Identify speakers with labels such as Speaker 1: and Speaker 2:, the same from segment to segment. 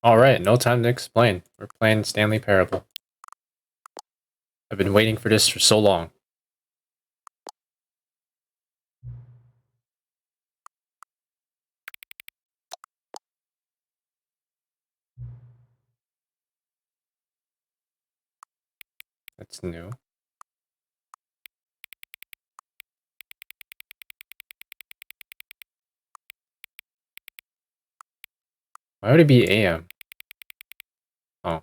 Speaker 1: Alright, no time to explain. We're playing Stanley Parable. I've been waiting for this for so long. That's new. Why would it be AM? Oh.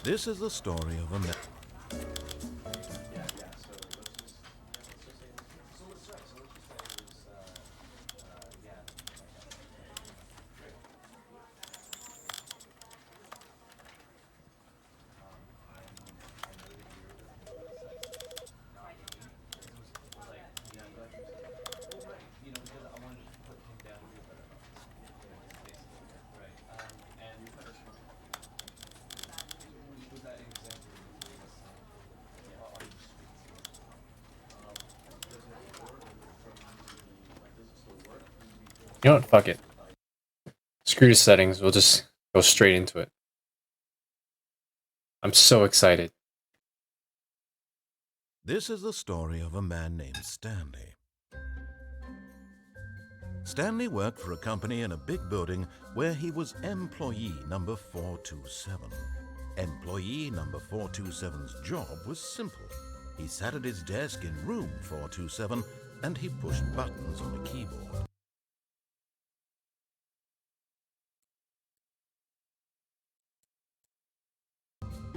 Speaker 2: This is the story of a man.
Speaker 1: You know what? Fuck it. Screw the settings. We'll just go straight into it. I'm so excited.
Speaker 2: This is the story of a man named Stanley. Stanley worked for a company in a big building where he was employee number 427. Employee number 427's job was simple. He sat at his desk in room 427 and he pushed buttons on a keyboard.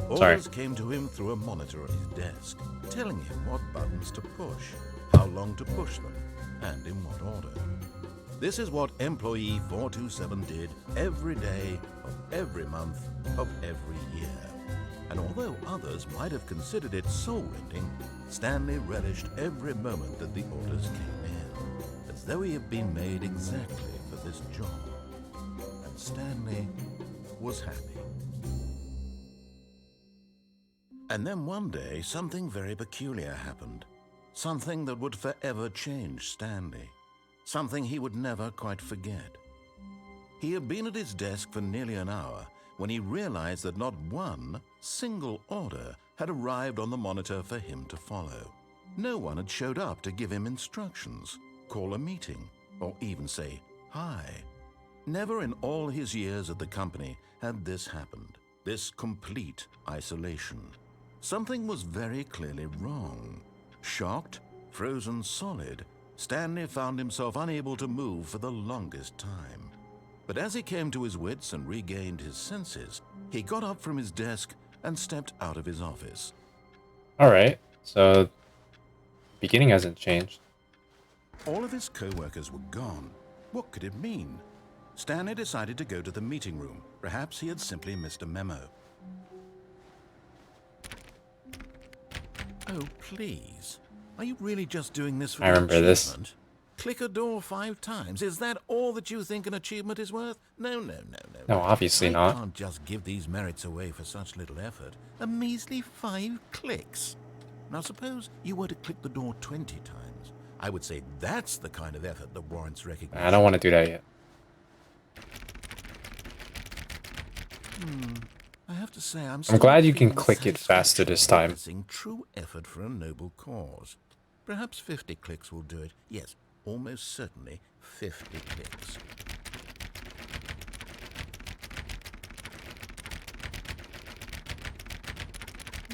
Speaker 2: Orders came to him through a monitor on his desk, telling him what buttons to push, how long to push them, and in what order. This is what employee 427 did every day of every month of every year. And although others might have considered it soul-rending, Stanley relished every moment that the orders came in, as though he had been made exactly for this job. And Stanley was happy. And then one day, something very peculiar happened. Something that would forever change Stanley. Something he would never quite forget. He had been at his desk for nearly an hour when he realized that not one single order had arrived on the monitor for him to follow. No one had showed up to give him instructions, call a meeting, or even say hi. Never in all his years at the company had this happened. This complete isolation. Something was very clearly wrong. Shocked, frozen solid, Stanley found himself unable to move for the longest time. But as he came to his wits and regained his senses, he got up from his desk and stepped out of his office.
Speaker 1: Alright, so beginning hasn't changed.
Speaker 2: All of his co-workers were gone. What could it mean? Stanley decided to go to the meeting room. Perhaps he had simply missed a memo. Oh, please. Are you really just doing this for
Speaker 1: I remember this.
Speaker 2: Click a door 5 times. Is that all that you think an achievement is worth? No.
Speaker 1: No, obviously not.
Speaker 2: I can't just give these merits away for such little effort. A measly 5 clicks. Now suppose you were to click the door 20 times. I would say that's the kind of effort that warrants recognition.
Speaker 1: I don't want to do that yet.
Speaker 2: I have to say, I'm
Speaker 1: glad you can click it faster this time.
Speaker 2: True effort for a noble cause. Perhaps 50 clicks will do it. Yes, almost certainly 50 clicks.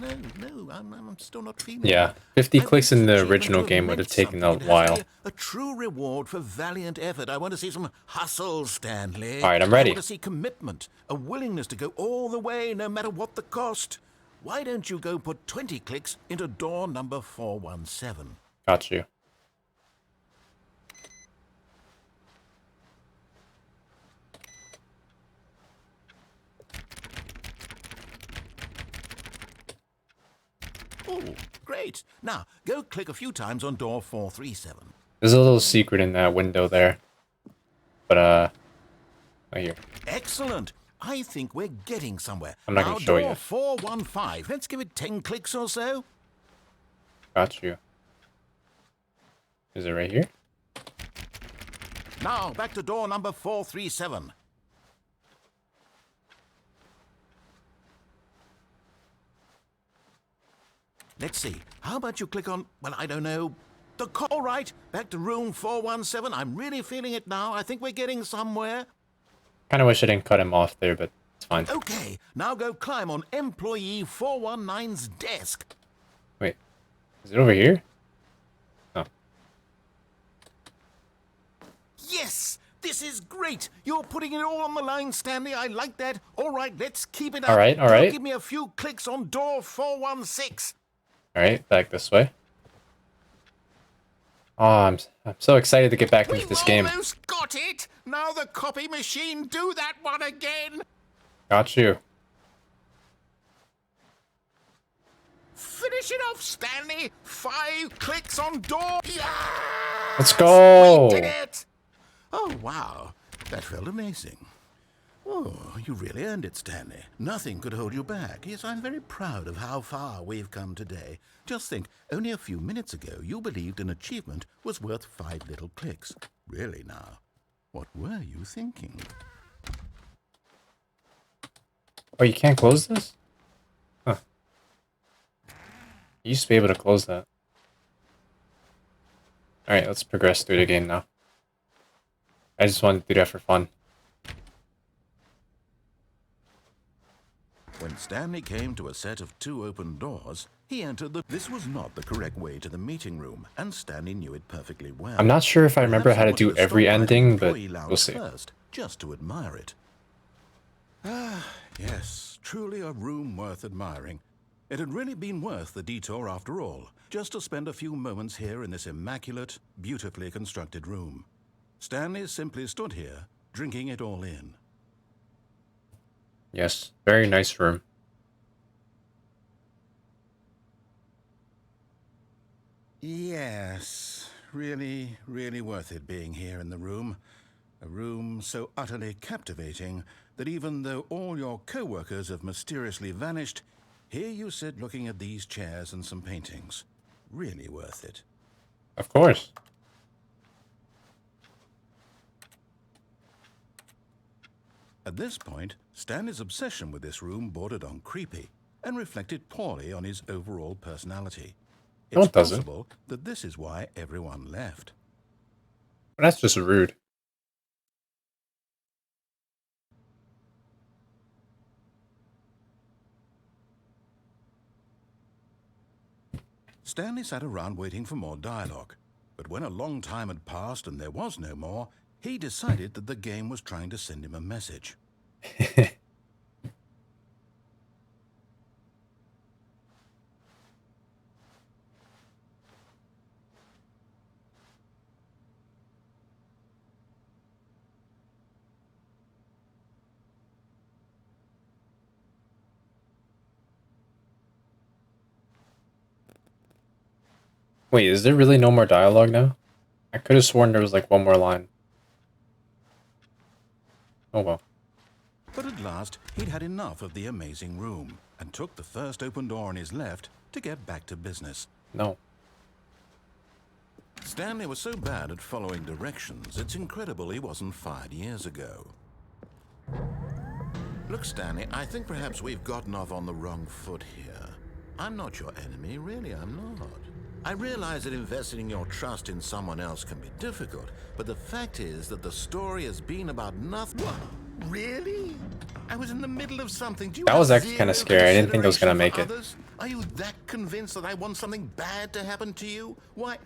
Speaker 2: No, I'm still not feeling
Speaker 1: Yeah,
Speaker 2: it.
Speaker 1: 50
Speaker 2: I want
Speaker 1: clicks
Speaker 2: this
Speaker 1: in the
Speaker 2: achievement
Speaker 1: original
Speaker 2: to have
Speaker 1: game would have
Speaker 2: meant
Speaker 1: taken a
Speaker 2: something. It has to
Speaker 1: while.
Speaker 2: be a true reward for valiant effort. I want to see some hustle, Stanley.
Speaker 1: Alright, I'm
Speaker 2: I
Speaker 1: ready.
Speaker 2: want to see commitment, a willingness to go all the way, no matter what the cost. Why don't you go put 20 clicks into door number 417?
Speaker 1: Got you.
Speaker 2: Oh, great. Now, go click a few times on door 437.
Speaker 1: There's a little secret in that window there. But, right here.
Speaker 2: Excellent. I think we're getting somewhere.
Speaker 1: I'm not
Speaker 2: now,
Speaker 1: gonna show
Speaker 2: door
Speaker 1: you.
Speaker 2: 415. Let's give it 10 clicks or so.
Speaker 1: Got you. Is it right here?
Speaker 2: Now, back to door number 437. Let's see. How about you click on, well, I don't know, the call right? Back to room 417. I'm really feeling it now. I think we're getting somewhere.
Speaker 1: Kind of wish I didn't cut him off there, but it's fine.
Speaker 2: Okay, now go climb on employee 419's desk.
Speaker 1: Wait, is it over here? Oh,
Speaker 2: Yes! This is great! You're putting it all on the line, Stanley. I like that. All right, let's keep it up.
Speaker 1: All right, all right.
Speaker 2: Now give me a few clicks on door 416.
Speaker 1: alright, back this way. Oh, I'm so excited to get back into this game.
Speaker 2: We've almost got it! Now the copy machine, do that one again!
Speaker 1: Got you.
Speaker 2: Finish it off, Stanley! 5 clicks on door... Yes!
Speaker 1: Let's go!
Speaker 2: We did it! Oh, wow. That felt amazing. Oh, you really earned it, Stanley. Nothing could hold you back. Yes, I'm very proud of how far we've come today. Just think, only a few minutes ago, you believed an achievement was worth 5 little clicks. Really now, what were you thinking?
Speaker 1: Oh, you can't close this? Huh. You used to be able to close that. Alright, let's progress through the game now. I just wanted to do that for fun.
Speaker 2: When Stanley came to a set of 2 open doors, he entered the... This was not the correct way to the meeting room, and Stanley knew it perfectly well.
Speaker 1: I'm not sure if I remember
Speaker 2: Perhaps
Speaker 1: how
Speaker 2: he
Speaker 1: to do
Speaker 2: wanted
Speaker 1: every
Speaker 2: stop by the
Speaker 1: ending, but
Speaker 2: employee lounge
Speaker 1: we'll see.
Speaker 2: first, just to admire it. Ah, yes, truly a room worth admiring. It had really been worth the detour after all, just to spend a few moments here in this immaculate, beautifully constructed room. Stanley simply stood here, drinking it all in.
Speaker 1: Yes, very nice room.
Speaker 2: Yes, really, really worth it being here in the room. A room so utterly captivating that even though all your co-workers have mysteriously vanished, here you sit looking at these chairs and some paintings. Really worth it.
Speaker 1: Of course.
Speaker 2: At this point, Stanley's obsession with this room bordered on creepy and reflected poorly on his overall personality.
Speaker 1: No,
Speaker 2: It's
Speaker 1: it doesn't.
Speaker 2: possible that this is why everyone left.
Speaker 1: But that's just rude.
Speaker 2: Stanley sat around waiting for more dialogue, but when a long time had passed and there was no more, he decided that the game was trying to send him a message.
Speaker 1: Wait, is there really no more dialogue now? I could have sworn there was like one more line. Oh well.
Speaker 2: But at last, he'd had enough of the amazing room and took the first open door on his left to get back to business.
Speaker 1: No.
Speaker 2: Stanley was so bad at following directions, it's incredible he wasn't fired years ago. Look, Stanley, I think perhaps we've gotten off on the wrong foot here. I'm not your enemy, really, I'm not. I realize that investing your trust in someone else can be difficult, but the fact is that the story has been about nothing. What? Really? I was in the middle of something. Do you
Speaker 1: That was
Speaker 2: have
Speaker 1: actually kinda
Speaker 2: zero
Speaker 1: scary. I didn't think I was gonna
Speaker 2: consideration
Speaker 1: make
Speaker 2: for
Speaker 1: it.
Speaker 2: others? Are you that convinced that I want something bad to happen to you? Why,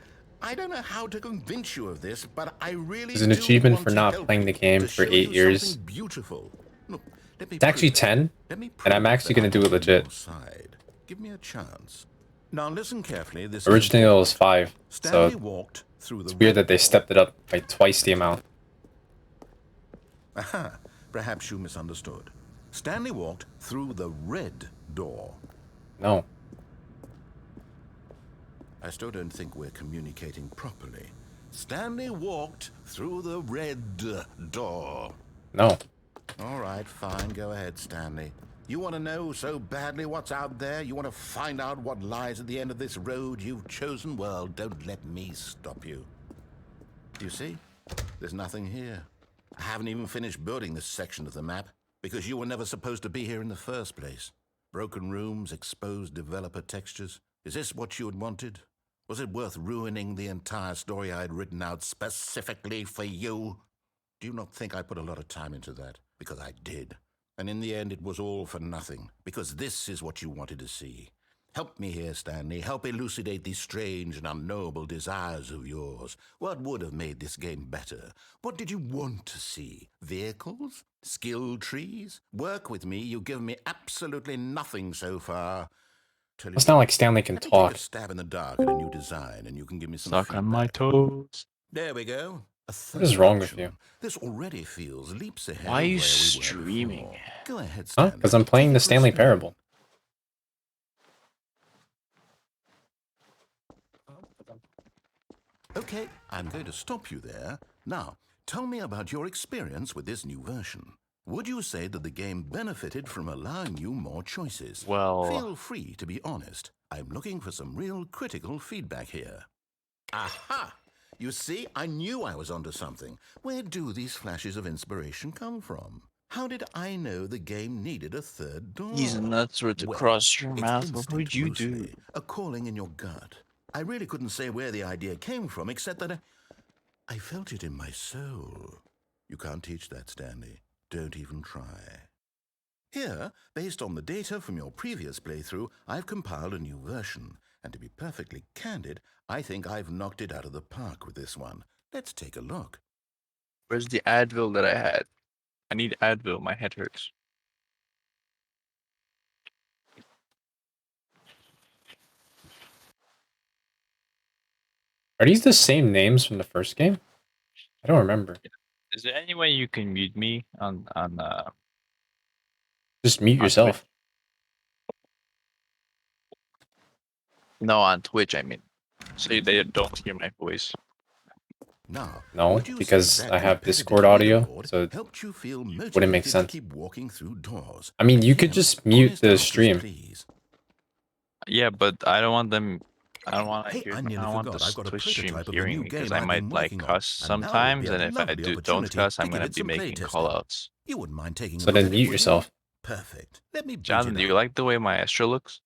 Speaker 2: I don't know how to convince you of this, but I really
Speaker 1: There's an
Speaker 2: do
Speaker 1: achievement
Speaker 2: want
Speaker 1: for
Speaker 2: to
Speaker 1: not
Speaker 2: help
Speaker 1: playing
Speaker 2: you,
Speaker 1: the game
Speaker 2: to
Speaker 1: for
Speaker 2: show
Speaker 1: 8
Speaker 2: you
Speaker 1: years.
Speaker 2: something beautiful. Look, let me
Speaker 1: It's actually
Speaker 2: prove it.
Speaker 1: 10,
Speaker 2: Let me
Speaker 1: and I'm
Speaker 2: prove
Speaker 1: actually
Speaker 2: that
Speaker 1: going to do
Speaker 2: I'm
Speaker 1: it
Speaker 2: on
Speaker 1: legit.
Speaker 2: your side. Give me a chance. Now listen carefully. This
Speaker 1: Originally
Speaker 2: is
Speaker 1: it was 5,
Speaker 2: Stanley
Speaker 1: so
Speaker 2: walked through the
Speaker 1: it's weird
Speaker 2: red
Speaker 1: that they
Speaker 2: door.
Speaker 1: stepped it up by twice the amount.
Speaker 2: Aha, perhaps you misunderstood. Stanley walked through the red door.
Speaker 1: No.
Speaker 2: I still don't think we're communicating properly. Stanley walked through the red door.
Speaker 1: No.
Speaker 2: All right, fine. Go ahead, Stanley. You want to know so badly what's out there? You want to find out what lies at the end of this road you've chosen? Well, don't let me stop you. You see? There's nothing here. I haven't even finished building this section of the map because you were never supposed to be here in the first place. Broken rooms, exposed developer textures. Is this what you had wanted? Was it worth ruining the entire story I had written out specifically for you? Do you not think I put a lot of time into that? Because I did. And in the end, it was all for nothing, because this is what you wanted to see. Help me here, Stanley. Help elucidate these strange and unknowable desires of yours. What would have made this game better? What did you want to see? Vehicles? Skill trees? Work with me. You've given me absolutely nothing so far.
Speaker 1: It's not like Stanley can
Speaker 2: Let me take
Speaker 1: talk.
Speaker 2: a stab in the dark at a new design, and you can give me some
Speaker 3: Suck
Speaker 2: feedback.
Speaker 3: on my toes.
Speaker 2: There we go. A
Speaker 1: What is
Speaker 2: third
Speaker 1: wrong with
Speaker 2: option.
Speaker 1: you?
Speaker 2: This already feels leaps ahead
Speaker 3: Why are
Speaker 2: of
Speaker 3: you
Speaker 2: where we were
Speaker 3: streaming?
Speaker 2: before. Go ahead,
Speaker 1: Huh?
Speaker 2: Stanley.
Speaker 1: Because I'm playing
Speaker 2: Take
Speaker 1: the
Speaker 2: it for a
Speaker 1: Stanley
Speaker 2: spin.
Speaker 1: Parable.
Speaker 2: Okay, I'm going to stop you there. Now, tell me about your experience with this new version. Would you say that the game benefited from allowing you more choices?
Speaker 3: Well,
Speaker 2: Feel free to be honest. I'm looking for some real critical feedback here. Aha! You see, I knew I was onto something. Where do these flashes of inspiration come from? How did I know the game needed a third door?
Speaker 3: these nuts were to
Speaker 2: Well,
Speaker 3: cross your
Speaker 2: it's
Speaker 3: mouth. What
Speaker 2: instinct
Speaker 3: would you
Speaker 2: mostly,
Speaker 3: do?
Speaker 2: a calling in your gut. I really couldn't say where the idea came from, except that I felt it in my soul. You can't teach that, Stanley. Don't even try. Here, based on the data from your previous playthrough, I've compiled a new version. And to be perfectly candid, I think I've knocked it out of the park with this one. Let's take a look.
Speaker 3: Where's the Advil that I had? I need Advil. My head hurts.
Speaker 1: Are these the same names from the first game? I don't remember.
Speaker 3: Is there any way you can mute me
Speaker 1: Just mute
Speaker 3: on
Speaker 1: yourself.
Speaker 3: Twitch? No, on Twitch. I mean, so they don't hear my voice.
Speaker 2: Now,
Speaker 1: No,
Speaker 2: would you
Speaker 1: because
Speaker 2: say that
Speaker 1: I have
Speaker 2: competitive
Speaker 1: Discord audio,
Speaker 2: leaderboard
Speaker 1: so it
Speaker 2: helped you feel
Speaker 1: wouldn't make
Speaker 2: motivated to
Speaker 1: sense.
Speaker 2: keep walking through doors?
Speaker 1: I mean, you could
Speaker 2: Again,
Speaker 1: just mute
Speaker 2: honest
Speaker 1: the
Speaker 2: answers,
Speaker 1: stream.
Speaker 2: please.
Speaker 3: Yeah, but I don't want them. I don't want to
Speaker 2: Hey,
Speaker 3: hear.
Speaker 2: I
Speaker 3: I
Speaker 2: nearly
Speaker 3: don't want
Speaker 2: forgot. I've got a
Speaker 3: Twitch stream
Speaker 2: prototype of the
Speaker 3: hearing
Speaker 2: new
Speaker 3: me because
Speaker 2: game
Speaker 3: I
Speaker 2: I've been
Speaker 3: might like
Speaker 2: working on,
Speaker 3: cuss
Speaker 2: and now would be
Speaker 3: sometimes,
Speaker 2: a
Speaker 3: and if I
Speaker 2: lovely
Speaker 3: don't
Speaker 2: opportunity
Speaker 3: cuss,
Speaker 2: to
Speaker 3: I'm
Speaker 2: give
Speaker 3: gonna
Speaker 2: it
Speaker 3: be
Speaker 2: some play
Speaker 3: making
Speaker 2: testing.
Speaker 3: callouts.
Speaker 2: You wouldn't mind taking a
Speaker 1: So
Speaker 2: look
Speaker 1: then
Speaker 2: at it,
Speaker 1: mute
Speaker 2: would you?
Speaker 1: yourself.
Speaker 2: Perfect. Let me bridge
Speaker 3: John,
Speaker 2: it
Speaker 3: do you
Speaker 2: up.
Speaker 3: like the way my Astra looks?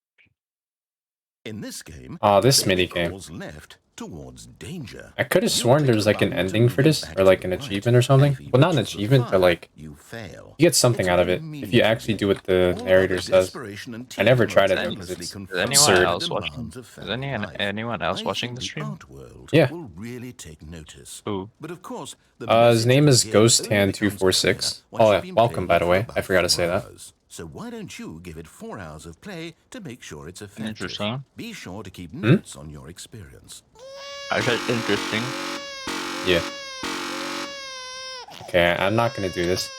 Speaker 2: In this game,
Speaker 1: This
Speaker 2: the baby
Speaker 1: mini game.
Speaker 2: crawls left towards danger.
Speaker 1: I could have
Speaker 2: You
Speaker 1: sworn
Speaker 2: click
Speaker 1: there
Speaker 2: the
Speaker 1: was like an
Speaker 2: button to
Speaker 1: ending for
Speaker 2: move it
Speaker 1: this,
Speaker 2: back
Speaker 1: or
Speaker 2: to
Speaker 1: like
Speaker 2: the
Speaker 1: an
Speaker 2: right.
Speaker 1: achievement or
Speaker 2: And
Speaker 1: something.
Speaker 2: if he
Speaker 1: Well, not an
Speaker 2: reaches the
Speaker 1: achievement, but
Speaker 2: fire,
Speaker 1: like
Speaker 2: you fail.
Speaker 1: you get something
Speaker 2: It's a
Speaker 1: out of
Speaker 2: very
Speaker 1: it if you
Speaker 2: meaningful
Speaker 1: actually do
Speaker 2: game.
Speaker 1: what the
Speaker 2: All
Speaker 1: narrator
Speaker 2: the
Speaker 1: says.
Speaker 2: desperation and
Speaker 1: I never tried it
Speaker 2: teamwork
Speaker 1: though because
Speaker 2: endlessly
Speaker 1: it's
Speaker 3: Is anyone
Speaker 2: confronted
Speaker 1: absurd.
Speaker 2: with the
Speaker 3: else watching?
Speaker 2: demands of
Speaker 3: Is
Speaker 2: family life.
Speaker 3: anyone else
Speaker 2: I
Speaker 3: watching
Speaker 2: think
Speaker 3: the
Speaker 2: the
Speaker 3: stream?
Speaker 2: art world
Speaker 1: Yeah.
Speaker 2: will really take notice.
Speaker 3: Who?
Speaker 2: But of course, the
Speaker 1: His
Speaker 2: message
Speaker 1: name
Speaker 2: of the
Speaker 1: is
Speaker 2: game only becomes clear
Speaker 1: GhostHand246.
Speaker 2: once
Speaker 1: Oh
Speaker 2: you've
Speaker 1: yeah,
Speaker 2: been
Speaker 1: welcome
Speaker 2: playing
Speaker 1: by
Speaker 2: it
Speaker 1: the
Speaker 2: for
Speaker 1: way. I
Speaker 2: about
Speaker 1: forgot to
Speaker 2: 4
Speaker 1: say that.
Speaker 2: hours. So why don't you give it 4 hours of play to make sure it's effective?
Speaker 3: Interesting.
Speaker 2: Be sure to keep
Speaker 1: Hmm?
Speaker 2: notes on your experience.
Speaker 3: I said interesting.
Speaker 1: Yeah. Okay, I'm not gonna do this.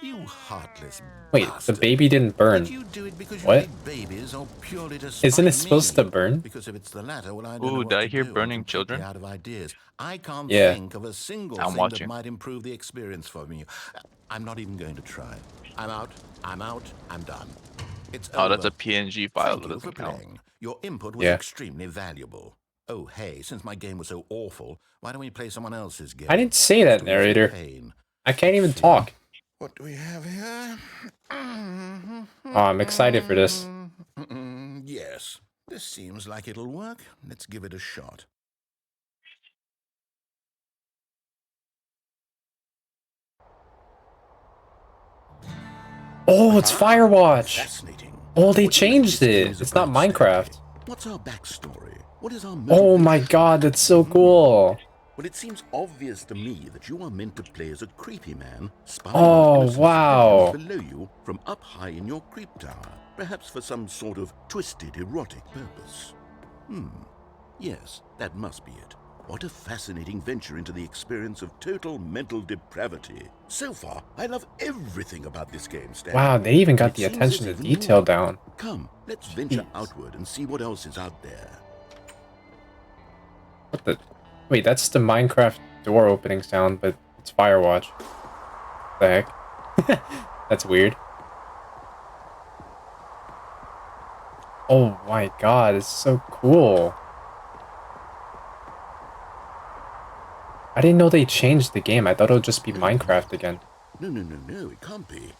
Speaker 2: You heartless
Speaker 1: Wait, the
Speaker 2: bastard.
Speaker 1: baby didn't burn.
Speaker 2: Did you do it because you
Speaker 1: What?
Speaker 2: hate babies or purely to
Speaker 1: Isn't it
Speaker 2: spite
Speaker 1: supposed to
Speaker 2: me?
Speaker 1: burn?
Speaker 2: Because if it's the latter, well, I don't know
Speaker 3: Ooh,
Speaker 2: what
Speaker 3: did I
Speaker 2: to
Speaker 3: hear
Speaker 2: do. I'm
Speaker 3: burning
Speaker 2: completely
Speaker 3: children?
Speaker 2: out of ideas. I can't
Speaker 1: Yeah.
Speaker 2: think of a single
Speaker 3: I'm
Speaker 2: thing that
Speaker 3: watching.
Speaker 2: might improve the experience for me. I'm not even going to try. I'm out. I'm out. I'm done. It's
Speaker 3: Oh,
Speaker 2: over.
Speaker 3: that's a PNG file.
Speaker 2: Thank
Speaker 3: That
Speaker 2: you for
Speaker 3: doesn't count.
Speaker 2: playing. Your input was
Speaker 1: Yeah.
Speaker 2: extremely valuable. Oh, hey, since my game was so awful, why don't we play someone else's game?
Speaker 1: I didn't say that,
Speaker 2: Just to ease your
Speaker 1: narrator.
Speaker 2: pain.
Speaker 1: I can't even
Speaker 2: Let's see.
Speaker 1: talk.
Speaker 2: What do we have here?
Speaker 1: Oh, I'm excited for this.
Speaker 2: Yes, this seems like it'll work. Let's give it a shot.
Speaker 1: Oh, it's Firewatch.
Speaker 2: Fascinating.
Speaker 1: Oh, they
Speaker 2: What do you think
Speaker 1: changed
Speaker 2: this game
Speaker 1: it.
Speaker 2: is
Speaker 1: It's not
Speaker 2: about,
Speaker 1: Minecraft.
Speaker 2: Stanley? What's our backstory? What is our
Speaker 1: Oh my
Speaker 2: motivation?
Speaker 1: god, that's so cool.
Speaker 2: Well, it seems obvious to me that you are meant to play as a creepy man, spying on
Speaker 1: Oh,
Speaker 2: innocent
Speaker 1: wow.
Speaker 2: civilians below you from up high in your creep tower, perhaps for some sort of twisted erotic purpose. Yes, that must be it. What a fascinating venture into the experience of total mental depravity. So far, I love everything about this game, Stanley.
Speaker 1: Wow, they even got
Speaker 2: It
Speaker 1: the
Speaker 2: seems
Speaker 1: attention to
Speaker 2: there's even
Speaker 1: detail
Speaker 2: more.
Speaker 1: down.
Speaker 2: Come, let's venture
Speaker 1: Jeez.
Speaker 2: outward and see what else is out there.
Speaker 1: What the? Wait, that's the Minecraft door opening sound, but it's Firewatch. What the heck? That's weird. Oh my god, it's so cool. I didn't know they changed the game. I thought it would just be Minecraft again.
Speaker 2: No, it can't be.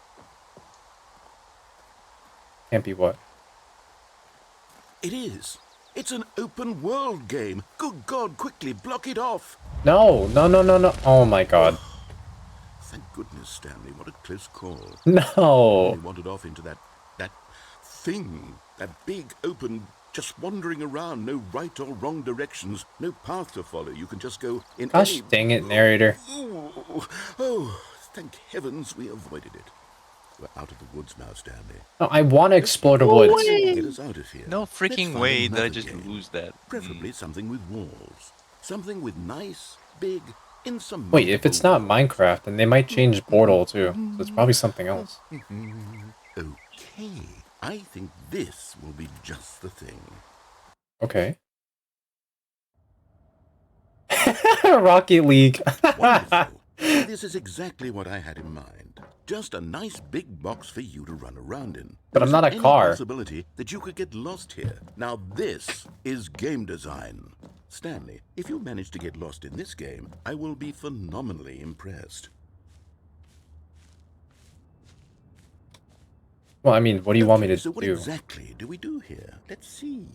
Speaker 1: Can't be what?
Speaker 2: It is. It's an open world game. Good God, quickly block it off.
Speaker 1: No, no, no, no, no. Oh my god.
Speaker 2: Thank goodness, Stanley. What a close call.
Speaker 1: No.
Speaker 2: Really wandered off into that thing. That big, open, just wandering around. No right or wrong directions. No path to follow. You can just go in
Speaker 1: Gosh
Speaker 2: any...
Speaker 1: dang it, narrator.
Speaker 2: Oh, thank heavens we avoided it. We're out of the woods now, Stanley.
Speaker 1: No, I want to explore the woods.
Speaker 2: Get us out of here.
Speaker 3: No
Speaker 2: Let's
Speaker 3: freaking
Speaker 2: find
Speaker 3: way that I
Speaker 2: another
Speaker 3: just
Speaker 2: game.
Speaker 3: lose that.
Speaker 2: Preferably something with walls. Something with nice, big, insurmountable
Speaker 1: Wait, if it's not
Speaker 2: walls.
Speaker 1: Minecraft, then they might change Portal too. So it's probably something else.
Speaker 2: Okay, I think this will be just the thing.
Speaker 1: Okay. Rocket League.
Speaker 2: Wonderful. This is exactly what I had in mind. Just a nice big box for you to run around in.
Speaker 1: But
Speaker 2: There
Speaker 1: I'm not
Speaker 2: isn't
Speaker 1: a
Speaker 2: any
Speaker 1: car.
Speaker 2: possibility that you could get lost here. Now this is game design. Stanley, if you manage to get lost in this game, I will be phenomenally impressed.
Speaker 1: Well, I mean, what do you want me to
Speaker 2: So what
Speaker 1: do?
Speaker 2: exactly do we do here? Let's see.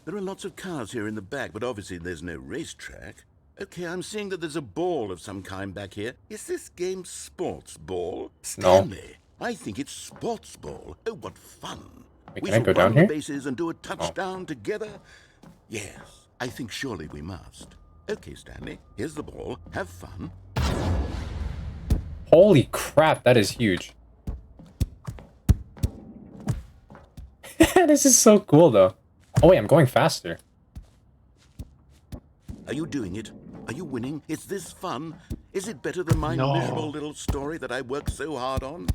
Speaker 2: There are lots of cars here in the back, but obviously there's no racetrack. Okay, I'm seeing that there's a ball of some kind back here. Is this game sports ball? Stanley, I think it's sports ball. Oh, what fun.
Speaker 1: Wait,
Speaker 2: We
Speaker 1: can I
Speaker 2: shall
Speaker 1: go down
Speaker 2: run the
Speaker 1: here?
Speaker 2: bases and do a touchdown together? Yes, I think surely we must. Okay, Stanley, here's the ball. Have fun.
Speaker 1: Holy crap, that is huge. This is so cool, though. Oh, wait, I'm going faster.
Speaker 2: Are you doing it? Are you winning? Is this fun? Is it better than my miserable little story that I worked so hard on?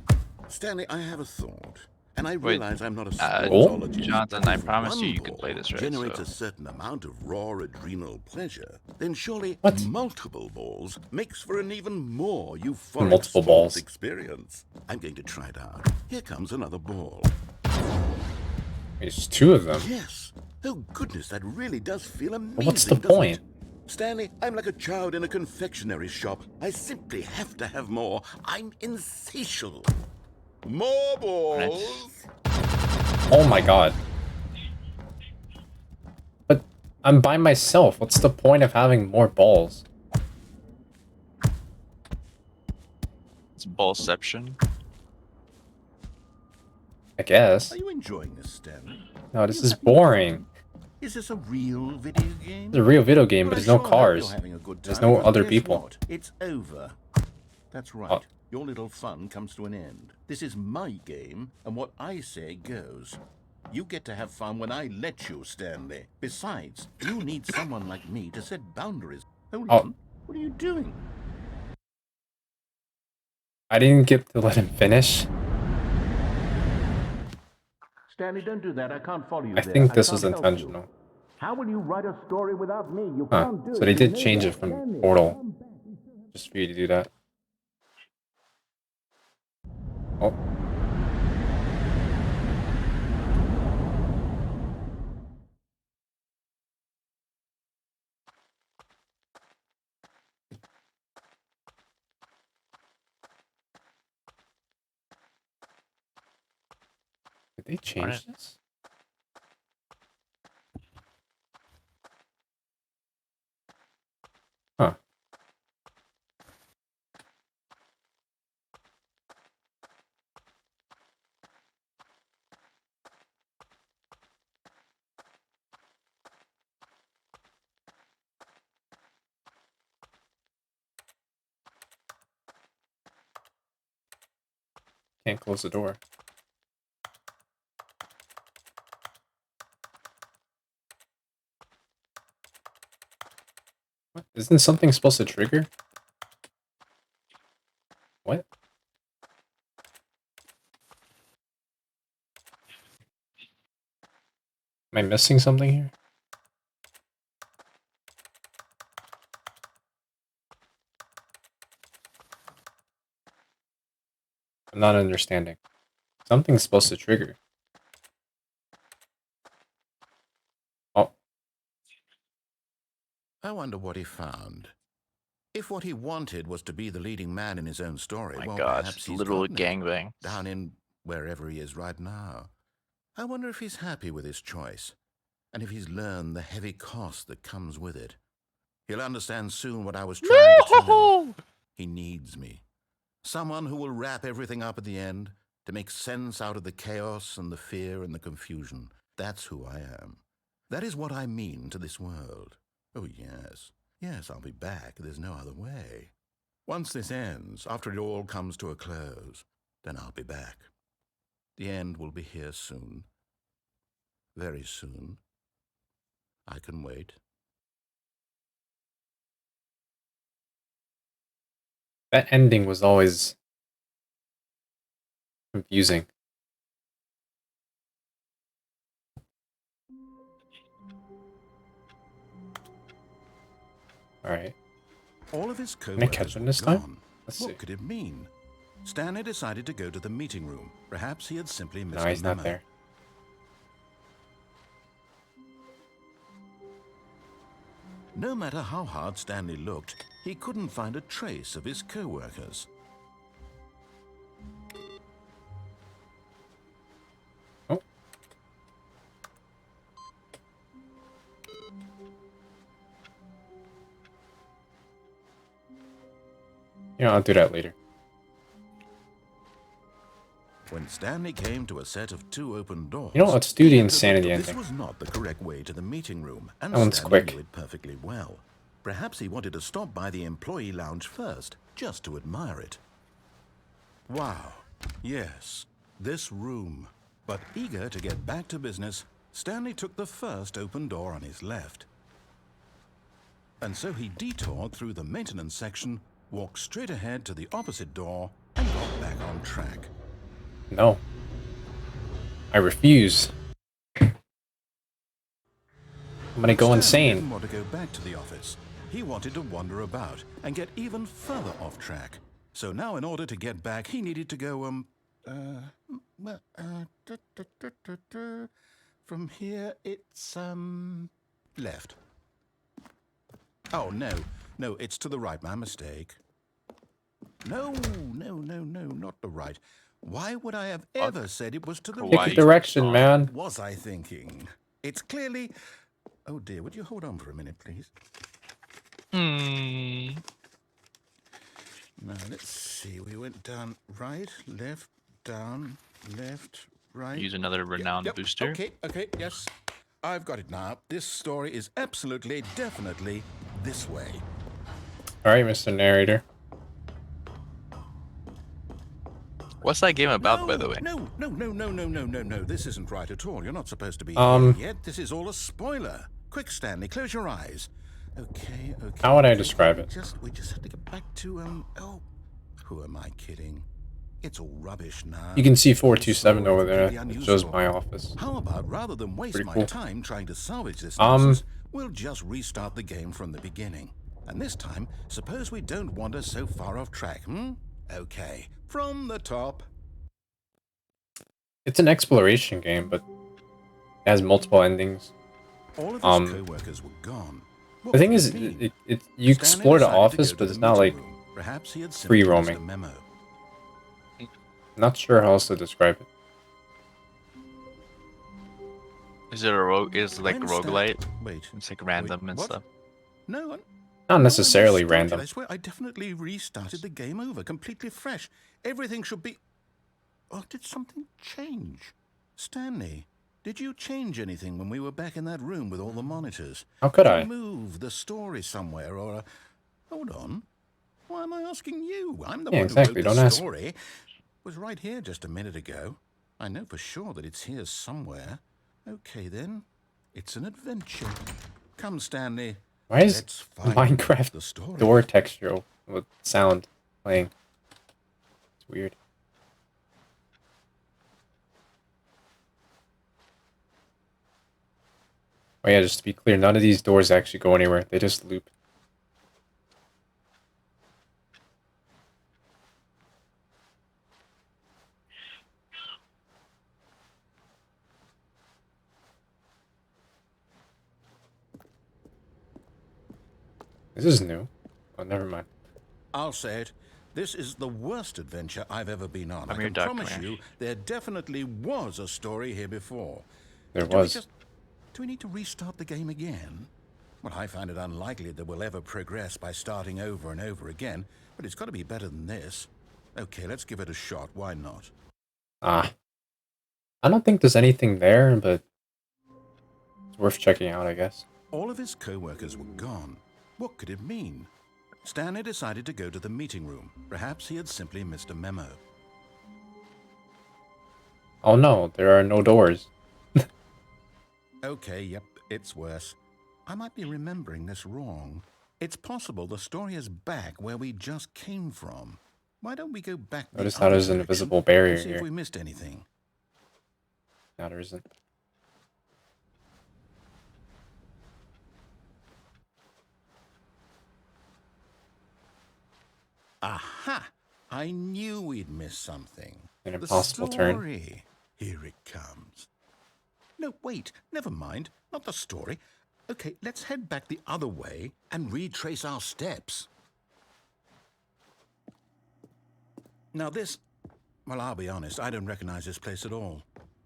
Speaker 2: Stanley, I have a thought. And I realize I'm not a sportsologist.
Speaker 3: Jonathan,
Speaker 2: but
Speaker 3: I
Speaker 2: if
Speaker 3: promise
Speaker 2: one
Speaker 3: you can
Speaker 2: ball
Speaker 3: play this right,
Speaker 2: generates
Speaker 3: so-
Speaker 2: a certain amount of raw adrenal pleasure, then surely
Speaker 1: What?
Speaker 2: multiple balls makes for an even more euphoric
Speaker 1: Multiple
Speaker 2: sports
Speaker 1: balls.
Speaker 2: experience. I'm going to try it out. Here comes another ball.
Speaker 1: There's two of them.
Speaker 2: Yes. Oh goodness, that really does feel amazing.
Speaker 1: But what's the
Speaker 2: doesn't
Speaker 1: point?
Speaker 2: it? Stanley, I'm like a child in a confectionery shop. I simply have to have more. I'm insatiable. More balls.
Speaker 1: Oh my god. But I'm by myself. What's the point of having more balls?
Speaker 3: It's ballception.
Speaker 1: I guess.
Speaker 2: Are you enjoying this, Stanley?
Speaker 1: No, this is boring.
Speaker 2: Is this a real video game?
Speaker 1: It's a real video game, but
Speaker 2: Well,
Speaker 1: there's
Speaker 2: I
Speaker 1: no
Speaker 2: sure hope
Speaker 1: cars.
Speaker 2: you're having a good
Speaker 1: There's
Speaker 2: time,
Speaker 1: no
Speaker 2: but
Speaker 1: other
Speaker 2: guess
Speaker 1: people.
Speaker 2: what? It's over. That's right.
Speaker 1: Oh.
Speaker 2: Your little fun comes to an end. This is my game, and what I say goes. You get to have fun when I let you, Stanley. Besides, you need someone like me to set boundaries. Hold
Speaker 1: Oh.
Speaker 2: on. What are you doing?
Speaker 1: I didn't get to let him finish.
Speaker 2: Stanley, don't do that. I can't follow you
Speaker 1: I
Speaker 2: there.
Speaker 1: think this
Speaker 2: can't
Speaker 1: was
Speaker 2: help you.
Speaker 1: intentional.
Speaker 2: How will you write a story without me? You
Speaker 1: Huh.
Speaker 2: can't do
Speaker 1: So
Speaker 2: it.
Speaker 1: they
Speaker 2: You
Speaker 1: did
Speaker 2: know
Speaker 1: change
Speaker 2: that,
Speaker 1: it from
Speaker 2: Stanley.
Speaker 1: Portal. Just for you to do that. Oh. Did they change this? Huh. Can't close the door. What? Isn't something supposed to trigger? What? Am I missing something here? I'm not understanding. Something's supposed to trigger. Oh,
Speaker 2: I wonder what he found. If what he wanted was to be the leading man in his own story,
Speaker 3: My
Speaker 2: well,
Speaker 3: God,
Speaker 2: perhaps he's
Speaker 3: literal
Speaker 2: gotten it
Speaker 3: gangbang.
Speaker 2: down in wherever he is right now. I wonder if he's happy with his choice, and if he's learned the heavy cost that comes with it. He'll understand soon what I was trying to tell him. He needs me. Someone who will wrap everything up at the end, to make sense out of the chaos and the fear and the confusion. That's who I am. That is what I mean to this world. Oh, yes. Yes, I'll be back. There's no other way. Once this ends, after it all comes to a close, then I'll be back. The end will be here soon. Very soon. I can wait.
Speaker 1: that ending was always confusing. Alright.
Speaker 2: All of his
Speaker 1: Can I
Speaker 2: co-workers
Speaker 1: catch him
Speaker 2: were
Speaker 1: this time?
Speaker 2: gone.
Speaker 1: Let's see.
Speaker 2: What could it mean? Stanley decided to go to the meeting room. Perhaps he had simply missed
Speaker 1: No,
Speaker 2: a
Speaker 1: he's
Speaker 2: memo.
Speaker 1: not there.
Speaker 2: No matter how hard Stanley looked, he couldn't find a trace of his co-workers.
Speaker 1: Oh. You know, I'll do that later.
Speaker 2: When Stanley came to a set of 2 open doors,
Speaker 1: You know, let's do
Speaker 2: he
Speaker 1: the
Speaker 2: had to look
Speaker 1: insanity
Speaker 2: that This
Speaker 1: ending.
Speaker 2: was not the correct way to the meeting room, and
Speaker 1: That one's
Speaker 2: Stanley
Speaker 1: quick.
Speaker 2: knew it perfectly well. Perhaps he wanted to stop by the employee lounge first, just to admire it. Wow. Yes, this room. But eager to get back to business, Stanley took the first open door on his left. And so he detoured through the maintenance section, walked straight ahead to the opposite door, and got back on track.
Speaker 1: No. I refuse. I'm gonna go
Speaker 2: Stanley
Speaker 1: insane.
Speaker 2: didn't want to go back to the office. He wanted to wander about and get even further off track. So now, in order to get back, he needed to go, from here, it's, left. Oh, no, it's to the right, my mistake. No, not the right. Why would I have ever said it was to the
Speaker 3: Pick
Speaker 1: Pick
Speaker 3: Why
Speaker 1: a
Speaker 3: you
Speaker 1: direction,
Speaker 3: thought-
Speaker 1: man.
Speaker 2: What was I thinking? It's clearly... Oh dear, would you hold on for a minute, please? Now, let's see. We went down right, left, down, left, right.
Speaker 3: Use another renowned
Speaker 2: Yep,
Speaker 3: booster.
Speaker 2: Okay, yes. I've got it now. This story is absolutely, definitely this way.
Speaker 1: Alright, Mr. Narrator.
Speaker 3: What's that game about, by the way?
Speaker 2: No. This isn't right at all. You're not supposed to be
Speaker 1: Um,
Speaker 2: here yet. This is all a spoiler. Quick, Stanley, close your eyes. Okay.
Speaker 1: How would I
Speaker 2: okay,
Speaker 1: describe it?
Speaker 2: We just have to get back to, oh, who am I kidding? It's all rubbish now.
Speaker 1: You can see
Speaker 2: The whole
Speaker 1: 427
Speaker 2: story
Speaker 1: over there.
Speaker 2: completely
Speaker 1: It shows
Speaker 2: unuseful.
Speaker 1: my office.
Speaker 2: How about, rather than waste
Speaker 1: Pretty
Speaker 2: my
Speaker 1: cool.
Speaker 2: time trying to salvage this
Speaker 1: Um,
Speaker 2: nonsense, we'll just restart the game from the beginning. And this time, suppose we don't wander so far off track, Okay, from the top.
Speaker 1: It's an exploration game, but it has multiple endings.
Speaker 2: All of his co-workers were gone. What
Speaker 1: The thing
Speaker 2: could
Speaker 1: is,
Speaker 2: it mean?
Speaker 1: you
Speaker 2: Stanley
Speaker 1: explore the
Speaker 2: decided to
Speaker 1: office,
Speaker 2: go to
Speaker 1: but
Speaker 2: the
Speaker 1: it's not
Speaker 2: meeting
Speaker 1: like
Speaker 2: room. Perhaps he had
Speaker 1: free
Speaker 2: simply missed a
Speaker 1: roaming.
Speaker 2: memo.
Speaker 1: Not sure how else to describe it.
Speaker 3: Is it a rogue? Is it like
Speaker 2: When
Speaker 3: roguelite?
Speaker 2: Wait.
Speaker 3: It's like random and
Speaker 2: what?
Speaker 3: stuff.
Speaker 2: No,
Speaker 1: Not necessarily
Speaker 2: I restarted.
Speaker 1: random.
Speaker 2: I swear, I definitely restarted the game over, completely fresh. Everything should be... Oh, did something change? Stanley, did you change anything when we were back in that room with all the monitors?
Speaker 1: How could
Speaker 2: Did
Speaker 1: I?
Speaker 2: you move the story somewhere, or... Hold on. Why am I asking you? I'm the
Speaker 1: Yeah,
Speaker 2: one
Speaker 1: exactly,
Speaker 2: who wrote
Speaker 1: don't
Speaker 2: the
Speaker 1: ask.
Speaker 2: story. was right here just a minute ago. I know for sure that it's here somewhere. Okay, then. It's an adventure. Come, Stanley.
Speaker 1: Why is
Speaker 2: Let's find
Speaker 1: Minecraft
Speaker 2: the story.
Speaker 1: door texture with sound playing? It's weird. Oh yeah, just to be clear, none of these doors actually go anywhere. They just loop. This is new. Oh, never mind.
Speaker 2: I'll say it. This is the worst adventure I've ever been on.
Speaker 3: Come
Speaker 2: I
Speaker 3: here,
Speaker 2: can
Speaker 3: Doc,
Speaker 2: promise
Speaker 3: come here.
Speaker 2: you there definitely was a story here before.
Speaker 1: There
Speaker 2: Do we
Speaker 1: was.
Speaker 2: do we need to restart the game again? Well, I find it unlikely that we'll ever progress by starting over and over again, but it's got to be better than this. Okay, let's give it a shot. Why not?
Speaker 1: Ah. I don't think there's anything there, but it's worth checking out, I guess.
Speaker 2: All of his co-workers were gone. What could it mean? Stanley decided to go to the meeting room. Perhaps he had simply missed a memo.
Speaker 1: Oh no, there are no doors.
Speaker 2: Okay, yep, it's worse. I might be remembering this wrong. It's possible the story is back where we just came from. Why don't we go back the
Speaker 1: Notice how
Speaker 2: other
Speaker 1: there's an
Speaker 2: direction
Speaker 1: invisible
Speaker 2: and
Speaker 1: barrier
Speaker 2: see
Speaker 1: here.
Speaker 2: if we missed anything.
Speaker 1: No, there isn't.
Speaker 2: Aha! I knew we'd miss something.
Speaker 1: An
Speaker 2: The
Speaker 1: impossible turn.
Speaker 2: story. Here it comes. No, wait, never mind. Not the story. Okay, let's head back the other way and retrace our steps. Now this... Well, I'll be honest, I don't recognize this place at all.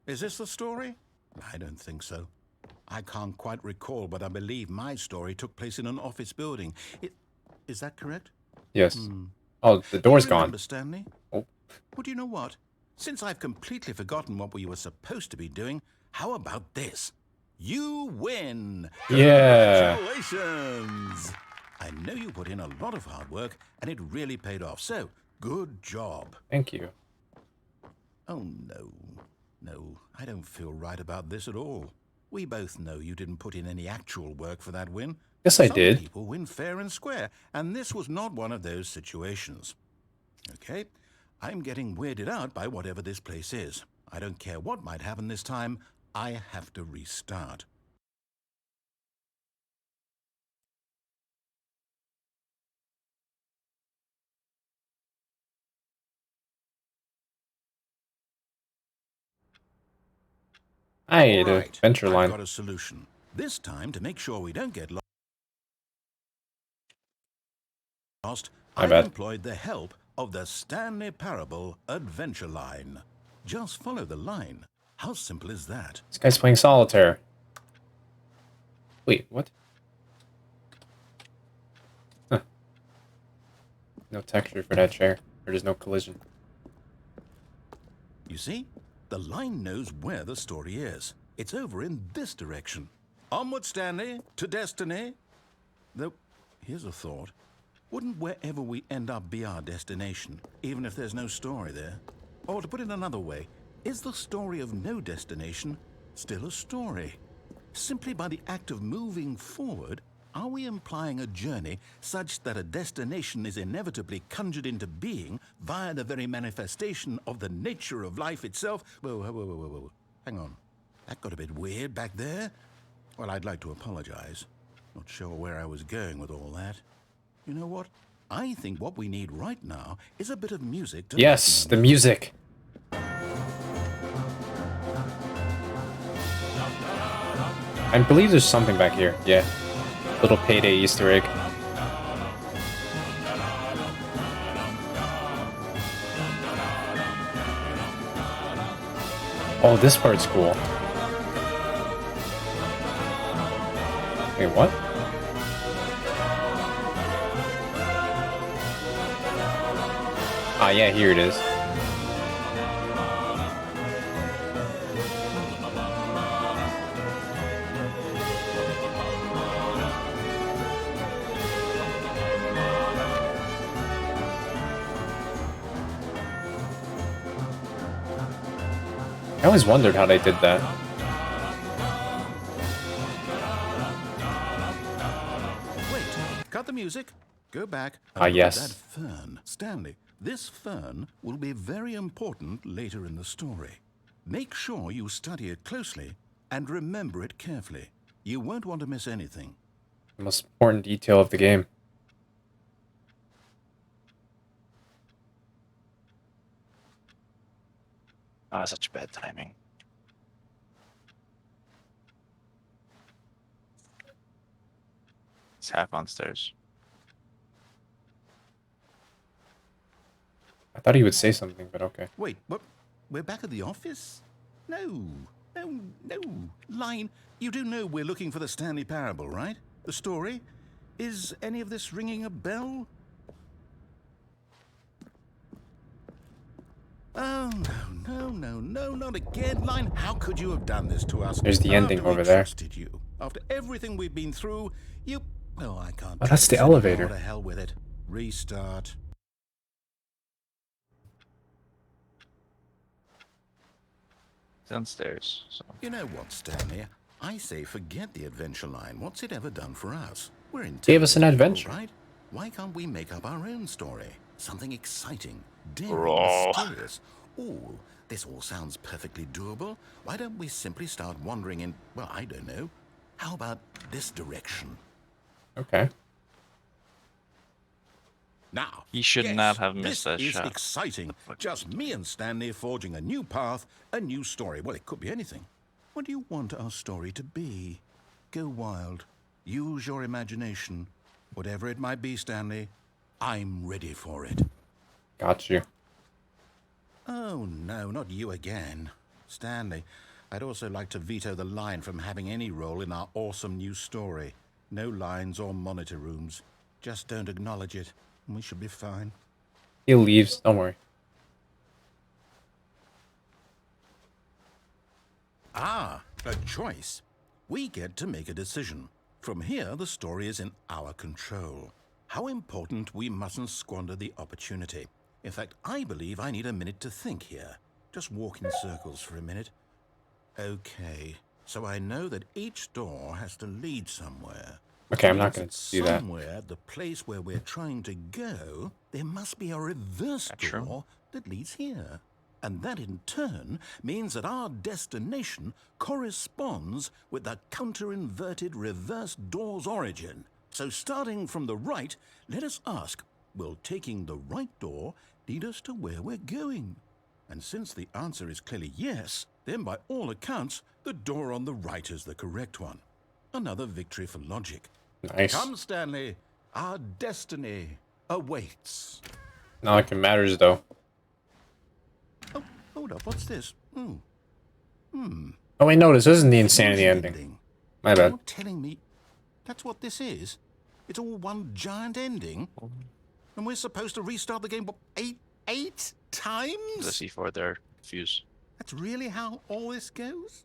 Speaker 2: Is this the story? I don't think so. I can't quite recall, but I believe my story took place in an office building. Is that correct?
Speaker 1: Yes. Oh, the door's
Speaker 2: You
Speaker 1: gone.
Speaker 2: remember, Stanley?
Speaker 1: Oh.
Speaker 2: Well, do you know what? Since I've completely forgotten what we were supposed to be doing, how about this? You win!
Speaker 1: Yeah.
Speaker 2: Congratulations! I know you put in a lot of hard work, and it really paid off, so good job.
Speaker 1: Thank you.
Speaker 2: Oh, no. No, I don't feel right about this at all. We both know you didn't put in any actual work for that win.
Speaker 1: Yes, I
Speaker 2: Some
Speaker 1: did.
Speaker 2: people win fair and square, and this was not one of those situations. Okay, I'm getting weirded out by whatever this place is. I don't care what might happen this time. I have to restart.
Speaker 1: Hey,
Speaker 2: All
Speaker 1: the
Speaker 2: right,
Speaker 1: adventure
Speaker 2: I've
Speaker 1: line.
Speaker 2: got a solution. This time, to make sure we don't get lost,
Speaker 1: My
Speaker 2: I've
Speaker 1: bad.
Speaker 2: employed the help of the Stanley Parable adventure line. Just follow the line. How simple is that?
Speaker 1: This guy's playing solitaire. Wait, what? Huh. No texture for that chair. There is no collision.
Speaker 2: You see? The line knows where the story is. It's over in this direction. Onward, Stanley, to destiny. Though, here's a thought. Wouldn't wherever we end up be our destination, even if there's no story there? Or to put it another way, is the story of no destination still a story? Simply by the act of moving forward, are we implying a journey such that a destination is inevitably conjured into being via the very manifestation of the nature of life itself? Whoa. Hang on. That got a bit weird back there. Well, I'd like to apologize. Not sure where I was going with all that. You know what? I think what we need right now is a bit of music to...
Speaker 1: Yes, the music. I believe there's something back here. Yeah. Little payday Easter egg. Oh, this part's cool. Wait, what? Ah, yeah, here it is. always wondered how they did that.
Speaker 2: Wait, cut the music. Go back.
Speaker 1: Ah,
Speaker 2: and look at
Speaker 1: yes.
Speaker 2: that fern. Stanley, this fern will be very important later in the story. Make sure you study it closely and remember it carefully. You won't want to miss anything.
Speaker 1: The most important detail of the game.
Speaker 3: Ah, such bad timing. It's half on stairs.
Speaker 1: I thought he would say something, but okay.
Speaker 2: Wait, what? We're back at the office? No. Line, you do know we're looking for the Stanley Parable, right? The story? Is any of this ringing a bell? Oh, no, not again. Line, how could you have done this to us?
Speaker 1: There's the ending
Speaker 2: After we
Speaker 1: over there.
Speaker 2: trusted you. After everything we've been through, you... Oh, I can't...
Speaker 1: Oh, that's the
Speaker 2: trust you.
Speaker 1: elevator.
Speaker 2: Oh, to hell with it. Restart.
Speaker 3: Downstairs. So
Speaker 2: You know what, Stanley? I say forget the adventure line. What's it ever done for us? We're in
Speaker 1: Gave us an adventure.
Speaker 2: right? Why can't we make up our own story? Something exciting, daring,
Speaker 3: Raw.
Speaker 2: mysterious. Oh, this all sounds perfectly doable. Why don't we simply start wandering in, well, I don't know. How about this direction?
Speaker 1: Okay.
Speaker 2: Now,
Speaker 3: He should
Speaker 2: yes,
Speaker 3: not have missed that
Speaker 2: this is
Speaker 3: shot.
Speaker 2: exciting. Just me and Stanley forging a new path, a new story. Well, it could be anything. What do you want our story to be? Go wild. Use your imagination. Whatever it might be, Stanley, I'm ready for it.
Speaker 1: Got you.
Speaker 2: Oh, no, not you again. Stanley, I'd also like to veto the line from having any role in our awesome new story. No lines or monitor rooms. Just don't acknowledge it, and we should be fine.
Speaker 1: He leaves. Don't worry.
Speaker 2: Ah, a choice. We get to make a decision. From here, the story is in our control. How important we mustn't squander the opportunity. In fact, I believe I need a minute to think here. Just walk in circles for a minute. Okay, so I know that each door has to lead somewhere.
Speaker 1: Okay, I'm not
Speaker 2: Means
Speaker 1: going
Speaker 2: that
Speaker 1: to do that.
Speaker 2: Somewhere, the place where we're trying to go, there must be a reverse
Speaker 3: That's true.
Speaker 2: door that leads here. And that in turn means that our destination corresponds with the counter-inverted reverse door's origin. So starting from the right, let us ask, will taking the right door lead us to where we're going? And since the answer is clearly yes, then by all accounts, the door on the right is the correct one. Another victory for logic.
Speaker 1: Nice.
Speaker 2: Come, Stanley, our destiny awaits.
Speaker 1: Not like it matters, though.
Speaker 2: Oh, hold up, what's this?
Speaker 1: Oh, wait, no, this isn't the insanity ending. My bad.
Speaker 2: You're telling me that's what this is? It's all one giant ending? And we're supposed to restart the game, what, eight times?
Speaker 3: The C4 there. Fuse.
Speaker 2: That's really how all this goes?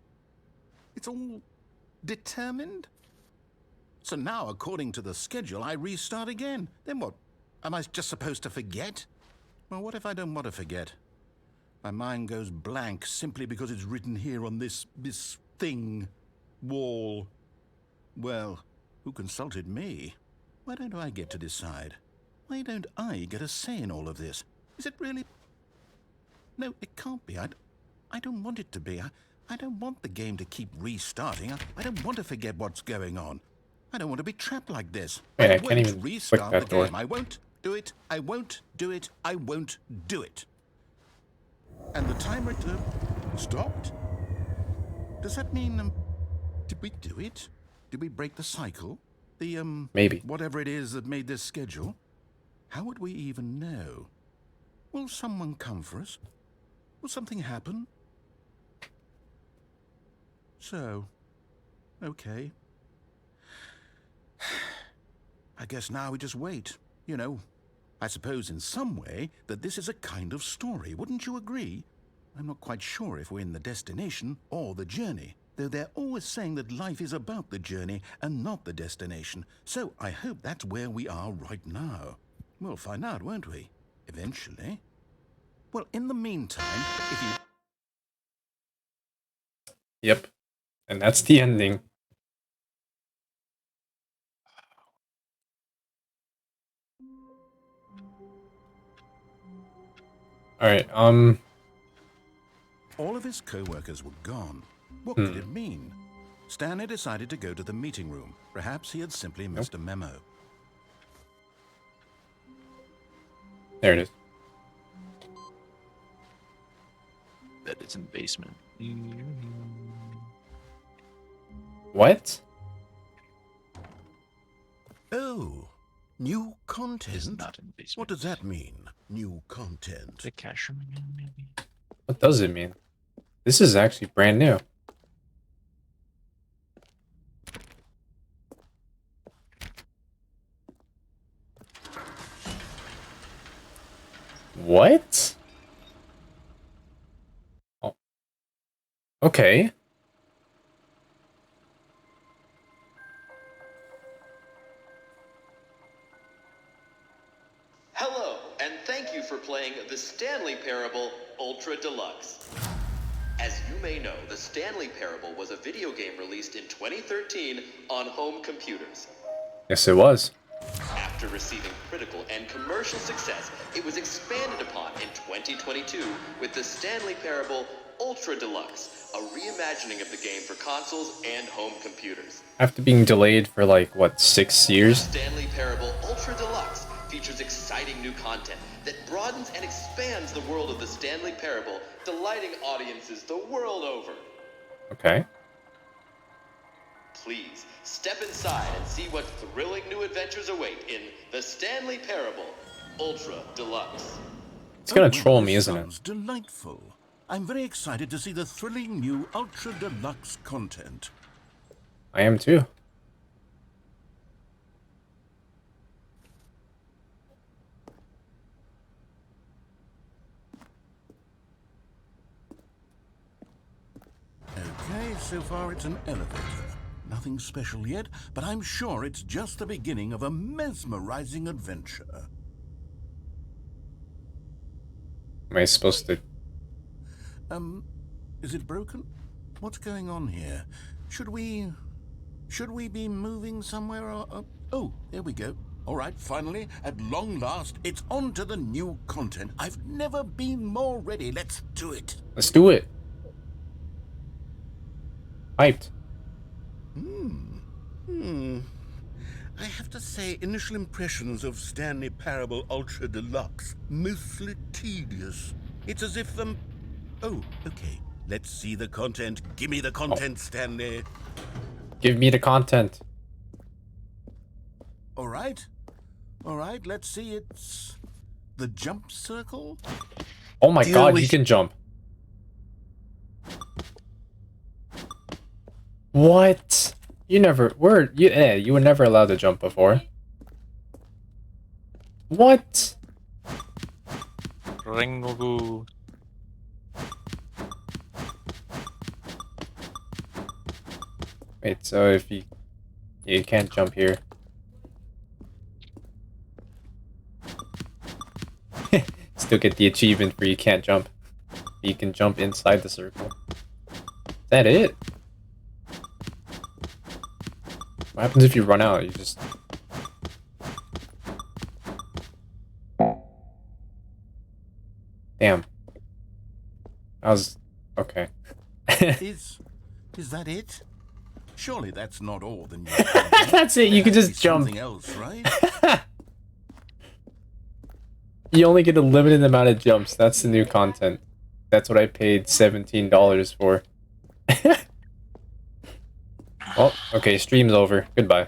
Speaker 2: It's all determined? So now, according to the schedule, I restart again. Then what? Am I just supposed to forget? Well, what if I don't want to forget? My mind goes blank simply because it's written here on this thing, wall. Well, who consulted me? Why don't I get to decide? Why don't I get a say in all of this? Is it really? No, it can't be. I don't want it to be. I don't want the game to keep restarting. I don't want to forget what's going on. I don't want to be trapped like this.
Speaker 1: Wait, I
Speaker 2: won't
Speaker 1: can't even
Speaker 2: restart
Speaker 1: click that
Speaker 2: the
Speaker 1: door.
Speaker 2: game. I won't do it. I won't do it. I won't do it. And the timer stopped? Does that mean, did we do it? Did we break the cycle? The,
Speaker 1: Maybe.
Speaker 2: whatever it is that made this schedule? How would we even know? Will someone come for us? Will something happen? So, okay. I guess now we just wait, you know. I suppose in some way that this is a kind of story, wouldn't you agree? I'm not quite sure if we're in the destination or the journey, though they're always saying that life is about the journey and not the destination. So I hope that's where we are right now. We'll find out, won't we? Eventually. Well, in the meantime, if you...
Speaker 1: Yep. And that's the ending. Alright,
Speaker 2: All of his co-workers were gone. What could it mean? Stanley decided to go to the meeting room. Perhaps he had simply missed a memo.
Speaker 1: there it is.
Speaker 3: That is in the basement.
Speaker 1: What?
Speaker 2: Oh, new
Speaker 3: It's
Speaker 2: content?
Speaker 3: not in the basement.
Speaker 2: What does that mean, new content?
Speaker 3: The cash room again, maybe?
Speaker 1: What does it mean? This is actually brand new. What? Oh. Okay.
Speaker 4: Hello, and thank you for playing the Stanley Parable Ultra Deluxe. As you may know, the Stanley Parable was a video game released in 2013 on home computers.
Speaker 1: Yes, it was.
Speaker 4: After receiving critical and commercial success, it was expanded upon in 2022 with the Stanley Parable Ultra Deluxe, a reimagining of the game for consoles and home computers.
Speaker 1: After being delayed for like, what, 6 years?
Speaker 4: Stanley Parable Ultra Deluxe features exciting new content that broadens and expands the world of the Stanley Parable, delighting audiences the world over.
Speaker 1: Okay.
Speaker 4: Please, step inside and see what thrilling new adventures await in the Stanley Parable Ultra Deluxe.
Speaker 1: It's gonna
Speaker 2: Oh,
Speaker 1: troll
Speaker 2: this
Speaker 1: me, isn't it?
Speaker 2: sounds delightful. I'm very excited to see the thrilling new Ultra Deluxe content.
Speaker 1: I am too.
Speaker 2: Okay, so far it's an elevator. Nothing special yet, but I'm sure it's just the beginning of a mesmerizing adventure.
Speaker 1: Am I supposed to...
Speaker 2: Is it broken? What's going on here? Should we be moving somewhere or... Oh, there we go. All right, finally, at long last, it's on to the new content. I've never been more ready. Let's do it.
Speaker 1: Let's do it. Hyped.
Speaker 2: I have to say, initial impressions of Stanley Parable Ultra Deluxe, mostly tedious. It's as if, Oh, okay. Let's see the content. Give me the content, Stanley.
Speaker 1: Give me the content.
Speaker 2: All right. All right, let's see. It's the jump circle.
Speaker 1: Oh my
Speaker 3: Deal
Speaker 1: god,
Speaker 3: with-
Speaker 1: you can jump. What? You were never allowed to jump before. What?
Speaker 3: Ringu.
Speaker 1: Wait, so if you can't jump here. Still get the achievement for you can't jump. You can jump inside the circle. Is that it? What happens if you run out? You just... Damn. I was... Okay.
Speaker 2: Is that it? Surely that's not all the new content.
Speaker 1: That's it, you can
Speaker 2: There has
Speaker 1: just
Speaker 2: to be
Speaker 1: jump.
Speaker 2: Something else, right?
Speaker 1: You only get a limited amount of jumps. That's the new content. That's what I paid $17 for. Oh, okay, stream's over. Goodbye.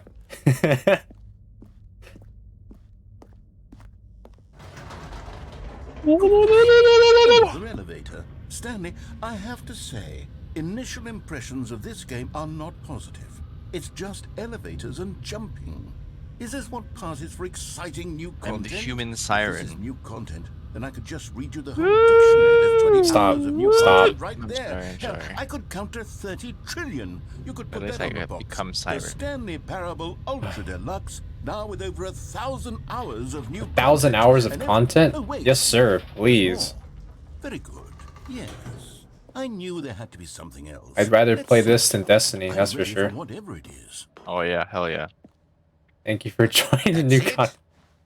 Speaker 2: Another elevator. Stanley, I have to say, initial impressions of this game are not positive. It's just elevators and jumping. Is this what passes for exciting new
Speaker 3: I'm
Speaker 2: content?
Speaker 3: the human
Speaker 2: If this is
Speaker 3: siren.
Speaker 2: new content, then I could just read you the whole dictionary. There's 20
Speaker 1: Stop.
Speaker 2: hours of new
Speaker 1: Stop.
Speaker 2: content right
Speaker 3: I'm
Speaker 2: there.
Speaker 3: sorry,
Speaker 2: Hell,
Speaker 3: sorry.
Speaker 2: I could counter 30 trillion. You could put
Speaker 3: At least
Speaker 2: that
Speaker 3: I
Speaker 2: on the
Speaker 3: have
Speaker 2: box.
Speaker 3: become
Speaker 2: The
Speaker 3: siren.
Speaker 2: Stanley Parable Ultra Deluxe, now with over 1,000 hours of new
Speaker 1: 1,000
Speaker 2: content.
Speaker 1: hours of
Speaker 2: And
Speaker 1: content?
Speaker 2: oh, wait.
Speaker 1: Yes, sir. Please.
Speaker 2: Very good. Yes. I knew there had to be something else.
Speaker 1: I'd rather
Speaker 2: Let's
Speaker 1: play
Speaker 2: see.
Speaker 1: this than Destiny,
Speaker 2: I'm
Speaker 1: that's for
Speaker 2: ready
Speaker 1: sure.
Speaker 2: whatever it is.
Speaker 3: Oh yeah, hell yeah.
Speaker 1: Thank you for joining the new
Speaker 2: That's it?
Speaker 1: content.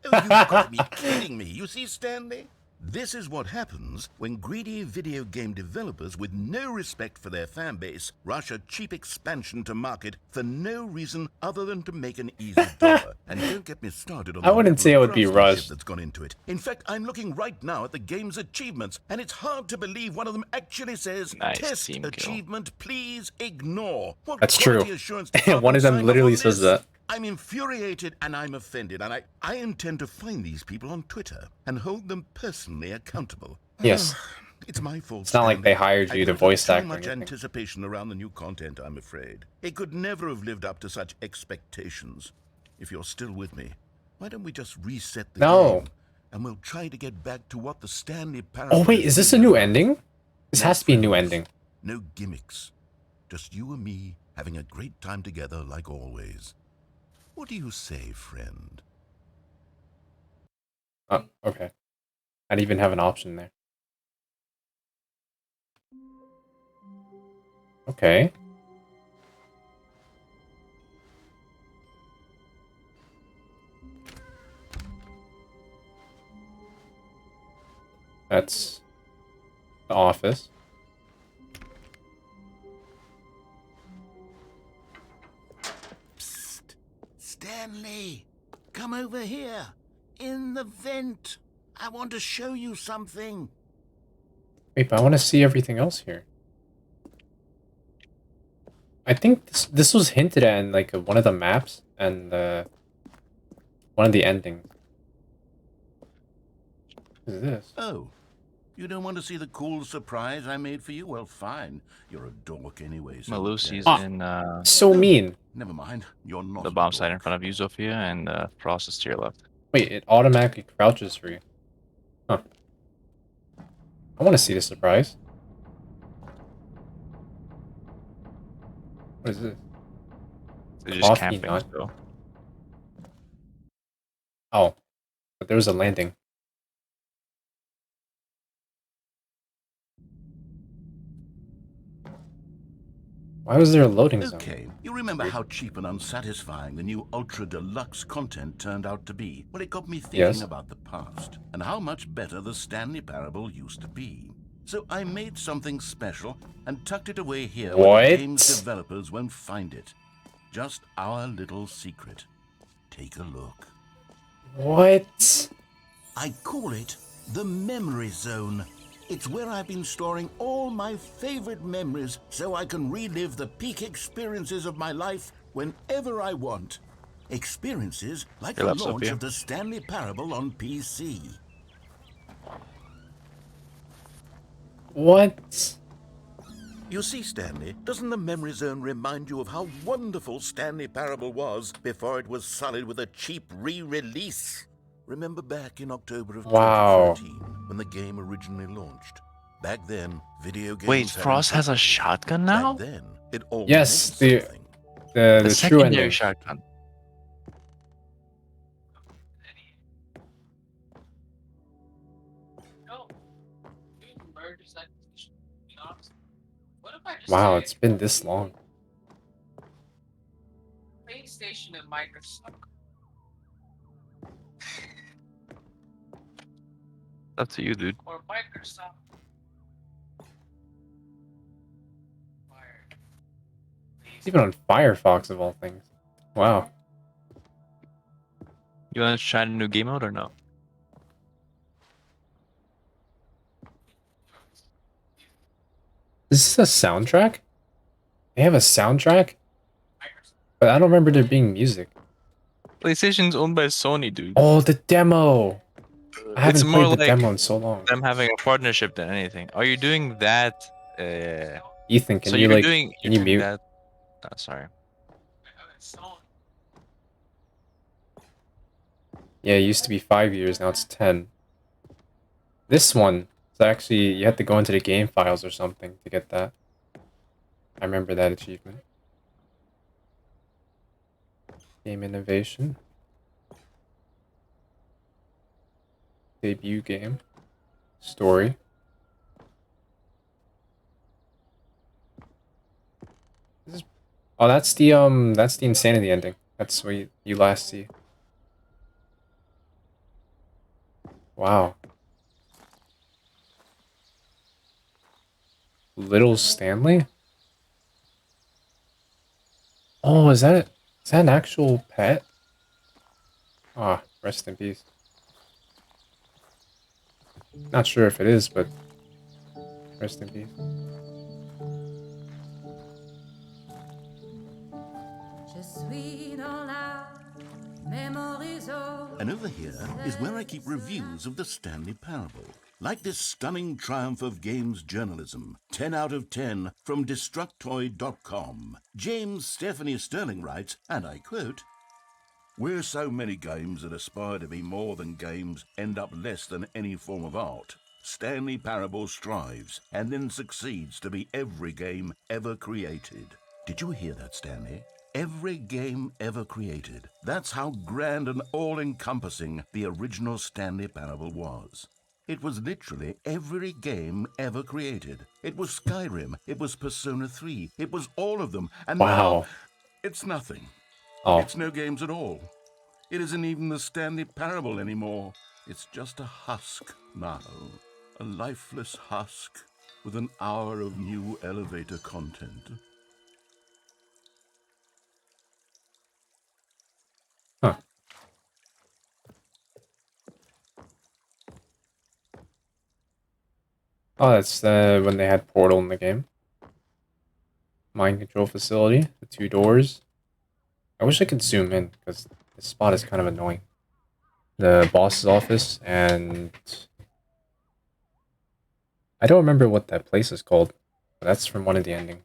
Speaker 2: Oh, you've got to be kidding me. You see, Stanley? This is what happens when greedy video game developers with no respect for their fan base rush a cheap expansion to market for no reason other than to make an easy dollar. And don't get me started on
Speaker 1: I
Speaker 2: the
Speaker 1: wouldn't
Speaker 2: level
Speaker 1: say
Speaker 2: of
Speaker 1: it would be
Speaker 2: craftsmanship
Speaker 1: rushed.
Speaker 2: that's gone into it. In fact, I'm looking right now at the game's achievements, and it's hard to believe one of them actually says,
Speaker 3: Nice
Speaker 2: "Test
Speaker 3: team kill.
Speaker 2: achievement, please ignore." What
Speaker 1: That's true.
Speaker 2: quality assurance
Speaker 1: One of them
Speaker 2: department signed off
Speaker 1: literally
Speaker 2: on
Speaker 1: says
Speaker 2: this?
Speaker 1: that.
Speaker 2: I'm infuriated and I'm offended, and I intend to find these people on Twitter and hold them personally accountable.
Speaker 1: Yes.
Speaker 2: It's my fault.
Speaker 1: It's not like they hired you to voice act or
Speaker 2: Too much
Speaker 1: anything.
Speaker 2: anticipation around the new content, I'm afraid. It could never have lived up to such expectations. If you're still with me, why don't we just reset the
Speaker 1: No.
Speaker 2: game, and we'll try to get back to what the Stanley Parable
Speaker 1: Oh wait, is this a new ending? This has to be a new ending.
Speaker 2: No gimmicks. Just you and me having a great time together like always. What do you say, friend?
Speaker 1: Oh, okay. I didn't even have an option there. Okay. That's the office.
Speaker 2: Psst. Stanley, come over here. In the vent. I want to show you something.
Speaker 1: Wait, but I want to see everything else here. I think this was hinted at in like one of the maps and one of the endings. What is this?
Speaker 2: Oh, you don't want to see the cool surprise I made for you? Well, fine. You're a dork anyway. So
Speaker 3: Malusi's
Speaker 1: Ah.
Speaker 3: in
Speaker 1: So mean.
Speaker 2: never mind. You're not
Speaker 3: the
Speaker 2: a
Speaker 3: bomb site in
Speaker 2: dork.
Speaker 3: front of you, Sophia, and Frost is to your left.
Speaker 1: Wait, it automatically crouches for you. Huh. I want to see the surprise. What is this?
Speaker 3: They're just
Speaker 1: Coffee
Speaker 3: camping
Speaker 1: nut.
Speaker 3: still.
Speaker 1: Oh, but there was a landing. Why was there a loading zone?
Speaker 2: Okay, you remember how cheap and unsatisfying the new Ultra Deluxe content turned out to be? Well, it got me thinking
Speaker 1: Yes.
Speaker 2: about the past and how much better the Stanley Parable used to be. So I made something special and tucked it away here where
Speaker 1: What?
Speaker 2: the game's developers won't find it. Just our little secret. Take a look.
Speaker 1: What?
Speaker 2: I call it the Memory Zone. It's where I've been storing all my favorite memories so I can relive the peak experiences of my life whenever I want. Experiences like the
Speaker 3: Your
Speaker 2: launch
Speaker 3: left, Sophia.
Speaker 2: of the Stanley Parable on PC.
Speaker 1: What?
Speaker 2: You see, Stanley, doesn't the Memory Zone remind you of how wonderful Stanley Parable was before it was sullied with a cheap re-release? Remember back in October of
Speaker 1: Wow.
Speaker 2: 2013, when the game originally launched? Back then, video games
Speaker 3: Wait,
Speaker 2: had
Speaker 3: Frost has a shotgun now?
Speaker 2: Back then, it all
Speaker 1: Yes,
Speaker 2: meant something.
Speaker 1: The
Speaker 3: The
Speaker 1: true
Speaker 3: secondary
Speaker 1: ending.
Speaker 3: shotgun.
Speaker 1: Wow, it's been this long.
Speaker 5: PlayStation and Microsoft.
Speaker 3: Up to you, dude.
Speaker 5: Or Microsoft.
Speaker 1: It's even on Firefox of all things. Wow.
Speaker 3: You want to try a new game mode or no?
Speaker 1: Is this a soundtrack? They have a soundtrack? But I don't remember there being music.
Speaker 3: PlayStation's owned by Sony, dude.
Speaker 1: Oh, the demo! I haven't
Speaker 3: It's more
Speaker 1: played the
Speaker 3: like
Speaker 1: demo in so long.
Speaker 3: them having a partnership than anything. Are you doing that?
Speaker 1: Ethan, can
Speaker 3: So
Speaker 1: you
Speaker 3: you're
Speaker 1: like,
Speaker 3: doing
Speaker 1: can you mute?
Speaker 3: that? Oh, sorry.
Speaker 1: Yeah, it used to be 5 years, now it's 10. This one, it's actually, you had to go into the game files or something to get that. I remember that achievement. Game innovation. Debut game. Story. Oh, that's the insanity ending. That's what you last see. Wow. Little Stanley? Oh, is that an actual pet? Ah, rest in peace. Not sure if it is, but rest in peace.
Speaker 2: And over here is where I keep reviews of the Stanley Parable. Like this stunning triumph of games journalism, 10 out of 10 from Destructoid.com. James Stephanie Sterling writes, and I quote, "Where so many games that aspire to be more than games end up less than any form of art, Stanley Parable strives and then succeeds to be every game ever created." Did you hear that, Stanley? Every game ever created. That's how grand and all-encompassing the original Stanley Parable was. It was literally every game ever created. It was Skyrim, it was Persona 3, it was all of them, and now
Speaker 1: Wow.
Speaker 2: it's nothing.
Speaker 1: Oh,
Speaker 2: It's no games at all. It isn't even the Stanley Parable anymore. It's just a husk now. A lifeless husk with an hour of new elevator content.
Speaker 1: huh. Oh, that's when they had Portal in the game. Mind control facility, the 2 doors. I wish I could zoom in, because this spot is kind of annoying. The boss's office, and I don't remember what that place is called, but that's from one of the endings.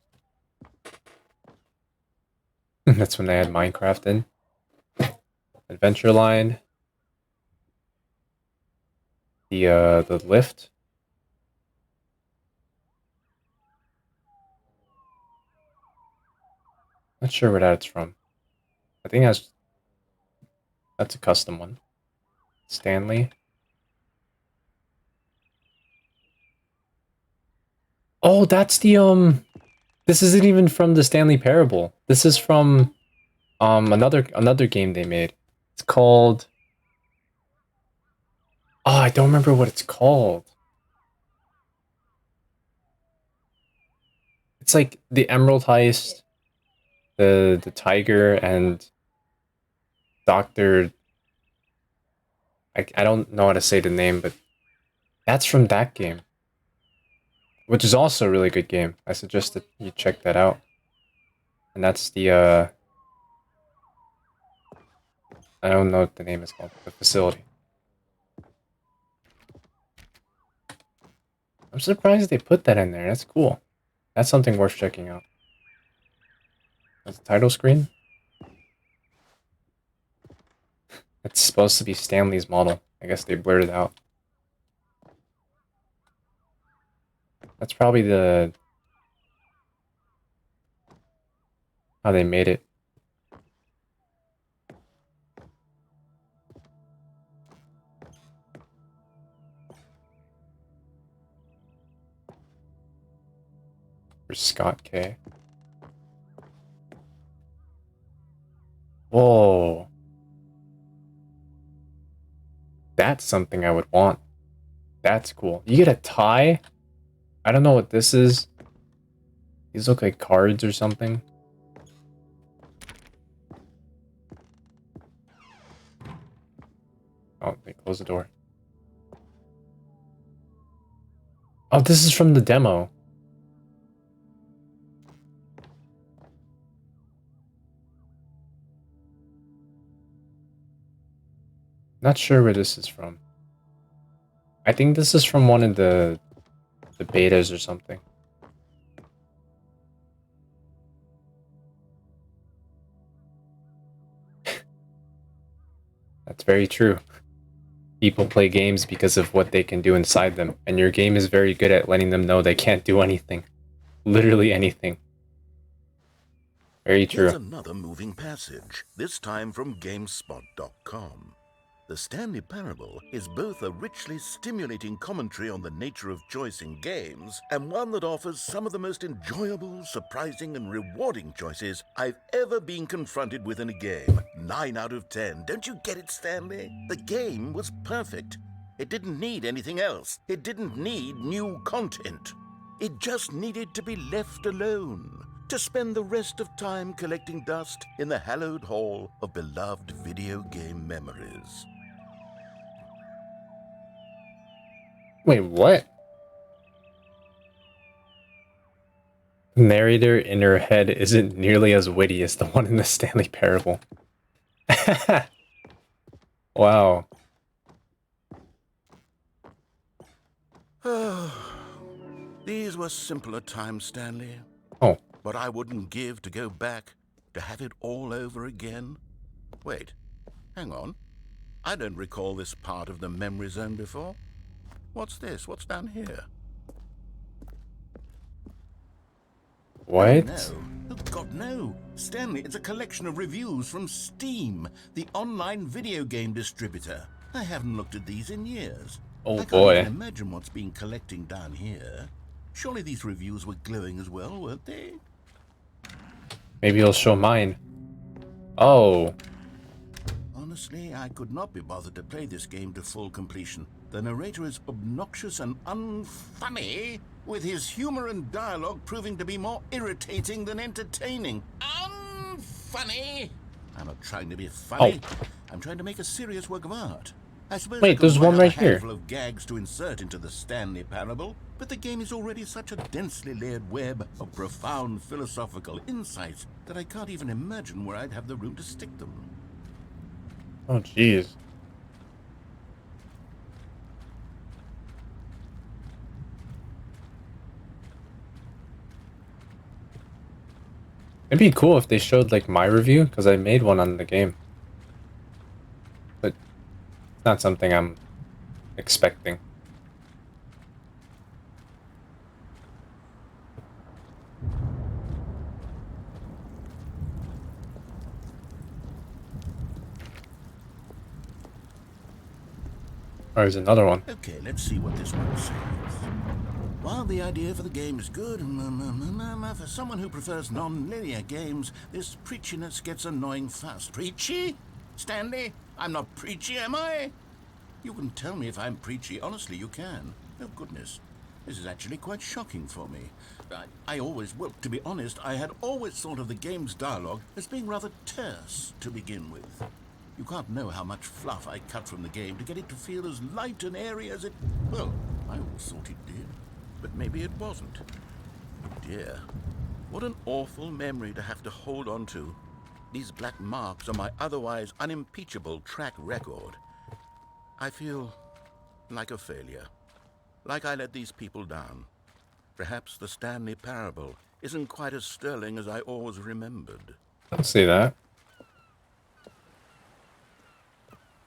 Speaker 1: That's when they had Minecraft in. Adventure line. The lift. Not sure where that's from. I think that's a custom one. Stanley. Oh, that's the this isn't even from the Stanley Parable. This is from another game they made. It's called, oh, I don't remember what it's called. It's like the Emerald Heist, the Tiger, and Doctor. I don't know how to say the name, but that's from that game, which is also a really good game. I suggest that you check that out. And that's the I don't know what the name is called. The facility. I'm surprised they put that in there. That's cool. That's something worth checking out. That's the title screen. It's supposed to be Stanley's model. I guess they blurred it out. That's probably how they made it. For Scott K. Whoa. That's something I would want. That's cool. You get a tie? I don't know what this is. These look like cards or something. Oh, they closed the door. Oh, this is from the demo. Not sure where this is from. I think this is from one of the betas or something. That's very true. People play games because of what they can do inside them, and your game is very good at letting them know they can't do anything. Literally anything. Very true.
Speaker 2: Here's another moving passage, this time from GameSpot.com. The Stanley Parable is both a richly stimulating commentary on the nature of choice in games and one that offers some of the most enjoyable, surprising, and rewarding choices I've ever been confronted with in a game. 9 out of 10. Don't you get it, Stanley? The game was perfect. It didn't need anything else. It didn't need new content. It just needed to be left alone, to spend the rest of time collecting dust in the hallowed hall of beloved video game memories.
Speaker 1: Wait, what? Narrator in her head isn't nearly as witty as the one in the Stanley Parable. Wow.
Speaker 2: These were simpler times, Stanley.
Speaker 1: Oh,
Speaker 2: But I wouldn't give to go back, to have it all over again. Wait, hang on. I don't recall this part of the memory zone before. What's this? What's down here?
Speaker 1: what?
Speaker 2: No. Oh, God, no. Stanley, it's a collection of reviews from Steam, the online video game distributor. I haven't looked at these in years.
Speaker 1: Oh,
Speaker 2: I can't
Speaker 1: boy.
Speaker 2: even imagine what's been collecting down here. Surely these reviews were glowing as well, weren't they?
Speaker 1: Maybe he'll show mine. Oh,
Speaker 2: Honestly, I could not be bothered to play this game to full completion. The narrator is obnoxious and unfunny, with his humor and dialogue proving to be more irritating than entertaining. Unfunny! I'm not trying to be funny. I'm trying to make a serious work of art. I suppose
Speaker 1: Wait,
Speaker 2: I could
Speaker 1: there's one
Speaker 2: write up
Speaker 1: right
Speaker 2: a
Speaker 1: here.
Speaker 2: handful of gags to insert into the Stanley Parable, but the game is already such a densely layered web of profound philosophical insights that I can't even imagine where I'd have the room to stick them.
Speaker 1: oh, jeez. It'd be cool if they showed like my review, because I made one on the game. But it's not something I'm expecting. Oh, there's another one.
Speaker 2: Okay, let's see what this one says. While the idea for the game is good, for someone who prefers non-linear games, this preachiness gets annoying fast. Preachy? Stanley? I'm not preachy, am I? You can tell me if I'm preachy. Honestly, you can. Oh, goodness. This is actually quite shocking for me. Well, to be honest, I had always thought of the game's dialogue as being rather terse to begin with. You can't know how much fluff I cut from the game to get it to feel as light and airy as it... Well, I always thought it did, but maybe it wasn't. Oh dear, what an awful memory to have to hold on to. These black marks on my otherwise unimpeachable track record. I feel like a failure, like I let these people down. Perhaps the Stanley Parable isn't quite as sterling as I always remembered.
Speaker 1: I'll see that.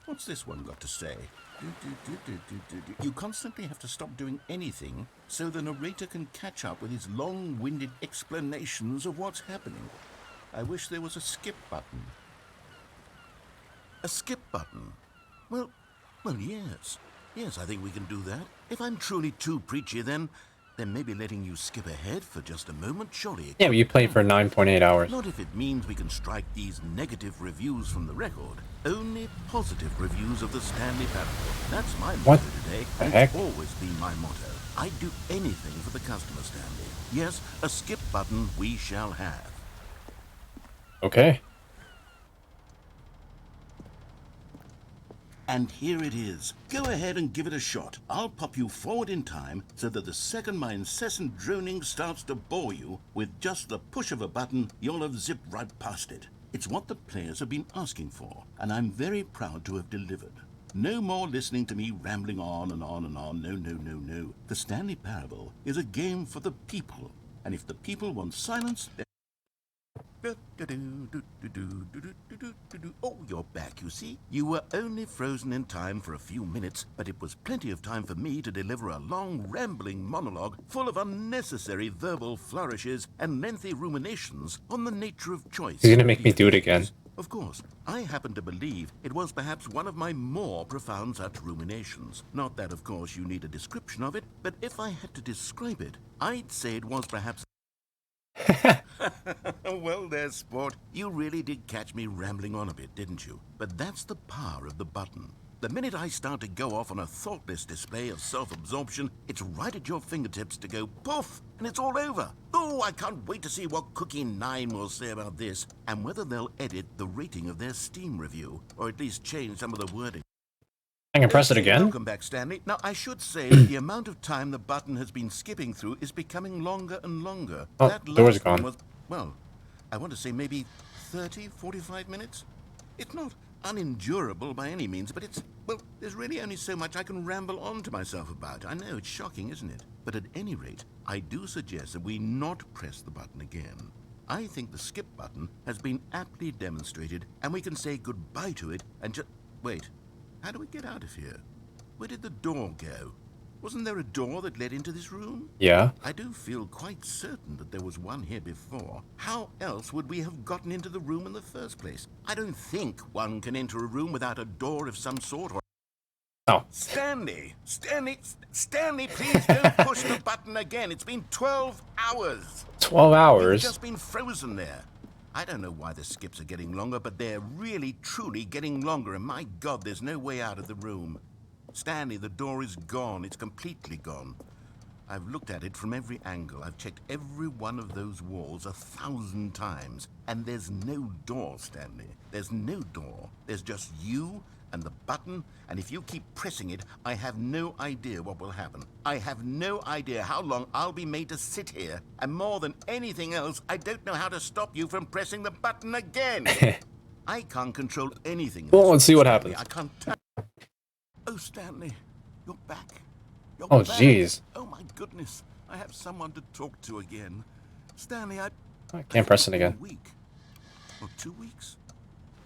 Speaker 2: What's this one got to say? You constantly have to stop doing anything so the narrator can catch up with his long-winded explanations of what's happening. I wish there was a skip button. A skip button? Well, yes. Yes, I think we can do that. If I'm truly too preachy, then maybe letting you skip ahead for just a moment, surely...
Speaker 1: Yeah, but you played for 9.8 hours.
Speaker 2: Not if it means we can strike these negative reviews from the record. Only positive reviews of the Stanley Parable. That's my motto
Speaker 1: What
Speaker 2: today,
Speaker 1: the
Speaker 2: and
Speaker 1: heck?
Speaker 2: it's always been my motto. I'd do anything for the customer, Stanley. Yes, a skip button we shall have.
Speaker 1: Okay.
Speaker 2: And here it is. Go ahead and give it a shot. I'll pop you forward in time so that the second my incessant droning starts to bore you, with just the push of a button, you'll have zipped right past it. It's what the players have been asking for, and I'm very proud to have delivered. No more listening to me rambling on and on and on. No. The Stanley Parable is a game for the people, and if the people want silence, then... Oh, you're back, you see. You were only frozen in time for a few minutes, but it was plenty of time for me to deliver a long, rambling monologue full of unnecessary verbal flourishes and lengthy ruminations on the nature of choice.
Speaker 1: He's gonna make me do it again.
Speaker 2: Of course, I happen to believe it was perhaps one of my more profound such ruminations. Not that, of course, you need a description of it, but if I had to describe it, I'd say it was perhaps... Well there, sport. You really did catch me rambling on a bit, didn't you? But that's the power of the button. The minute I start to go off on a thoughtless display of self-absorption, it's right at your fingertips to go poof, and it's all over. Oh, I can't wait to see what Cookie 9 will say about this, and whether they'll edit the rating of their Steam review, or at least change some of the wording.
Speaker 1: I can press it again?
Speaker 2: Welcome back, Stanley. Now, I should say that the amount of time the button has been skipping through is becoming longer and longer.
Speaker 1: Oh,
Speaker 2: That
Speaker 1: door's
Speaker 2: last one
Speaker 1: gone.
Speaker 2: was, well, I want to say maybe 30, 45 minutes? It's not unendurable by any means, but it's, well, there's really only so much I can ramble on to myself about. I know, it's shocking, isn't it? But at any rate, I do suggest that we not press the button again. I think the skip button has been aptly demonstrated, and we can say goodbye to it and just... Wait, how do we get out of here? Where did the door go? Wasn't there a door that led into this room?
Speaker 1: Yeah.
Speaker 2: I do feel quite certain that there was one here before. How else would we have gotten into the room in the first place? I don't think one can enter a room without a door of some sort or...
Speaker 1: Oh.
Speaker 2: Stanley, please don't push the button again. It's been 12 hours.
Speaker 1: 12
Speaker 2: You've
Speaker 1: hours?
Speaker 2: just been frozen there. I don't know why the skips are getting longer, but they're really, truly getting longer, and my God, there's no way out of the room. Stanley, the door is gone. It's completely gone. I've looked at it from every angle. I've checked every one of those walls 1,000 times, and there's no door, Stanley. There's no door. There's just you and the button, and if you keep pressing it, I have no idea what will happen. I have no idea how long I'll be made to sit here, and more than anything else, I don't know how to stop you from pressing the button again. I can't control anything. in
Speaker 1: Well,
Speaker 2: this
Speaker 1: let's see
Speaker 2: room,
Speaker 1: what
Speaker 2: Stanley.
Speaker 1: happens.
Speaker 2: I can't. Oh, Stanley, you're back. You're
Speaker 1: Oh,
Speaker 2: back.
Speaker 1: jeez.
Speaker 2: Oh, my goodness. I have someone to talk to again. Stanley,
Speaker 1: I can't press it
Speaker 2: A
Speaker 1: again.
Speaker 2: week or 2 weeks.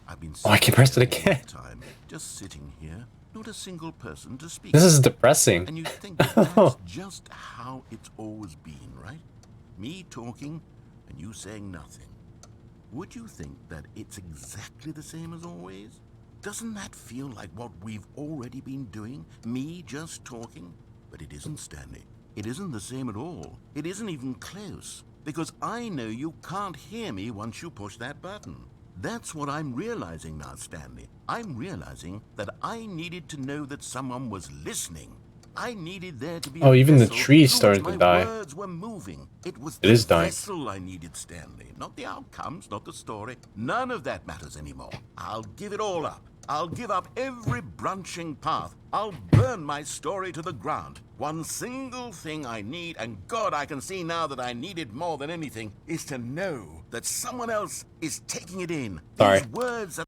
Speaker 2: I've been
Speaker 1: Oh, I can press it
Speaker 2: sitting here all
Speaker 1: again.
Speaker 2: the time, just sitting here, not a single person to speak.
Speaker 1: This
Speaker 2: to.
Speaker 1: is depressing.
Speaker 2: And you think that that's just how it's always been, right? Me talking and you saying nothing. Would you think that it's exactly the same as always? Doesn't that feel like what we've already been doing? Me just talking? But it isn't, Stanley. It isn't the same at all. It isn't even close. Because I know you can't hear me once you push that button. That's what I'm realizing now, Stanley. I'm realizing that I needed to know that someone was listening. I needed there to be
Speaker 1: Oh,
Speaker 2: a
Speaker 1: even the
Speaker 2: vessel
Speaker 1: tree
Speaker 2: through
Speaker 1: started
Speaker 2: which
Speaker 1: to
Speaker 2: my
Speaker 1: die.
Speaker 2: words were moving. It was
Speaker 1: It
Speaker 2: the
Speaker 1: is dying.
Speaker 2: vessel I needed, Stanley. Not the outcomes, not the story. None of that matters anymore. I'll give it all up. I'll give up every branching path. I'll burn my story to the ground. One single thing I need, and God, I can see now that I need it more than anything, is to know that someone else is taking it in.
Speaker 1: Sorry.
Speaker 2: These words are...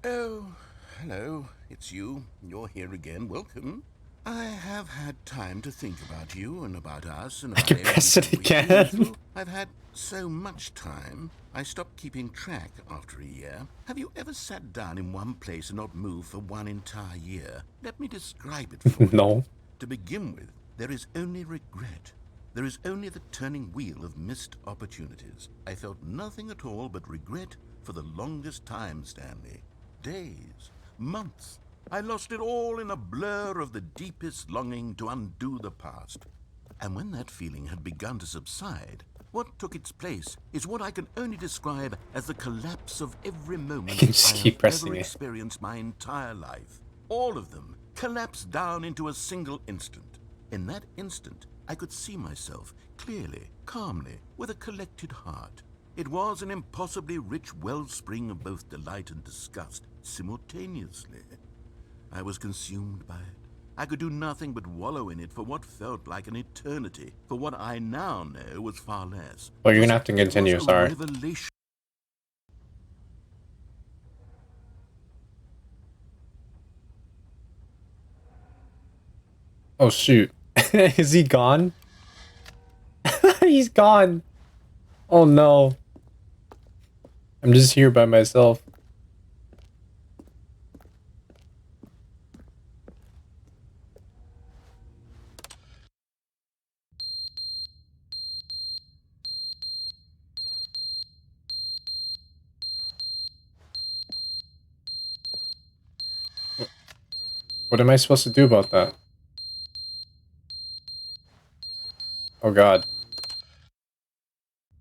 Speaker 2: Oh, hello. It's you. You're here again. Welcome. I have had time to think about you and about us and about
Speaker 1: can press it
Speaker 2: everything we've been
Speaker 1: again.
Speaker 2: through. I've had so much time, I stopped keeping track after a year. Have you ever sat down in one place and not moved for one entire year? Let me describe it for you.
Speaker 1: No.
Speaker 2: To begin with, there is only regret. There is only the turning wheel of missed opportunities. I felt nothing at all but regret for the longest time, Stanley. Days, months. I lost it all in a blur of the deepest longing to undo the past. And when that feeling had begun to subside, what took its place is what I can only describe as the collapse of every moment
Speaker 1: Just
Speaker 2: I
Speaker 1: keep
Speaker 2: have
Speaker 1: pressing
Speaker 2: ever
Speaker 1: it.
Speaker 2: experienced my entire life. All of them collapsed down into a single instant. In that instant, I could see myself clearly, calmly, with a collected heart. It was an impossibly rich wellspring of both delight and disgust simultaneously. I was consumed by it. I could do nothing but wallow in it for what felt like an eternity, for what I now know was far less.
Speaker 1: Well, you're gonna have to
Speaker 2: It was
Speaker 1: continue,
Speaker 2: a
Speaker 1: sorry.
Speaker 2: revelation.
Speaker 1: Oh, shoot. Is he gone? He's gone. Oh, no. I'm just here by myself. What am I supposed to do about that? Oh god.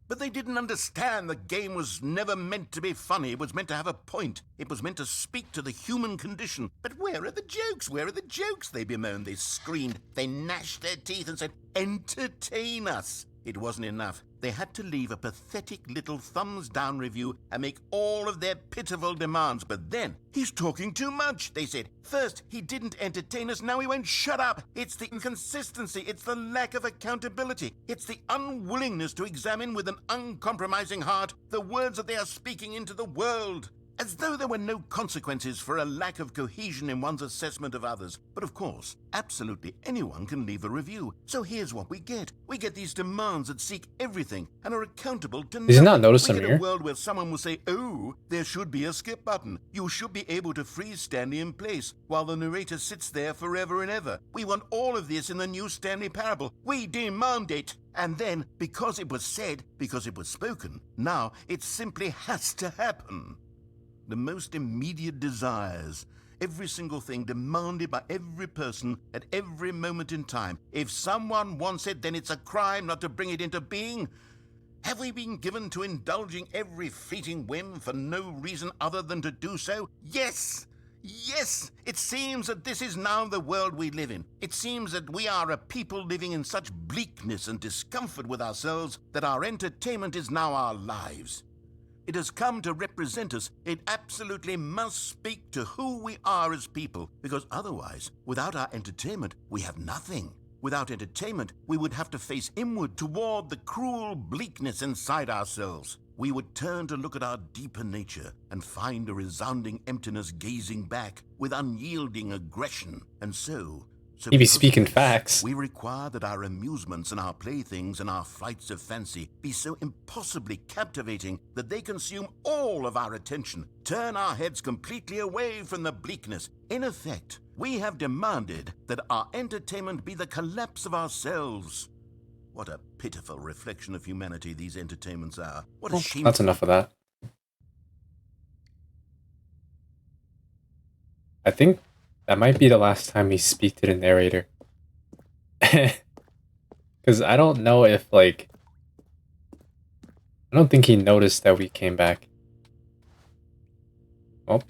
Speaker 2: But they didn't understand the game was never meant to be funny. It was meant to have a point. It was meant to speak to the human condition. But where are the jokes? Where are the jokes? They bemoaned, they screamed, they gnashed their teeth and said, entertain us. It wasn't enough. They had to leave a pathetic little thumbs-down review and make all of their pitiful demands. But then, he's talking too much, they said. First, he didn't entertain us, now he won't shut up. It's the inconsistency, it's the lack of accountability. It's the unwillingness to examine with an uncompromising heart the words that they are speaking into the world. As though there were no consequences for a lack of cohesion in one's assessment of others. But of course, absolutely anyone can leave a review. So here's what we get. We get these demands that seek everything and are accountable to
Speaker 1: Did you not
Speaker 2: nothing.
Speaker 1: notice
Speaker 2: We
Speaker 1: him
Speaker 2: get
Speaker 1: here?
Speaker 2: a world where someone will say, oh, there should be a skip button. You should be able to freeze Stanley in place while the narrator sits there forever and ever. We want all of this in the new Stanley Parable. We demand it. And then, because it was said, because it was spoken, now it simply has to happen. The most immediate desires, every single thing demanded by every person at every moment in time. If someone wants it, then it's a crime not to bring it into being. Have we been given to indulging every fleeting whim for no reason other than to do so? Yes! Yes! It seems that this is now the world we live in. It seems that we are a people living in such bleakness and discomfort with ourselves that our entertainment is now our lives. It has come to represent us. It absolutely must speak to who we are as people, because otherwise, without our entertainment, we have nothing. Without entertainment, we would have to face inward toward the cruel bleakness inside ourselves. We would turn to look at our deeper nature and find a resounding emptiness gazing back with unyielding aggression. And so
Speaker 1: He be
Speaker 2: because of
Speaker 1: speaking
Speaker 2: this,
Speaker 1: facts.
Speaker 2: we require that our amusements and our playthings and our flights of fancy be so impossibly captivating that they consume all of our attention, turn our heads completely away from the bleakness. In effect, we have demanded that our entertainment be the collapse of ourselves. What a pitiful reflection of humanity these entertainments are. What a
Speaker 1: Well,
Speaker 2: shameful...
Speaker 1: that's enough of that. I think that might be the last time we speak to the narrator. Because I don't know if, like... I don't think he noticed that we came back. Oh.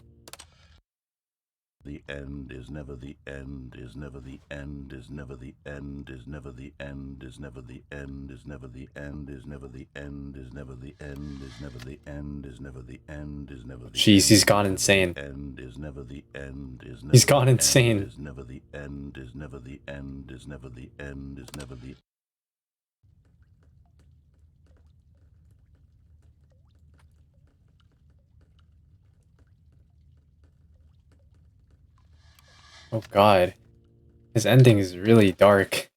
Speaker 2: The end is never the end, is never the end, is never the end, is never the end, is never the end, is never the end, is never the end, is never the end, is never the end, is never the end, is never the
Speaker 1: Jeez, he's gone insane.
Speaker 2: end, is never the end, is never
Speaker 1: He's gone insane.
Speaker 2: is never the end, is never the end, is never the end, is never the
Speaker 1: Oh god. His ending is really dark.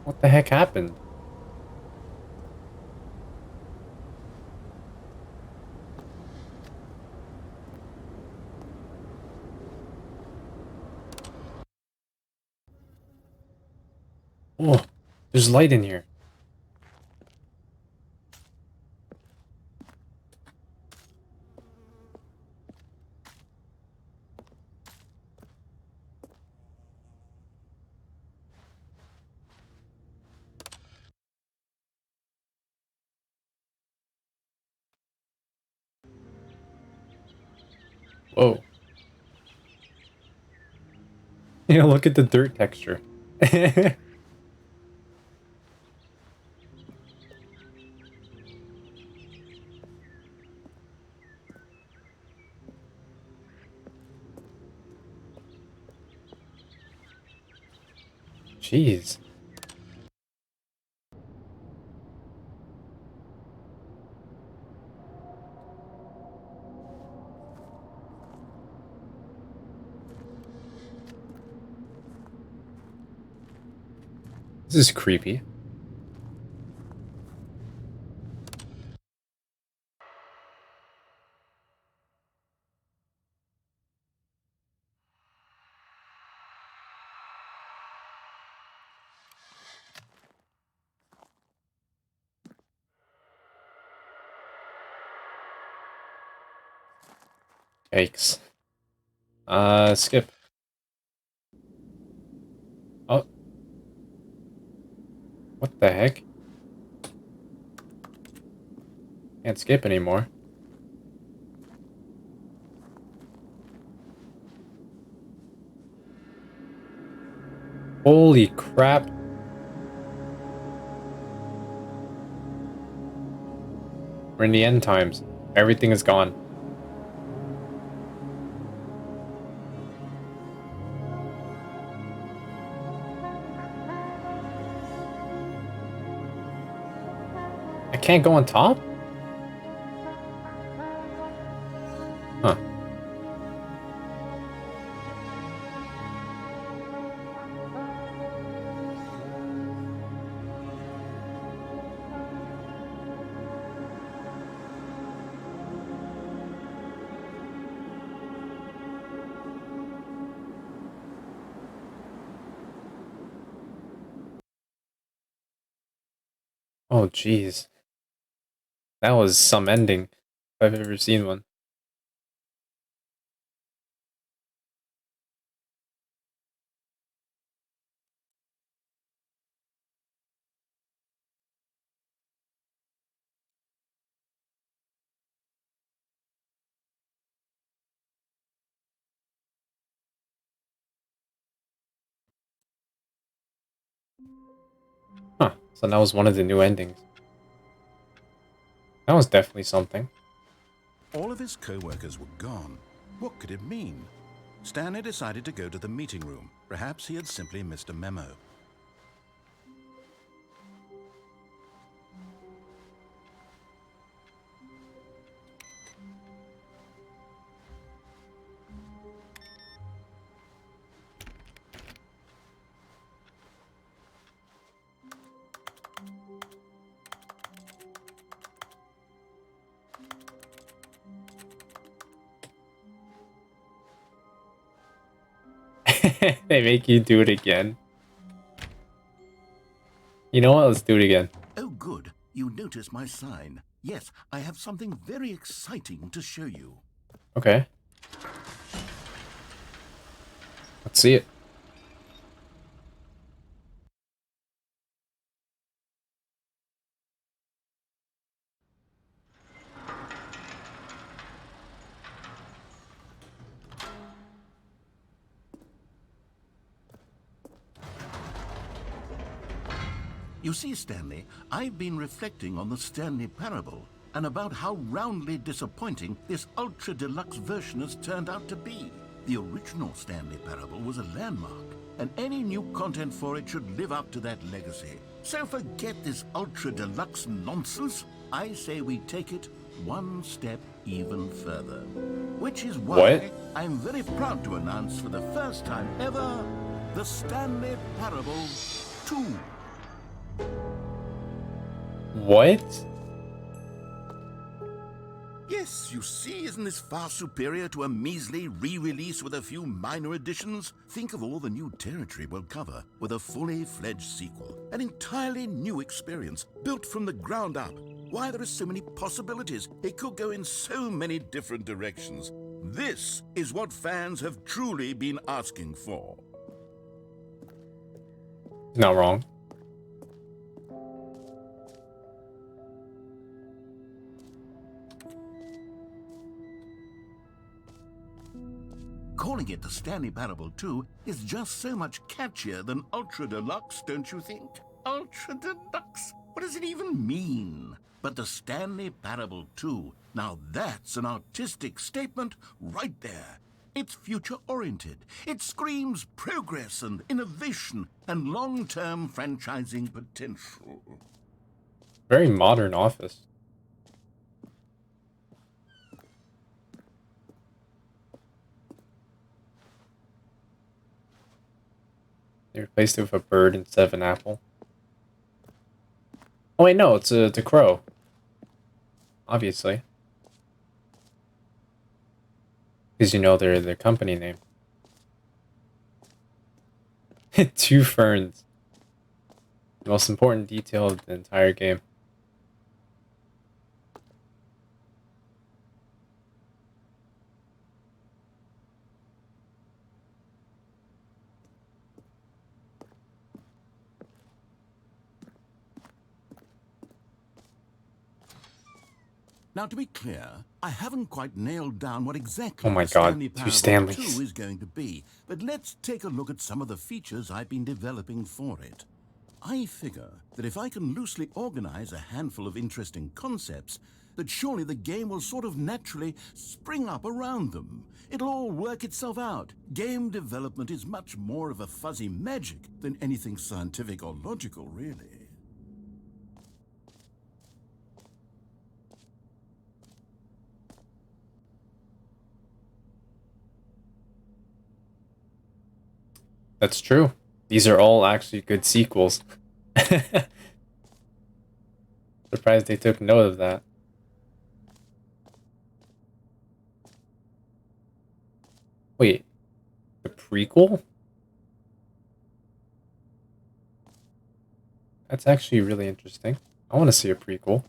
Speaker 1: What the heck happened? Oh, there's light in here. Whoa. Yeah, look at the dirt texture. Jeez. This is creepy. Yikes. Skip. Oh. What the heck? Can't skip anymore. Holy crap. We're in the end times. Everything is gone. I can't go on top? Huh. Oh, jeez. That was some ending, if I've ever seen one. Huh. So that was one of the new endings. That was definitely something.
Speaker 2: All of his co-workers were gone. What could it mean? Stanley decided to go to the meeting room. Perhaps he had simply missed a memo.
Speaker 1: They make you do it again. You know what? Let's do it again.
Speaker 2: Oh, good. You notice my sign. Yes, I have something very exciting to show you.
Speaker 1: Okay. Let's see it.
Speaker 2: You see, Stanley, I've been reflecting on the Stanley Parable and about how roundly disappointing this ultra deluxe version has turned out to be. The original Stanley Parable was a landmark, and any new content for it should live up to that legacy. So forget this ultra deluxe nonsense. I say we take it one step even further. Which is why
Speaker 1: What?
Speaker 2: I'm very proud to announce for the first time ever, the Stanley Parable 2.
Speaker 1: What?
Speaker 2: Yes, you see, isn't this far superior to a measly re-release with a few minor additions? Think of all the new territory we'll cover with a fully fledged sequel. An entirely new experience, built from the ground up. Why, there are so many possibilities. It could go in so many different directions. This is what fans have truly been asking for.
Speaker 1: Not wrong.
Speaker 2: Calling it the Stanley Parable 2 is just so much catchier than Ultra Deluxe, don't you think? Ultra Deluxe? What does it even mean? But the Stanley Parable 2, now that's an artistic statement right there. It's future-oriented. It screams progress and innovation and long-term franchising potential.
Speaker 1: Very modern office. They replaced it with a bird instead of an apple. Oh wait, no, it's a crow. Obviously. Because you know their company name. 2 ferns. The most important detail of the entire game.
Speaker 2: Now, to be clear, I haven't quite nailed down what exactly
Speaker 1: Oh my
Speaker 2: the
Speaker 1: god,
Speaker 2: Stanley
Speaker 1: two
Speaker 2: Parable
Speaker 1: Stanleys.
Speaker 2: 2 is going to be, but let's take a look at some of the features I've been developing for it. I figure that if I can loosely organize a handful of interesting concepts, that surely the game will sort of naturally spring up around them. It'll all work itself out. Game development is much more of a fuzzy magic than anything scientific or logical, really.
Speaker 1: That's true. These are all actually good sequels. Surprised they took note of that. Wait, the prequel? That's actually really interesting. I want to see a prequel.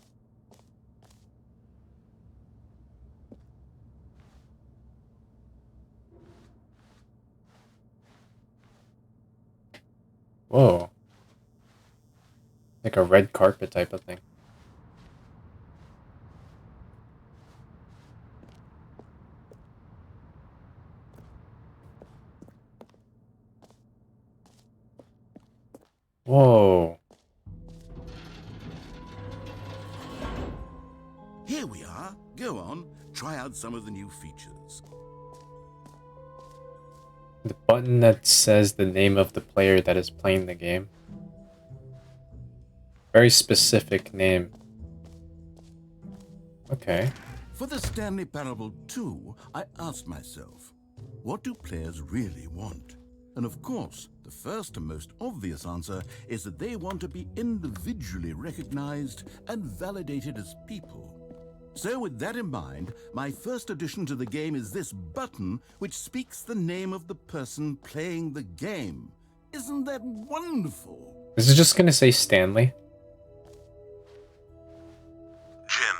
Speaker 1: Whoa. Like a red carpet type of thing. Whoa.
Speaker 2: Here we are. Go on, try out some of the new features.
Speaker 1: The button that says the name of the player that is playing the game. Very specific name. Okay.
Speaker 2: For the Stanley Parable 2, I asked myself, what do players really want? And of course, the first and most obvious answer is that they want to be individually recognized and validated as people. So with that in mind, my first addition to the game is this button which speaks the name of the person playing the game. Isn't that wonderful?
Speaker 1: Is it just gonna say Stanley?
Speaker 2: Jim.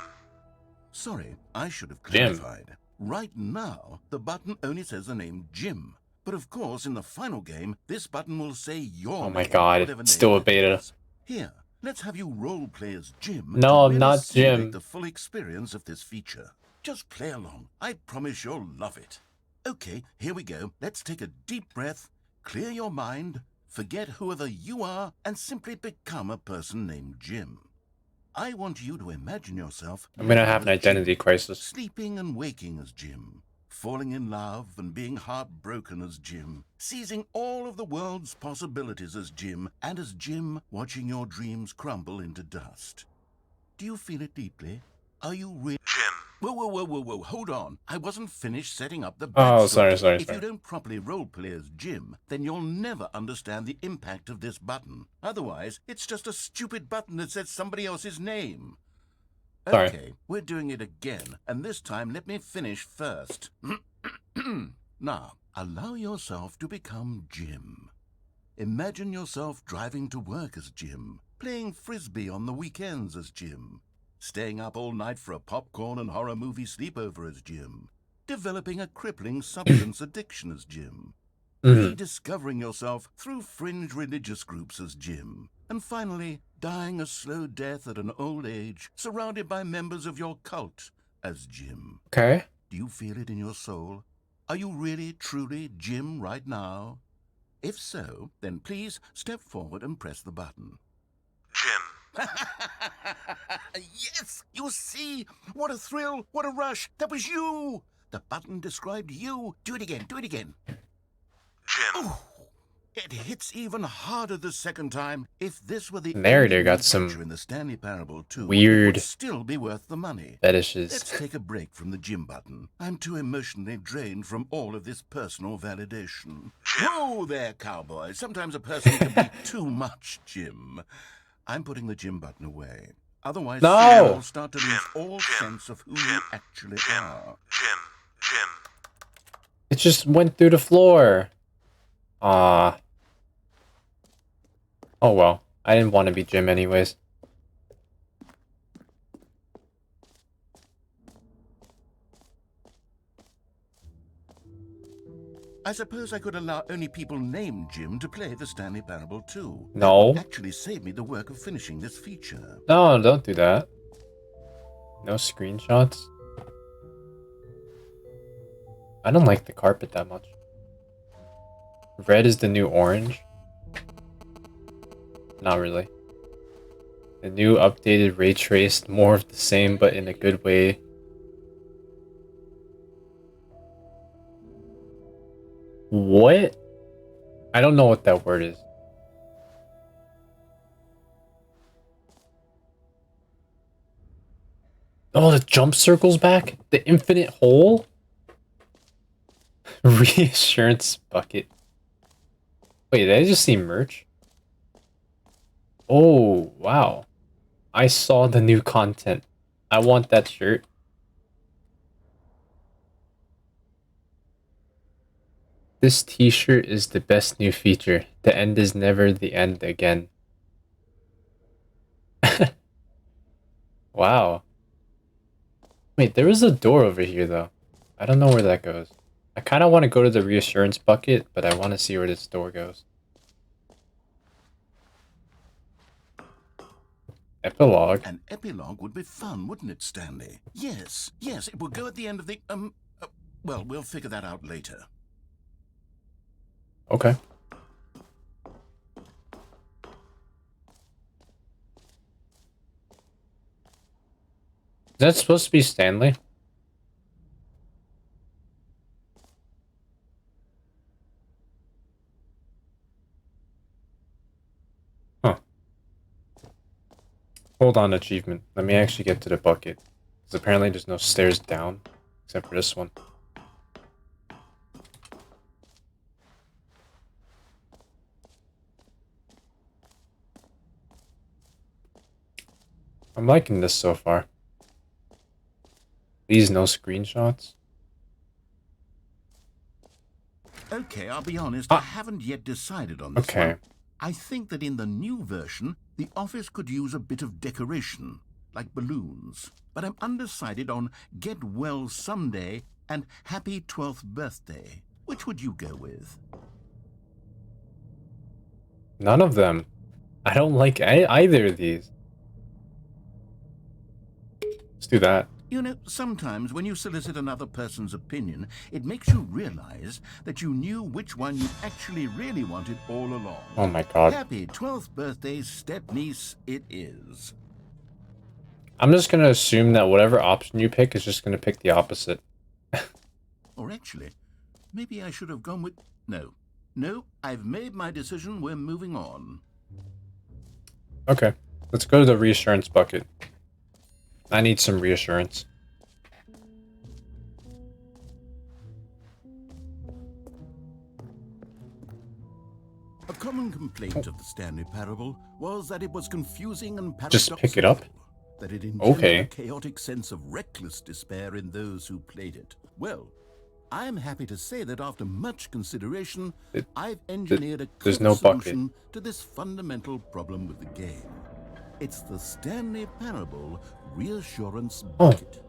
Speaker 2: Sorry, I should have
Speaker 1: Jim.
Speaker 2: clarified. Right now, the button only says the name Jim. But of course, in the final game, this button will say your
Speaker 1: Oh my
Speaker 2: name,
Speaker 1: god,
Speaker 2: whatever
Speaker 1: it's
Speaker 2: name
Speaker 1: still a
Speaker 2: that
Speaker 1: beta.
Speaker 2: is. Here, let's have you role play as Jim.
Speaker 1: No,
Speaker 2: to
Speaker 1: I'm
Speaker 2: really
Speaker 1: not
Speaker 2: simulate
Speaker 1: Jim.
Speaker 2: the full experience of this feature. Just play along. I promise you'll love it. Okay, here we go. Let's take a deep breath, clear your mind, forget whoever you are, and simply become a person named Jim. I want you to imagine yourself
Speaker 1: I'm gonna
Speaker 2: living
Speaker 1: have an
Speaker 2: as Jim,
Speaker 1: identity crisis.
Speaker 2: sleeping and waking as Jim, falling in love and being heartbroken as Jim, seizing all of the world's possibilities as Jim, and as Jim watching your dreams crumble into dust. Do you feel it deeply? Are you really... Jim. Whoa, hold on. I wasn't finished setting up the backstory.
Speaker 1: Oh, sorry.
Speaker 2: If you don't properly roleplay as Jim, then you'll never understand the impact of this button. Otherwise, it's just a stupid button that says somebody else's name.
Speaker 1: Sorry.
Speaker 2: Okay, we're doing it again, and this time let me finish first. Now, allow yourself to become Jim. Imagine yourself driving to work as Jim, playing frisbee on the weekends as Jim, staying up all night for a popcorn and horror movie sleepover as Jim, developing a crippling substance addiction as Jim, rediscovering yourself through fringe religious groups as Jim, and finally, dying a slow death at an old age, surrounded by members of your cult as Jim.
Speaker 1: Okay.
Speaker 2: Do you feel it in your soul? Are you really, truly Jim right now? If so, then please step forward and press the button. Jim. Yes! You see? What a thrill! What a rush! That was you! The button described you. Do it again. Jim. Ooh, it hits even harder the second time. If this were the
Speaker 1: Narrator
Speaker 2: only
Speaker 1: got
Speaker 2: feature
Speaker 1: some
Speaker 2: in the Stanley Parable 2, it
Speaker 1: weird
Speaker 2: would still be worth the money.
Speaker 1: fetishes.
Speaker 2: Let's take a break from the Jim button. I'm too emotionally drained from all of this personal validation. Whoa there, cowboy. Sometimes a person can be too much Jim. I'm putting the Jim button away. Otherwise,
Speaker 1: No!
Speaker 2: soon you'll start to lose all sense of who you actually are.
Speaker 1: It just went through the floor. Ah. Oh well. I didn't want to be Jim anyways.
Speaker 2: I suppose I could allow only people named Jim to play the Stanley Parable 2.
Speaker 1: No.
Speaker 2: That would actually save me the work of finishing this feature.
Speaker 1: No, don't do that. No screenshots? I don't like the carpet that much. Red is the new orange? Not really. The new updated ray traced, more of the same but in a good way. What? I don't know what that word is. Oh, the jump circle's back? The infinite hole? Reassurance bucket. Wait, did I just see merch? Oh, wow. I saw the new content. I want that shirt. This t-shirt is the best new feature. The end is never the end again. Wow. Wait, there is a door over here though. I don't know where that goes. I kind of want to go to the reassurance bucket, but I want to see where this door goes. Epilogue?
Speaker 2: An epilogue would be fun, wouldn't it, Stanley? Yes, yes, it would go at the end of the, well, we'll figure that out later.
Speaker 1: Okay. Is that supposed to be Stanley? Huh. Hold on, achievement. Let me actually get to the bucket. Because apparently there's no stairs down, except for this one. I'm liking this so far. These no screenshots.
Speaker 2: Okay, I'll be honest, I haven't yet decided on this one. I think that in the new version, the office could use a bit of decoration, like balloons. But I'm undecided on Get Well Someday and Happy 12th Birthday. Which would you go with?
Speaker 1: None of them. I don't like either of these. Let's do that.
Speaker 2: You know, sometimes when you solicit another person's opinion, it makes you realize that you knew which one you actually really wanted all along.
Speaker 1: Oh my god.
Speaker 2: Happy 12th birthday, step-niece, it is.
Speaker 1: I'm just gonna assume that whatever option you pick is just gonna pick the opposite.
Speaker 2: Or actually, maybe I should have gone with... No, I've made my decision, we're moving on.
Speaker 1: Okay, let's go to the reassurance bucket. I need some reassurance.
Speaker 2: A common complaint of the Stanley Parable was that it was confusing and
Speaker 1: Just
Speaker 2: paradoxical.
Speaker 1: pick it up?
Speaker 2: That it engendered
Speaker 1: Okay.
Speaker 2: a chaotic sense of reckless despair in those who played it. Well, I'm happy to say that after much consideration, I've engineered a
Speaker 1: there's
Speaker 2: clever
Speaker 1: no bucket.
Speaker 2: solution to this fundamental problem with the game. It's the Stanley Parable Reassurance Bucket.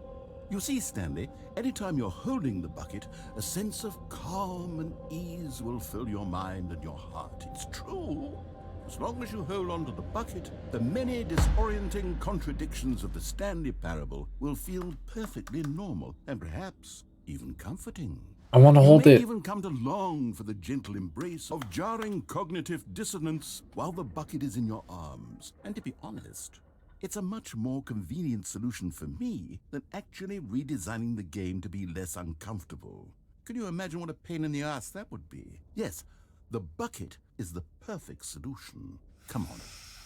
Speaker 2: You see, Stanley, anytime you're holding the bucket, a sense of calm and ease will fill your mind and your heart. It's true. As long as you hold on to the bucket, the many disorienting contradictions of the Stanley Parable will feel perfectly normal and perhaps even comforting.
Speaker 1: I want to hold
Speaker 2: You may
Speaker 1: it.
Speaker 2: even come to long for the gentle embrace of jarring cognitive dissonance while the bucket is in your arms. And to be honest, it's a much more convenient solution for me than actually redesigning the game to be less uncomfortable. Can you imagine what a pain in the ass that would be? Yes, the bucket is the perfect solution. Come on,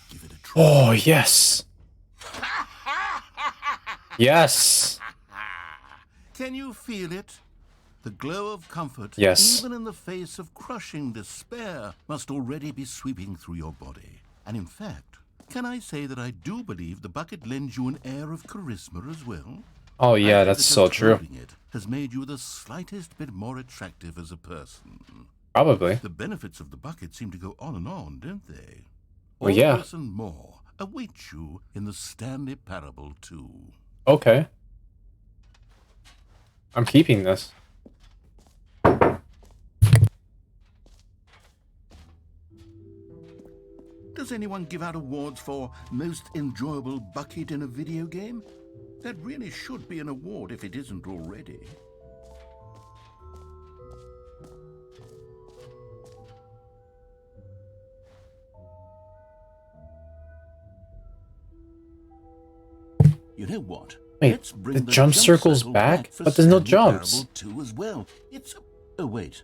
Speaker 2: give it a try.
Speaker 1: Oh, yes. Yes.
Speaker 2: Can you feel it? The glow of comfort,
Speaker 1: Yes.
Speaker 2: even in the face of crushing despair, must already be sweeping through your body. And in fact, can I say that I do believe the bucket lends you an air of charisma as well?
Speaker 1: Oh,
Speaker 2: I
Speaker 1: yeah,
Speaker 2: think
Speaker 1: that's
Speaker 2: that
Speaker 1: so
Speaker 2: just
Speaker 1: true.
Speaker 2: holding it has made you the slightest bit more attractive as a person.
Speaker 1: Probably.
Speaker 2: The benefits of the bucket seem to go on and on, don't they?
Speaker 1: Well, yeah.
Speaker 2: All this and more await you in the Stanley Parable 2.
Speaker 1: Okay. I'm keeping this.
Speaker 2: Does anyone give out awards for most enjoyable bucket in a video game? That really should be an award if it isn't already. You know what?
Speaker 1: Wait,
Speaker 2: Let's bring
Speaker 1: the jump circle's
Speaker 2: circle
Speaker 1: back?
Speaker 2: for
Speaker 1: But there's no
Speaker 2: Stanley
Speaker 1: jumps.
Speaker 2: Parable 2 as well. It's oh wait.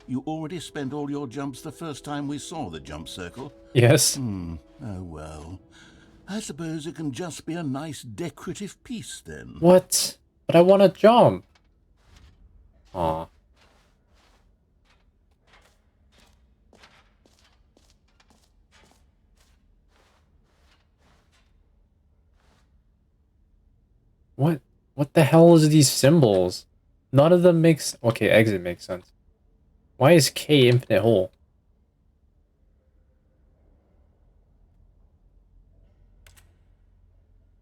Speaker 2: You already spent all your jumps the first time we saw the jump circle.
Speaker 1: Yes.
Speaker 2: Oh well. I suppose it can just be a nice decorative piece then.
Speaker 1: What? But I want to jump. Aw. What? What the hell is these symbols? None of them makes... Okay, exit makes sense. Why is K infinite hole?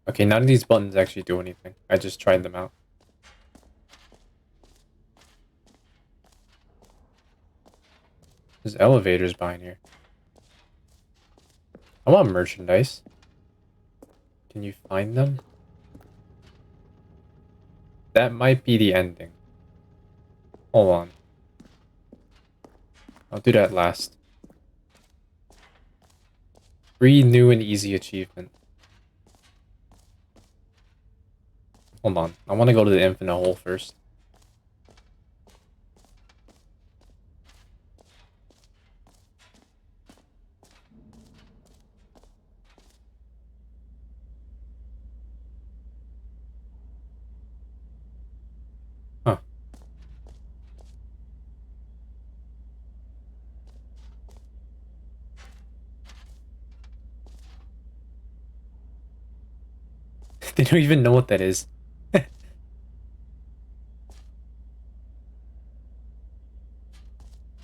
Speaker 1: Okay, none of these buttons actually do anything. I just tried them out. There's elevators behind here. I want merchandise. Can you find them? That might be the ending. Hold on. I'll do that last. Free new and easy achievement. Hold on. I want to go to the infinite hole first. Huh. They don't even know what that is.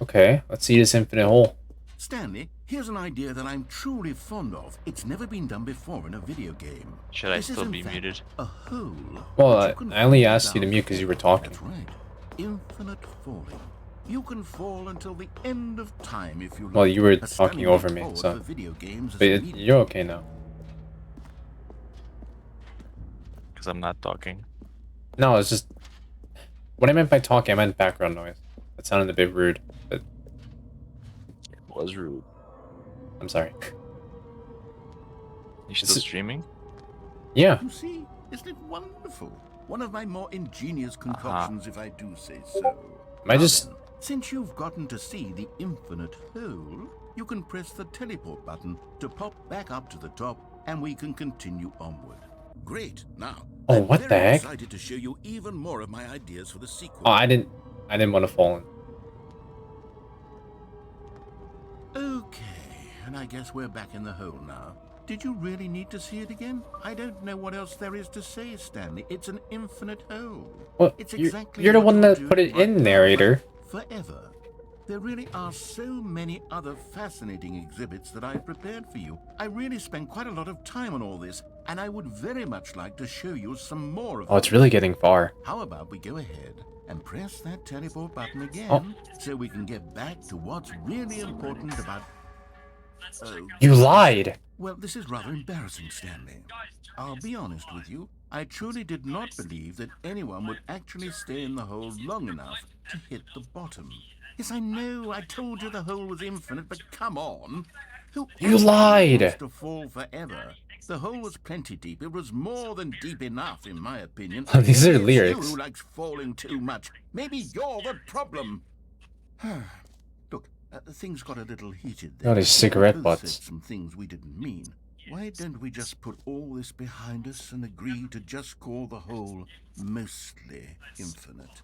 Speaker 1: Okay, let's see this infinite hole.
Speaker 2: Stanley, here's an idea that I'm truly fond of. It's never been done before in a video game.
Speaker 3: Should I
Speaker 2: This is,
Speaker 3: still
Speaker 2: in
Speaker 3: be
Speaker 2: fact,
Speaker 3: muted?
Speaker 2: A hole.
Speaker 1: Well,
Speaker 2: that you can
Speaker 1: I only
Speaker 2: fall
Speaker 1: asked you to
Speaker 2: down
Speaker 1: mute because you were
Speaker 2: from.
Speaker 1: talking.
Speaker 2: That's right. Infinite falling. You can fall until the end of time if you like.
Speaker 1: Well, you were
Speaker 2: A
Speaker 1: talking
Speaker 2: stunning
Speaker 1: over
Speaker 2: leap
Speaker 1: me,
Speaker 2: forward
Speaker 1: so...
Speaker 2: for video games is
Speaker 1: But
Speaker 2: immediate.
Speaker 1: you're okay now.
Speaker 3: Because I'm not talking.
Speaker 1: No, it's just... What I meant by talking, I meant background noise. That sounded a bit rude, but
Speaker 3: It was rude.
Speaker 1: I'm sorry.
Speaker 3: You still
Speaker 1: This is-
Speaker 3: streaming?
Speaker 1: Yeah.
Speaker 2: You see, isn't it wonderful? One of my more ingenious concoctions, if I do say so.
Speaker 1: Am I
Speaker 2: Now
Speaker 1: just...
Speaker 2: then, since you've gotten to see the infinite hole, you can press the teleport button to pop back up to the top, and we can continue onward. Great. Now,
Speaker 1: Oh,
Speaker 2: I'm
Speaker 1: what the
Speaker 2: very
Speaker 1: heck?
Speaker 2: excited to show you even more of my ideas for the sequel.
Speaker 1: Oh, I didn't want to fall in.
Speaker 2: Okay, and I guess we're back in the hole now. Did you really need to see it again? I don't know what else there is to say, Stanley. It's an infinite hole.
Speaker 1: Well,
Speaker 2: It's
Speaker 1: you're,
Speaker 2: exactly
Speaker 1: you're the
Speaker 2: what
Speaker 1: one
Speaker 2: you're
Speaker 1: that put
Speaker 2: doing
Speaker 1: it
Speaker 2: right
Speaker 1: in,
Speaker 2: now,
Speaker 1: narrator.
Speaker 2: Forever. There really are so many other fascinating exhibits that I've prepared for you. I really spent quite a lot of time on all this, and I would very much like to show you some more of
Speaker 1: Oh, it's
Speaker 2: them.
Speaker 1: really getting far.
Speaker 2: How about we go ahead and press that teleport button again
Speaker 1: Oh.
Speaker 2: so we can get back to what's really important about... Oh,
Speaker 1: You lied!
Speaker 2: well, this is rather embarrassing, Stanley. I'll be honest with you. I truly did not believe that anyone would actually stay in the hole long enough to hit the bottom. Yes, I know. I told you the hole was infinite, but come on. Who
Speaker 1: You
Speaker 2: actually
Speaker 1: lied.
Speaker 2: wants to fall forever? The hole was plenty deep. It was more than deep enough, in my opinion.
Speaker 1: These are
Speaker 2: Maybe it's
Speaker 1: lyrics.
Speaker 2: you who likes falling too much. Maybe you're the problem. Look, things got a little heated there.
Speaker 1: Oh, these cigarette
Speaker 2: We both
Speaker 1: butts.
Speaker 2: said some things we didn't mean. Why don't we just put all this behind us and agree to just call the hole mostly infinite?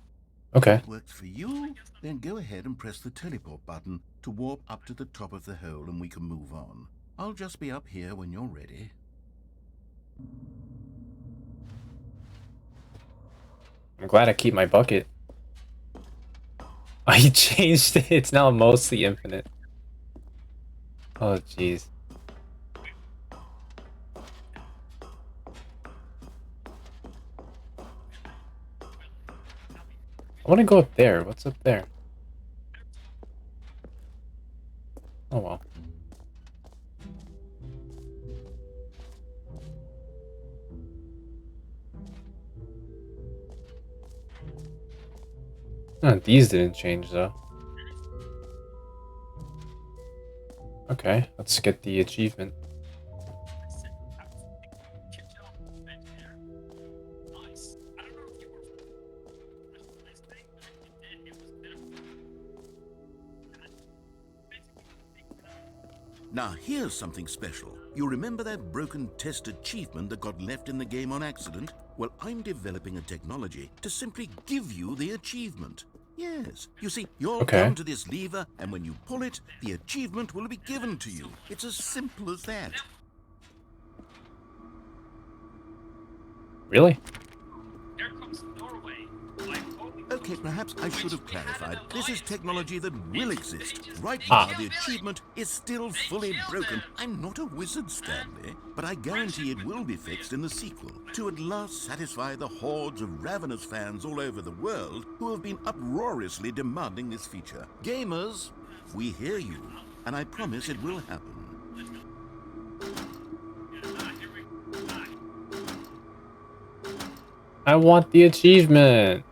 Speaker 1: Okay.
Speaker 2: If it works for you, then go ahead and press the teleport button to warp up to the top of the hole and we can move on. I'll just be up here when you're ready.
Speaker 1: I'm glad I keep my bucket. I changed it. It's now mostly infinite. Oh, jeez. I want to go up there. What's up there? Oh, well. These didn't change though. Okay, let's get the achievement.
Speaker 2: Now here's something special. You remember that broken test achievement that got left in the game on accident? Well, I'm developing a technology to simply give you the achievement. Yes, you see, you'll
Speaker 1: Okay.
Speaker 2: come to this lever, and when you pull it, the achievement will be given to you. It's as simple as that.
Speaker 1: Really?
Speaker 5: There comes Norway. Like,
Speaker 2: Okay, perhaps I should have clarified. This is technology that will exist. Right
Speaker 1: Ah.
Speaker 2: now, the achievement is still fully broken. I'm not a wizard, Stanley, but I guarantee it will be fixed in the sequel to at last satisfy the hordes of ravenous fans all over the world who have been uproariously demanding this feature. Gamers, we hear you, and I promise it will happen.
Speaker 1: I want the achievement.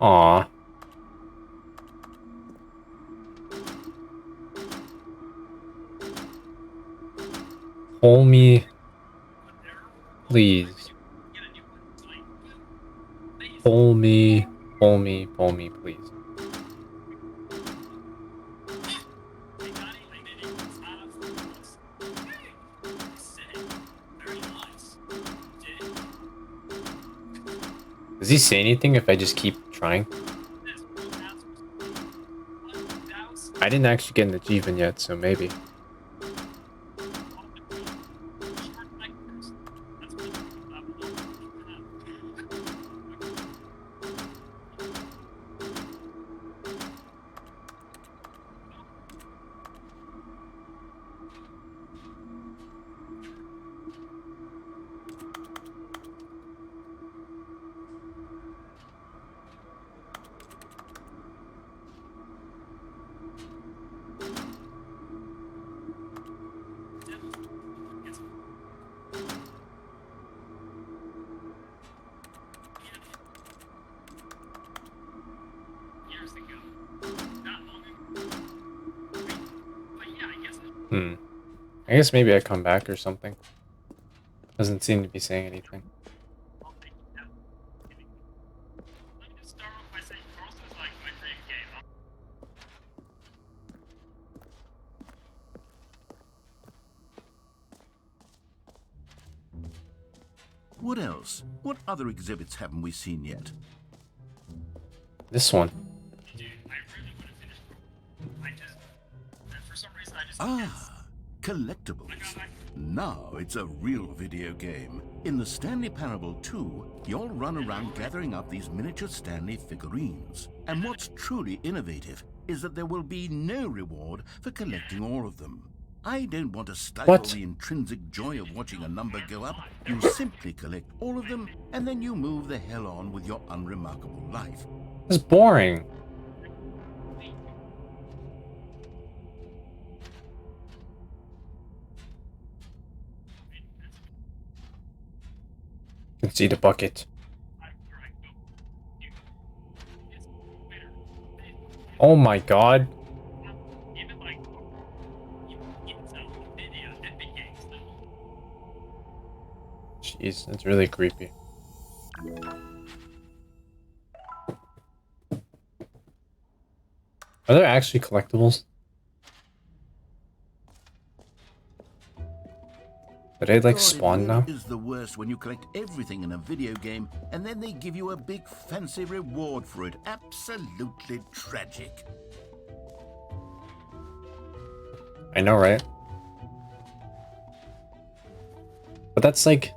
Speaker 1: Aw. Pull me. Please. Pull me. Pull me. Pull me, please. Does he say anything if I just keep trying? I didn't actually get an achievement yet, so maybe. I guess maybe I come back or something. Doesn't seem to be saying anything.
Speaker 2: What else? What other exhibits haven't we seen yet?
Speaker 1: This one.
Speaker 2: Ah, collectibles. Now it's a real video game. In the Stanley Parable 2, you'll run around gathering up these miniature Stanley figurines. And what's truly innovative is that there will be no reward for collecting all of them. I don't want to stifle
Speaker 1: What?
Speaker 2: the intrinsic joy of watching a number go up. You simply collect all of them, and then you move the hell on with your unremarkable life.
Speaker 1: It's boring. You can see the bucket. Oh my god. Jeez, that's really creepy. Are there actually collectibles? Did they like
Speaker 2: God,
Speaker 1: spawn
Speaker 2: it
Speaker 1: now?
Speaker 2: really is the worst when you collect everything in a video game and then they give you a big fancy reward for it. Absolutely tragic.
Speaker 1: I know, right? But that's like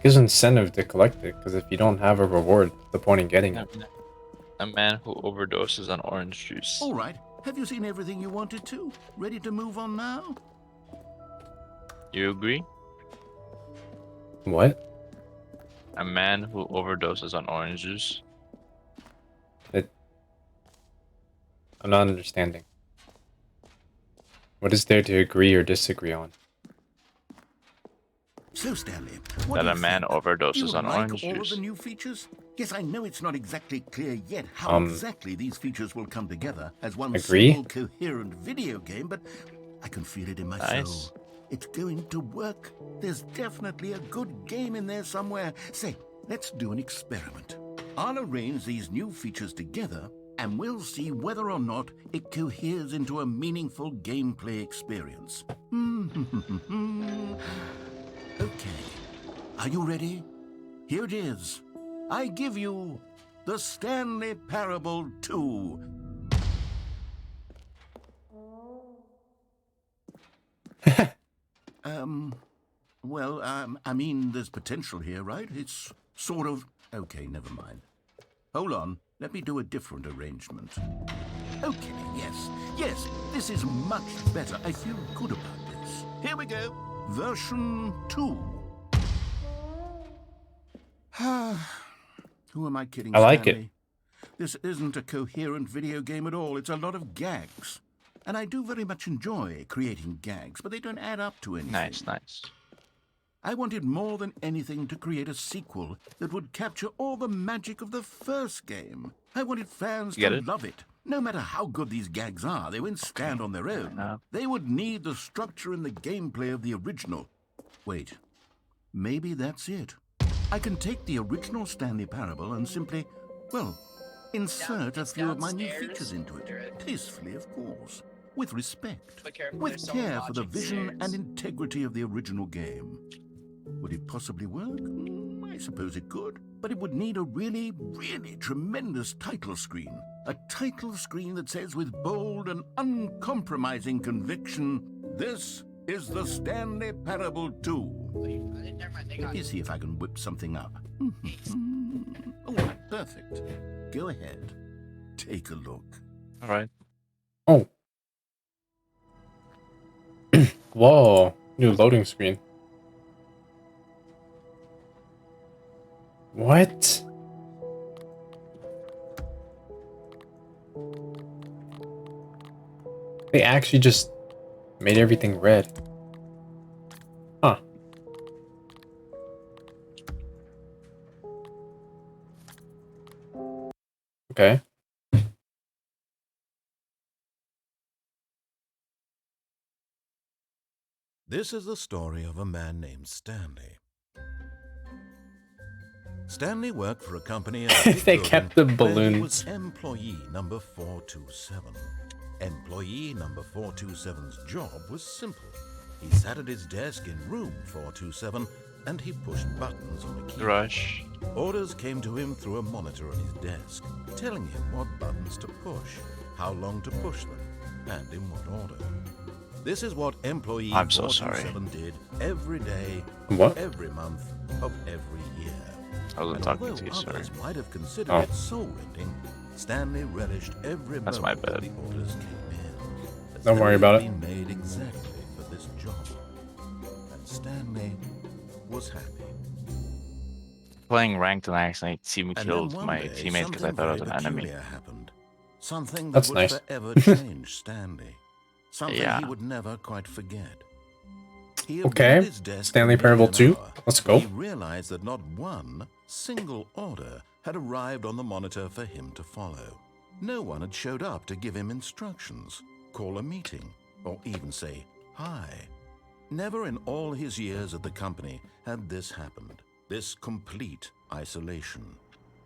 Speaker 1: gives incentive to collect it, because if you don't have a reward, what's the point in getting it?
Speaker 3: A man who overdoses on orange juice.
Speaker 2: All right, have you seen everything you wanted to? Ready to move on now?
Speaker 3: You agree?
Speaker 1: What?
Speaker 3: A man who overdoses on orange juice.
Speaker 1: I'm not understanding. What is there to agree or disagree on?
Speaker 2: So, Stanley, what
Speaker 3: That
Speaker 2: do
Speaker 3: a
Speaker 2: you
Speaker 3: man
Speaker 2: think? Do
Speaker 3: overdoses
Speaker 2: you
Speaker 3: on
Speaker 2: like
Speaker 3: orange
Speaker 2: all of
Speaker 3: juice.
Speaker 2: the new features? Yes, I know it's not exactly clear yet how exactly these features will come together as one
Speaker 1: Agree?
Speaker 2: single coherent video game, but I can feel it in my
Speaker 3: Nice.
Speaker 2: soul. It's going to work. There's definitely a good game in there somewhere. Say, let's do an experiment. I'll arrange these new features together, and we'll see whether or not it coheres into a meaningful gameplay experience. Okay. Are you ready? Here it is. I give you the Stanley Parable 2. I mean, there's potential here, right? It's sort of... Okay, never mind. Hold on. Let me do a different arrangement. Okay, yes, this is much better. I feel good about this. Here we go. Version 2. Who am I kidding,
Speaker 1: I like
Speaker 2: Stanley? This isn't a coherent video game at all. It's a lot of gags. And I do very much enjoy creating gags, but they don't add up to anything.
Speaker 3: Nice.
Speaker 2: I wanted more than anything to create a sequel that would capture all the magic of the first game. I wanted fans
Speaker 3: Get
Speaker 2: to
Speaker 3: it?
Speaker 2: love it. No matter how good these gags are, they won't stand on their own.
Speaker 3: enough.
Speaker 2: They would need the structure and the gameplay of the original. Wait, maybe that's it. I can take the original Stanley Parable and simply, well, insert a
Speaker 5: it's
Speaker 2: few of my new
Speaker 5: downstairs.
Speaker 2: features into it. Tastefully, of course. With respect.
Speaker 5: But careful,
Speaker 2: With
Speaker 5: there's someone
Speaker 2: care for the
Speaker 5: watching
Speaker 2: vision
Speaker 5: stairs.
Speaker 2: and integrity of the original game. Would it possibly work? I suppose it could. But it would need a really, really tremendous title screen. A title screen that says with bold and uncompromising conviction, "This is the Stanley Parable 2. Let me see if I can whip something up. Oh, perfect. Go ahead. Take a look.
Speaker 3: Alright.
Speaker 1: Oh. Whoa. New loading screen. What? They actually just made everything red. Huh. Okay.
Speaker 2: This is the story of a man named Stanley. Stanley worked for a company in a big
Speaker 1: They
Speaker 2: building
Speaker 1: kept the
Speaker 2: where he
Speaker 1: balloons.
Speaker 2: was employee number 427. Employee number 427's job was simple. He sat at his desk in room 427 and he pushed buttons on a keyboard.
Speaker 3: Rush.
Speaker 2: Orders came to him through a monitor on his desk, telling him what buttons to push, how long to push them, and in what order. This is what employee
Speaker 3: I'm so sorry.
Speaker 2: 427 did every day,
Speaker 1: What?
Speaker 2: every month of every year.
Speaker 3: I wasn't
Speaker 2: And
Speaker 3: talking
Speaker 2: although
Speaker 3: to you, sorry.
Speaker 2: others might have considered
Speaker 1: Oh.
Speaker 2: it soul-rending, Stanley relished every
Speaker 3: That's
Speaker 2: moment
Speaker 3: my
Speaker 2: that
Speaker 3: bad.
Speaker 2: the orders came in. as
Speaker 1: Don't
Speaker 2: though
Speaker 1: worry
Speaker 2: they
Speaker 1: about
Speaker 2: had
Speaker 1: it.
Speaker 2: been made exactly for this job. And Stanley was happy.
Speaker 3: Playing ranked and I accidentally team
Speaker 2: And then
Speaker 3: killed
Speaker 2: one
Speaker 3: my
Speaker 2: day,
Speaker 3: teammate because I
Speaker 2: something
Speaker 3: thought it was
Speaker 2: very
Speaker 3: an enemy.
Speaker 2: peculiar happened. Something that
Speaker 1: That's
Speaker 2: would
Speaker 1: nice.
Speaker 2: forever change Stanley. Something
Speaker 3: Yeah.
Speaker 2: he would never quite forget. He
Speaker 1: Okay,
Speaker 2: opened his desk
Speaker 1: Stanley
Speaker 2: for
Speaker 1: Parable
Speaker 2: nearly an
Speaker 1: 2.
Speaker 2: hour.
Speaker 1: Let's go.
Speaker 2: He realized that not one single order had arrived on the monitor for him to follow. No one had showed up to give him instructions, call a meeting, or even say hi. Never in all his years at the company had this happened, this complete isolation.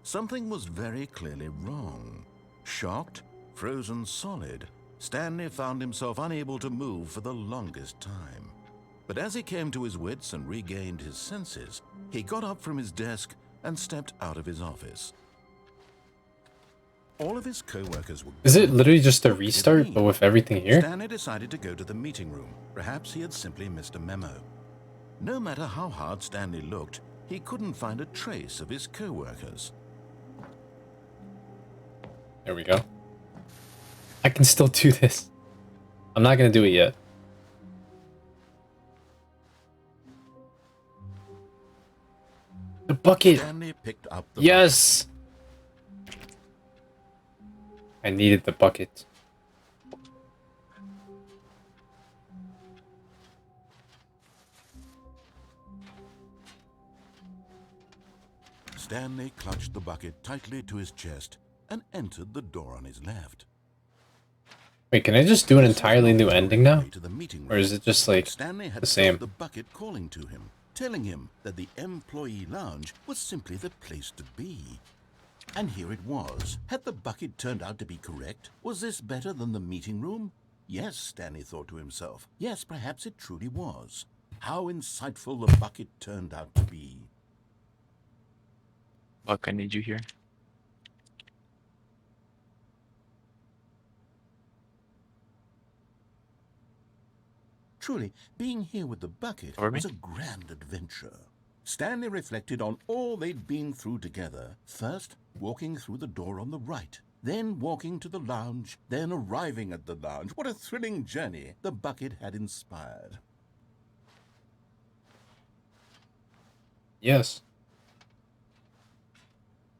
Speaker 2: Something was very clearly wrong. Shocked, frozen solid, Stanley found himself unable to move for the longest time. But as he came to his wits and regained his senses, he got up from his desk and stepped out of his office. All of his co-workers were
Speaker 1: Is it
Speaker 2: gone.
Speaker 1: literally just a
Speaker 2: What did it
Speaker 1: restart,
Speaker 2: mean?
Speaker 1: but with everything here?
Speaker 2: Stanley decided to go to the meeting room. Perhaps he had simply missed a memo. No matter how hard Stanley looked, he couldn't find a trace of his co-workers.
Speaker 1: There we go. I can still do this. I'm not gonna do it yet. The bucket!
Speaker 2: Stanley picked up the
Speaker 1: Yes! I needed the bucket.
Speaker 2: Stanley clutched the bucket tightly to his chest and entered the door on his left.
Speaker 1: Wait, can I just do an entirely new ending now?
Speaker 2: To the meeting room.
Speaker 1: Or is it just like
Speaker 2: Stanley had
Speaker 1: the same?
Speaker 2: felt the bucket calling to him, telling him that the employee lounge was simply the place to be. And here it was. Had the bucket turned out to be correct? Was this better than the meeting room? Yes, Stanley thought to himself. Yes, perhaps it truly was. How insightful the bucket turned out to be.
Speaker 3: Buck, I need you here.
Speaker 2: Truly, being here with the bucket
Speaker 3: Over me?
Speaker 2: was a grand adventure. Stanley reflected on all they'd been through together. First, walking through the door on the right. Then walking to the lounge. Then arriving at the lounge. What a thrilling journey the bucket had inspired.
Speaker 1: Yes.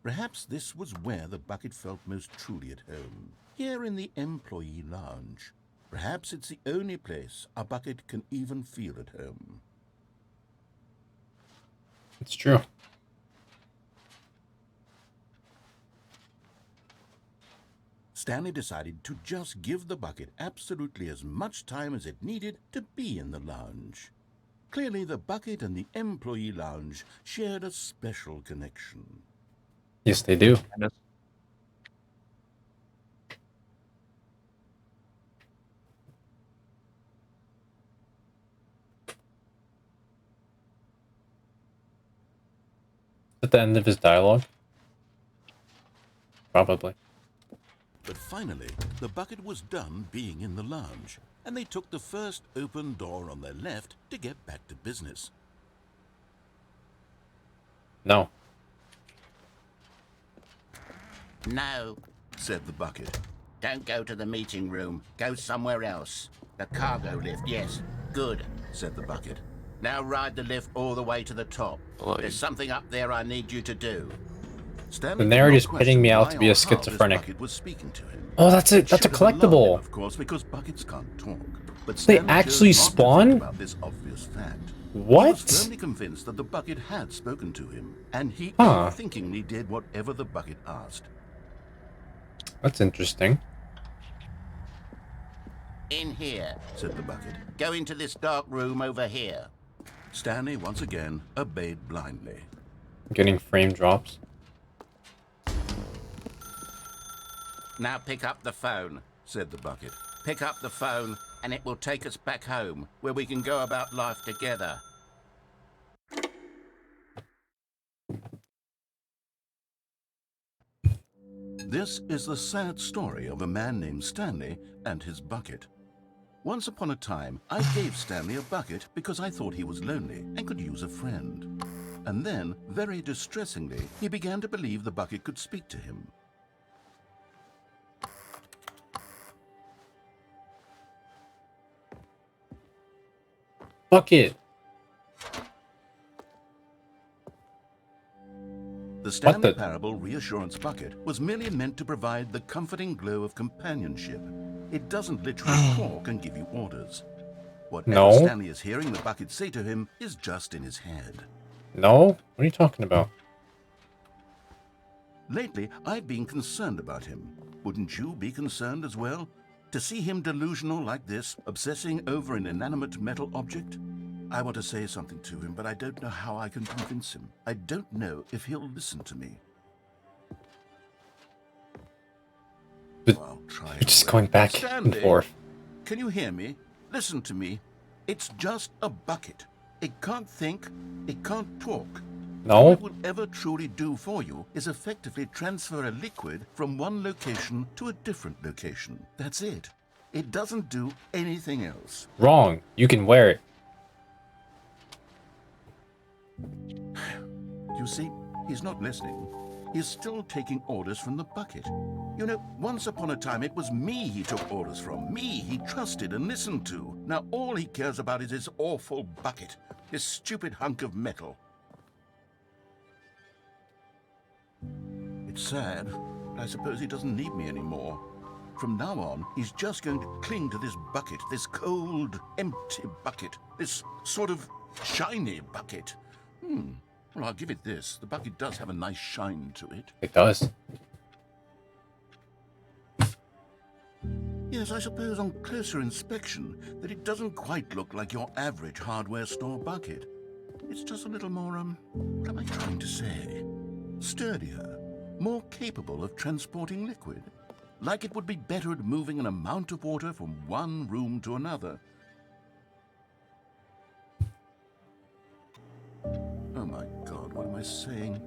Speaker 2: Perhaps this was where the bucket felt most truly at home. Here in the employee lounge. Perhaps it's the only place a bucket can even feel at home.
Speaker 1: It's true.
Speaker 2: Stanley decided to just give the bucket absolutely as much time as it needed to be in the lounge. Clearly, the bucket and the employee lounge shared a special connection.
Speaker 1: Yes, they do. At the end of his dialogue? Probably.
Speaker 2: But finally, the bucket was done being in the lounge, and they took the first open door on their left to get back to business.
Speaker 1: No.
Speaker 6: No,
Speaker 2: Said the bucket.
Speaker 6: don't go to the meeting room. Go somewhere else. The cargo lift, yes. Good.
Speaker 2: Said the bucket.
Speaker 6: Now ride the lift all the way to the top.
Speaker 3: Hello.
Speaker 6: There's something up there I need you to do.
Speaker 2: Stanley
Speaker 1: The narrator's
Speaker 2: did not
Speaker 1: pitting me
Speaker 2: question
Speaker 1: out to be a
Speaker 2: why or how this
Speaker 1: schizophrenic.
Speaker 2: bucket was speaking to him.
Speaker 1: Oh, that's a
Speaker 2: It should have alarmed
Speaker 1: collectible.
Speaker 2: him, of course, because buckets can't talk. But
Speaker 1: They
Speaker 2: Stanley
Speaker 1: actually
Speaker 2: chose not to
Speaker 1: spawn?
Speaker 2: think about this obvious fact. He
Speaker 1: What?
Speaker 2: was firmly convinced that the bucket had spoken to him, and he
Speaker 1: Huh.
Speaker 2: unthinkingly did whatever the bucket asked.
Speaker 1: That's interesting.
Speaker 6: In here.
Speaker 2: Said the bucket.
Speaker 6: Go into this dark room over here.
Speaker 2: Stanley once again obeyed blindly.
Speaker 1: I'm getting frame drops.
Speaker 6: Now pick up the phone.
Speaker 2: Said the bucket.
Speaker 6: Pick up the phone, and it will take us back home, where we can go about life together.
Speaker 2: This is the sad story of a man named Stanley and his bucket. Once upon a time, I gave Stanley a bucket because I thought he was lonely and could use a friend. And then, very distressingly, he began to believe the bucket could speak to him.
Speaker 1: Bucket.
Speaker 2: The Stanley
Speaker 1: the-
Speaker 2: Parable Reassurance Bucket was merely meant to provide the comforting glow of companionship. It doesn't literally talk and give you orders. Whatever
Speaker 1: No.
Speaker 2: Stanley is hearing the bucket say to him is just in his head.
Speaker 1: No? What are you talking about?
Speaker 2: Lately, I've been concerned about him. Wouldn't you be concerned as well? To see him delusional like this, obsessing over an inanimate metal object? I want to say something to him, but I don't know how I can convince him. I don't know if he'll listen to me.
Speaker 1: But
Speaker 2: Well, I'll try
Speaker 1: You're just
Speaker 2: anyway.
Speaker 1: going back and
Speaker 2: Stanley,
Speaker 1: forth.
Speaker 2: Can you hear me? Listen to me. It's just a bucket. It can't think. It can't talk. All
Speaker 1: No?
Speaker 2: it will ever truly do for you is effectively transfer a liquid from one location to a different location. That's it. It doesn't do anything else.
Speaker 1: Wrong. You can wear it.
Speaker 2: You see, he's not listening. He's still taking orders from the bucket. You know, once upon a time it was me he took orders from. Me he trusted and listened to. Now all he cares about is his awful bucket. This stupid hunk of metal. It's sad, but I suppose he doesn't need me anymore. From now on, he's just going to cling to this bucket, this cold, empty bucket, this sort of shiny bucket.
Speaker 6: Well, I'll give it this. The bucket does have a nice shine to it.
Speaker 1: It does.
Speaker 6: Yes, I suppose on closer inspection that it doesn't quite look like your average hardware store bucket. It's just a little more, what am I trying to say? Sturdier, more capable of transporting liquid. Like it would be better at moving an amount of water from one room to another. Oh my God, what am I saying?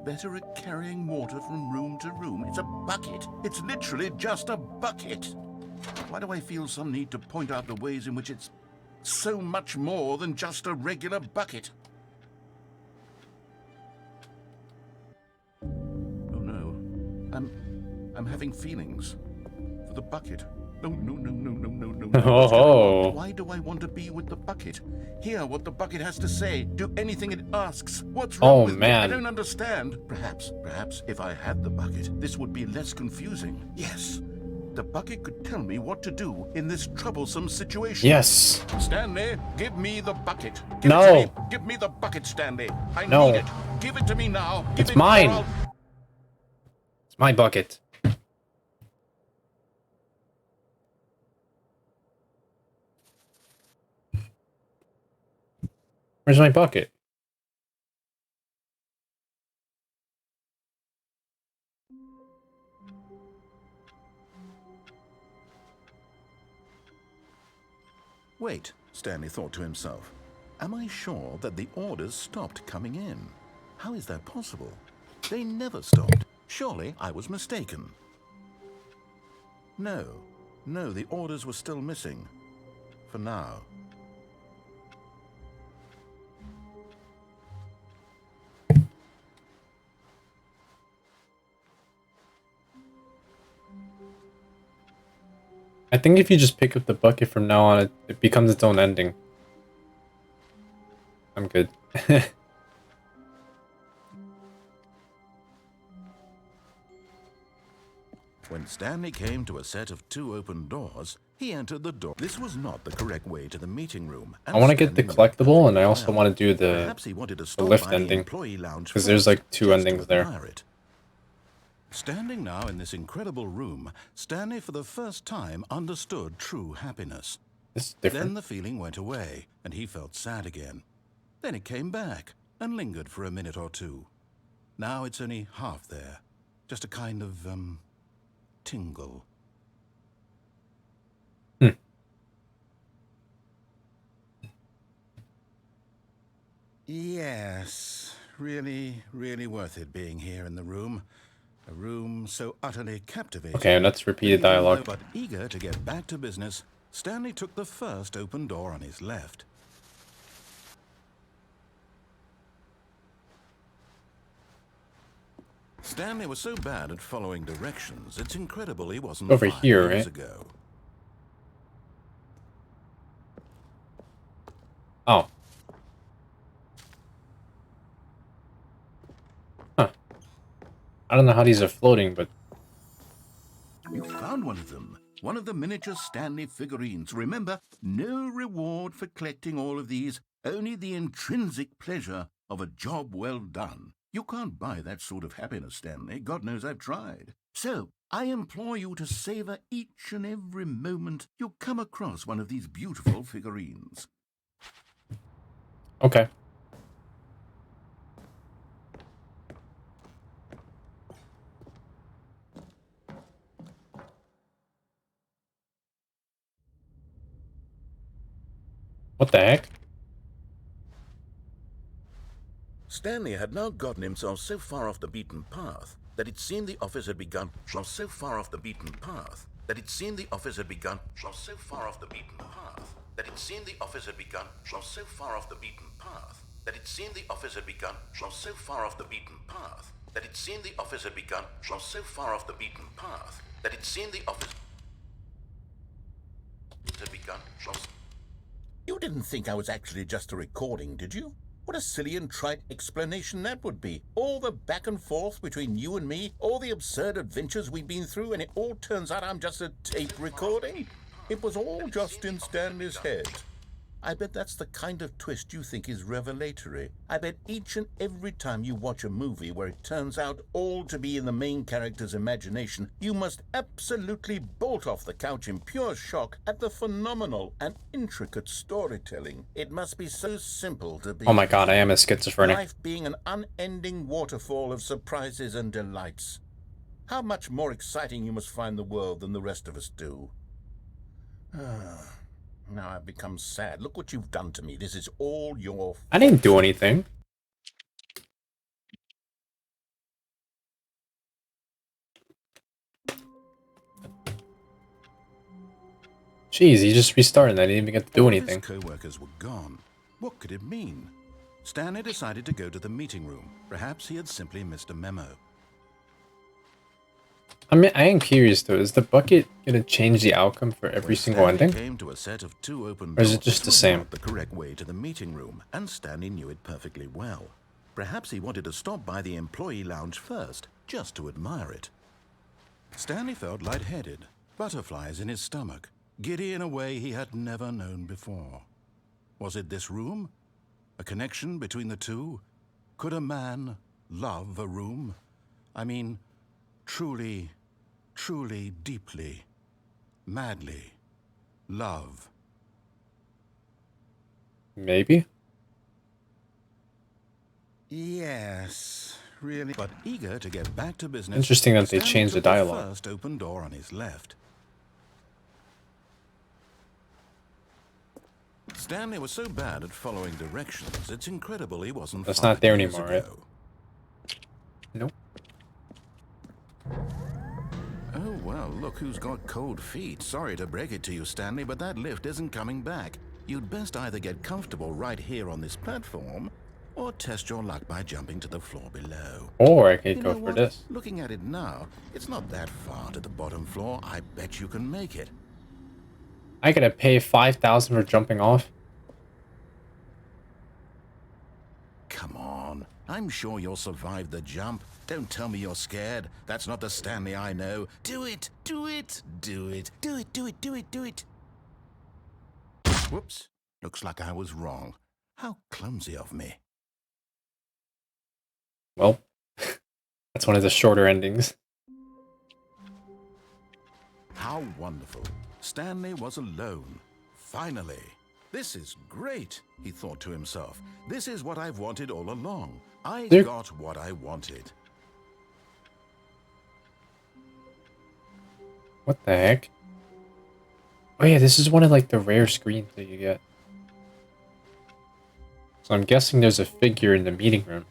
Speaker 6: Better at carrying water from room to room. It's a bucket. It's literally just a bucket. Why do I feel some need to point out the ways in which it's so much more than just a regular bucket? Oh no, I'm having feelings for the bucket. No, no, no, no, no, no, no. What's going on? Why do I want to be with the bucket? Hear what the bucket has to say. Do anything it asks. What's wrong with me? I don't understand. Perhaps if I had the bucket, this would be less confusing. Yes, the bucket could tell me what to do in this troublesome situation.
Speaker 1: Yes.
Speaker 6: Stanley, give me the bucket. Give
Speaker 1: No.
Speaker 6: it to me. Give me the bucket, Stanley. I need it. Give it to me now.
Speaker 1: It's mine. It's my bucket. Where's my bucket?
Speaker 2: Wait, Stanley thought to himself. Am I sure that the orders stopped coming in? How is that possible? They never stopped. Surely I was mistaken. No, the orders were still missing. For now.
Speaker 1: I think if you just pick up the bucket from now on, it becomes its own ending. I'm good.
Speaker 2: When Stanley came to a set of 2 open doors, he entered the door. This was not the correct way to the meeting room.
Speaker 1: I want to get the collectible, and I also want to do the
Speaker 2: Perhaps he wanted to stop
Speaker 1: lift
Speaker 2: by the
Speaker 1: ending,
Speaker 2: employee lounge
Speaker 1: because there's like 2
Speaker 2: just to
Speaker 1: endings there.
Speaker 2: admire it. Standing now in this incredible room, Stanley for the first time understood true happiness.
Speaker 1: This is
Speaker 2: Then
Speaker 1: different.
Speaker 2: the feeling went away, and he felt sad again. Then it came back, and lingered for a minute or two. Now it's only half there. Just a kind of, tingle. Yes, really, really worth it being here in the room. A room so utterly captivating.
Speaker 1: Okay, let's repeat the dialogue.
Speaker 2: But eager to get back to business, Stanley took the first open door on his left. Stanley was so bad at following directions, it's incredible he wasn't
Speaker 1: Over
Speaker 2: 5
Speaker 1: here,
Speaker 2: years
Speaker 1: right?
Speaker 2: ago.
Speaker 1: Oh. Huh. I don't know how these are floating, but
Speaker 6: You found one of them. One of the miniature Stanley figurines. Remember, no reward for collecting all of these, only the intrinsic pleasure of a job well done. You can't buy that sort of happiness, Stanley. God knows I've tried. So, I implore you to savor each and every moment you come across one of these beautiful figurines.
Speaker 1: okay. What the heck?
Speaker 2: Stanley had now gotten himself so far off the beaten path that it seemed the office had begun. So far off the beaten path that it seemed the office had begun. So far off the beaten path that it seemed the office had begun. So far off the beaten path that it seemed the office had begun. So far off the beaten path that it seemed the office had begun. So far off the beaten path that it seemed the office had begun.
Speaker 6: You didn't think I was actually just a recording, did you? What a silly and trite explanation that would be. All the back and forth between you and me, all the absurd adventures we've been through, and it all turns out I'm just a tape recording? It was all just in Stanley's head. I bet that's the kind of twist you think is revelatory. I bet each and every time you watch a movie where it turns out all to be in the main character's imagination, you must absolutely bolt off the couch in pure shock at the phenomenal and intricate storytelling. It must be so simple to be.
Speaker 1: Oh my god, I am a schizophrenic.
Speaker 6: Life being an unending waterfall of surprises and delights. How much more exciting you must find the world than the rest of us do. Now I've become sad. Look what you've done to me. This is all your fault.
Speaker 1: I didn't do anything. Jeez, he just restarted. I didn't even get to do
Speaker 2: All
Speaker 1: anything.
Speaker 2: his co-workers were gone. What could it mean? Stanley decided to go to the meeting room. Perhaps he had simply missed a memo.
Speaker 1: I mean, I am curious though. Is the bucket gonna change the outcome for every
Speaker 2: When
Speaker 1: single
Speaker 2: Stanley
Speaker 1: ending?
Speaker 2: came to a set of 2 open
Speaker 1: Or is it
Speaker 2: doors,
Speaker 1: just the
Speaker 2: was
Speaker 1: same?
Speaker 2: not the correct way to the meeting room, and Stanley knew it perfectly well. Perhaps he wanted to stop by the employee lounge first, just to admire it. Stanley felt lightheaded, butterflies in his stomach, giddy in a way he had never known before. Was it this room? A connection between the two? Could a man love a room? I mean, truly, deeply, madly love.
Speaker 1: Maybe.
Speaker 2: Yes, really. But eager to get back to business.
Speaker 1: Interesting that they
Speaker 2: Stanley
Speaker 1: changed the
Speaker 2: took
Speaker 1: dialogue.
Speaker 2: First open door on his left. Stanley was so bad at following directions, it's incredible he wasn't.
Speaker 1: That's
Speaker 2: 5
Speaker 1: not there
Speaker 2: years
Speaker 1: anymore, right?
Speaker 2: ago.
Speaker 1: Nope.
Speaker 2: Oh, well, look who's got cold feet. Sorry to break it to you, Stanley, but that lift isn't coming back. You'd best either get comfortable right here on this platform, or test your luck by jumping to the floor below.
Speaker 1: Or I could
Speaker 2: You
Speaker 1: go
Speaker 2: know
Speaker 1: for
Speaker 2: what?
Speaker 1: this.
Speaker 2: Looking at it now, it's not that far to the bottom floor. I bet you can make it.
Speaker 1: I gotta pay 5,000 for jumping off.
Speaker 2: Come on. I'm sure you'll survive the jump. Don't tell me you're scared. That's not the Stanley I know. Do it! Do it! Do it! Do it! Do it! Do it! Do it! Whoops. Looks like I was wrong. How clumsy of me.
Speaker 1: Well, that's one of the shorter endings.
Speaker 2: How wonderful. Stanley was alone. Finally. This is great, he thought to himself. This is what I've wanted all along. I
Speaker 1: There-
Speaker 2: got what I wanted.
Speaker 1: What the heck? Oh yeah, this is one of like the rare screens that you get. So I'm guessing there's a figure in the meeting room.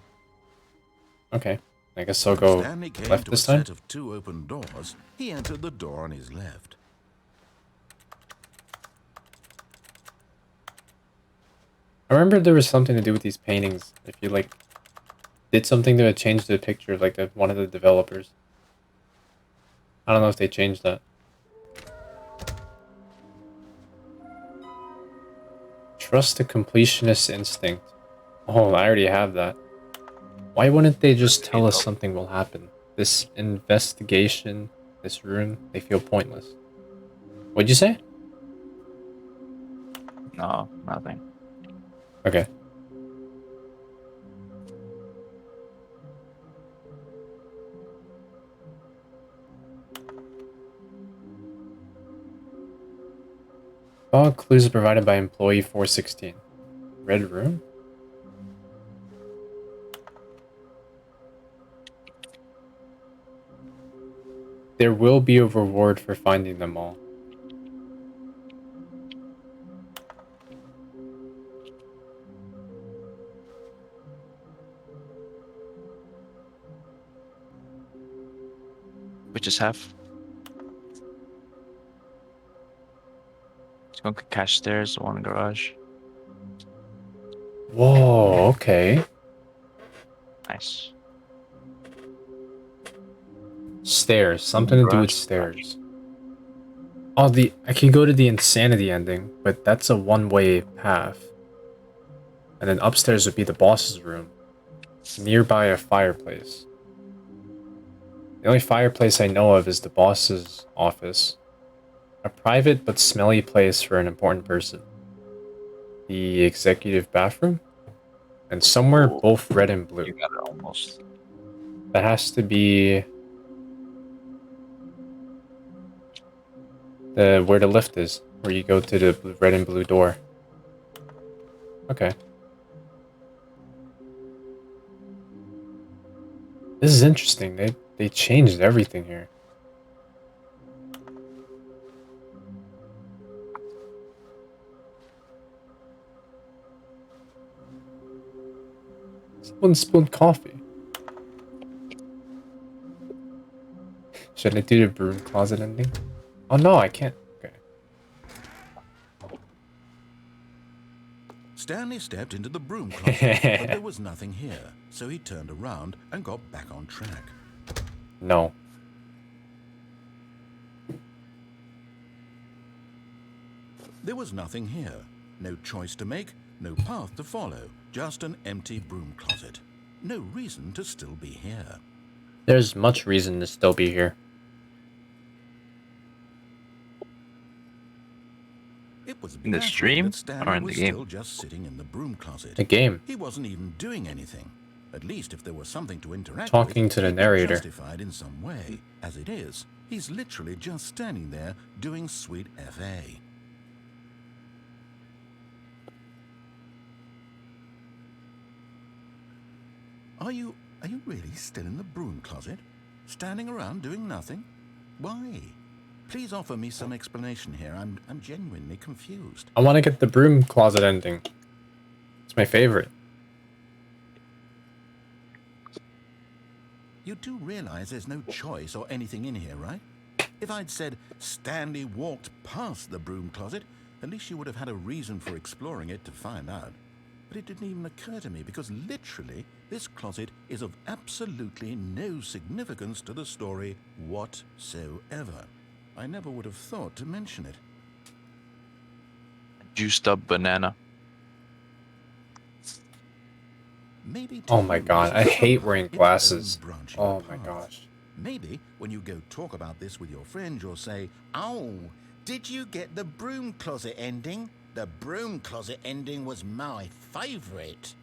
Speaker 1: Okay, I guess I'll go
Speaker 2: Stanley came
Speaker 1: left
Speaker 2: to
Speaker 1: this
Speaker 2: a
Speaker 1: time.
Speaker 2: set of 2 open doors. He entered the door on his left.
Speaker 1: I remember there was something to do with these paintings. If you like did something to change the picture of like one of the developers. I don't know if they changed that. Trust the completionist instinct. Oh, I already have that. Why wouldn't they just tell us something will happen? This investigation, this room, they feel pointless. What'd you say?
Speaker 3: No, nothing.
Speaker 1: Okay. All clues are provided by employee 416. Red room? There will be a reward for finding them all.
Speaker 3: We just have. It's going to cash stairs, one garage.
Speaker 1: Whoa, okay.
Speaker 3: Nice.
Speaker 1: Stairs. Something to do with
Speaker 3: Garage.
Speaker 1: stairs. Oh, I can go to the insanity ending, but that's a one-way path. And then upstairs would be the boss's room. Nearby a fireplace. The only fireplace I know of is the boss's office. A private but smelly place for an important person. the executive bathroom, and somewhere
Speaker 3: Ooh.
Speaker 1: both red and blue.
Speaker 3: You got it almost.
Speaker 1: That has to be the where the lift is, where you go to the red and blue door. Okay. This is interesting. They changed everything here. Someone spilled coffee. Should I do the broom closet ending? Oh no, I can't. Okay.
Speaker 6: Stanley stepped into the broom closet, but there was nothing here, so he turned around and got back on track.
Speaker 1: No.
Speaker 6: There was nothing here. No choice to make, no path to follow, just an empty broom closet. No reason to still be here.
Speaker 1: There's much reason to still be here.
Speaker 6: It was
Speaker 3: In the
Speaker 6: baffling
Speaker 3: stream
Speaker 6: that Stanley
Speaker 3: or in the
Speaker 6: was
Speaker 3: game?
Speaker 6: still just sitting in the broom closet.
Speaker 1: The game.
Speaker 6: He wasn't even doing anything. At least if there was something to interact
Speaker 1: Talking
Speaker 6: with,
Speaker 1: to the
Speaker 6: he'd be
Speaker 1: narrator.
Speaker 6: justified in some way. As it is, he's literally just standing there doing sweet FA. Are you really still in the broom closet? Standing around doing nothing? Why? Please offer me some explanation here. I'm genuinely confused.
Speaker 1: I want to get the broom closet ending. It's my favorite.
Speaker 6: You do realize there's no choice or anything in here, right? If I'd said Stanley walked past the broom closet, at least you would have had a reason for exploring it to find out. But it didn't even occur to me because literally this closet is of absolutely no significance to the story whatsoever. I never would have thought to mention it.
Speaker 3: Juiced up banana.
Speaker 6: Maybe
Speaker 1: Oh my god, I hate wearing glasses.
Speaker 6: branching
Speaker 1: Oh my
Speaker 6: path.
Speaker 1: gosh.
Speaker 6: Maybe when you go talk about this with your friend, you'll say, "Oh, did you get the broom closet ending? The broom closet ending was my favorite."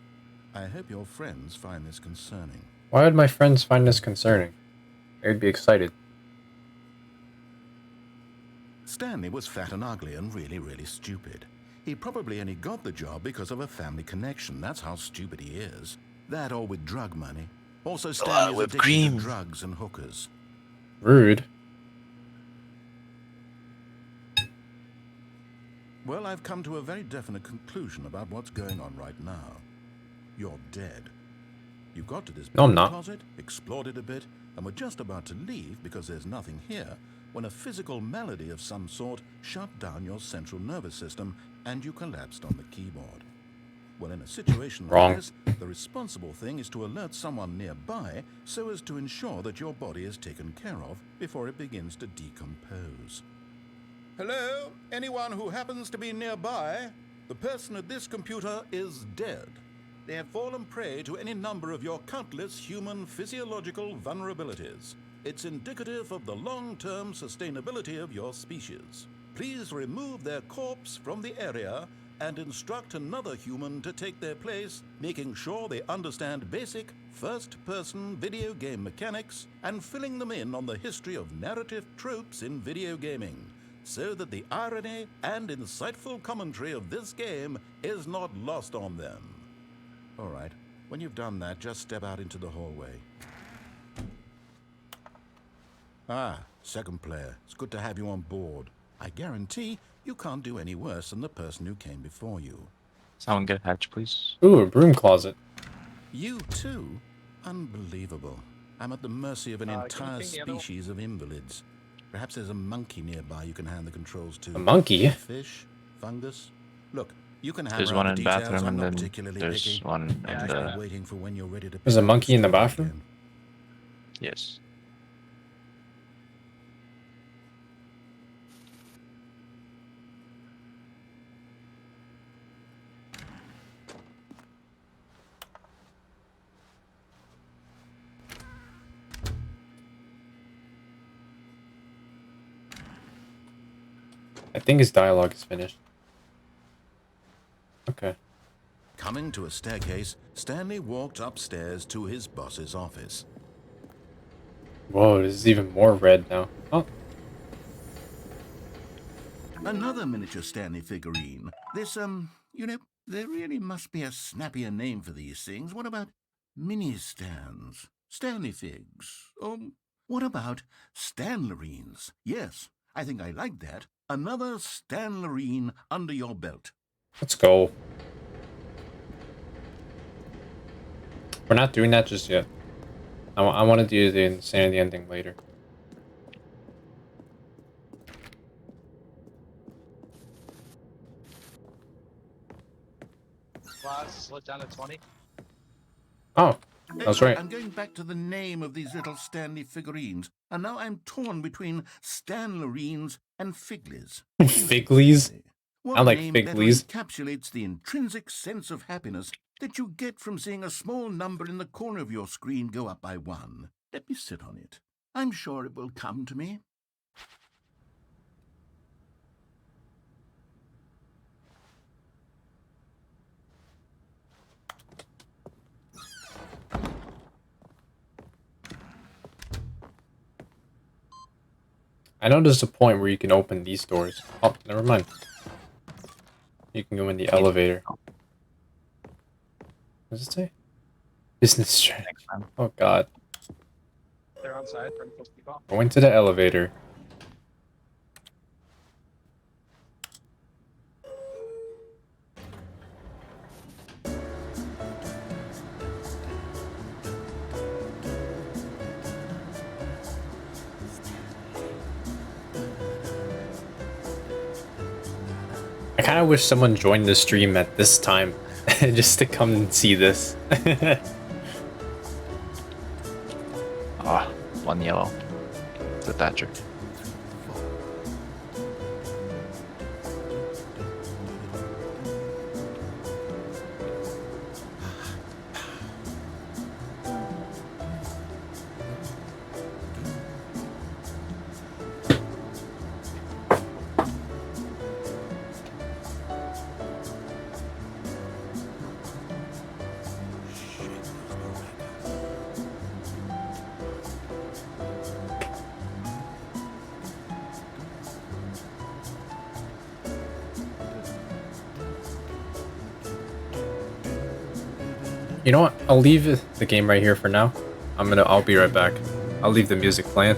Speaker 6: I hope your friends find this concerning.
Speaker 1: Why would my friends find this concerning? They'd be excited.
Speaker 6: Stanley was fat and ugly and really, really stupid. He probably only got the job because of a family connection. That's how stupid he is. That or with drug money. Also, Stanley's
Speaker 3: whipped
Speaker 6: addicted
Speaker 3: cream.
Speaker 6: to drugs and hookers.
Speaker 1: Rude.
Speaker 6: Well, I've come to a very definite conclusion about what's going on right now. You're dead. You got to this
Speaker 1: No, I'm
Speaker 6: broom
Speaker 1: not.
Speaker 6: closet, explored it a bit, and were just about to leave because there's nothing here when a physical malady of some sort shut down your central nervous system and you collapsed on the keyboard. Well, in a situation like
Speaker 1: Wrong.
Speaker 6: this, the responsible thing is to alert someone nearby so as to ensure that your body is taken care of before it begins to decompose. Hello? Anyone who happens to be nearby? The person at this computer is dead. They have fallen prey to any number of your countless human physiological vulnerabilities. It's indicative of the long-term sustainability of your species. Please remove their corpse from the area and instruct another human to take their place, making sure they understand basic first-person video game mechanics and filling them in on the history of narrative tropes in video gaming, so that the irony and insightful commentary of this game is not lost on them. All right, when you've done that, just step out into the hallway. Ah, second player. It's good to have you on board. I guarantee you can't do any worse than the person who came before you.
Speaker 3: Someone get a hatch, please.
Speaker 1: Ooh, a broom closet.
Speaker 6: You too? Unbelievable. I'm at the mercy of an entire
Speaker 5: ping the other one?
Speaker 6: species of invalids. Perhaps there's a monkey nearby you can hand the controls to.
Speaker 1: A monkey?
Speaker 6: Fish? Fungus? Look, you can hammer
Speaker 3: There's
Speaker 6: out
Speaker 3: one
Speaker 6: the
Speaker 3: in the
Speaker 6: details.
Speaker 3: bathroom
Speaker 6: I'm
Speaker 3: and
Speaker 6: not
Speaker 3: then
Speaker 6: particularly
Speaker 3: there's
Speaker 6: picky.
Speaker 3: one in
Speaker 6: I'm just
Speaker 3: the...
Speaker 6: waiting for when you're ready to.
Speaker 1: There's a
Speaker 6: pick up
Speaker 1: monkey in the
Speaker 6: story
Speaker 1: bathroom?
Speaker 6: again.
Speaker 3: Yes.
Speaker 1: I think his dialogue is finished. Okay.
Speaker 2: Coming to a staircase, Stanley walked upstairs to his boss's office.
Speaker 1: Whoa, this is even more red now. Oh,
Speaker 6: Another miniature Stanley figurine. This, you know, there really must be a snappier name for these things. What about mini stands? Stanley figs? Or what about Stanlerines? Yes, I think I like that. Another Stanlerine under your belt.
Speaker 1: let's go. We're not doing that just yet. I want to do the insanity ending later.
Speaker 5: Wow, slowed down to 20.
Speaker 1: Oh, that's right.
Speaker 6: I'm going back to the name of these little Stanley figurines, and now I'm torn between Stanlerines and Figlies.
Speaker 1: Figlies?
Speaker 6: What
Speaker 1: I like
Speaker 6: name better
Speaker 1: Figlies.
Speaker 6: encapsulates the intrinsic sense of happiness that you get from seeing a small number in the corner of your screen go up by 1? Let me sit on it. I'm sure it will come to me.
Speaker 1: I know there's a point where you can open these doors. Oh, never mind. You can go in the elevator. What does it say? Business strategy. Oh god.
Speaker 5: They're outside. They're supposed to be gone.
Speaker 1: Go into the elevator. I kind of wish someone joined the stream at this time just to come and see this.
Speaker 3: Ah, one yellow. The Thatcher.
Speaker 1: You know what? I'll leave the game right here for now. I'll be right back. I'll leave the music playing.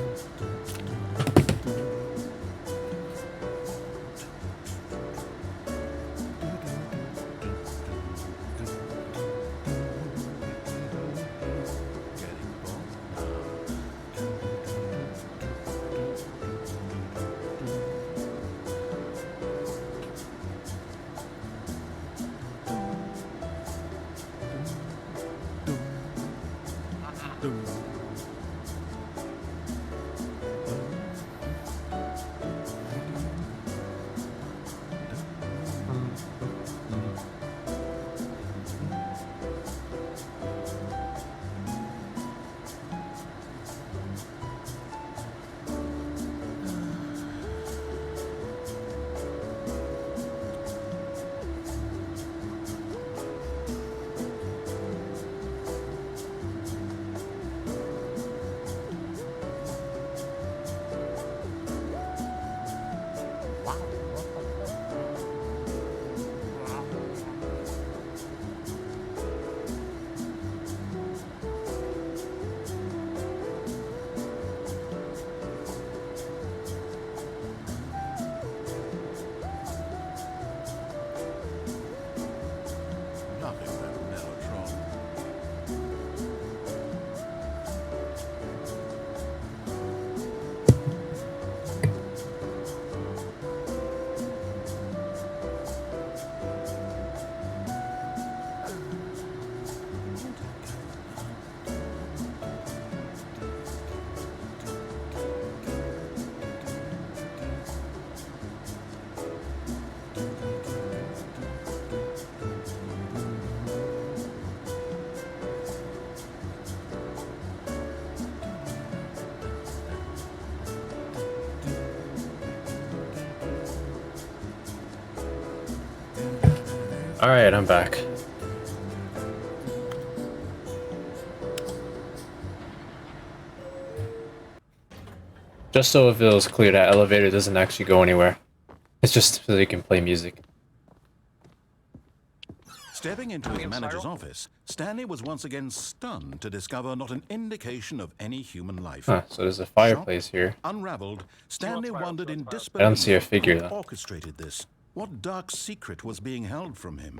Speaker 1: Alright, I'm back. Just so it feels clear, that elevator doesn't actually go anywhere. It's just so they can play music.
Speaker 6: Stepping into his manager's office, Stanley was once again stunned to discover not an indication of any human life.
Speaker 1: Huh, so there's a fireplace here.
Speaker 6: Unraveled, Stanley wondered in disbelief
Speaker 1: I don't see a figure,
Speaker 6: who
Speaker 1: though.
Speaker 6: orchestrated this. What dark secret was being held from him?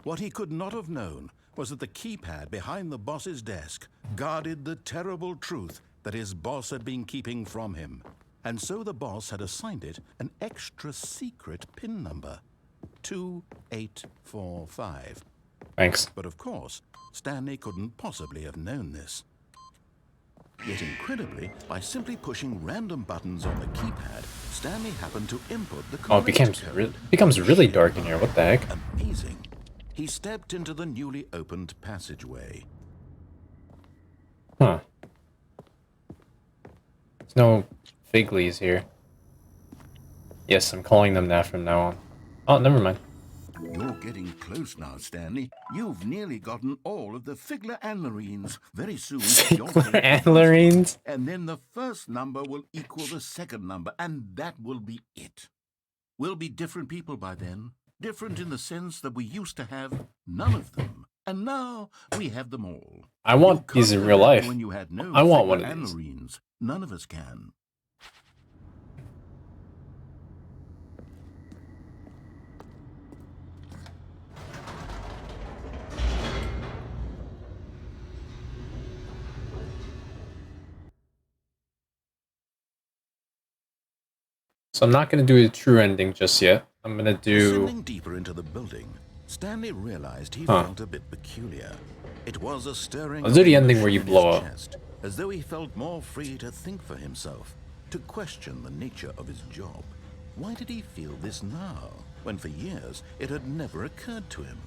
Speaker 6: What he could not have known was that the keypad behind the boss's desk guarded the terrible truth that his boss had been keeping from him. And so the boss had assigned it an extra secret PIN number. 2845.
Speaker 1: Thanks.
Speaker 6: But of course, Stanley couldn't possibly have known this. Yet incredibly, by simply pushing random buttons on the keypad, Stanley happened to input the
Speaker 1: Oh, it becomes really dark in here. What the heck?
Speaker 6: Amazing. He stepped into the newly opened passageway.
Speaker 1: Huh. There's no Figlies here. Yes, I'm calling them that from now on. Oh, never mind.
Speaker 6: You're getting close now, Stanley. You've nearly gotten all of the Figler Antlerines. Very soon, you'll take the first
Speaker 1: Antlerines?
Speaker 6: and then the first number will equal the second number, and that will be it. We'll be different people by then. Different in the sense that we used to have none of them. And now we have them all.
Speaker 1: I want these in real life.
Speaker 6: When you had no
Speaker 1: I want
Speaker 6: Figler
Speaker 1: one of these.
Speaker 6: Antlerines. None of us can.
Speaker 1: So I'm not going to do a true ending just yet. I'm going to do...
Speaker 6: Descending deeper into the building, Stanley realized he felt a bit peculiar. It was a stirring.
Speaker 1: I'll do the ending where you
Speaker 6: in his
Speaker 1: blow up.
Speaker 6: chest, as though he felt more free to think for himself, to question the nature of his job. Why did he feel this now, when for years it had never occurred to him?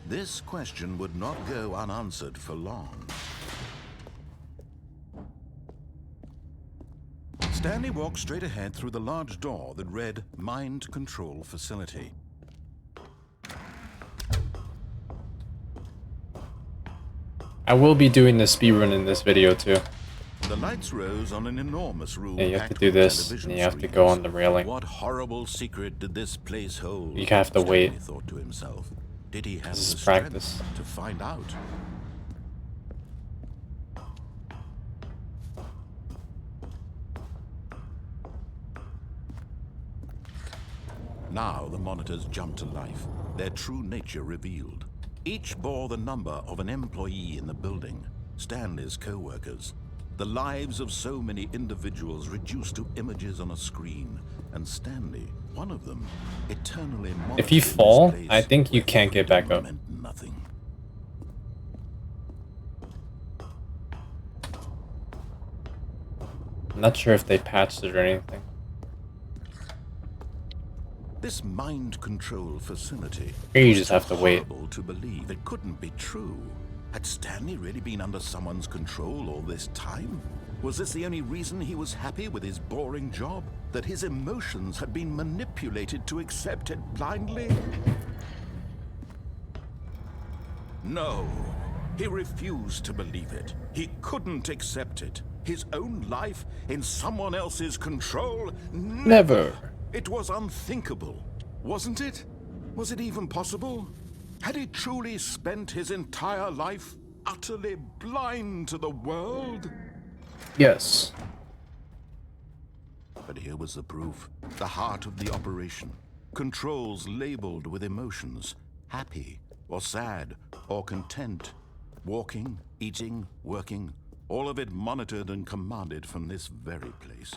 Speaker 6: This question would not go unanswered for long. Stanley walked straight ahead through the large door that read Mind Control Facility.
Speaker 1: I will be doing the speedrun in this video too.
Speaker 6: The lights rose on an enormous room.
Speaker 1: Yeah, you have to
Speaker 6: packed
Speaker 1: do
Speaker 6: with
Speaker 1: this,
Speaker 6: television
Speaker 1: and you have to
Speaker 6: screens.
Speaker 1: go on the railing.
Speaker 6: What horrible secret did this place hold?
Speaker 1: You have to
Speaker 6: Stanley
Speaker 1: wait.
Speaker 6: thought to himself. Did he have
Speaker 1: This
Speaker 6: the
Speaker 1: is
Speaker 6: strength
Speaker 1: practice.
Speaker 6: to find out? Now the monitors jumped to life, their true nature revealed. Each bore the number of an employee in the building, Stanley's co-workers. The lives of so many individuals reduced to images on a screen, and Stanley, one of them, eternally monitored
Speaker 1: If you
Speaker 6: this
Speaker 1: fall,
Speaker 6: place
Speaker 1: I think you
Speaker 6: where
Speaker 1: can't get back
Speaker 6: freedom
Speaker 1: up.
Speaker 6: meant nothing.
Speaker 1: I'm not sure if they patched it or anything.
Speaker 6: This mind control facility.
Speaker 1: Here you just have to wait.
Speaker 6: Horrible to believe it couldn't be true. Had Stanley really been under someone's control all this time? Was this the only reason he was happy with his boring job? That his emotions had been manipulated to accept it blindly? No, he refused to believe it. He couldn't accept it. His own life in someone else's control?
Speaker 1: Never.
Speaker 6: It was unthinkable, wasn't it? Was it even possible? Had he truly spent his entire life utterly blind to the world?
Speaker 1: Yes.
Speaker 6: But here was the proof. The heart of the operation. Controls labeled with emotions. Happy, or sad, or content. Walking, eating, working. All of it monitored and commanded from this very place.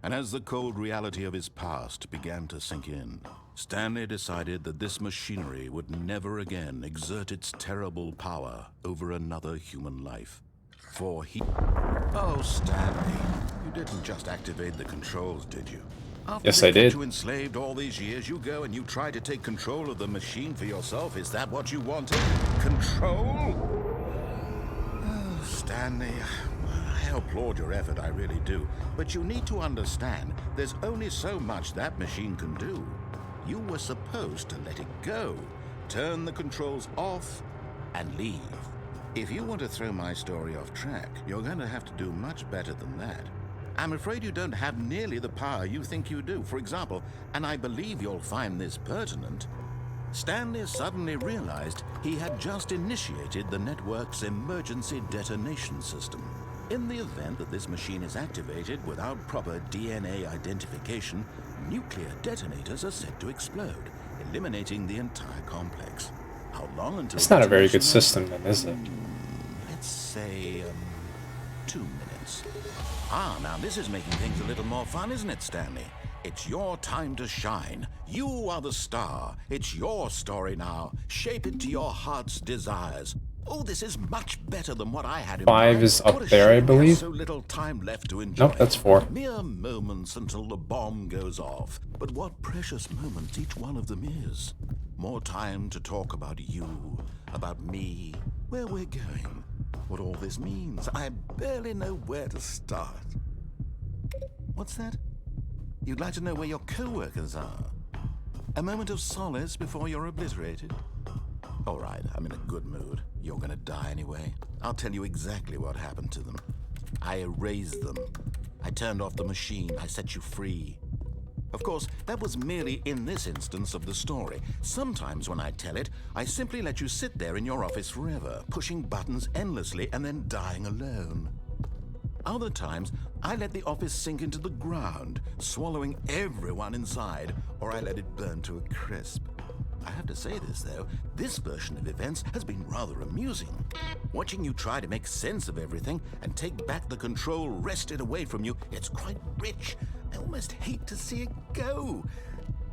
Speaker 6: And as the cold reality of his past began to sink in, Stanley decided that this machinery would never again exert its terrible power over another human life. For he... Oh, Stanley, you didn't just activate the controls, did you? After
Speaker 1: Yes,
Speaker 6: they
Speaker 1: I did.
Speaker 6: kept you enslaved all these years, you go and you try to take control of the machine for yourself. Is that what you wanted? Control? Oh, Stanley, I applaud your effort, I really do. But you need to understand, there's only so much that machine can do. You were supposed to let it go.
Speaker 2: turn the controls off, and leave. If you want to throw my story off track, you're going to have to do much better than that. I'm afraid you don't have nearly the power you think you do. For example, and I believe you'll find this pertinent, Stanley suddenly realized he had just initiated the network's emergency detonation system. In the event that this machine is activated without proper DNA identification, nuclear detonators are said to explode, eliminating the entire complex. How long until...
Speaker 1: It's not a very good system then, is it?
Speaker 2: Let's say, 2 minutes. Ah, now this is making things a little more fun, isn't it, Stanley? It's your time to shine. You are the star. It's your story now. Shape it to your heart's desires. Oh, this is much better than what I had in mind.
Speaker 1: 5 is up there, I believe.
Speaker 2: So little time left to enjoy.
Speaker 1: Nope, that's 4.
Speaker 2: Mere moments until the bomb goes off. But what precious moments each one of them is. More time to talk about you, about me, where we're going, what all this means. I barely know where to start. What's that? You'd like to know where your co-workers are? A moment of solace before you're obliterated? All right, I'm in a good mood. You're gonna die anyway. I'll tell you exactly what happened to them. I erased them. I turned off the machine. I set you free. Of course, that was merely in this instance of the story. Sometimes when I tell it, I simply let you sit there in your office forever, pushing buttons endlessly and then dying alone. Other times, I let the office sink into the ground, swallowing everyone inside, or I let it burn to a crisp. I have to say this, though, this version of events has been rather amusing. Watching you try to make sense of everything and take back the control wrested away from you, it's quite rich. I almost hate to see it go.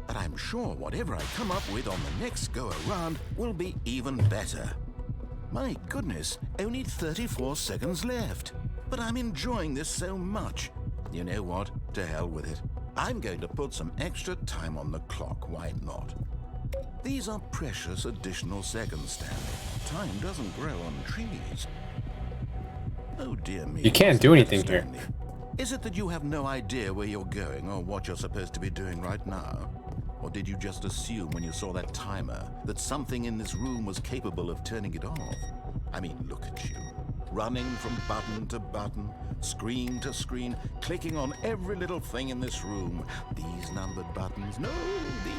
Speaker 2: But I'm sure whatever I come up with on the next go-around will be even better. My goodness, only 34 seconds left. But I'm enjoying this so much. You know what? To hell with it. I'm going to put some extra time on the clock. Why not? These are precious additional seconds, Stanley. Time doesn't grow on trees. Oh dear me.
Speaker 1: You can't do anything here.
Speaker 2: Is it that you have no idea where you're going or what you're supposed to be doing right now? Or did you just assume when you saw that timer that something in this room was capable of turning it off? I mean, look at you. Running from button to button, screen to screen, clicking on every little thing in this room. These numbered buttons, no,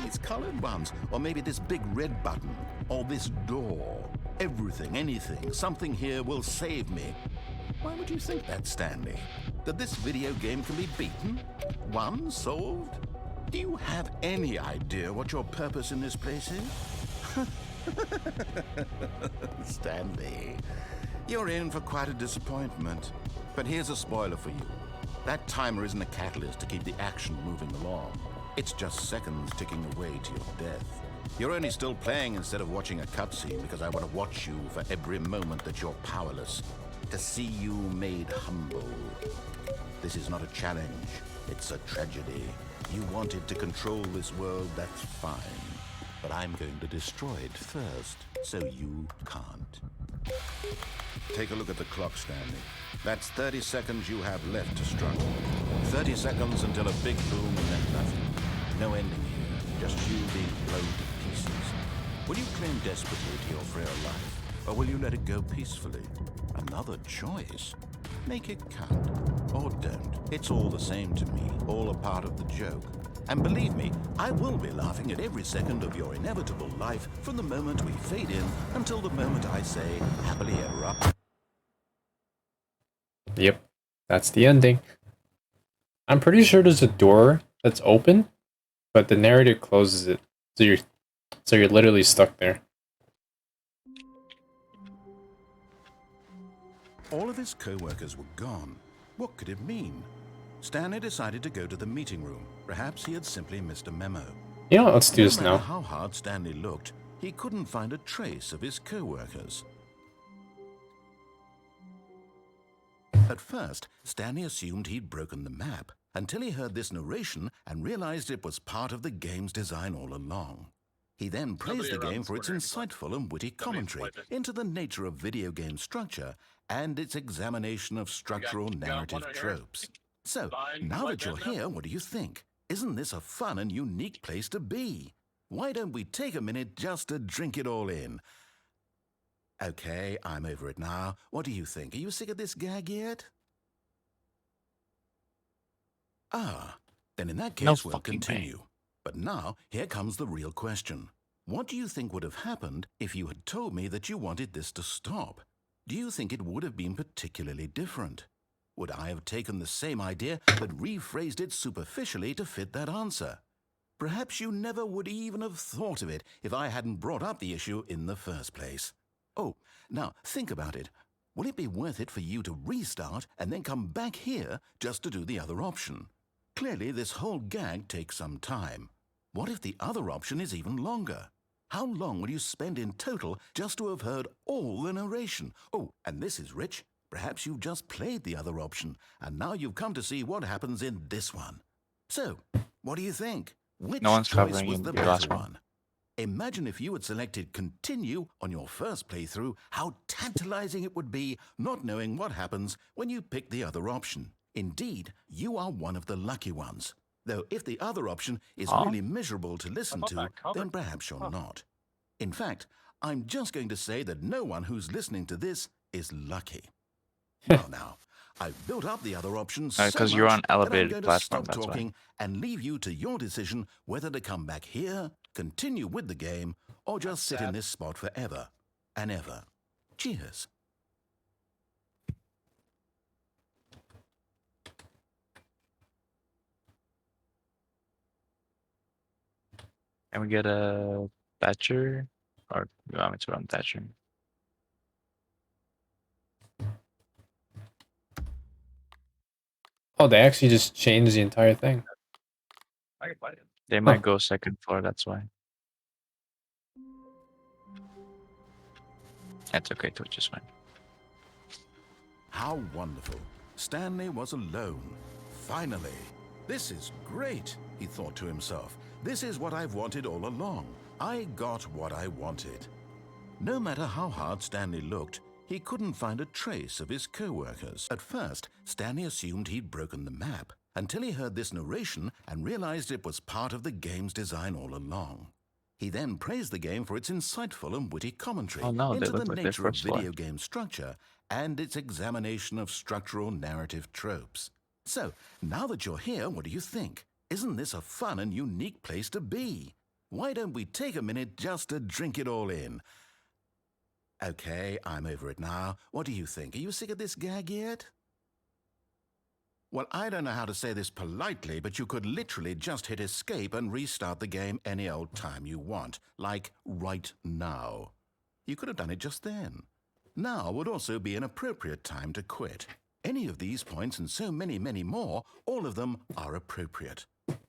Speaker 2: these colored ones. Or maybe this big red button, or this door. Everything, anything, something here will save me. Why would you think that, Stanley? That this video game can be beaten? Won? Solved? Do you have any idea what your purpose in this place is? Stanley, you're in for quite a disappointment. But here's a spoiler for you. That timer isn't a catalyst to keep the action moving along. It's just seconds ticking away to your death. You're only still playing instead of watching a cutscene because I want to watch you for every moment that you're powerless. To see you made humble. This is not a challenge. It's a tragedy. You wanted to control this world, that's fine. But I'm going to destroy it first, so you can't. Take a look at the clock, Stanley. That's 30 seconds you have left to struggle. 30 seconds until a big boom and then nothing. No ending here, just you being blown to pieces. Will you cling desperately to your frail life, or will you let it go peacefully? Another choice. Make it count, or don't. It's all the same to me, all a part of the joke. And believe me, I will be laughing at every second of your inevitable life from the moment we fade in until the moment I say, happily ever up.
Speaker 1: Yep, that's the ending. I'm pretty sure there's a door that's open, but the narrator closes it. So you're literally stuck there.
Speaker 2: All of his co-workers were gone. What could it mean? Stanley decided to go to the meeting room. Perhaps he had simply missed a memo.
Speaker 1: You know what, let's do this
Speaker 2: No matter
Speaker 1: now.
Speaker 2: how hard Stanley looked, he couldn't find a trace of his co-workers. At first, Stanley assumed he'd broken the map, until he heard this narration and realized it was part of the game's design all along. He then praised the game for its insightful and witty commentary into the nature of video game structure and its examination of structural narrative tropes. So, now that you're here, what do you think? Isn't this a fun and unique place to be? Why don't we take a minute just to drink it all in? Okay, I'm over it now. What do you think? Are you sick of this gag yet? Ah, then in that
Speaker 3: No
Speaker 2: case we'll
Speaker 3: fucking way.
Speaker 2: continue. But now, here comes the real question. What do you think would have happened if you had told me that you wanted this to stop? Do you think it would have been particularly different? Would I have taken the same idea but rephrased it superficially to fit that answer? Perhaps you never would even have thought of it if I hadn't brought up the issue in the first place. Oh, now think about it. Will it be worth it for you to restart and then come back here just to do the other option? Clearly, this whole gag takes some time. What if the other option is even longer? How long will you spend in total just to have heard all the narration? Oh, and this is rich. Perhaps you've just played the other option, and now you've come to see what happens in this one. So, what do you think? Which
Speaker 3: No one's
Speaker 2: choice
Speaker 3: covering
Speaker 2: was the
Speaker 3: your last
Speaker 2: better
Speaker 3: one.
Speaker 2: one? Imagine if you had selected continue on your first playthrough, how tantalizing it would be not knowing what happens when you pick the other option. Indeed, you are one of the lucky ones. Though if the other option is
Speaker 3: Huh?
Speaker 2: really miserable to listen
Speaker 5: thought
Speaker 2: to,
Speaker 5: that covered.
Speaker 2: then perhaps you're
Speaker 5: Huh.
Speaker 2: not. In fact, I'm just going to say that no one who's listening to this is lucky. Now, I've built up the other options so
Speaker 3: 'cause you're on
Speaker 2: much that I'm
Speaker 3: elevated
Speaker 2: going to
Speaker 3: platform,
Speaker 2: stop
Speaker 3: that's why.
Speaker 2: talking and leave you to your decision whether to come back here, continue with the game, or just sit in
Speaker 5: sad.
Speaker 2: this spot forever and ever. Cheers.
Speaker 3: Can we get a Thatcher? Or you want me to run Thatcher?
Speaker 1: Oh, they actually just changed the entire thing.
Speaker 5: I can fight it.
Speaker 3: They might go second floor, that's why. That's okay, Twitch is fine.
Speaker 2: How wonderful. Stanley was alone. Finally. This is great, he thought to himself. This is what I've wanted all along. I got what I wanted. No matter how hard Stanley looked, he couldn't find a trace of his co-workers. At first, Stanley assumed he'd broken the map, until he heard this narration and realized it was part of the game's design all along. He then praised the game for its insightful and witty commentary
Speaker 3: Oh no, they
Speaker 2: into the
Speaker 3: look like they
Speaker 2: nature of
Speaker 3: first
Speaker 2: video
Speaker 3: left.
Speaker 2: game structure and its examination of structural narrative tropes. So, now that you're here, what do you think? Isn't this a fun and unique place to be? Why don't we take a minute just to drink it all in? Okay, I'm over it now. What do you think? Are you sick of this gag yet? Well, I don't know how to say this politely, but you could literally just hit escape and restart the game any old time you want, like right now. You could have done it just then. Now would also be an appropriate time to quit. Any of these points and so many, many more, all of them are appropriate.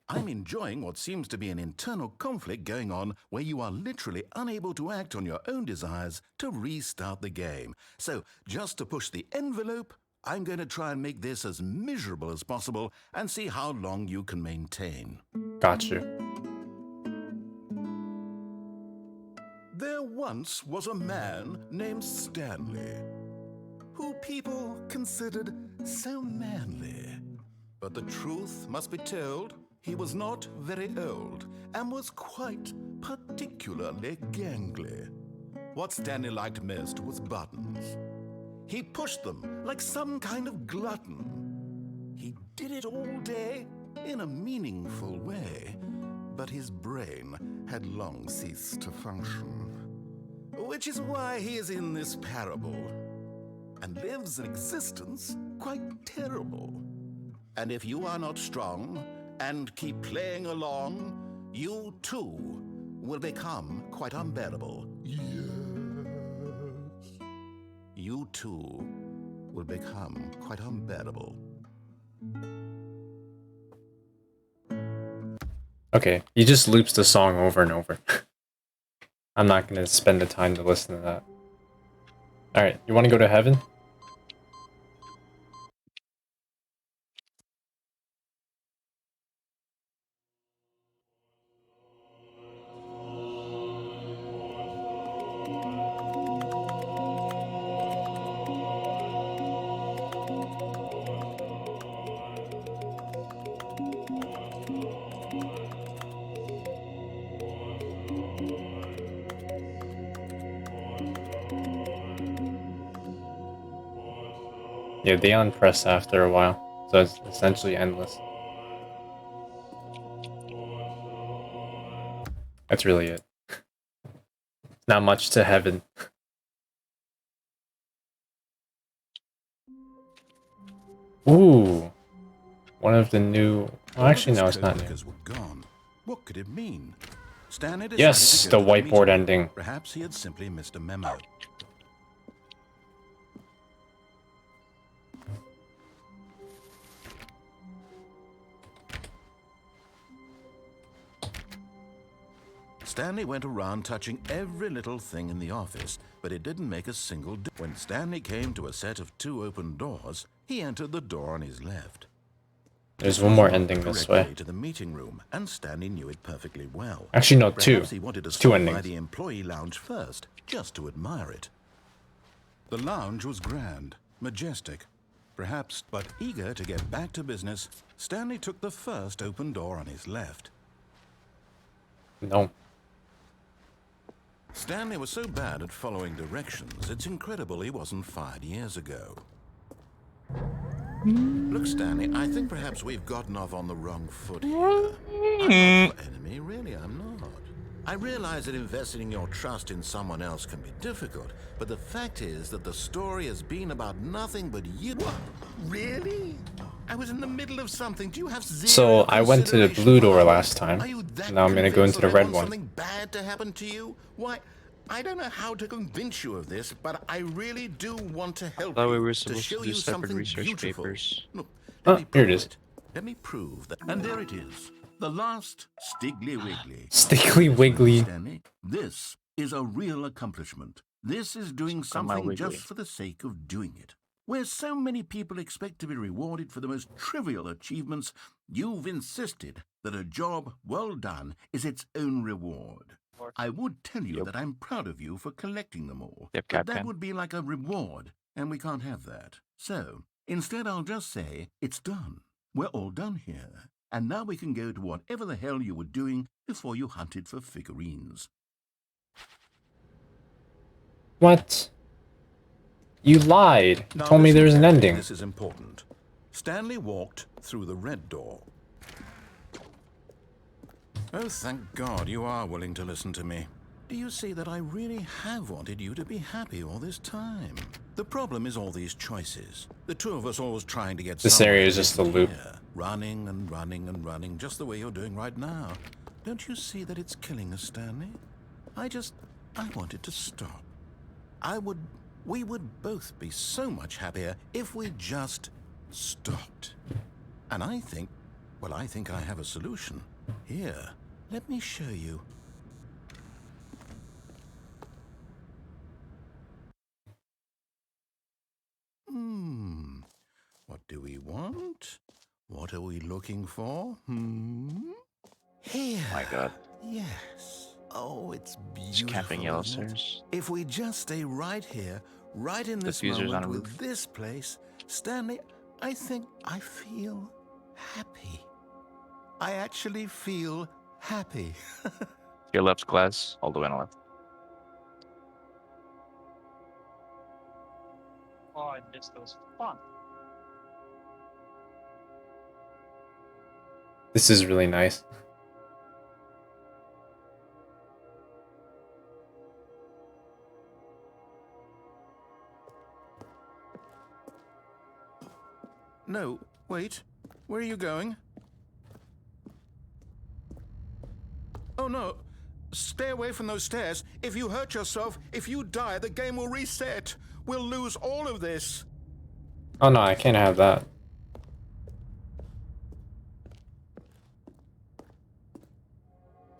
Speaker 2: I'm enjoying what seems to be an internal conflict going on where you are literally unable to act on your own desires to restart the game. So, just to push the envelope, I'm going to try and make this as miserable as possible and see how long you can maintain.
Speaker 1: Got you.
Speaker 2: There once was a man named Stanley, who people considered so manly. But the truth must be told, he was not very old and was quite particularly gangly. What Stanley liked most was buttons. He pushed them like some kind of glutton. He did it all day in a meaningful way, but his brain had long ceased to function. Which is why he is in this parable and lives an existence quite terrible. And if you are not strong and keep playing along, you too will become quite unbearable. Yes. You too will become quite unbearable.
Speaker 1: Okay, he just loops the song over and over. I'm not gonna spend the time to listen to that. Alright, you wanna go to heaven? Yeah, they unpress after a while, so it's essentially endless. That's really it. Not much to heaven. Ooh, one of the new. Oh, actually, no, it's not new.
Speaker 6: Were gone. What could it mean? Stanley decided
Speaker 1: Yes,
Speaker 6: to
Speaker 1: the
Speaker 6: go to
Speaker 1: whiteboard
Speaker 6: meeting.
Speaker 1: ending.
Speaker 6: Perhaps he had simply missed a memo. Stanley went around touching every little thing in the office, but it didn't make a single difference. When Stanley came to a set of 2 open doors, he entered the door on his left.
Speaker 1: There's one more ending this way.
Speaker 6: To the meeting room, and Stanley knew it perfectly well.
Speaker 1: Actually, no, two.
Speaker 6: Perhaps he wanted to
Speaker 1: It's two
Speaker 6: stop by
Speaker 1: endings.
Speaker 6: the employee lounge first, just to admire it. The lounge was grand, majestic, perhaps, but eager to get back to business, Stanley took the first open door on his left.
Speaker 1: No.
Speaker 6: Stanley was so bad at following directions, it's incredible he wasn't fired years ago. Look, Stanley, I think perhaps we've gotten off on the wrong foot here. I'm not your enemy, really, I'm not. I realize that investing your trust in someone else can be difficult, but the fact is that the story has been about nothing but you. What? Really? I was in the middle of something. Do you have zero
Speaker 1: So I went to the blue door last time.
Speaker 6: Are you that
Speaker 1: Now I'm gonna go into
Speaker 6: convinced
Speaker 1: the
Speaker 6: that I
Speaker 1: red
Speaker 6: want
Speaker 1: one.
Speaker 6: Something bad to happen to you? Why? I don't know how to convince you of this, but I really do want to help
Speaker 3: Thought we
Speaker 6: you,
Speaker 3: were
Speaker 6: to
Speaker 3: supposed
Speaker 6: show
Speaker 3: to do
Speaker 6: you
Speaker 3: separate
Speaker 6: something
Speaker 3: research
Speaker 6: beautiful.
Speaker 3: papers.
Speaker 6: Look,
Speaker 1: Oh,
Speaker 6: let me
Speaker 1: here it
Speaker 6: prove
Speaker 1: is.
Speaker 6: it. Let me prove that. And there it is. The last Stiggly Wiggly.
Speaker 1: Stiggly Wiggly.
Speaker 6: Stanley, this is a real accomplishment. This is doing
Speaker 3: Come on,
Speaker 6: something
Speaker 3: Wiggly.
Speaker 6: just for the sake of doing it. Where so many people expect to be rewarded for the most trivial achievements, you've insisted that a job well done is its own reward. I would tell you
Speaker 3: Yep.
Speaker 6: that I'm proud of you for collecting them all,
Speaker 3: Yep,
Speaker 6: but that
Speaker 3: Captain.
Speaker 6: would be like a reward, and we can't have that. So, instead I'll just say, it's done. We're all done here. And now we can go to whatever the hell you were doing before you hunted for figurines.
Speaker 1: What? You lied. You
Speaker 6: Now
Speaker 1: told me
Speaker 6: listen
Speaker 1: there was an
Speaker 6: carefully,
Speaker 1: ending.
Speaker 6: This is important. Stanley walked through the red door. Oh, thank God you are willing to listen to me. Do you see that I really have wanted you to be happy all this time? The problem is all these choices. The two of us always trying to get
Speaker 1: This
Speaker 6: somewhere
Speaker 1: area
Speaker 6: that
Speaker 1: is just
Speaker 6: isn't
Speaker 1: a loop.
Speaker 6: here. Running and running and running, just the way you're doing right now. Don't you see that it's killing us, Stanley? I wanted to stop. We would both be so much happier if we just stopped. And I think I have a solution. Here, let me show you. What do we want? What are we looking for? Here.
Speaker 3: My God.
Speaker 6: Yes. Oh, it's beautiful.
Speaker 3: Just camping
Speaker 6: isn't it?
Speaker 3: Yellowstones.
Speaker 6: If we just stay right here, right in this
Speaker 3: diffuser's on
Speaker 6: moment
Speaker 3: a
Speaker 6: with
Speaker 3: roof.
Speaker 6: this place, Stanley, I think I feel happy. I actually feel happy.
Speaker 3: Your left's glass, all the way on the left.
Speaker 5: Oh, I missed those. Fun.
Speaker 1: This is really nice.
Speaker 6: No, wait. Where are you going? Oh, no. Stay away from those stairs. If you hurt yourself, if you die, the game will reset. We'll lose all of this.
Speaker 1: Oh no, I can't have that.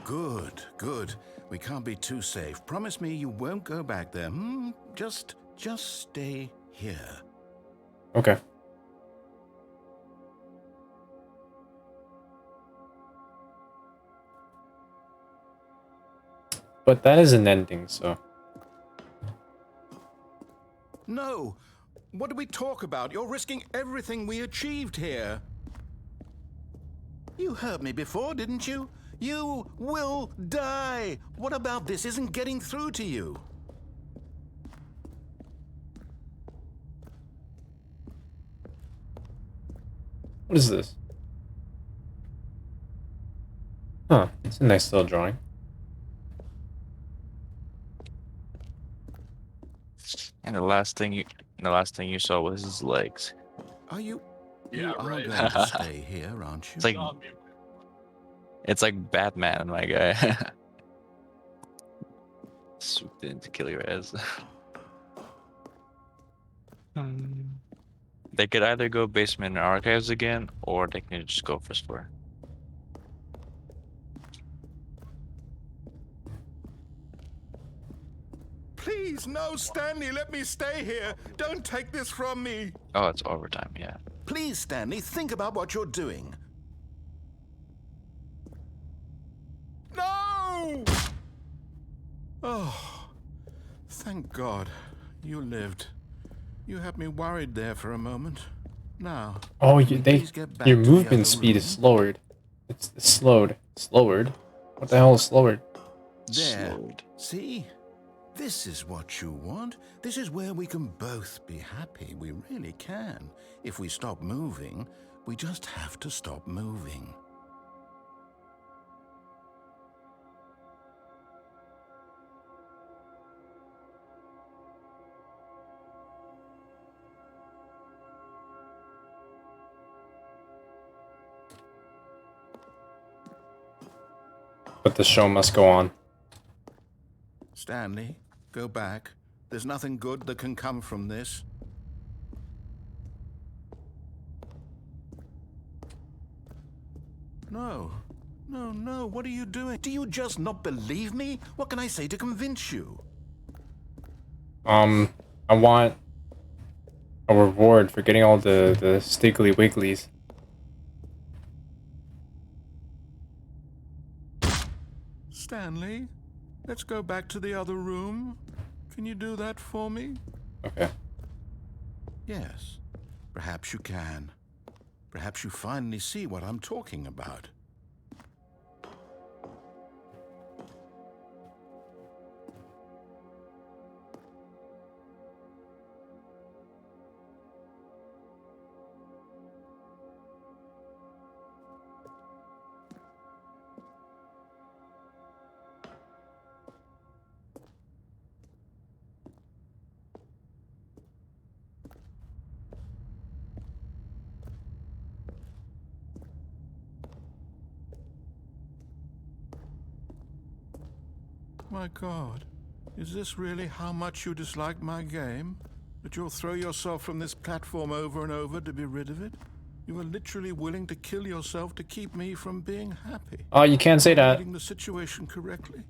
Speaker 6: Good, good. We can't be too safe. Promise me you won't go back there. Just stay here.
Speaker 1: Okay. But that is an ending, so.
Speaker 6: No! What do we talk about? You're risking everything we achieved here. You heard me before, didn't you? You will die! What about this isn't getting through to you?
Speaker 1: What is this? Huh, it's a nice little drawing.
Speaker 3: And the last thing you saw was his legs.
Speaker 6: Are you?
Speaker 5: Yeah,
Speaker 6: you are
Speaker 5: right.
Speaker 6: going to stay here, aren't you?
Speaker 3: It's like Batman, my guy. Swooped in to kill your ass. They could either go basement and archives again, or they can just go first floor.
Speaker 6: Please, no, Stanley, let me stay here. Don't take this from me.
Speaker 3: Oh, it's overtime, yeah.
Speaker 2: Please, Stanley, think about what you're doing.
Speaker 6: No! Oh, thank God you lived. You had me worried there for a moment. Now,
Speaker 1: Oh,
Speaker 6: can we please get back
Speaker 1: your
Speaker 6: to the
Speaker 1: movement
Speaker 6: other
Speaker 1: speed is
Speaker 6: room?
Speaker 1: slowered. It's slowed. Slowered? What the hell is slowered?
Speaker 6: There.
Speaker 3: Slowed.
Speaker 2: See? This is what you want. This is where we can both be happy. We really can. If we stop moving, we just have to stop moving.
Speaker 1: But the show must go on.
Speaker 6: Stanley, go back. There's nothing good that can come from this. No. No, no, what are you doing?
Speaker 2: Do you just not believe me? What can I say to convince you?
Speaker 1: I want a reward for getting all the Stiggly Wigglies.
Speaker 6: Stanley, let's go back to the other room. Can you do that for me?
Speaker 1: Okay.
Speaker 6: Yes, perhaps you can. Perhaps you finally see what I'm talking about. My God, is this really how much you dislike my game? That you'll throw yourself from this platform over and over to be rid of it? You are literally willing to kill yourself to keep me from being happy.
Speaker 1: Oh, you can't say
Speaker 6: Am I
Speaker 1: that.
Speaker 6: reading the situation correctly?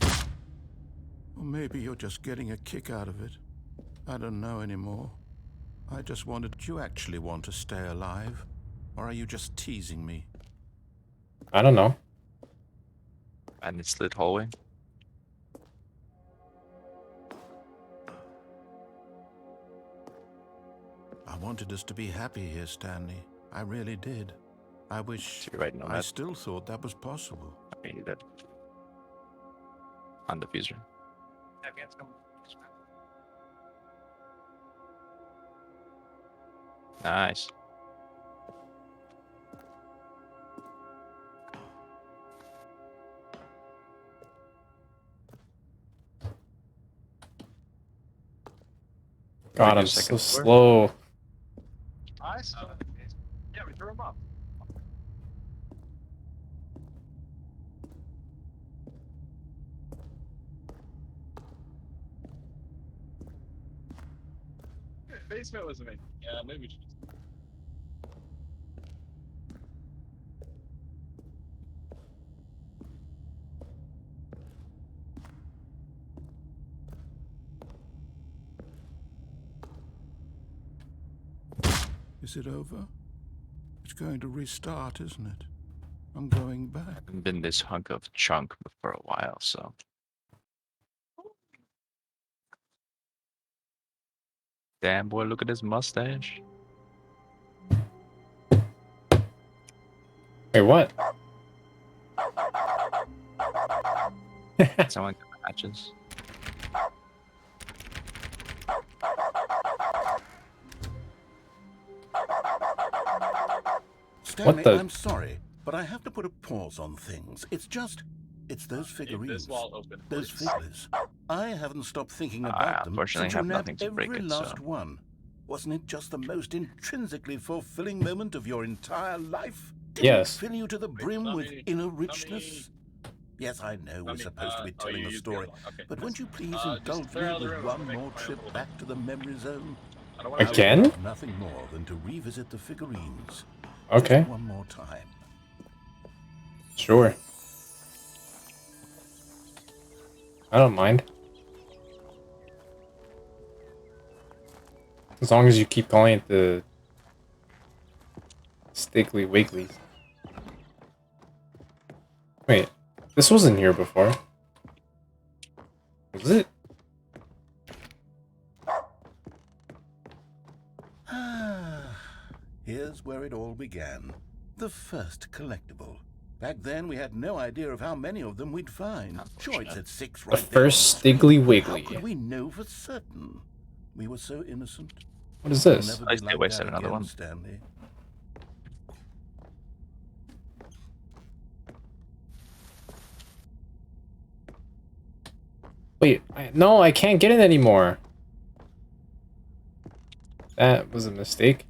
Speaker 6: Or maybe you're just getting a kick out of it. I don't know anymore. I just wanted... Do you actually want to stay alive? Or are you just teasing me?
Speaker 1: I don't know.
Speaker 3: And it's lit hallway.
Speaker 6: I wanted us to be happy here, Stanley. I really did. I wish...
Speaker 3: So you're right, no,
Speaker 6: I
Speaker 3: that.
Speaker 6: still thought that was possible.
Speaker 3: I mean, that. On diffuser. Nice.
Speaker 1: God,
Speaker 3: do
Speaker 1: I'm
Speaker 3: second
Speaker 1: so
Speaker 3: floor?
Speaker 1: slow.
Speaker 5: I saw it. Yeah, we threw him up. Basement was amazing. Yeah, maybe we should just...
Speaker 6: Is it over? It's going to restart, isn't it? I'm going back.
Speaker 3: Haven't been this hunk of chunk for a while, so. Damn boy, look at his mustache.
Speaker 1: Wait, what?
Speaker 3: Someone got matches.
Speaker 6: Stanley,
Speaker 1: the?
Speaker 6: I'm sorry, but I have to put a pause on things. It's those figurines. Those figures. I haven't stopped thinking about them
Speaker 3: Unfortunately,
Speaker 6: since you
Speaker 3: have
Speaker 6: nabbed
Speaker 3: nothing to break
Speaker 6: every
Speaker 3: it,
Speaker 6: last
Speaker 3: so.
Speaker 6: one. Wasn't it just the most intrinsically fulfilling moment of your entire life? Didn't
Speaker 1: Yes.
Speaker 6: it fill you to the brim with inner richness? Yes, I know we're supposed to be telling a story, but won't you please indulge me with one more trip back to the memory zone?
Speaker 1: Again?
Speaker 6: I would love nothing more than to revisit the figurines.
Speaker 1: Okay.
Speaker 6: Just one more time.
Speaker 1: Sure. I don't mind. As long as you keep calling it the Stiggly Wigglies. Wait, this wasn't here before. Was it?
Speaker 6: Here's where it all began. The first collectible. Back then, we had no idea of how many of them we'd find. Sure, it said 6
Speaker 1: The
Speaker 6: right there.
Speaker 1: first Stiggly
Speaker 6: How
Speaker 1: Wiggly.
Speaker 6: could we know for certain? We were so innocent.
Speaker 1: What is
Speaker 6: We'll
Speaker 1: this?
Speaker 6: never
Speaker 3: I
Speaker 6: be
Speaker 3: still
Speaker 6: like
Speaker 3: wasted
Speaker 6: that
Speaker 3: another
Speaker 6: again,
Speaker 3: one.
Speaker 6: Stanley.
Speaker 1: Wait, no, I can't get it anymore. That was a mistake.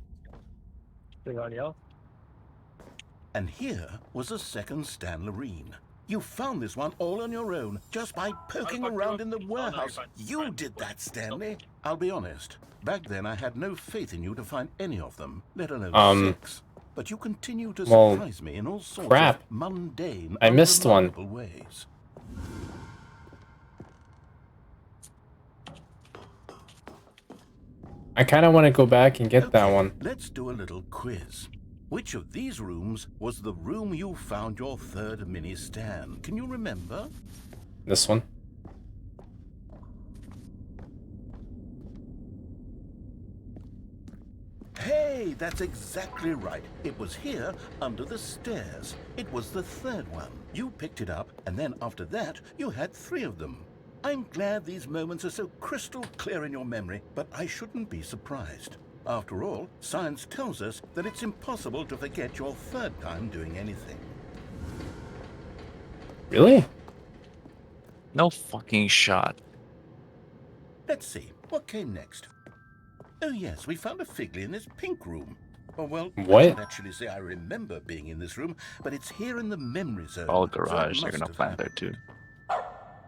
Speaker 6: And here was a second Stanlerine. You found this one all on your own, just by poking around in the warehouse. You did that, Stanley. I'll be honest. Back then, I had no faith in you to find any of them, let alone 6. But you continue to surprise me in all sorts of mundane,
Speaker 1: I missed one.
Speaker 6: unremarkable ways.
Speaker 1: I kind of want to go back and get that one.
Speaker 6: Let's do a little quiz. Which of these rooms was the room you found your third mini stand? Can you remember?
Speaker 1: This one.
Speaker 6: Hey, that's exactly right. It was here, under the stairs. It was the third one. You picked it up, and then after that, you had 3 of them. I'm glad these moments are so crystal clear in your memory, but I shouldn't be surprised. After all, science tells us that it's impossible to forget your third time doing anything.
Speaker 1: Really?
Speaker 3: No fucking shot.
Speaker 6: Let's see, what came next? Oh yes, we found a Figley in this pink room. Oh well,
Speaker 1: What?
Speaker 6: I can't actually say I remember being in this room, but it's here in the memory zone.
Speaker 3: All
Speaker 6: so it
Speaker 3: garage, they're
Speaker 6: must
Speaker 3: gonna
Speaker 6: have
Speaker 3: plant there
Speaker 6: happened.
Speaker 3: too.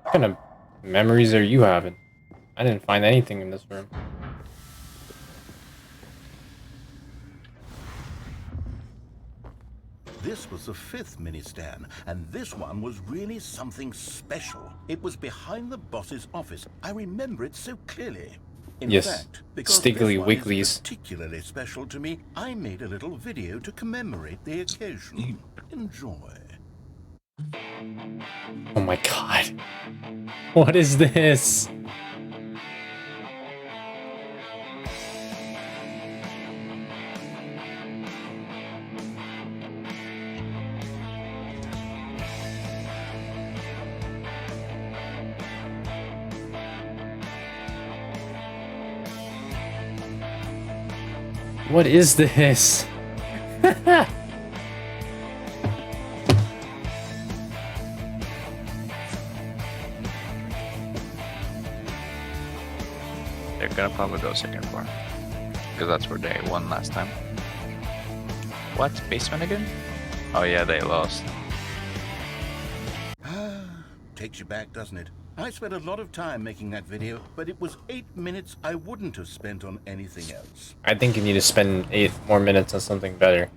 Speaker 1: What kind of memories are you having? I didn't find anything in this room.
Speaker 6: This was the 5th mini stand, and this one was really something special. It was behind the boss's office. I remember it so clearly. In
Speaker 1: Yes,
Speaker 6: fact, because
Speaker 1: Stiggly
Speaker 6: this one
Speaker 1: Wigglies.
Speaker 6: is particularly special to me, I made a little video to commemorate the occasion. Enjoy.
Speaker 1: Oh my god. What is this? What is this?
Speaker 3: They're gonna probably go second floor. Because that's where they won last time. What? Basement again? Oh yeah, they lost.
Speaker 6: Takes you back, doesn't it? I spent a lot of time making that video, but it was 8 minutes I wouldn't have spent on anything else.
Speaker 1: I think you need to spend 8 more minutes on something better.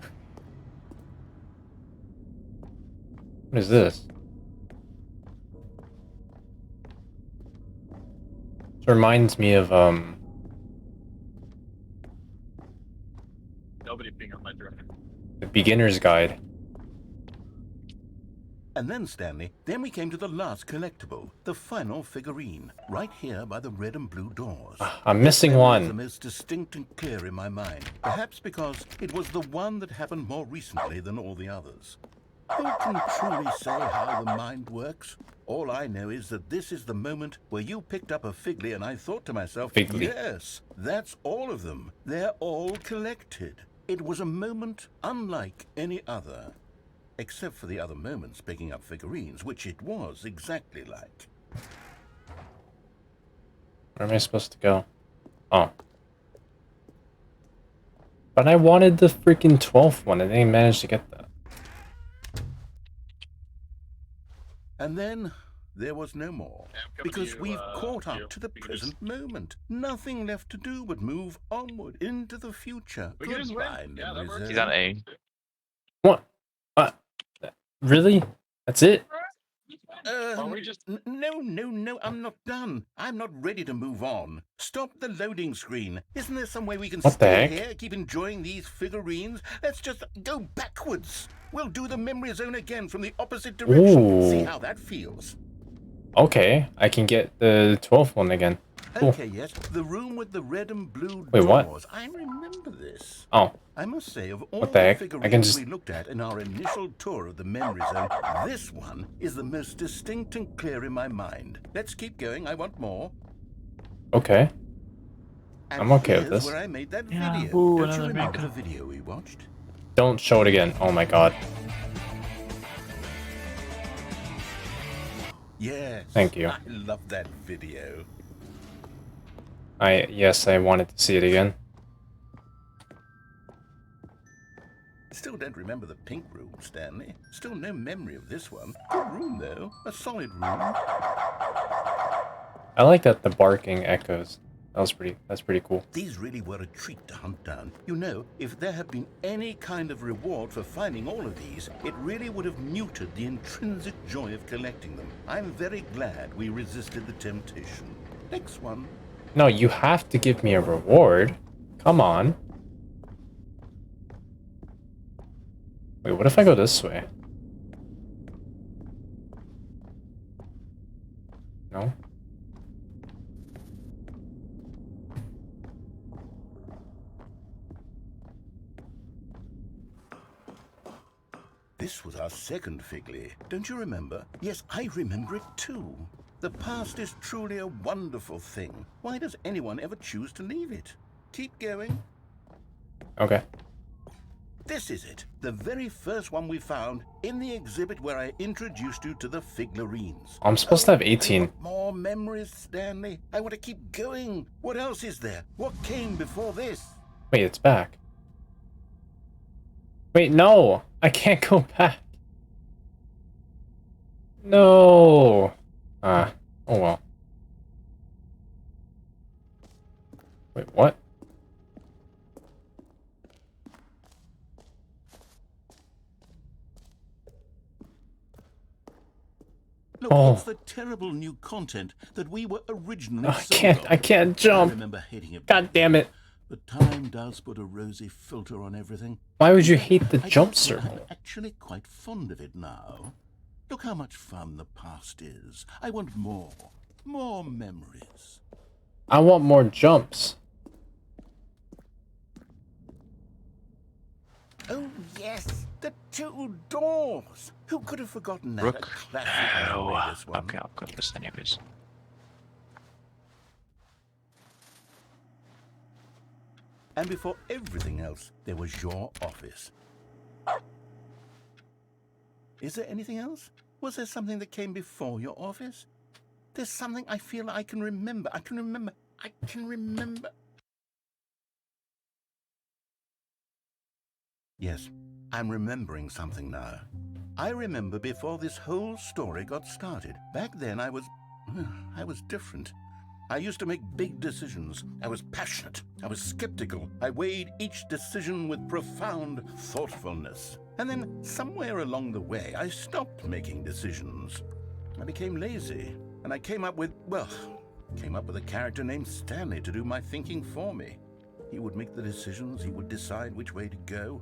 Speaker 1: What is this? This reminds me of,
Speaker 5: Nobody being on my direction.
Speaker 1: the beginner's guide.
Speaker 6: And then, Stanley, then we came to the last collectible, the final figurine, right here by the red and blue doors.
Speaker 1: I'm missing
Speaker 6: This memory is
Speaker 1: one.
Speaker 6: the most distinct and clear in my mind, perhaps because it was the one that happened more recently than all the others. Who can truly say how the mind works? All I know is that this is the moment where you picked up a Figley and I thought to myself,
Speaker 1: Figley.
Speaker 6: yes, that's all of them. They're all collected. It was a moment unlike any other. Except for the other moments picking up figurines, which it was exactly like.
Speaker 1: Where am I supposed to go? Oh. But I wanted the freaking 12th one. I didn't manage to get that.
Speaker 6: And then there was no more. Because we've caught up to the present moment. Nothing left to do but move onward into the future.
Speaker 5: We can just win.
Speaker 6: Goodbye,
Speaker 5: Yeah, that
Speaker 6: memory
Speaker 5: works.
Speaker 6: zone.
Speaker 3: He's on A.
Speaker 1: What? Really? That's it?
Speaker 5: Or we just
Speaker 6: No, I'm not done. I'm not ready to move on. Stop the loading screen. Isn't there some way we can
Speaker 1: What the
Speaker 6: stay
Speaker 1: heck?
Speaker 6: here, keep enjoying these figurines? Let's just go backwards. We'll do the memory zone again from the opposite direction.
Speaker 1: Ooh.
Speaker 6: See how that feels.
Speaker 1: Okay, I can get the 12th one again. Cool.
Speaker 6: Okay, yes, the room with the red and blue
Speaker 1: Wait, what?
Speaker 6: doors. I remember this.
Speaker 1: Oh,
Speaker 6: I must say, of all
Speaker 1: What the heck? I
Speaker 6: the
Speaker 1: can
Speaker 6: figurines
Speaker 1: just-
Speaker 6: we looked at in our initial tour of the memory zone, this one is the most distinct and clear in my mind. Let's keep going. I want more.
Speaker 1: okay.
Speaker 6: And
Speaker 1: I'm okay with
Speaker 6: here's
Speaker 1: this.
Speaker 6: where I made that
Speaker 3: Yeah,
Speaker 6: video.
Speaker 3: ooh,
Speaker 6: Don't you
Speaker 3: another
Speaker 6: remember
Speaker 3: mega.
Speaker 6: the video we watched?
Speaker 1: Don't show it again. Oh my god.
Speaker 6: Yes.
Speaker 1: Thank you.
Speaker 6: I love that video.
Speaker 1: Yes, I wanted to see it again.
Speaker 6: Still don't remember the pink room, Stanley. Still no memory of this one. Good room, though. A solid room.
Speaker 1: I like that the barking echoes. That's pretty cool.
Speaker 6: These really were a treat to hunt down. You know, if there had been any kind of reward for finding all of these, it really would have muted the intrinsic joy of collecting them. I'm very glad we resisted the temptation. Next one.
Speaker 1: No, you have to give me a reward. Come on. Wait, what if I go this way? No?
Speaker 6: This was our second Figley. Don't you remember? Yes, I remember it too. The past is truly a wonderful thing. Why does anyone ever choose to leave it? Keep going.
Speaker 1: Okay.
Speaker 6: This is it. The very first one we found in the exhibit where I introduced you to the figurines.
Speaker 1: I'm supposed to have
Speaker 6: I
Speaker 1: 18.
Speaker 6: want more memories, Stanley. I want to keep going. What else is there? What came before this?
Speaker 1: Wait, it's back. Wait, no! I can't go back. No! Oh well. Wait, what?
Speaker 6: Look,
Speaker 1: Oh.
Speaker 6: it's the terrible new content that we were originally
Speaker 1: I
Speaker 6: sold
Speaker 1: can't,
Speaker 6: on.
Speaker 1: I can't
Speaker 6: I
Speaker 1: jump.
Speaker 6: remember hating it.
Speaker 1: God damn it.
Speaker 6: But time does put a rosy filter on everything.
Speaker 1: Why would you hate the
Speaker 6: I
Speaker 1: jump
Speaker 6: gotta say, I'm
Speaker 1: circle?
Speaker 6: actually quite fond of it now. Look how much fun the past is. I want more. More memories.
Speaker 1: I want more jumps.
Speaker 6: Oh, yes. The two doors. Who could have forgotten that?
Speaker 3: Rook.
Speaker 6: A classic
Speaker 3: Oh,
Speaker 6: memory, this one.
Speaker 3: okay, I'll go this anyways.
Speaker 6: And before everything else, there was your office. Is there anything else? Was there something that came before your office? There's something I feel I can remember. I can remember. Yes, I'm remembering something now. I remember before this whole story got started. Back then I was different. I used to make big decisions. I was passionate. I was skeptical. I weighed each decision with profound thoughtfulness. And then somewhere along the way, I stopped making decisions. I became lazy, and I came up with a character named Stanley to do my thinking for me. He would make the decisions. He would decide which way to go.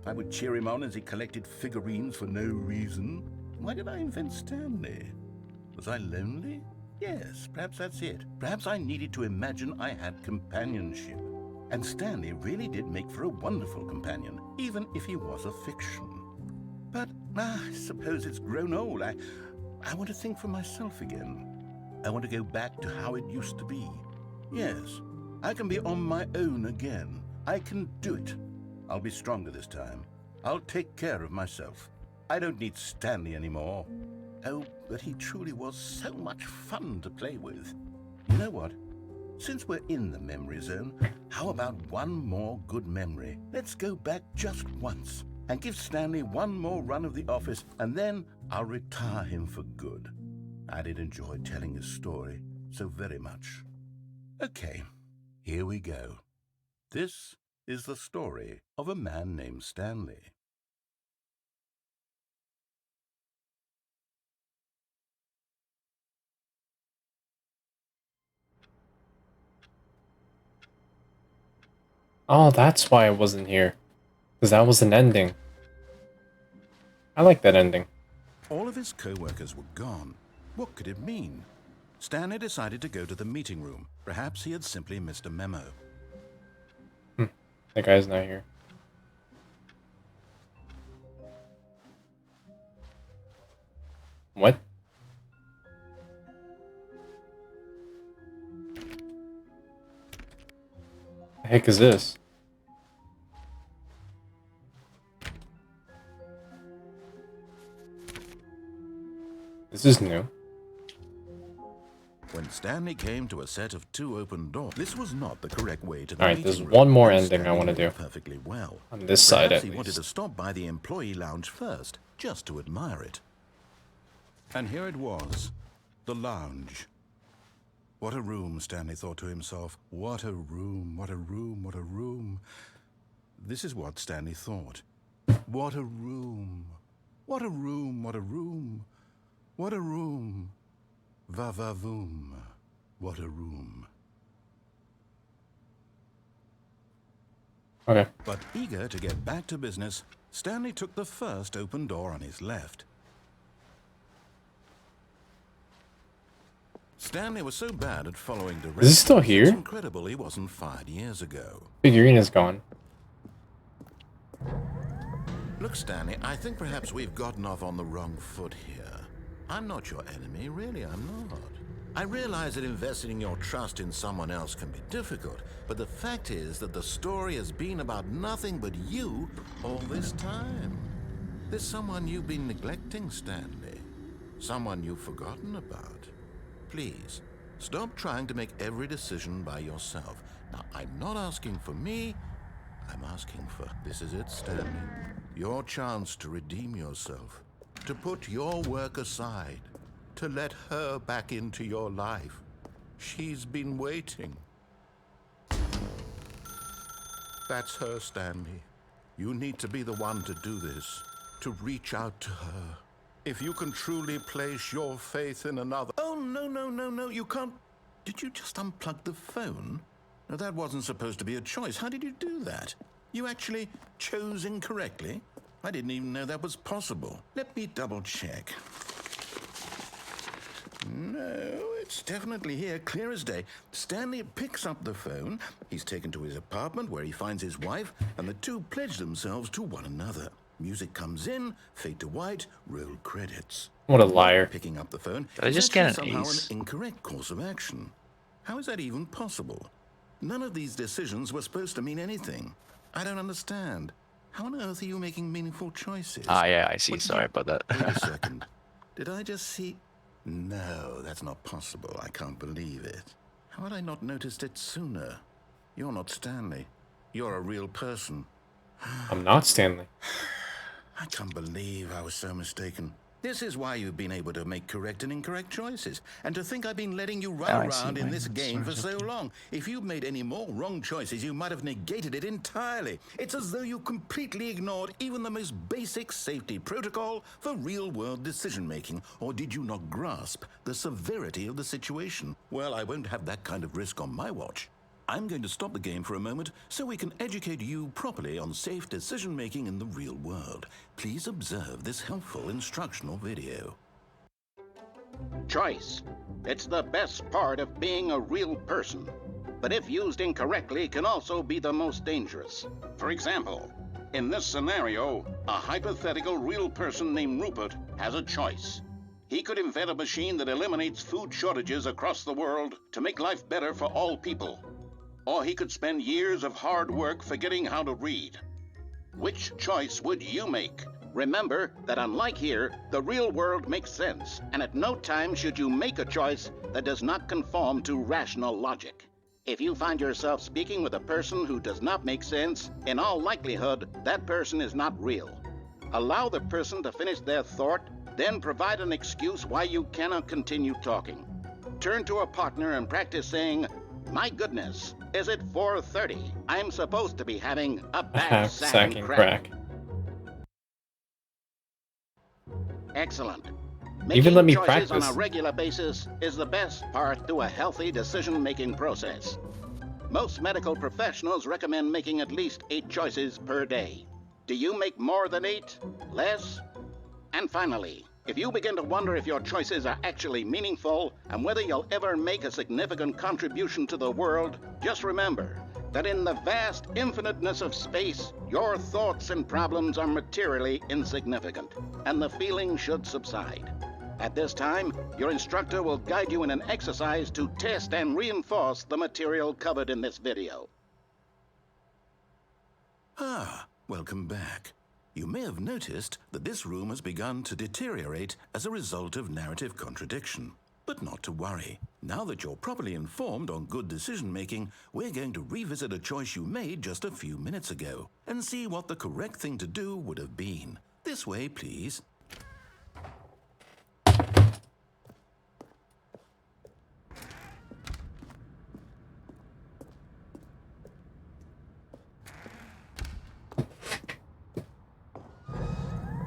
Speaker 6: I would cheer him on as he collected figurines for no reason. Why did I invent Stanley? Was I lonely? Yes, perhaps that's it. Perhaps I needed to imagine I had companionship. And Stanley really did make for a wonderful companion, even if he was a fiction. But I suppose it's grown old. I want to think for myself again. I want to go back to how it used to be. Yes, I can be on my own again. I can do it. I'll be stronger this time. I'll take care of myself. I don't need Stanley anymore. Oh, but he truly was so much fun to play with. You know what? Since we're in the memory zone, how about one more good memory? Let's go back just once and give Stanley one more run of the office, and then I'll retire him for good. I did enjoy telling his story so very much. Okay, here we go. This is the story of a man named Stanley.
Speaker 1: Oh, that's why I wasn't here. Because that was an ending. I like that ending.
Speaker 6: All of his co-workers were gone. What could it mean? Stanley decided to go to the meeting room. Perhaps he had simply missed a memo.
Speaker 1: That guy's not here. What? The heck is this? This is new.
Speaker 6: When Stanley came to a set of 2 open doors, this was not the correct way to the
Speaker 1: Alright,
Speaker 6: meeting
Speaker 1: there's
Speaker 6: room.
Speaker 1: one more
Speaker 6: And
Speaker 1: ending I
Speaker 6: Stanley
Speaker 1: want to
Speaker 6: knew
Speaker 1: do.
Speaker 6: perfectly well.
Speaker 1: On this side,
Speaker 6: Perhaps
Speaker 1: at
Speaker 6: he wanted to
Speaker 1: least.
Speaker 6: stop by the employee lounge first, just to admire it. And here it was, the lounge. What a room, Stanley thought to himself. What a room, what a room, what a room. This is what Stanley thought. What a room. What a room, what a room. What a room. Va-va-voom. What a room.
Speaker 1: Okay.
Speaker 6: But eager to get back to business, Stanley took the first open door on his left. Stanley was so bad at following directions.
Speaker 1: Is he still here?
Speaker 6: It's incredible he wasn't fired years ago.
Speaker 1: Figurine is gone.
Speaker 6: Look, Stanley, I think perhaps we've gotten off on the wrong foot here. I'm not your enemy, really, I'm not. I realize that investing your trust in someone else can be difficult, but the fact is that the story has been about nothing but you all this time. There's someone you've been neglecting, Stanley. Someone you've forgotten about. Please, stop trying to make every decision by yourself. Now, I'm not asking for me, I'm asking for... This is it, Stanley. Your chance to redeem yourself. To put your work aside. To let her back into your life. She's been waiting. That's her, Stanley. You need to be the one to do this. To reach out to her. If you can truly place your faith in another... Oh, no, you can't... Did you just unplug the phone? No, that wasn't supposed to be a choice. How did you do that? You actually chose incorrectly? I didn't even know that was possible. Let me double check. No, it's definitely here, clear as day. Stanley picks up the phone. He's taken to his apartment where he finds his wife, and the two pledge themselves to one another. Music comes in, fade to white, roll credits.
Speaker 1: What a liar.
Speaker 6: Picking up the phone
Speaker 3: Did I
Speaker 6: is
Speaker 3: just get
Speaker 6: actually
Speaker 3: an
Speaker 6: somehow
Speaker 3: ace?
Speaker 6: an incorrect course of action. How is that even possible? None of these decisions were supposed to mean anything. I don't understand. How on earth are you making meaningful choices?
Speaker 3: Ah, yeah, I see.
Speaker 6: What did
Speaker 3: Sorry
Speaker 6: you-
Speaker 3: about that.
Speaker 6: Wait a second. Did I just see... No, that's not possible. I can't believe it. How had I not noticed it sooner? You're not Stanley. You're a real person.
Speaker 1: I'm not Stanley.
Speaker 6: I can't believe I was so mistaken. This is why you've been able to make correct and incorrect choices. And to think I've been letting you
Speaker 3: Oh,
Speaker 6: run
Speaker 3: I see
Speaker 6: around in
Speaker 3: why
Speaker 6: this
Speaker 3: that's
Speaker 6: game for
Speaker 3: sort
Speaker 6: so long. If you'd made any more wrong choices, you might have negated it entirely. It's as though you completely ignored even the most basic safety protocol for real-world decision-making. Or did you not grasp the severity of the situation? Well, I won't have that kind of risk on my watch. I'm going to stop the game for a moment so we can educate you properly on safe decision-making in the real world. Please observe this helpful instructional video.
Speaker 7: Choice. It's the best part of being a real person. But if used incorrectly, can also be the most dangerous. For example, in this scenario, a hypothetical real person named Rupert has a choice. He could invent a machine that eliminates food shortages across the world to make life better for all people. Or he could spend years of hard work forgetting how to read. Which choice would you make? Remember that unlike here, the real world makes sense, and at no time should you make a choice that does not conform to rational logic. If you find yourself speaking with a person who does not make sense, in all likelihood, that person is not real. Allow the person to finish their thought, then provide an excuse why you cannot continue talking. Turn to a partner and practice saying, "My goodness, is it 4:30? I'm supposed to be having a bad sack and crack." Excellent.
Speaker 1: Even let me
Speaker 7: Making choices
Speaker 1: practice.
Speaker 7: on a regular basis is the best part to a healthy decision-making process. Most medical professionals recommend making at least 8 choices per day. Do you make more than 8? Less? And finally, if you begin to wonder if your choices are actually meaningful and whether you'll ever make a significant contribution to the world, just remember that in the vast infiniteness of space, your thoughts and problems are materially insignificant, and the feeling should subside. At this time, your instructor will guide you in an exercise to test and reinforce the material covered in this video.
Speaker 2: Ah, welcome back. You may have noticed that this room has begun to deteriorate as a result of narrative contradiction. But not to worry. Now that you're properly informed on good decision-making, we're going to revisit a choice you made just a few minutes ago and see what the correct thing to do would have been. This way, please.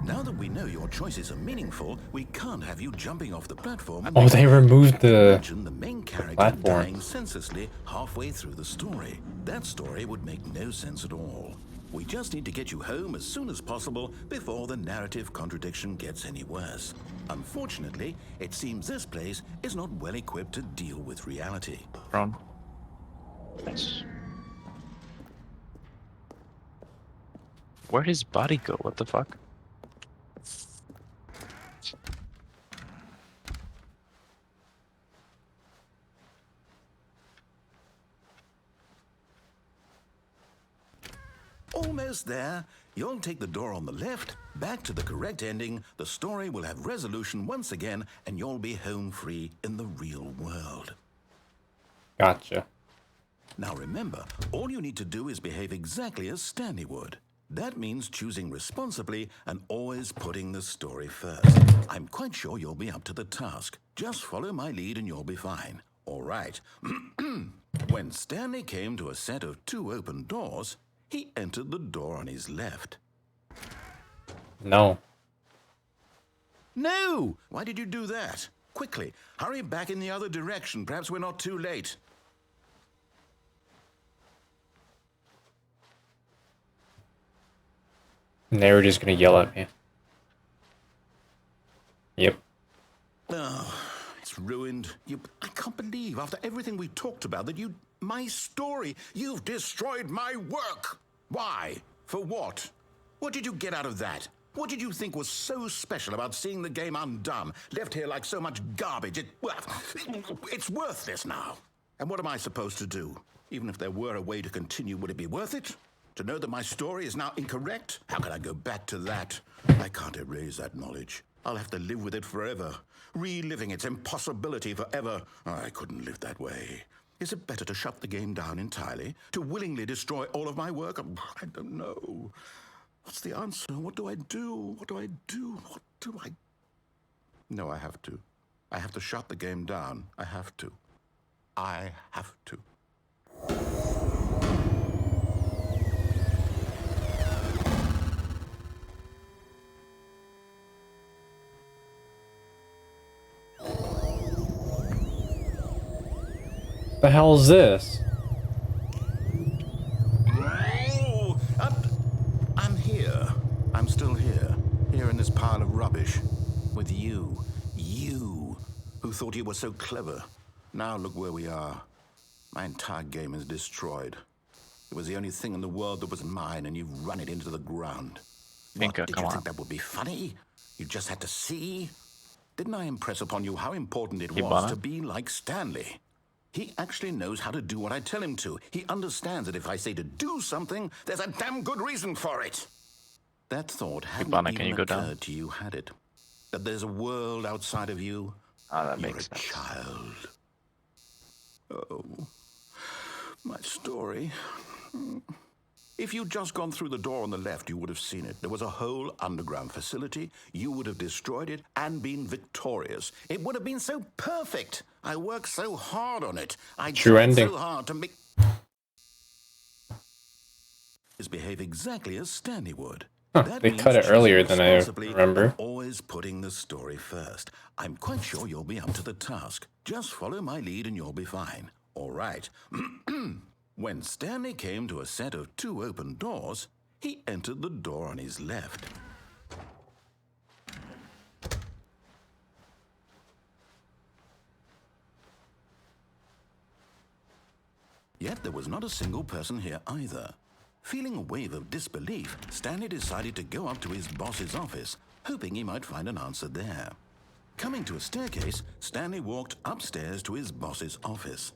Speaker 2: Now that we know your choices are meaningful, we can't have you jumping off the platform.
Speaker 1: Oh, they removed the
Speaker 2: Imagine the main character
Speaker 1: platform.
Speaker 2: dying senselessly halfway through the story. That story would make no sense at all. We just need to get you home as soon as possible before the narrative contradiction gets any worse. Unfortunately, it seems this place is not well equipped to deal with reality.
Speaker 3: Prone. Nice. Where'd his body go? What the fuck?
Speaker 2: Almost there. You'll take the door on the left, back to the correct ending, the story will have resolution once again, and you'll be home free in the real world.
Speaker 1: Gotcha.
Speaker 2: Now remember, all you need to do is behave exactly as Stanley would. That means choosing responsibly and always putting the story first. I'm quite sure you'll be up to the task. Just follow my lead and you'll be fine. All right. When Stanley came to a set of 2 open doors, he entered the door on his left.
Speaker 1: No.
Speaker 2: No! Why did you do that? Quickly, hurry back in the other direction. Perhaps we're not too late.
Speaker 1: And they were just gonna yell at me. Yep.
Speaker 2: Oh, it's ruined. I can't believe, after everything we talked about, that my story, you've destroyed my work. Why? For what? What did you get out of that? What did you think was so special about seeing the game undone, left here like so much garbage? It's worthless now. And what am I supposed to do? Even if there were a way to continue, would it be worth it? To know that my story is now incorrect? How can I go back to that? I can't erase that knowledge. I'll have to live with it forever, reliving its impossibility forever. I couldn't live that way. Is it better to shut the game down entirely? To willingly destroy all of my work? I don't know. What's the answer? What do I do? What do I do? What do I... No, I have to. I have to shut the game down. I have to. I have to.
Speaker 1: The hell is this?
Speaker 2: Oh, I'm here. I'm still here. Here in this pile of rubbish. With you. You, who thought you were so clever. Now look where we are. My entire game is destroyed. It was the only thing in the world that was mine, and you've run it into the ground. What, did you think that would be funny? You just had to see? Didn't I impress upon you how important it was to be like Stanley? He actually knows how to do what I tell him to. He understands that if I say to do something, there's a damn good reason for it. That thought hadn't
Speaker 3: Ibana, can
Speaker 2: even
Speaker 3: you go
Speaker 2: occurred
Speaker 3: down?
Speaker 2: to you, had it? That there's a world outside of you?
Speaker 3: Ah, that
Speaker 2: You're
Speaker 3: makes
Speaker 2: a
Speaker 3: sense.
Speaker 2: child. Oh, my story. If you'd just gone through the door on the left, you would have seen it. There was a whole underground facility. You would have destroyed it and been victorious. It would have been so perfect. I worked so hard on it. I
Speaker 1: True
Speaker 2: tried
Speaker 1: ending.
Speaker 2: so hard to make behave exactly as Stanley would.
Speaker 1: Huh,
Speaker 2: That
Speaker 1: they
Speaker 2: means
Speaker 1: cut it
Speaker 2: choosing
Speaker 1: earlier than I
Speaker 2: responsibly
Speaker 1: remember.
Speaker 2: and always putting the story first. I'm quite sure you'll be up to the task. Just follow my lead and you'll be fine. All right. When Stanley came to a set of 2 open doors, he entered the door on his left. Yet there was not a single person here either. Feeling a wave of disbelief, Stanley decided to go up to his boss's office, hoping he might find an answer there. Coming to a staircase, Stanley walked upstairs to his boss's office.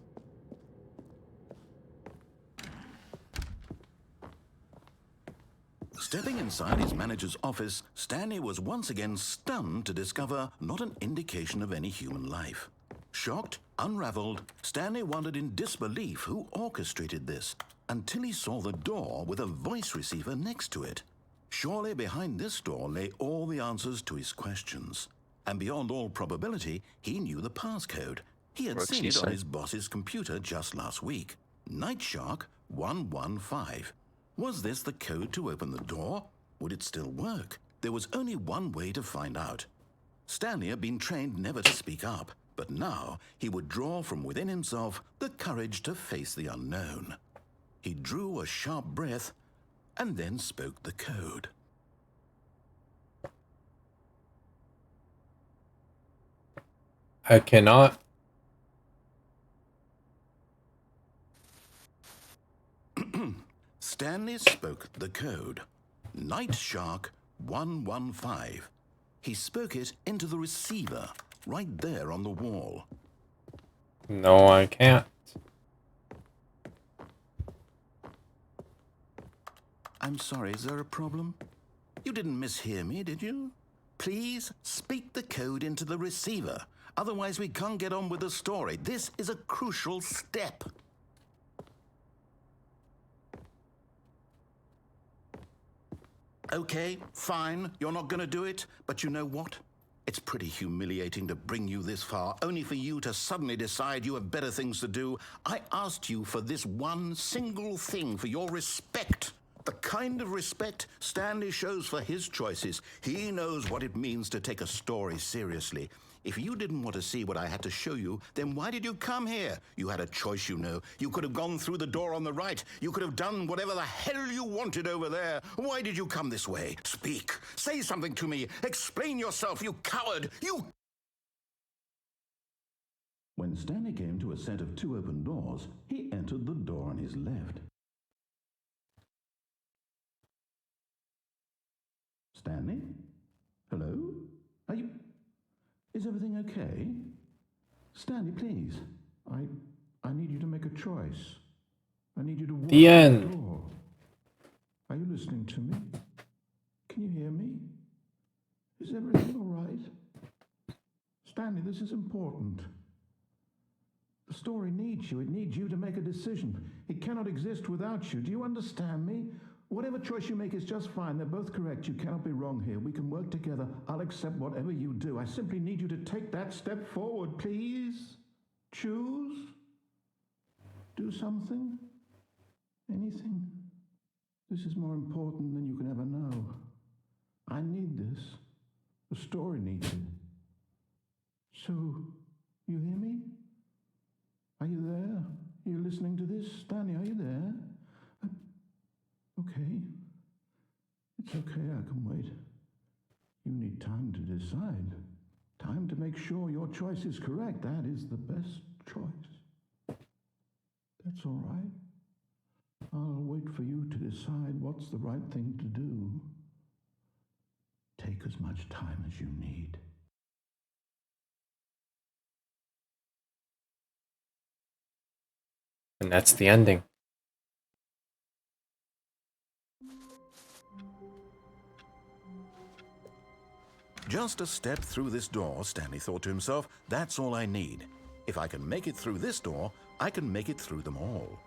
Speaker 2: Stepping inside his manager's office, Stanley was once again stunned to discover not an indication of any human life. Shocked, unraveled, Stanley wondered in disbelief who orchestrated this, until he saw the door with a voice receiver next to it. Surely behind this door lay all the answers to his questions. And beyond all probability, he knew the passcode. He had
Speaker 3: Works
Speaker 2: seen it on
Speaker 3: easily.
Speaker 2: his boss's computer just last week. Nightshark 115. Was this the code to open the door? Would it still work? There was only one way to find out. Stanley had been trained never to speak up, but now he would draw from within himself the courage to face the unknown. He drew a sharp breath and then spoke the code.
Speaker 1: I cannot.
Speaker 2: Stanley spoke the code. Nightshark 115. He spoke it into the receiver, right there on the wall.
Speaker 1: No, I can't.
Speaker 2: I'm sorry, is there a problem? You didn't mishear me, did you? Please speak the code into the receiver. Otherwise, we can't get on with the story. This is a crucial step. Okay, fine, you're not going to do it, but you know what? It's pretty humiliating to bring you this far, only for you to suddenly decide you have better things to do. I asked you for this one single thing, for your respect. The kind of respect Stanley shows for his choices. He knows what it means to take a story seriously. If you didn't want to see what I had to show you, then why did you come here? You had a choice, you know. You could have gone through the door on the right. You could have done whatever the hell you wanted over there. Why did you come this way? Speak. Say something to me. Explain yourself, you coward. You... When Stanley came to a set of 2 open doors, he entered the door on his left. Stanley? Hello? Are you... Is everything okay? Stanley, please. I need you to make a choice. I need you to walk
Speaker 1: The
Speaker 2: through
Speaker 1: end.
Speaker 2: the door. Are you listening to me? Can you hear me? Is everything all right? Stanley, this is important. The story needs you. It needs you to make a decision. It cannot exist without you. Do you understand me? Whatever choice you make is just fine. They're both correct. You cannot be wrong here. We can work together. I'll accept whatever you do. I simply need you to take that step forward, please. Choose. Do something. Anything. This is more important than you can ever know. I need this. The story needs it. So, you hear me? Are you there? Are you listening to this? Stanley, are you there? Okay. It's okay, I can wait. You need time to decide. Time to make sure your choice is correct. That is the best choice. That's all right. I'll wait for you to decide what's the right thing to do. Take as much time as you need.
Speaker 1: And that's the ending.
Speaker 2: Just a step through this door, Stanley thought to himself, that's all I need. If I can make it through this door, I can make it through them all.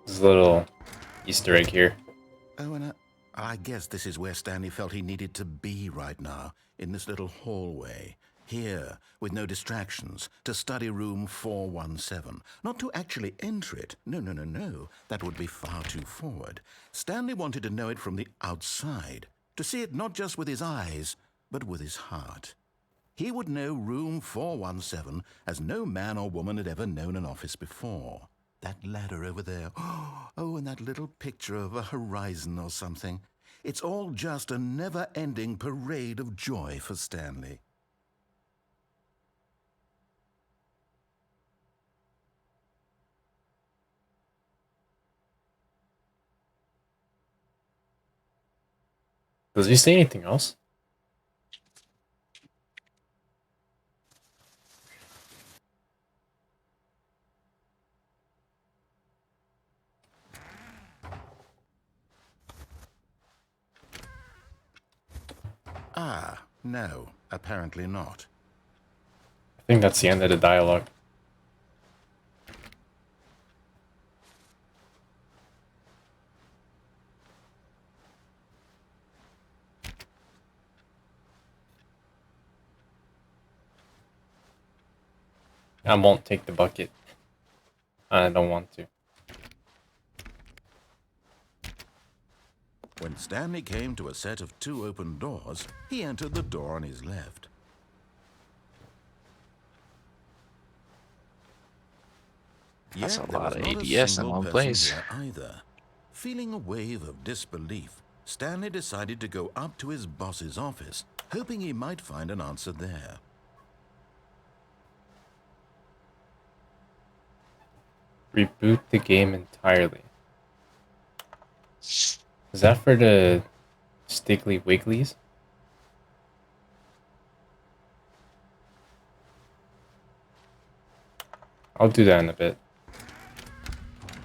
Speaker 1: There's a little Easter egg here.
Speaker 2: Oh, and I guess this is where Stanley felt he needed to be right now, in this little hallway. Here, with no distractions, to study room 417. Not to actually enter it. No. That would be far too forward. Stanley wanted to know it from the outside. To see it not just with his eyes, but with his heart. He would know room 417 as no man or woman had ever known an office before. That ladder over there. Oh, and that little picture of a horizon or something. It's all just a never-ending parade of joy for Stanley.
Speaker 1: Does he say anything else?
Speaker 2: Ah, no, apparently not.
Speaker 1: I think that's the end of the dialogue. I won't take the bucket. I don't want to.
Speaker 2: When Stanley came to a set of 2 open doors, he entered the door on his left.
Speaker 3: That's
Speaker 2: Yet
Speaker 3: a
Speaker 2: there
Speaker 3: lot
Speaker 2: was
Speaker 3: of
Speaker 2: not
Speaker 3: ADS
Speaker 2: a
Speaker 3: in
Speaker 2: single
Speaker 3: one
Speaker 2: person
Speaker 3: place.
Speaker 2: here either. Feeling a wave of disbelief, Stanley decided to go up to his boss's office, hoping he might find an answer there.
Speaker 1: Reboot the game entirely. Is that for the Stiggly Wigglies? I'll do that in a bit.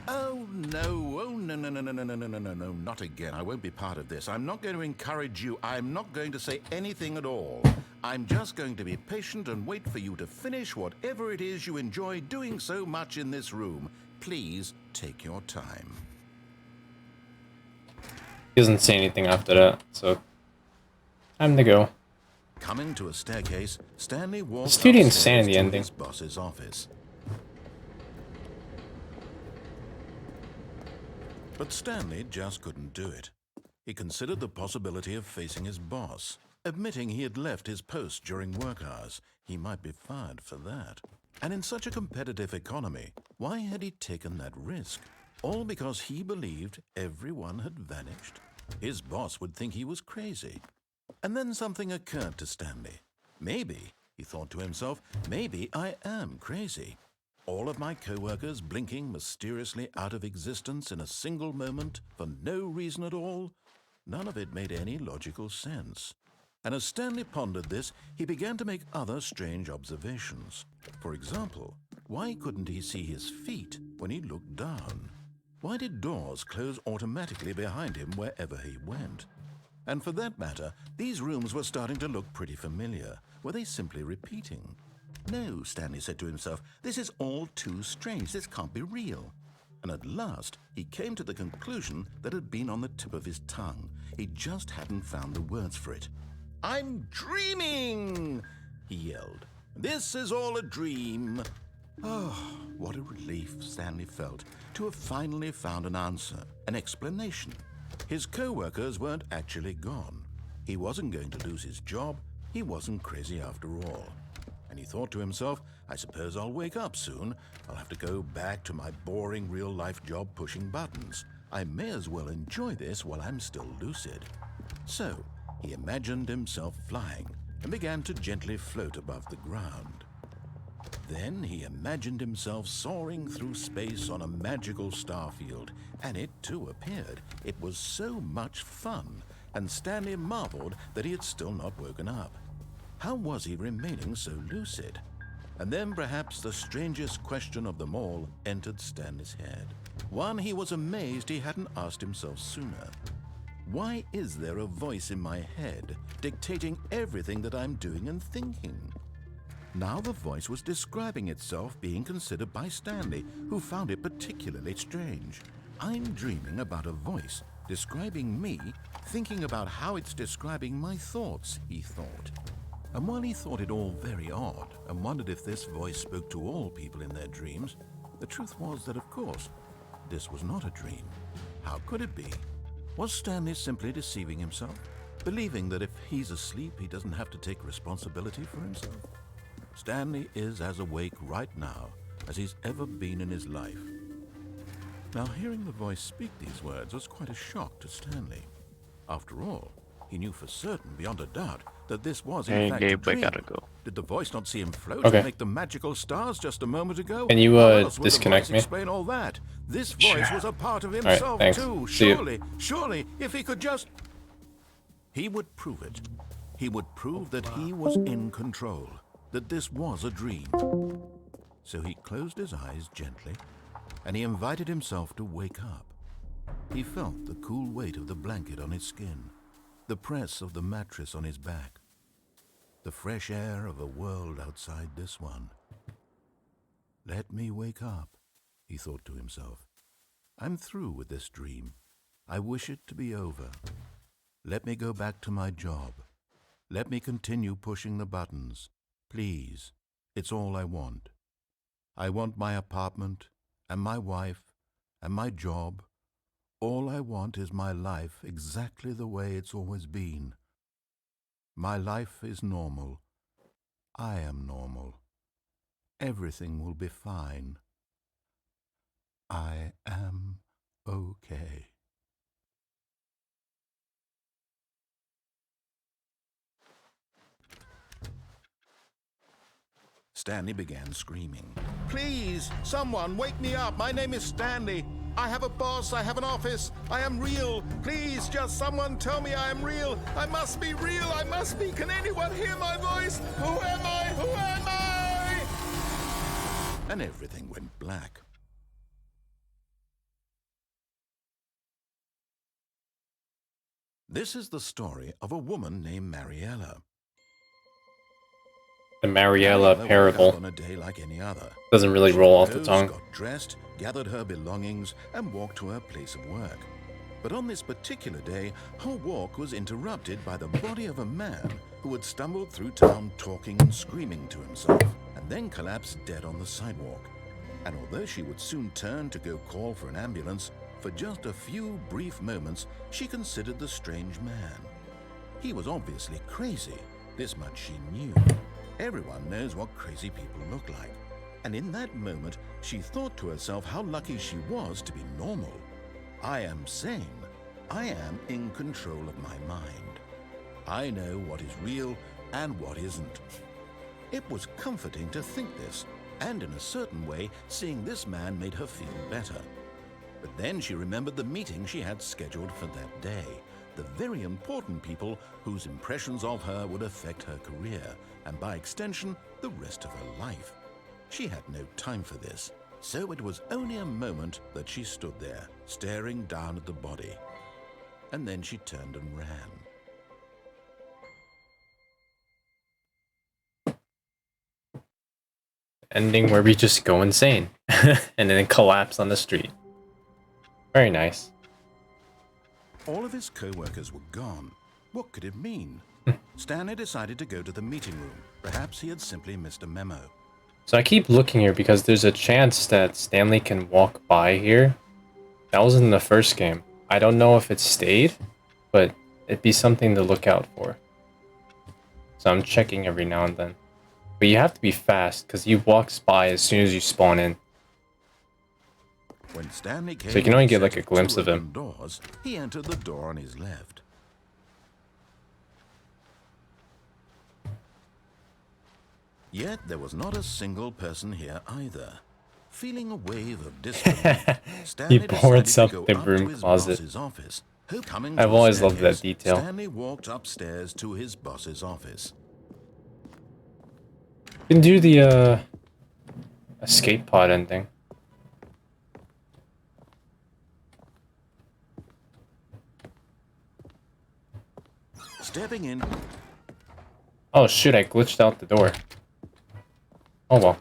Speaker 2: Oh, no. Oh, no, not again. I won't be part of this. I'm not going to encourage you. I'm not going to say anything at all. I'm just going to be patient and wait for you to finish whatever it is you enjoy doing so much in this room. Please take your time.
Speaker 1: He doesn't say anything after that, so time to go.
Speaker 2: Coming to a staircase, Stanley walked
Speaker 1: It's pretty
Speaker 2: upstairs
Speaker 1: insane, the
Speaker 2: to
Speaker 1: ending.
Speaker 2: his boss's office. But Stanley just couldn't do it. He considered the possibility of facing his boss, admitting he had left his post during work hours. He might be fired for that. And in such a competitive economy, why had he taken that risk? All because he believed everyone had vanished? His boss would think he was crazy. And then something occurred to Stanley. Maybe, he thought to himself, maybe I am crazy. All of my co-workers blinking mysteriously out of existence in a single moment for no reason at all? None of it made any logical sense. And as Stanley pondered this, he began to make other strange observations. For example, why couldn't he see his feet when he looked down? Why did doors close automatically behind him wherever he went? And for that matter, these rooms were starting to look pretty familiar. Were they simply repeating? No, Stanley said to himself, this is all too strange. This can't be real. And at last, he came to the conclusion that had been on the tip of his tongue. He just hadn't found the words for it. I'm dreaming, he yelled. This is all a dream. Oh, what a relief Stanley felt to have finally found an answer, an explanation. His co-workers weren't actually gone. He wasn't going to lose his job. He wasn't crazy after all. And he thought to himself, I suppose I'll wake up soon. I'll have to go back to my boring real-life job pushing buttons. I may as well enjoy this while I'm still lucid. So, he imagined himself flying and began to gently float above the ground. Then he imagined himself soaring through space on a magical starfield, and it too appeared. It was so much fun, and Stanley marveled that he had still not woken up. How was he remaining so lucid? And then perhaps the strangest question of them all entered Stanley's head. one he was amazed he hadn't asked himself sooner. Why is there a voice in my head dictating everything that I'm doing and thinking? Now the voice was describing itself being considered by Stanley, who found it particularly strange. I'm dreaming about a voice describing me, thinking about how it's describing my thoughts, he thought. And while he thought it all very odd and wondered if this voice spoke to all people in their dreams, the truth was that, of course, this was not a dream. How could it be? Was Stanley simply deceiving himself, believing that if he's asleep, he doesn't have to take responsibility for himself? Stanley is as awake right now as he's ever been in his life. Now, hearing the voice speak these words was quite a shock to Stanley. After all, he knew for certain, beyond a doubt, that this was in fact a
Speaker 3: Gabe, I
Speaker 2: dream.
Speaker 3: gotta go.
Speaker 2: Did the voice not see him float
Speaker 1: Okay.
Speaker 2: and make the magical stars just a moment ago?
Speaker 1: Can you,
Speaker 2: How else would the
Speaker 1: disconnect
Speaker 2: voice
Speaker 1: me?
Speaker 2: explain all that? This voice was a part of
Speaker 1: Alright,
Speaker 2: himself
Speaker 1: thanks.
Speaker 2: too.
Speaker 1: See you.
Speaker 2: Surely, if he could just... He would prove it. He would prove that he was in control, that this was a dream. So he closed his eyes gently, and he invited himself to wake up. He felt the cool weight of the blanket on his skin, the press of the mattress on his back, the fresh air of a world outside this one. Let me wake up, he thought to himself. I'm through with this dream. I wish it to be over. Let me go back to my job. Let me continue pushing the buttons. Please, it's all I want. I want my apartment and my wife and my job. All I want is my life exactly the way it's always been. My life is normal. I am normal. Everything will be fine. I am okay. Stanley began screaming. Please, someone, wake me up. My name is Stanley. I have a boss. I have an office. I am real. Please, just someone tell me I am real. I must be real. I must be. Can anyone hear my voice? Who am I? Who am I? And everything went black. This is the story of a woman named Mariella.
Speaker 1: The Mariella Parable.
Speaker 2: On a day like any other.
Speaker 1: Doesn't really roll off the tongue.
Speaker 2: Got dressed, gathered her belongings, and walked to her place of work. But on this particular day, her walk was interrupted by the body of a man who had stumbled through town talking and screaming to himself, and then collapsed dead on the sidewalk. And although she would soon turn to go call for an ambulance, for just a few brief moments, she considered the strange man. He was obviously crazy. This much she knew. Everyone knows what crazy people look like. And in that moment, she thought to herself how lucky she was to be normal. I am sane. I am in control of my mind. I know what is real and what isn't. It was comforting to think this, and in a certain way, seeing this man made her feel better. But then she remembered the meeting she had scheduled for that day, the very important people whose impressions of her would affect her career, and by extension, the rest of her life. She had no time for this, so it was only a moment that she stood there, staring down at the body. And then she turned and ran.
Speaker 1: Ending where we just go insane and then collapse on the street. Very nice.
Speaker 2: All of his co-workers were gone. What could it mean? Stanley decided to go to the meeting room. Perhaps he had simply missed a memo.
Speaker 1: So I keep looking here because there's a chance that Stanley can walk by here. That was in the first game. I don't know if it stayed, but it'd be something to look out for. So I'm checking every now and then. But you have to be fast because he walks by as soon as you spawn in.
Speaker 2: When Stanley came
Speaker 1: So you can only get like a glimpse of him.
Speaker 2: Doors, he entered the door on his left. Yet there was not a single person here either. Feeling a wave of disbelief, Stanley
Speaker 1: boards
Speaker 2: decided to
Speaker 1: up
Speaker 2: go
Speaker 1: the
Speaker 2: up
Speaker 1: broom
Speaker 2: to his
Speaker 1: closet.
Speaker 2: boss's office. Coming
Speaker 1: I've
Speaker 2: to the
Speaker 1: always loved that
Speaker 2: staircase,
Speaker 1: detail.
Speaker 2: Stanley walked upstairs to his boss's office.
Speaker 1: You can do the escape pod ending.
Speaker 2: Stepping in.
Speaker 1: Oh shoot, I glitched out the door. Oh well.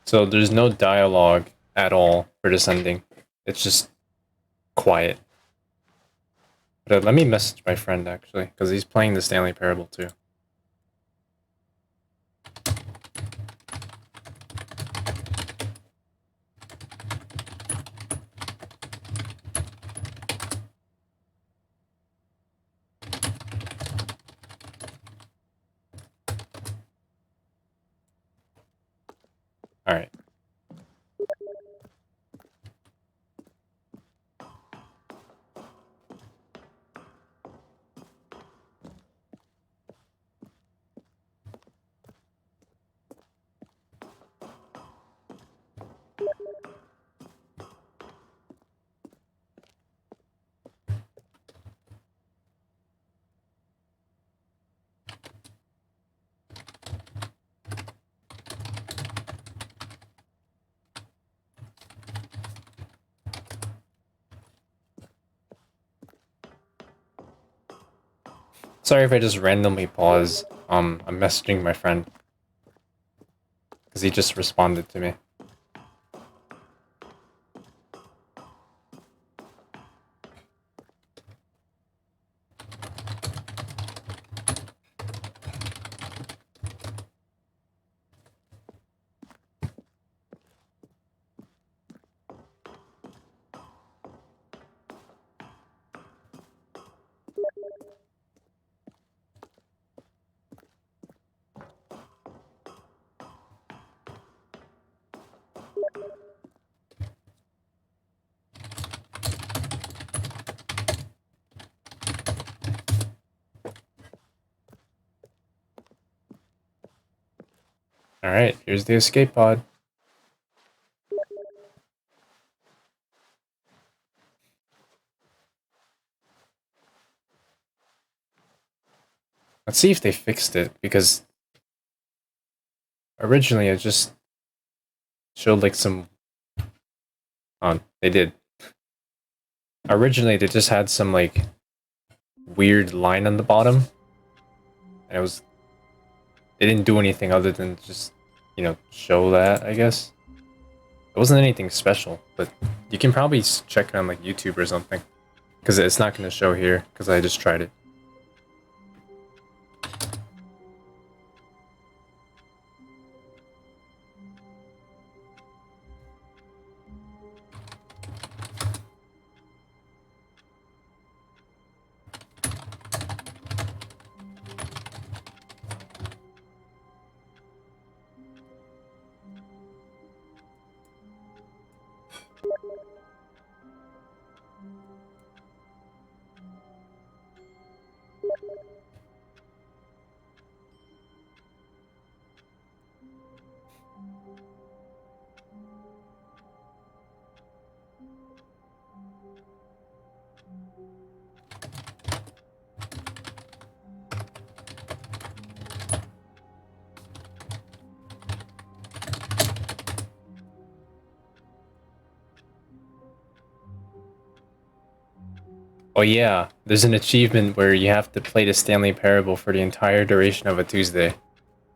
Speaker 1: So there's no dialogue at all for this ending. It's just quiet. But let me message my friend actually, because he's playing the Stanley Parable too. Alright. Sorry if I just randomly pause. I'm messaging my friend. Because he just responded to me. Alright, here's the escape pod. Let's see if they fixed it, because originally it just showed like some... Oh, they did. Originally they just had some like weird line on the bottom. And it was... They didn't do anything other than just, you know, show that, I guess. It wasn't anything special, but you can probably check it on like YouTube or something. Because it's not going to show here, because I just tried it. Oh yeah, there's an achievement where you have to play the Stanley Parable for the entire duration of a Tuesday.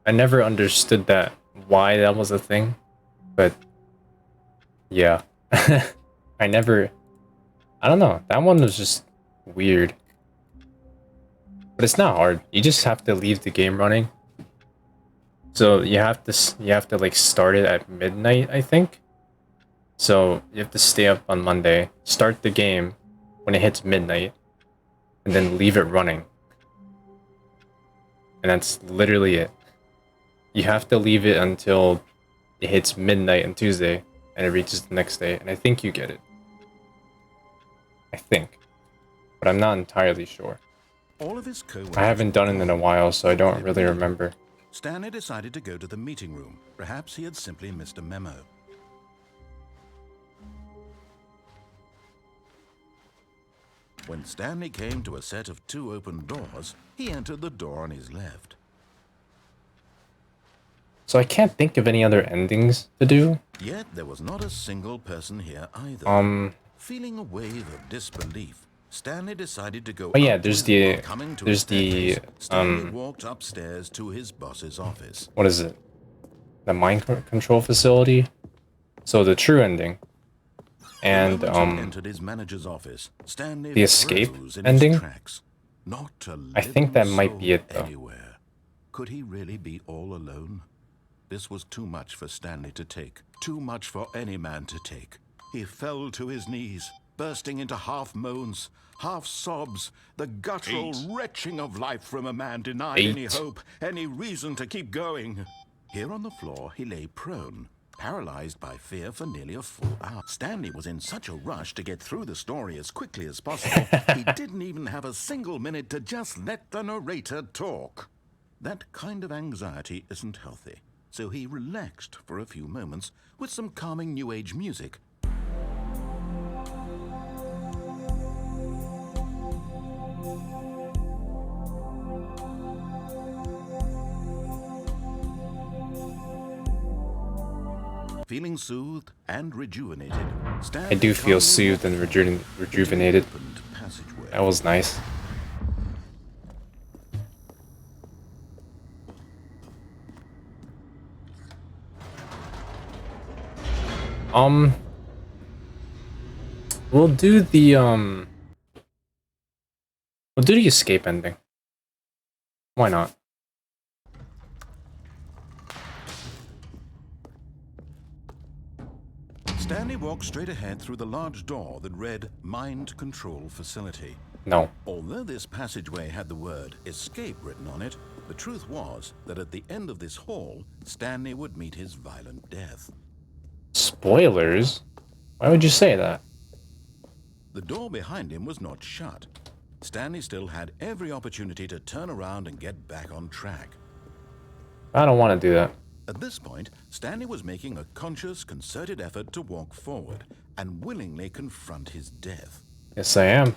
Speaker 1: I never understood that, why that was a thing, but yeah. I don't know, that one was just weird. But it's not hard, you just have to leave the game running. So you have to like start it at midnight, I think. So you have to stay up on Monday, start the game when it hits midnight, and then leave it running. And that's literally it. You have to leave it until it hits midnight on Tuesday, and it reaches the next day, and I think you get it. I think. But I'm not entirely sure.
Speaker 2: All of his co-workers
Speaker 1: I haven't done it in a while, so I don't really remember.
Speaker 2: Stanley decided to go to the meeting room. Perhaps he had simply missed a memo. When Stanley came to a set of 2 open doors, he entered the door on his left.
Speaker 1: So I can't think of any other endings to do.
Speaker 2: Yet there was not a single person here either. Feeling a wave of disbelief, Stanley decided to go.
Speaker 1: Oh yeah,
Speaker 2: up
Speaker 1: there's
Speaker 2: to him.
Speaker 1: the
Speaker 2: Coming to
Speaker 1: there's
Speaker 2: a
Speaker 1: the
Speaker 2: staircase, Stanley walked upstairs to his boss's office.
Speaker 1: what is it? The mind control facility. So the true ending, and
Speaker 2: The moment he entered his manager's office, Stanley
Speaker 1: the escape
Speaker 2: froze in
Speaker 1: ending?
Speaker 2: his tracks. Not a
Speaker 1: I think that
Speaker 2: living
Speaker 1: might be
Speaker 2: soul
Speaker 1: it, though.
Speaker 2: Anywhere. Could he really be all alone? This was too much for Stanley to take. Too much for any man to take. He fell to his knees, bursting into half moans, half sobs, the guttural retching of life from a man denied any hope, any reason to keep going. Here on the floor, he lay prone, paralyzed by fear for nearly a full hour. Stanley was in such a rush to get through the story as quickly as possible, he didn't even have a single minute to just let the narrator talk. That kind of anxiety isn't healthy, so he relaxed for a few moments with some calming New Age music. Feeling soothed and rejuvenated,
Speaker 1: I do feel soothed and rejuvenated. That was nice. We'll do the escape ending. Why not?
Speaker 2: Stanley walked straight ahead through the large door that read Mind Control Facility.
Speaker 1: No.
Speaker 2: Although this passageway had the word escape written on it, the truth was that at the end of this hall, Stanley would meet his violent death.
Speaker 1: Spoilers? Why would you say that?
Speaker 2: The door behind him was not shut. Stanley still had every opportunity to turn around and get back on track.
Speaker 1: I don't want to do that.
Speaker 2: At this point, Stanley was making a conscious, concerted effort to walk forward and willingly confront his death.
Speaker 1: Yes, I am.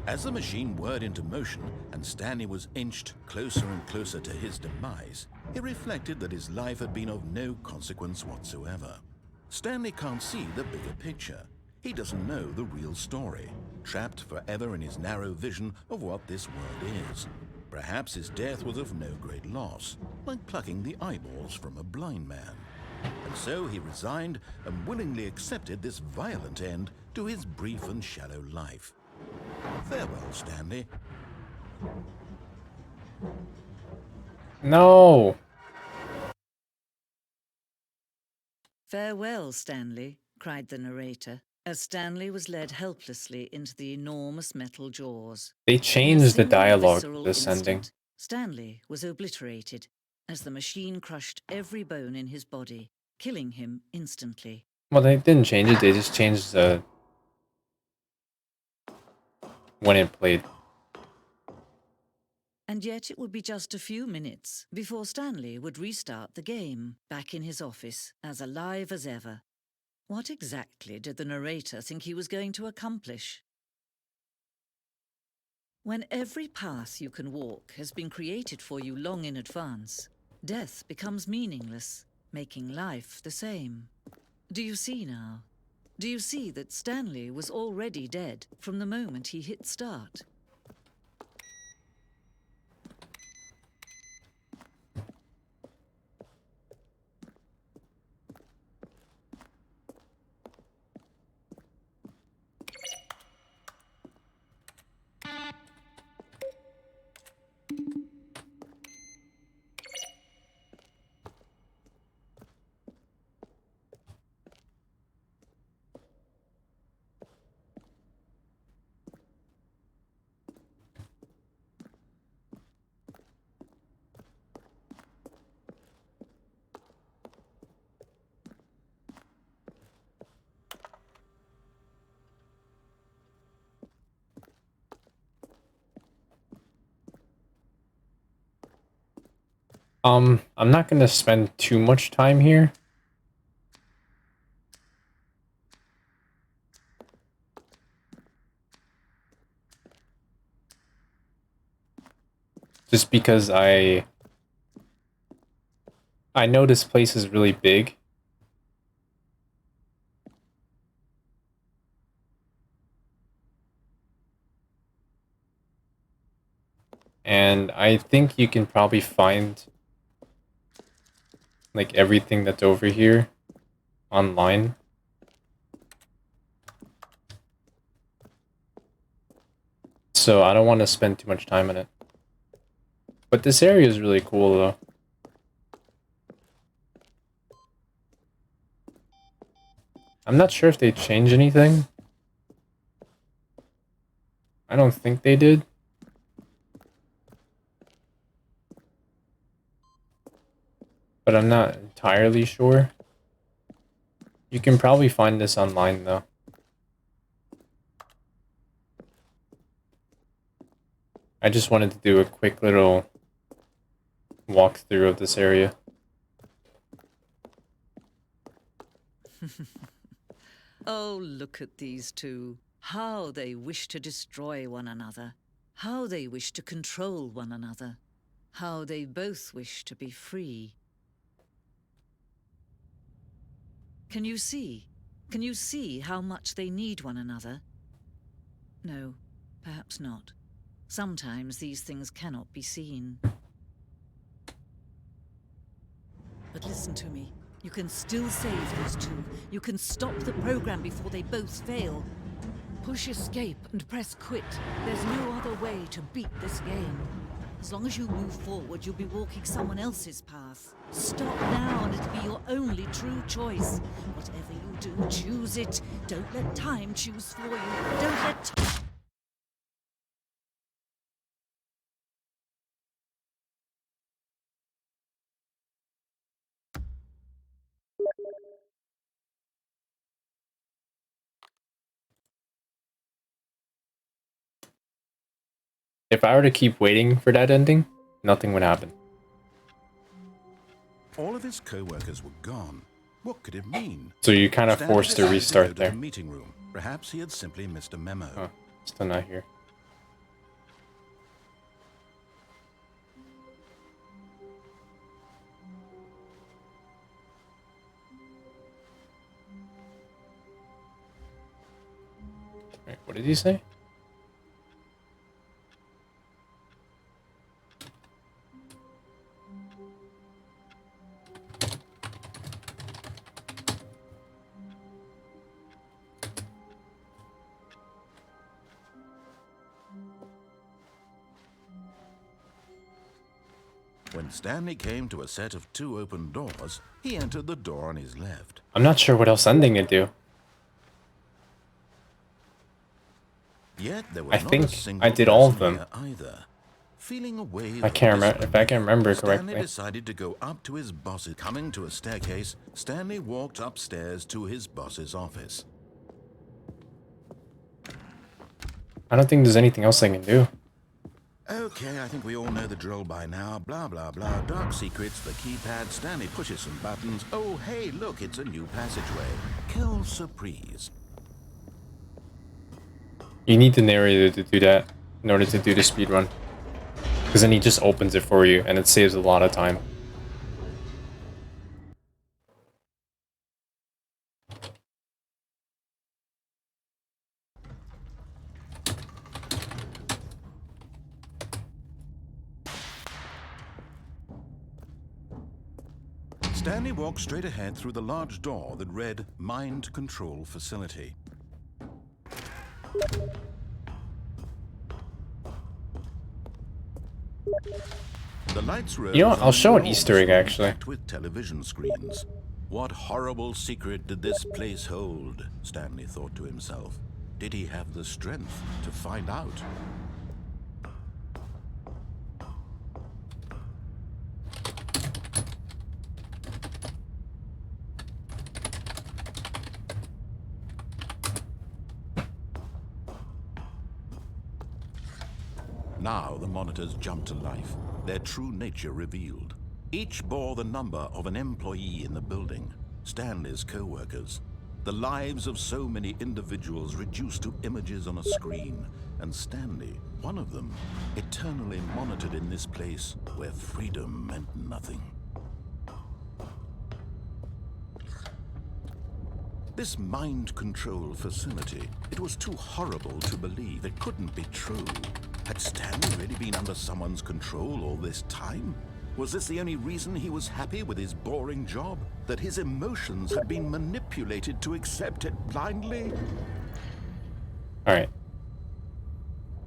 Speaker 2: As the machine whirred into motion and Stanley was inched closer and closer to his demise, he reflected that his life had been of no consequence whatsoever. Stanley can't see the bigger picture. He doesn't know the real story, trapped forever in his narrow vision of what this world is. Perhaps his death was of no great loss, like plucking the eyeballs from a blind man. And so he resigned and willingly accepted this violent end to his brief and shallow life. Farewell, Stanley.
Speaker 1: No.
Speaker 8: Farewell, Stanley, cried the narrator, as Stanley was led helplessly into the enormous metal jaws.
Speaker 1: They changed the dialogue for this
Speaker 8: Instant,
Speaker 1: ending.
Speaker 8: Stanley was obliterated as the machine crushed every bone in his body, killing him instantly.
Speaker 1: Well, they didn't change it. They just changed the when it played.
Speaker 8: And yet it would be just a few minutes before Stanley would restart the game, back in his office, as alive as ever. What exactly did the narrator think he was going to accomplish? When every path you can walk has been created for you long in advance, death becomes meaningless, making life the same. Do you see now? Do you see that Stanley was already dead from the moment he hit start?
Speaker 1: I'm not gonna spend too much time here. Just because I know this place is really big. And I think you can probably find like everything that's over here online. So I don't want to spend too much time on it. But this area is really cool though. I'm not sure if they changed anything. I don't think they did. But I'm not entirely sure. You can probably find this online though. I just wanted to do a quick little walkthrough of this area.
Speaker 8: Oh, look at these two. How they wish to destroy one another. How they wish to control one another. How they both wish to be free. Can you see? Can you see how much they need one another? No, perhaps not. Sometimes these things cannot be seen. But listen to me. You can still save these two. You can stop the program before they both fail. Push escape and press quit. There's no other way to beat this game. As long as you move forward, you'll be walking someone else's path. Stop now and it'll be your only true choice. Whatever you do, choose it. Don't let time choose for you. Don't let
Speaker 1: If I were to keep waiting for that ending, nothing would happen.
Speaker 6: All of his co-workers were gone. What could it mean?
Speaker 1: So you're kind of
Speaker 6: Stanley
Speaker 1: forced to
Speaker 6: decided
Speaker 1: restart
Speaker 6: go to
Speaker 1: there.
Speaker 6: the meeting room. Perhaps he had simply missed a memo.
Speaker 1: Huh, still not here. Wait, what did he say?
Speaker 6: When Stanley came to a set of 2 open doors, he entered the door on his left.
Speaker 1: I'm not sure what else ending to do.
Speaker 6: Yet there was
Speaker 1: I
Speaker 6: not
Speaker 1: think
Speaker 6: a single
Speaker 1: I did all of
Speaker 6: person
Speaker 1: them.
Speaker 6: here either. Feeling a wave
Speaker 1: I can't
Speaker 6: of
Speaker 1: remember if I can remember
Speaker 6: Stanley
Speaker 1: correctly.
Speaker 6: decided to go up to his boss's. Coming to a staircase, Stanley walked upstairs to his boss's office.
Speaker 1: I don't think there's anything else I can do.
Speaker 6: Okay, I think we all know the drill by now. Blah, blah, blah. Dark secrets, the keypad. Stanley pushes some buttons. Oh, hey, look, it's a new passageway. Kill surprise.
Speaker 1: You need the narrator to do that in order to do the speedrun. Because then he just opens it for you and it saves a lot of time.
Speaker 6: Stanley walked straight ahead through the large door that read Mind Control Facility. The lights rose.
Speaker 1: You know what? I'll show an
Speaker 6: and
Speaker 1: Easter egg,
Speaker 6: walls were
Speaker 1: actually.
Speaker 6: packed with television screens. What horrible secret did this place hold? Stanley thought to himself. Did he have the strength to find out? Now the monitors jumped to life, their true nature revealed.
Speaker 2: Each bore the number of an employee in the building, Stanley's co-workers. The lives of so many individuals reduced to images on a screen, and Stanley, one of them, eternally monitored in this place where freedom meant nothing. This mind control facility, it was too horrible to believe. It couldn't be true. Had Stanley really been under someone's control all this time? Was this the only reason he was happy with his boring job? That his emotions had been manipulated to accept it blindly?
Speaker 1: Alright.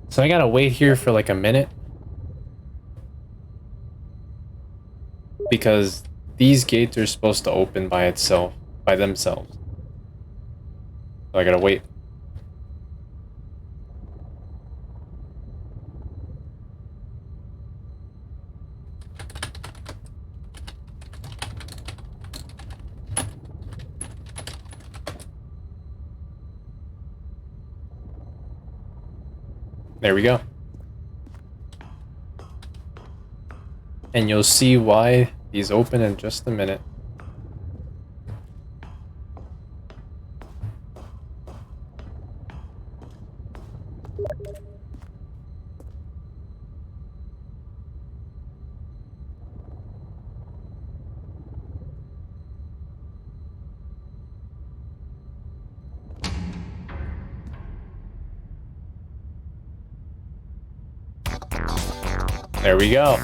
Speaker 1: So I gotta wait here for like a minute. Because these gates are supposed to open by themselves. So I gotta wait. There we go. And you'll see why these open in just a minute. There we go.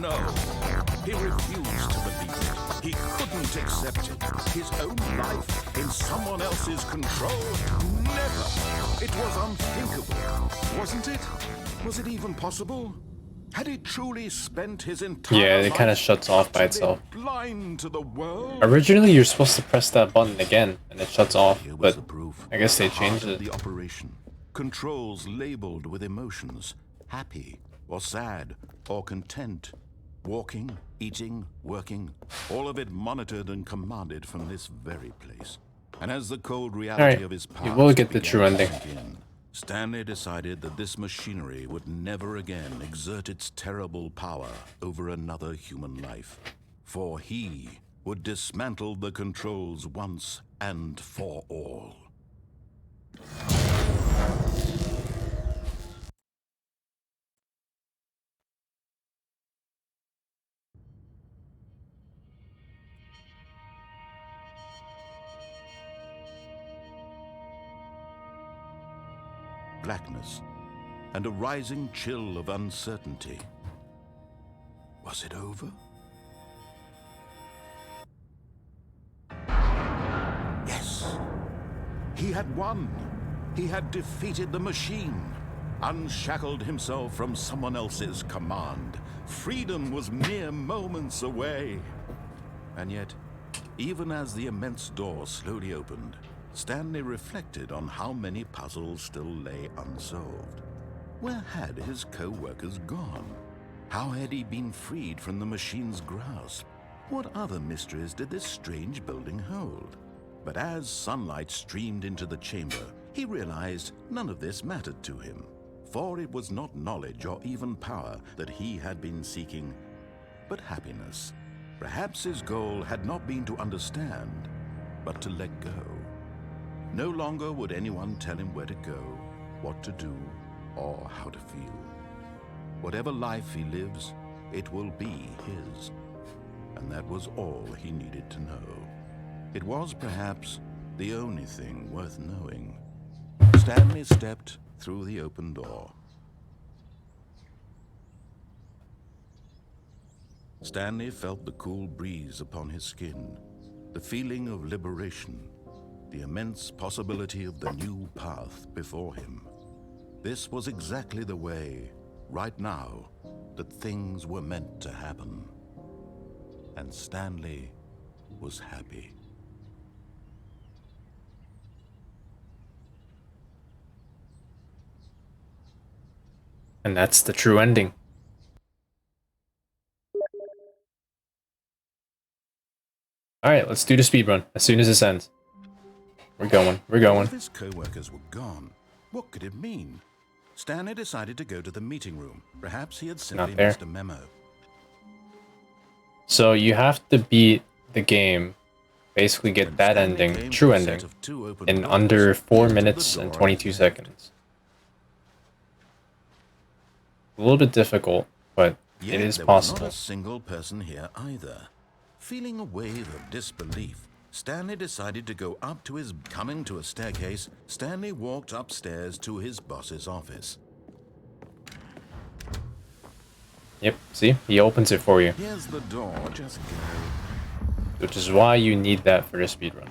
Speaker 2: No, he refused to believe it. He couldn't accept it. His own life in someone else's control? Never. It was unthinkable, wasn't it? Was it even possible? Had he truly spent his entire
Speaker 1: Yeah, it kind of
Speaker 2: life
Speaker 1: shuts off by itself.
Speaker 2: blind to the world?
Speaker 1: Originally, you're supposed to press that button again, and it shuts off,
Speaker 2: Here was
Speaker 1: but
Speaker 2: the proof.
Speaker 1: I guess they
Speaker 2: Heart
Speaker 1: changed
Speaker 2: of
Speaker 1: it.
Speaker 2: The operation. Controls labeled with emotions. Happy or sad or content. Walking, eating, working. All of it monitored and commanded from this very place. And as the cold reality
Speaker 1: Alright,
Speaker 2: of his
Speaker 1: you
Speaker 2: past
Speaker 1: will get the
Speaker 2: began
Speaker 1: true
Speaker 2: to
Speaker 1: ending.
Speaker 2: sink in, Stanley decided that this machinery would never again exert its terrible power over another human life. For he would dismantle the controls once and for all. Blackness and a rising chill of uncertainty. Was it over? Yes. He had won. He had defeated the machine, unshackled himself from someone else's command. Freedom was mere moments away. And yet, even as the immense door slowly opened, Stanley reflected on how many puzzles still lay unsolved. Where had his co-workers gone? How had he been freed from the machine's grasp? What other mysteries did this strange building hold? But as sunlight streamed into the chamber, he realized none of this mattered to him, for it was not knowledge or even power that he had been seeking, but happiness. Perhaps his goal had not been to understand, but to let go. No longer would anyone tell him where to go, what to do, or how to feel. Whatever life he lives, it will be his. And that was all he needed to know. It was perhaps the only thing worth knowing. Stanley stepped through the open door. Stanley felt the cool breeze upon his skin, the feeling of liberation, the immense possibility of the new path before him. This was exactly the way, right now, that things were meant to happen. And Stanley was happy.
Speaker 1: And that's the true ending. Alright, let's do the speedrun as soon as this ends. We're going.
Speaker 2: All of his co-workers were gone. What could it mean? Stanley decided to go to the meeting room. Perhaps he had simply missed a memo.
Speaker 1: So you have to beat the game, basically get that ending, true ending, in under 4 minutes and 22 seconds. A little bit difficult, but it is possible.
Speaker 2: There was not a single person here either. Feeling a wave of disbelief, Stanley decided to go up to his... Coming to a staircase, Stanley walked upstairs to his boss's office.
Speaker 1: Yep, see? He opens it for you.
Speaker 2: Here's the door, just go.
Speaker 1: Which is why you need that for the speedrun.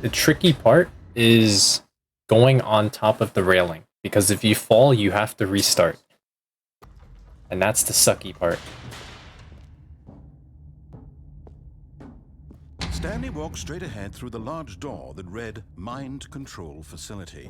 Speaker 1: The tricky part is going on top of the railing, because if you fall, you have to restart. And that's the sucky part.
Speaker 2: Stanley walked straight ahead through the large door that read Mind Control Facility.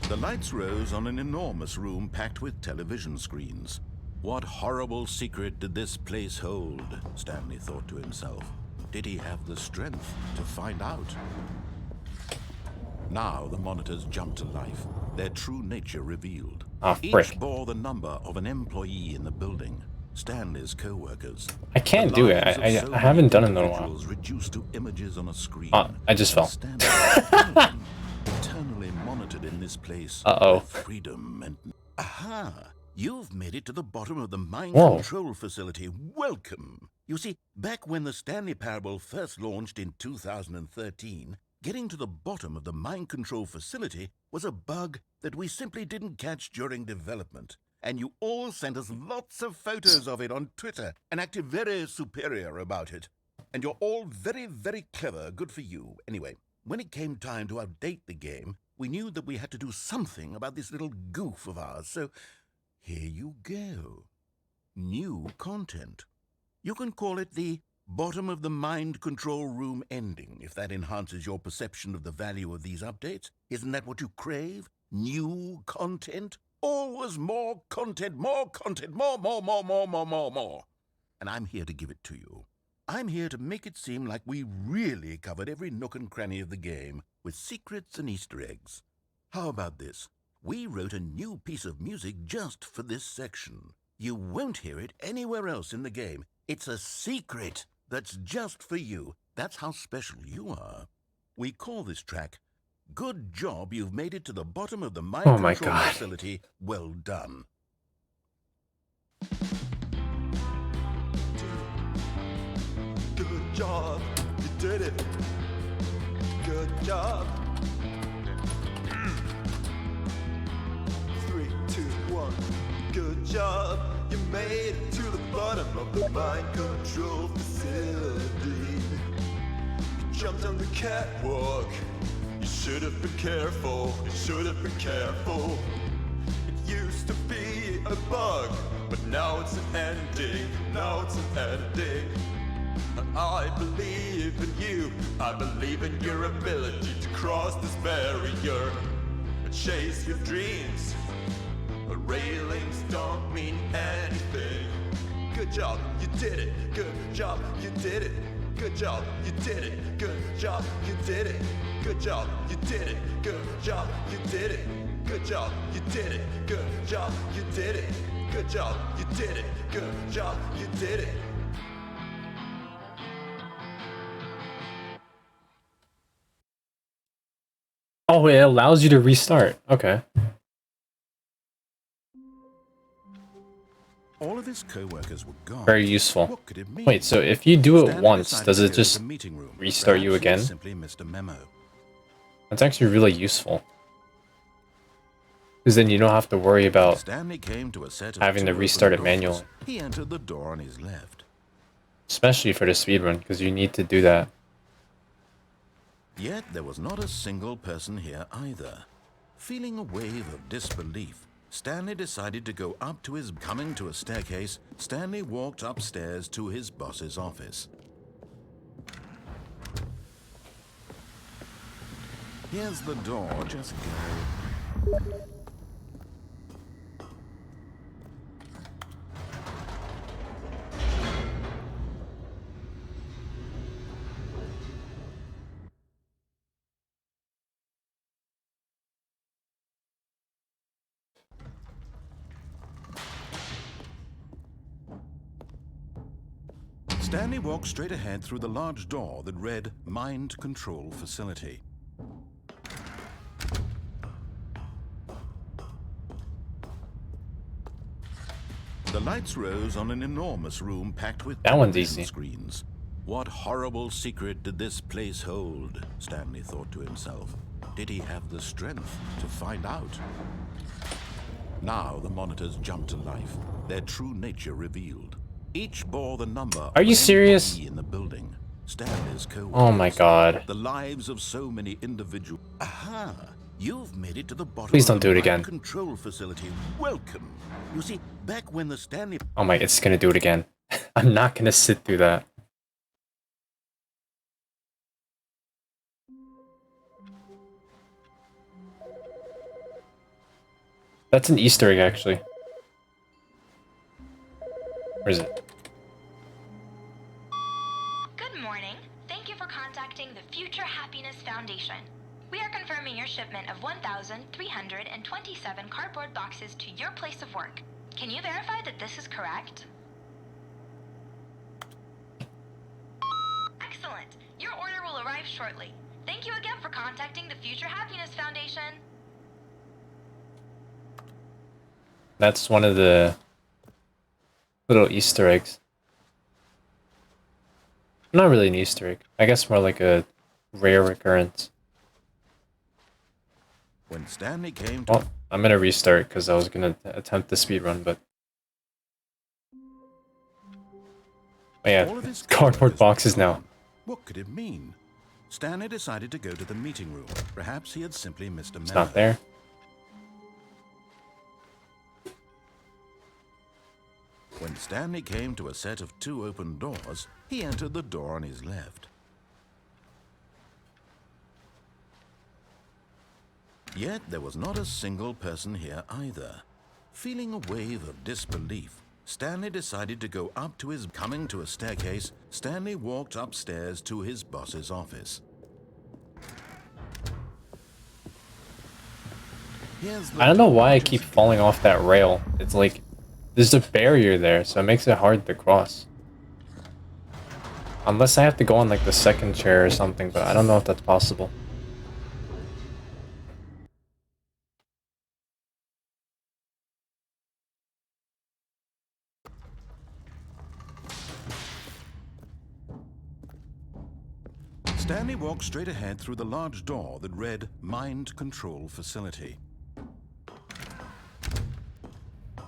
Speaker 2: The lights rose on an enormous room packed with television screens. What horrible secret did this place hold? Stanley thought to himself. Did he have the strength to find out? Now the monitors jumped to life, their true nature revealed. Each bore the number of an employee in the building. Stanley's co-workers.
Speaker 1: I can't do it. I haven't done it in a while.
Speaker 2: Reduced to images on a screen.
Speaker 1: I just fell.
Speaker 2: Eternally monitored in this place. Freedom and... Aha! You've made it to the bottom of the mind control facility. Welcome! You see, back when the Stanley Parable first launched in 2013, getting to the bottom of the mind control facility was a bug that we simply didn't catch during development. And you all sent us lots of photos of it on Twitter and acted very superior about it. And you're all very, very clever. Good for you. Anyway, when it came time to update the game, we knew that we had to do something about this little goof of ours. So here you go. New content. You can call it the bottom of the mind control room ending, if that enhances your perception of the value of these updates. Isn't that what you crave? New content? Always more content, more content, more. And I'm here to give it to you. I'm here to make it seem like we really covered every nook and cranny of the game with secrets and Easter eggs. How about this? We wrote a new piece of music just for this section. You won't hear it anywhere else in the game. It's a secret that's just for you. That's how special you are. We call this track, Good Job You've Made It to the Bottom of the Mind Control Facility. Well done.
Speaker 9: Good job. You did it. Good job. 3, 2, 1. Good job. You made it to the bottom of the mind control facility. You jumped on the catwalk. You should have been careful, you should have been careful. It used to be a bug, but now it's an ending, now it's an ending. I believe in you, I believe in your ability to cross this barrier and chase your dreams. But railings don't mean anything. Good job, you did it. Good job, you did it. Good job, you did it. Good job, you did it. Good job, you did it. Good job, you did it. Good job, you did it. Good job, you did it. Good job, you did it. Good job, you did it.
Speaker 1: Oh, it allows you to restart. Okay.
Speaker 6: All of his co-workers were gone.
Speaker 1: Very useful.
Speaker 6: What could it mean?
Speaker 1: Wait, so if you do it
Speaker 6: Stanley
Speaker 1: once,
Speaker 6: decided
Speaker 1: does
Speaker 6: to
Speaker 1: it
Speaker 6: go to
Speaker 1: just
Speaker 6: the meeting room.
Speaker 1: restart you
Speaker 6: Perhaps he had
Speaker 1: again?
Speaker 6: Simply missed a memo.
Speaker 1: That's actually really useful. Because then you don't have to worry about
Speaker 6: Stanley came to a set of
Speaker 1: having to
Speaker 6: 2
Speaker 1: restart
Speaker 6: open
Speaker 1: it manually.
Speaker 6: doors. He entered the door on his left.
Speaker 1: Especially for the speedrun, because you need to do that.
Speaker 6: Yet there was not a single person here either. Feeling a wave of disbelief, Stanley decided to go up to his... Coming to a staircase, Stanley walked upstairs to his boss's office. Here's the door, just go. Stanley walked straight ahead through the large door that read Mind Control Facility. The lights rose on an enormous room packed with
Speaker 1: That one's
Speaker 6: television
Speaker 1: easy.
Speaker 6: screens. What horrible secret did this place hold? Stanley thought to himself. Did he have the strength to find out? Now the monitors jumped to life, their true nature revealed. Each bore the number.
Speaker 1: Are you serious?
Speaker 6: In the building. Stanley's co-workers.
Speaker 1: Oh my god.
Speaker 6: The lives of so many individuals. Aha! You've made it to the bottom.
Speaker 1: Please don't
Speaker 6: of the
Speaker 1: do it
Speaker 6: mind
Speaker 1: again.
Speaker 6: Control facility. Welcome. You see, back when the Stanley.
Speaker 1: Oh my, it's gonna do it again. I'm not gonna sit through that. That's an Easter egg, actually. Where is it?
Speaker 10: Good morning. Thank you for contacting the Future Happiness Foundation. We are confirming your shipment of 1,327 cardboard boxes to your place of work. Can you verify that this is correct? Excellent. Your order will arrive shortly. Thank you again for contacting the Future Happiness Foundation.
Speaker 1: That's one of the little Easter eggs. Not really an Easter egg. I guess more like a rare occurrence.
Speaker 6: When Stanley came to.
Speaker 1: Well, I'm gonna restart because I was gonna attempt the speedrun, but. Oh yeah,
Speaker 6: All of his
Speaker 1: cardboard
Speaker 6: co-workers
Speaker 1: boxes
Speaker 6: were
Speaker 1: now.
Speaker 6: gone. What could it mean? Stanley decided to go to the meeting room. Perhaps he had simply missed a memo.
Speaker 1: It's not there.
Speaker 6: When Stanley came to a set of 2 open doors, he entered the door on his left. Yet there was not a single person here either. Feeling a wave of disbelief, Stanley decided to go up to his... Coming to a staircase, Stanley walked upstairs to his boss's office.
Speaker 1: I don't know why I keep falling off that rail. It's like, there's a barrier there, so it makes it hard to cross. Unless I have to go on like the second chair or something, but I don't know if that's possible.
Speaker 6: Stanley walked straight ahead through the large door that read Mind Control Facility.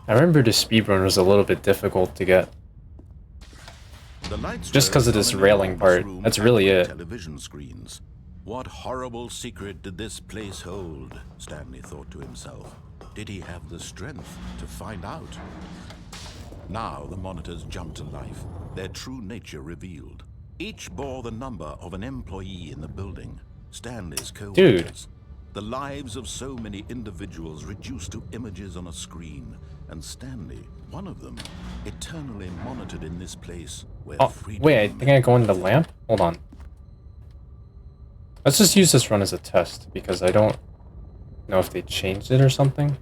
Speaker 1: I remember the speedrun was a little bit difficult to get.
Speaker 6: The lights
Speaker 1: Just because of
Speaker 6: rose
Speaker 1: this
Speaker 6: on an
Speaker 1: railing
Speaker 6: enormous
Speaker 1: part.
Speaker 6: room
Speaker 1: That's
Speaker 6: packed
Speaker 1: really
Speaker 6: with
Speaker 1: it.
Speaker 6: Television screens.
Speaker 2: What horrible secret did this place hold? Stanley thought to himself. Did he have the strength to find out? Now the monitors jumped to life, their true nature revealed. Each bore the number of an employee in the building, Stanley's co-workers. The lives of so many individuals reduced to images on a screen, and Stanley, one of them, eternally monitored in this place where freedom...
Speaker 1: Wait, I think I go into the lamp? Hold on. Let's just use this run as a test, because I don't know if they changed it or something.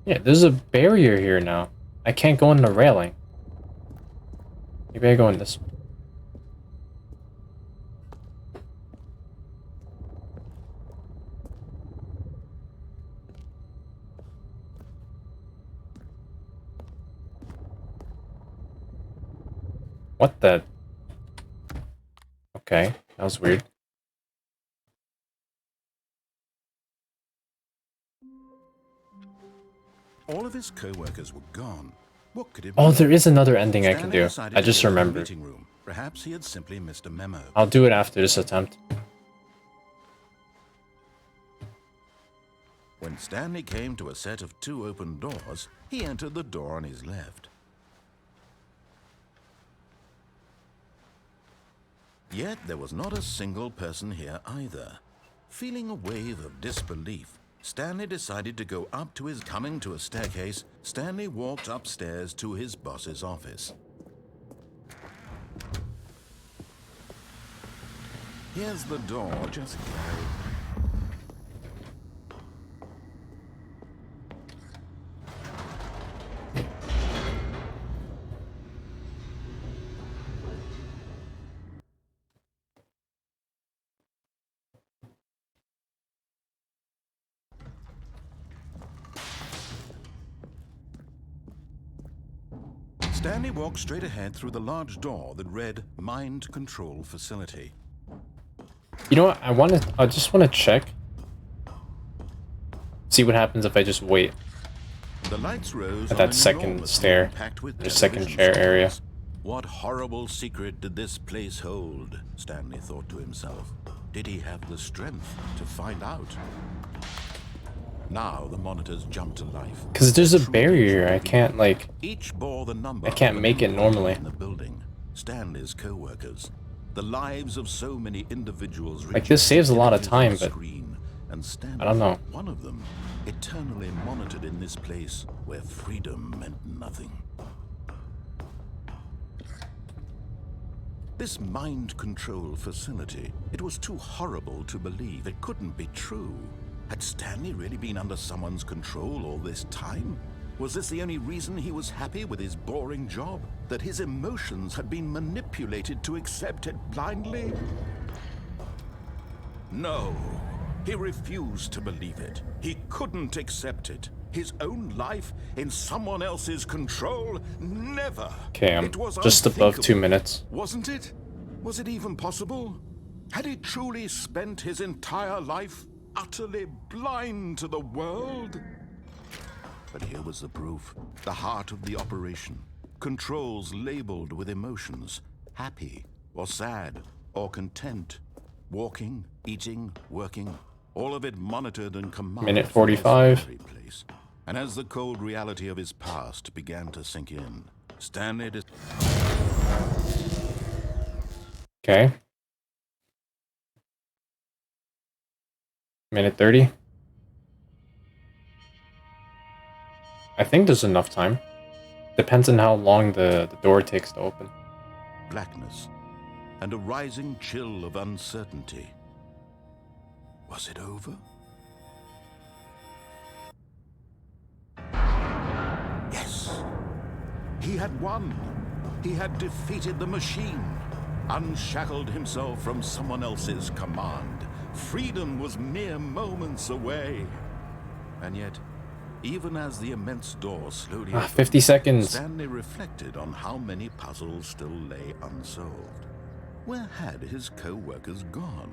Speaker 1: Yeah, there's a barrier here now. I can't go in the railing. Maybe I go in this one. What the? Okay, that was weird.
Speaker 2: All of his co-workers were gone. What could it
Speaker 1: Oh,
Speaker 2: mean?
Speaker 1: there is another ending I can
Speaker 2: Stanley
Speaker 1: do.
Speaker 2: decided
Speaker 1: I
Speaker 2: to
Speaker 1: just
Speaker 2: go to the
Speaker 1: remembered.
Speaker 2: meeting room. Perhaps he had simply missed a memo.
Speaker 1: I'll do it after this attempt.
Speaker 2: When Stanley came to a set of 2 open doors, he entered the door on his left. Yet there was not a single person here either. Feeling a wave of disbelief, Stanley decided to go up to his... Coming to a staircase, Stanley walked upstairs to his boss's office. Here's the door, just go. Stanley walked straight ahead through the large door that read Mind Control Facility.
Speaker 1: You know what? I just want to check. See what happens if I just wait
Speaker 2: The lights rose
Speaker 1: at
Speaker 2: on
Speaker 1: that
Speaker 2: an
Speaker 1: second
Speaker 2: enormous
Speaker 1: stair,
Speaker 2: room packed with
Speaker 1: the second
Speaker 2: television
Speaker 1: chair area.
Speaker 2: screens. What horrible secret did this place hold? Stanley thought to himself. Did he have the strength to find out? Now the monitors jumped to life.
Speaker 1: Because there's a barrier. I can't, like...
Speaker 2: Each bore the number
Speaker 1: I can't
Speaker 2: of
Speaker 1: make it
Speaker 2: an
Speaker 1: normally.
Speaker 2: in the building. Stanley's co-workers. The lives of so many individuals.
Speaker 1: Like, this saves a lot of
Speaker 2: reduced
Speaker 1: time,
Speaker 2: on the
Speaker 1: but
Speaker 2: screen, and Stanley,
Speaker 1: I don't know.
Speaker 2: one of them, eternally monitored in this place where freedom meant nothing. This mind control facility, it was too horrible to believe. It couldn't be true. Had Stanley really been under someone's control all this time? Was this the only reason he was happy with his boring job? That his emotions had been manipulated to accept it blindly? No, he refused to believe it. He couldn't accept it. His own life in someone else's control? Never.
Speaker 1: Okay, I'm
Speaker 2: It was
Speaker 1: just above 2
Speaker 2: unthinkable.
Speaker 1: minutes.
Speaker 2: Wasn't it? Was it even possible? Had he truly spent his entire life utterly blind to the world? But here was the proof. The heart of the operation. Controls labeled with emotions. Happy, or sad, or content. Walking, eating, working. All of it monitored and commanded.
Speaker 1: Minute
Speaker 2: from this
Speaker 1: 45.
Speaker 2: very place. And as the cold reality of his past began to sink in, Stanley...
Speaker 1: Okay. Minute 30. I think there's enough time. Depends on how long the door takes to open.
Speaker 2: Blackness and a rising chill of uncertainty. Was it over? Yes. He had won.
Speaker 6: He had defeated the machine, unshackled himself from someone else's command. Freedom was mere moments away. And yet, even as the immense door slowly opened,
Speaker 1: 50 seconds.
Speaker 6: Stanley reflected on how many puzzles still lay unsolved. Where had his co-workers gone?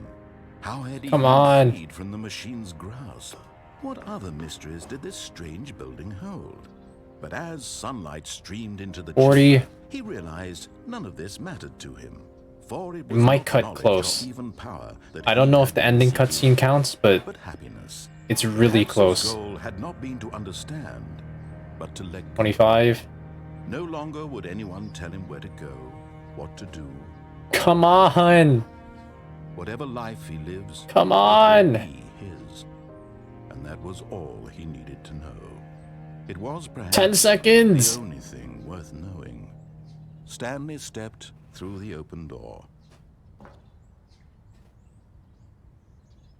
Speaker 6: How had he been freed from the machine's grasp? What other mysteries did this strange building hold? But as sunlight streamed into the
Speaker 1: 40.
Speaker 6: chamber, he realized none of this mattered to him. For it was
Speaker 1: might cut close. I don't know if the ending cutscene counts, but
Speaker 6: happiness.
Speaker 1: it's really
Speaker 6: Perhaps
Speaker 1: close.
Speaker 6: his goal had not been to understand, but to let go.
Speaker 1: 25.
Speaker 6: No longer would anyone tell him where to go, what to do.
Speaker 1: Come on!
Speaker 6: Whatever life he lives,
Speaker 1: Come
Speaker 6: it will
Speaker 1: on!
Speaker 6: be his. And that was all he needed to know. It was perhaps
Speaker 1: 10 seconds!
Speaker 6: the only thing worth knowing. Stanley stepped through the open door.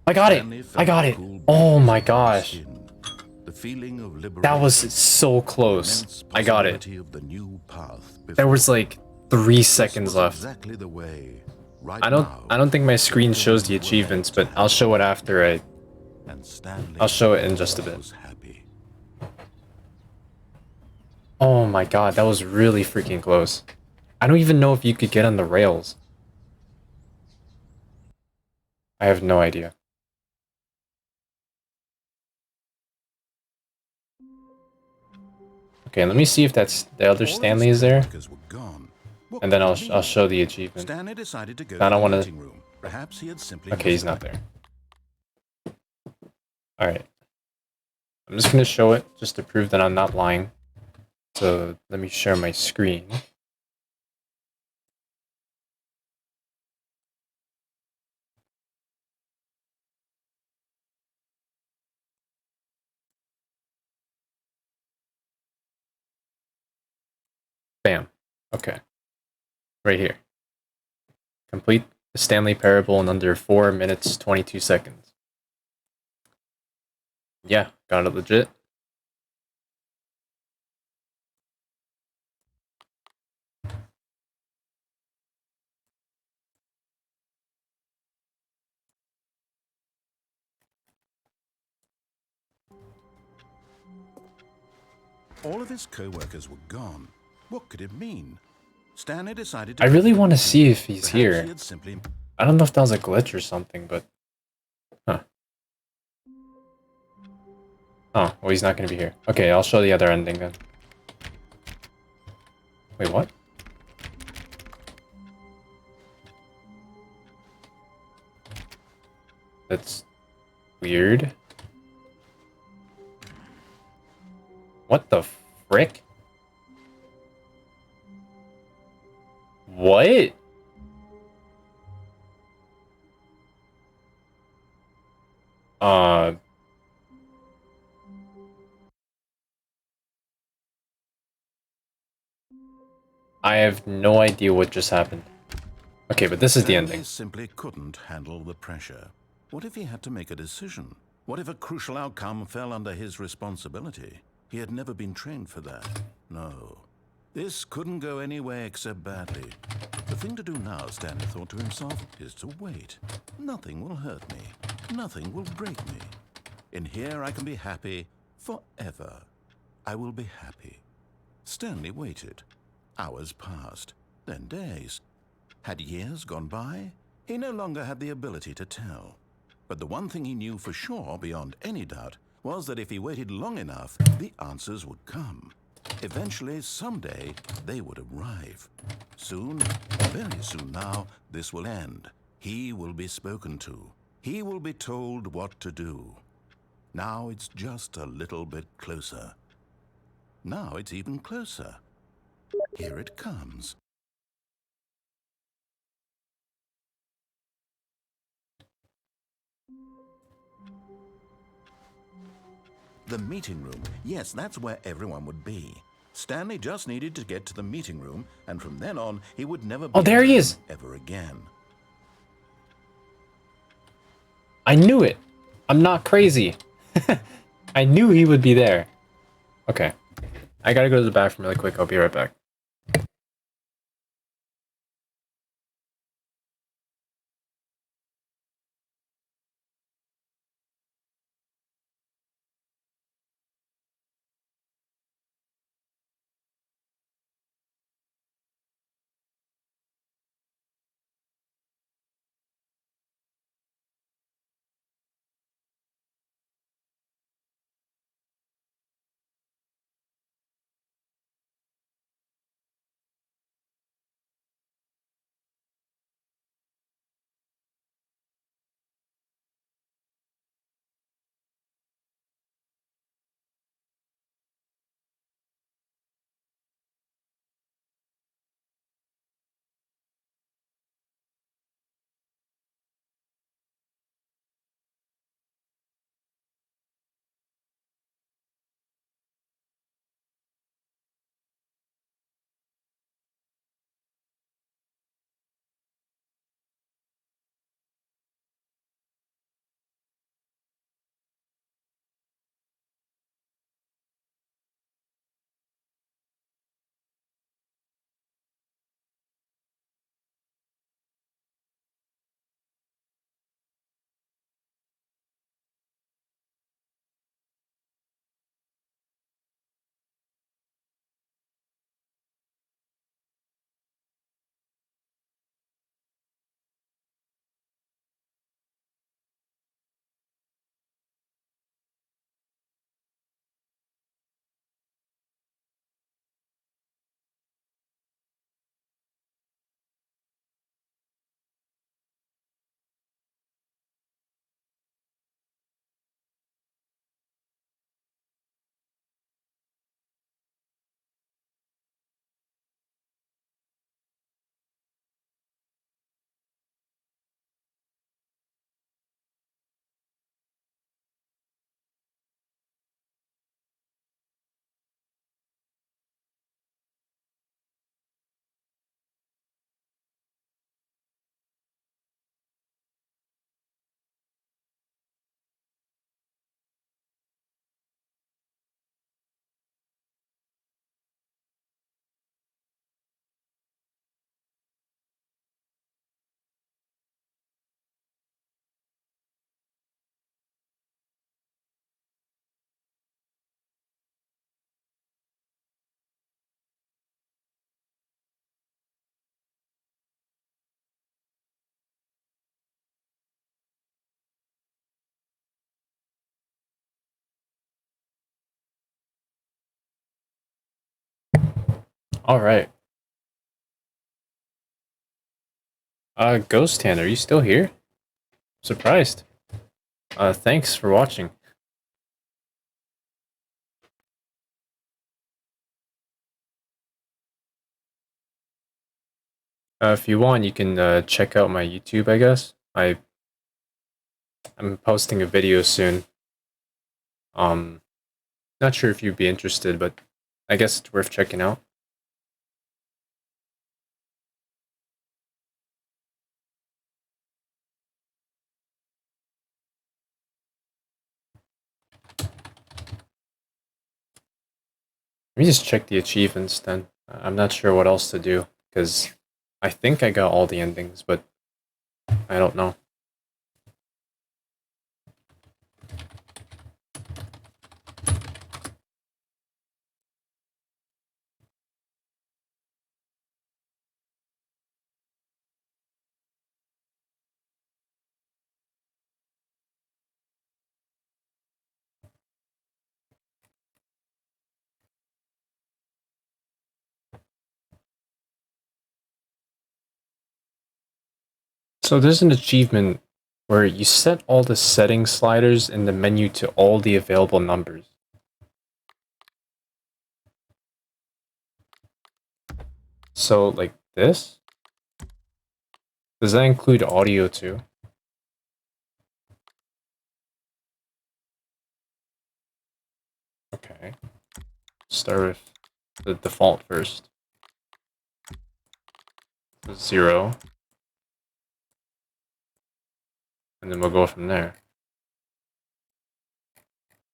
Speaker 1: I got it! I got it! Oh my gosh.
Speaker 6: The feeling of liberation,
Speaker 1: That was so close. I got it.
Speaker 6: of the new path
Speaker 1: There was like 3 seconds
Speaker 6: was
Speaker 1: left.
Speaker 6: exactly the way. Right
Speaker 1: I don't think my screen shows the achievements, but I'll show it after I'll show it in just a bit. Oh my god, that was really freaking close. I don't even know if you could get on the rails. I have no idea. Okay, let me see if that's the other Stanley is there. And then I'll show the achievement.
Speaker 6: Stanley decided to go
Speaker 1: I don't
Speaker 6: to the
Speaker 1: want
Speaker 6: meeting room. Perhaps he had simply
Speaker 1: Okay, he's not there. Alright. I'm just gonna show it just to prove that I'm not lying. So let me share my screen. Bam. Okay. Right here. Complete the Stanley Parable in under 4 minutes, 22 seconds. Yeah, got it legit.
Speaker 6: All of his co-workers were gone. What could it mean? Stanley decided to
Speaker 1: I really want to see if he's
Speaker 6: Perhaps
Speaker 1: here.
Speaker 6: he had simply
Speaker 1: I don't know if that was a glitch or something, but... Huh. Oh, well he's not going to be here. Okay, I'll show the other ending then. Wait, what? That's weird. What the frick? What? I have no idea what just happened. Okay, but this is the
Speaker 6: Stanley
Speaker 1: ending.
Speaker 6: simply couldn't handle the pressure. What if he had to make a decision? What if a crucial outcome fell under his responsibility? He had never been trained for that. No. This couldn't go any way except badly. The thing to do now, Stanley thought to himself, is to wait. Nothing will hurt me. Nothing will break me. In here I can be happy forever. I will be happy. Stanley waited. Hours passed, then days. Had years gone by? He no longer had the ability to tell. But the one thing he knew for sure, beyond any doubt, was that if he waited long enough, the answers would come. Eventually, someday, they would arrive. Soon, very soon now, this will end. He will be spoken to. He will be told what to do. Now it's just a little bit closer. Now it's even closer. Here it comes. The meeting room. Yes, that's where everyone would be. Stanley just needed to get to the meeting room, and from then on, he would never be
Speaker 1: Oh, there he is!
Speaker 6: ever again.
Speaker 1: I knew it! I'm not crazy. I knew he would be there. Okay. I gotta go to the bathroom really quick. I'll be right back. All right. Ghost Hand, are you still here? Surprised. Thanks for watching. If you want, you can check out my YouTube, I guess. I'm posting a video soon. Not sure if you'd be interested, but I guess it's worth checking out. Let me just check the achievements then. I'm not sure what else to do, because I think I got all the endings, but I don't know. So there's an achievement where you set all the setting sliders in the menu to all the available numbers. So like this? Does that include audio too? Okay. Start with the default first. 0. And then we'll go from there.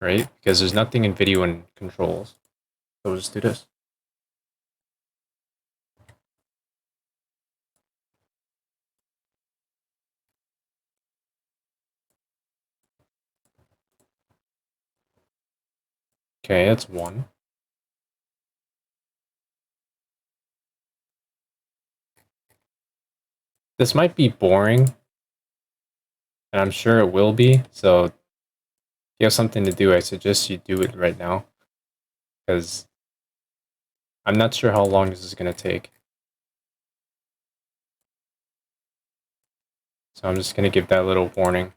Speaker 1: Right? Because there's nothing in video and controls. So we'll just do this. Okay, that's 1. This might be boring, and I'm sure it will be, so if you have something to do, I suggest you do it right now, because I'm not sure how long this is going to take. So I'm just going to give that little warning.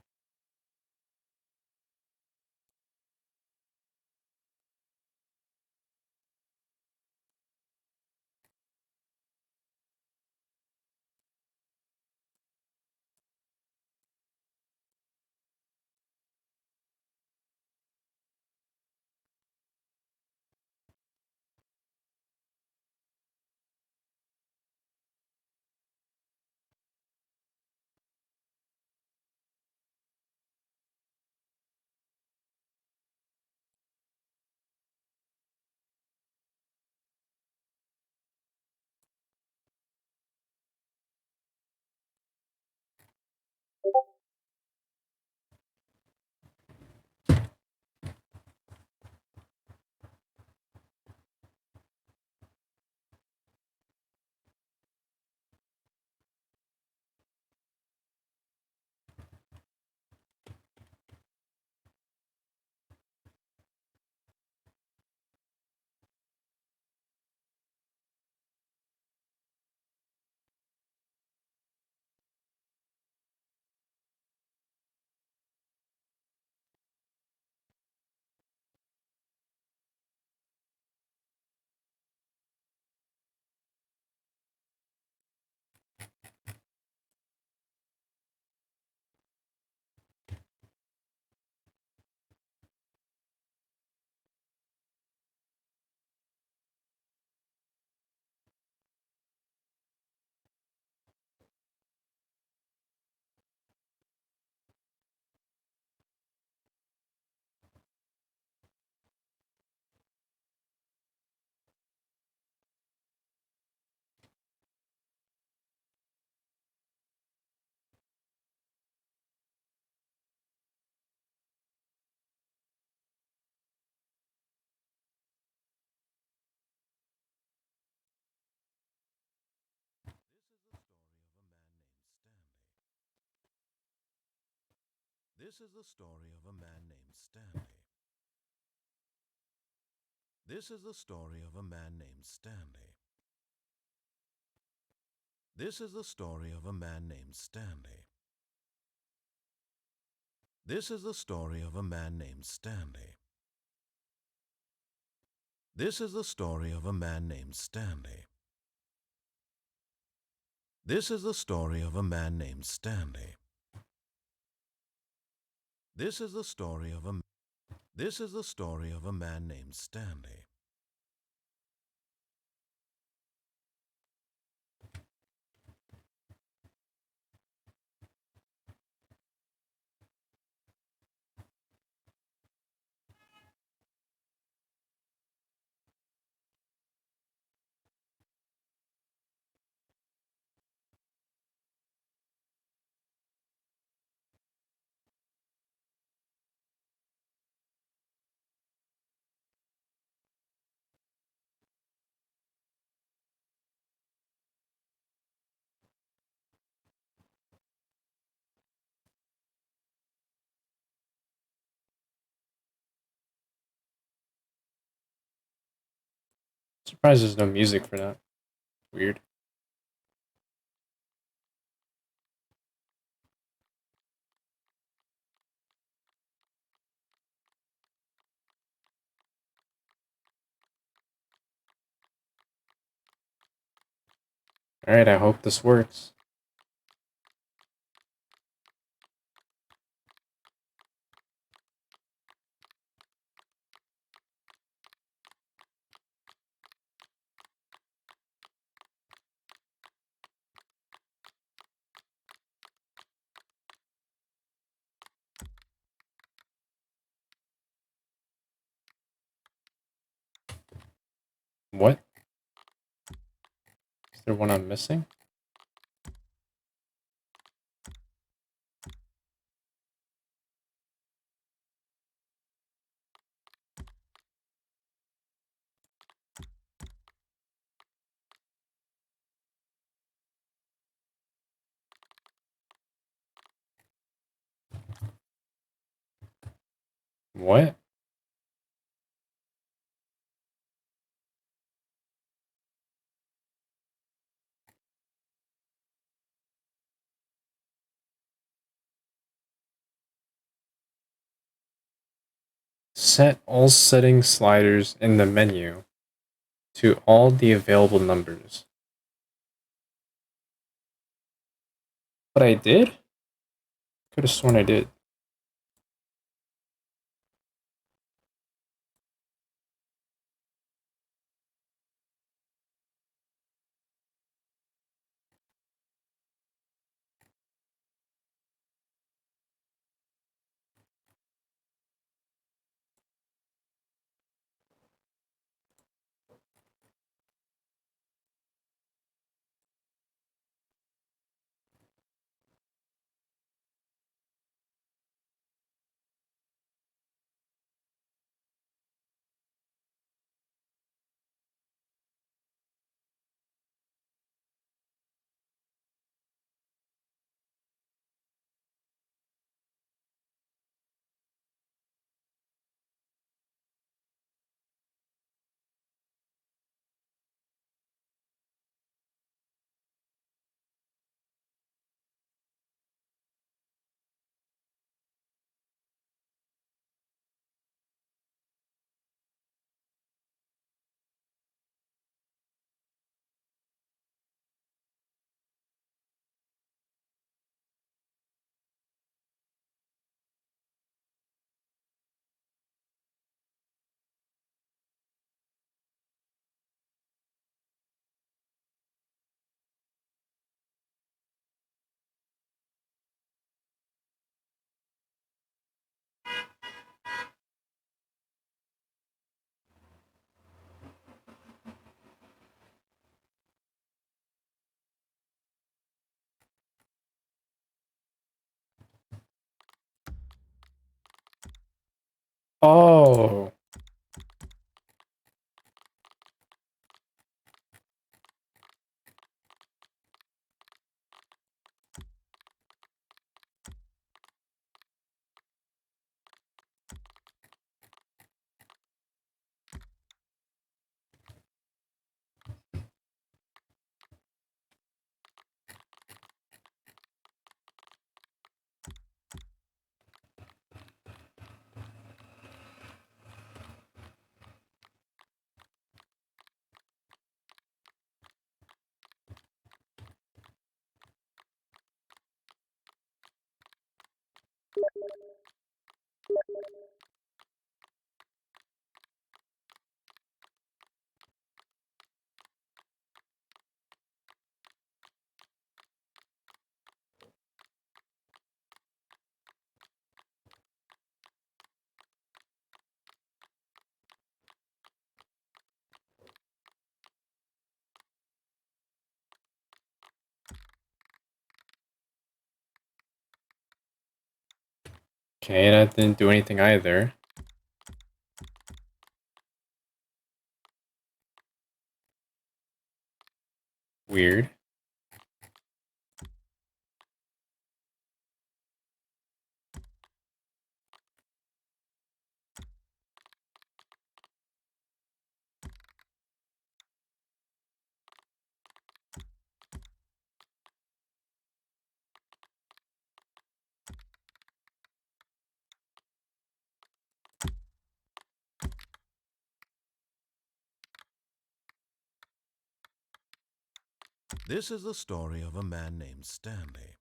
Speaker 2: This is the story of a man named Stanley. This is the story of a man named Stanley. This is the story of a man named Stanley. This is the story of a man named Stanley. This is the story of a man named Stanley. This is the story of a man named Stanley. This is the story of a This is the story of a man named Stanley.
Speaker 1: Surprised there's no music for that. Weird. Alright, I hope this works. What? Is there one I'm missing? What? Set all setting sliders in the menu to all the available numbers. But I did? Could have sworn I did. Oh. Okay, that didn't do anything either. Weird.
Speaker 2: This is the story of a man named Stanley.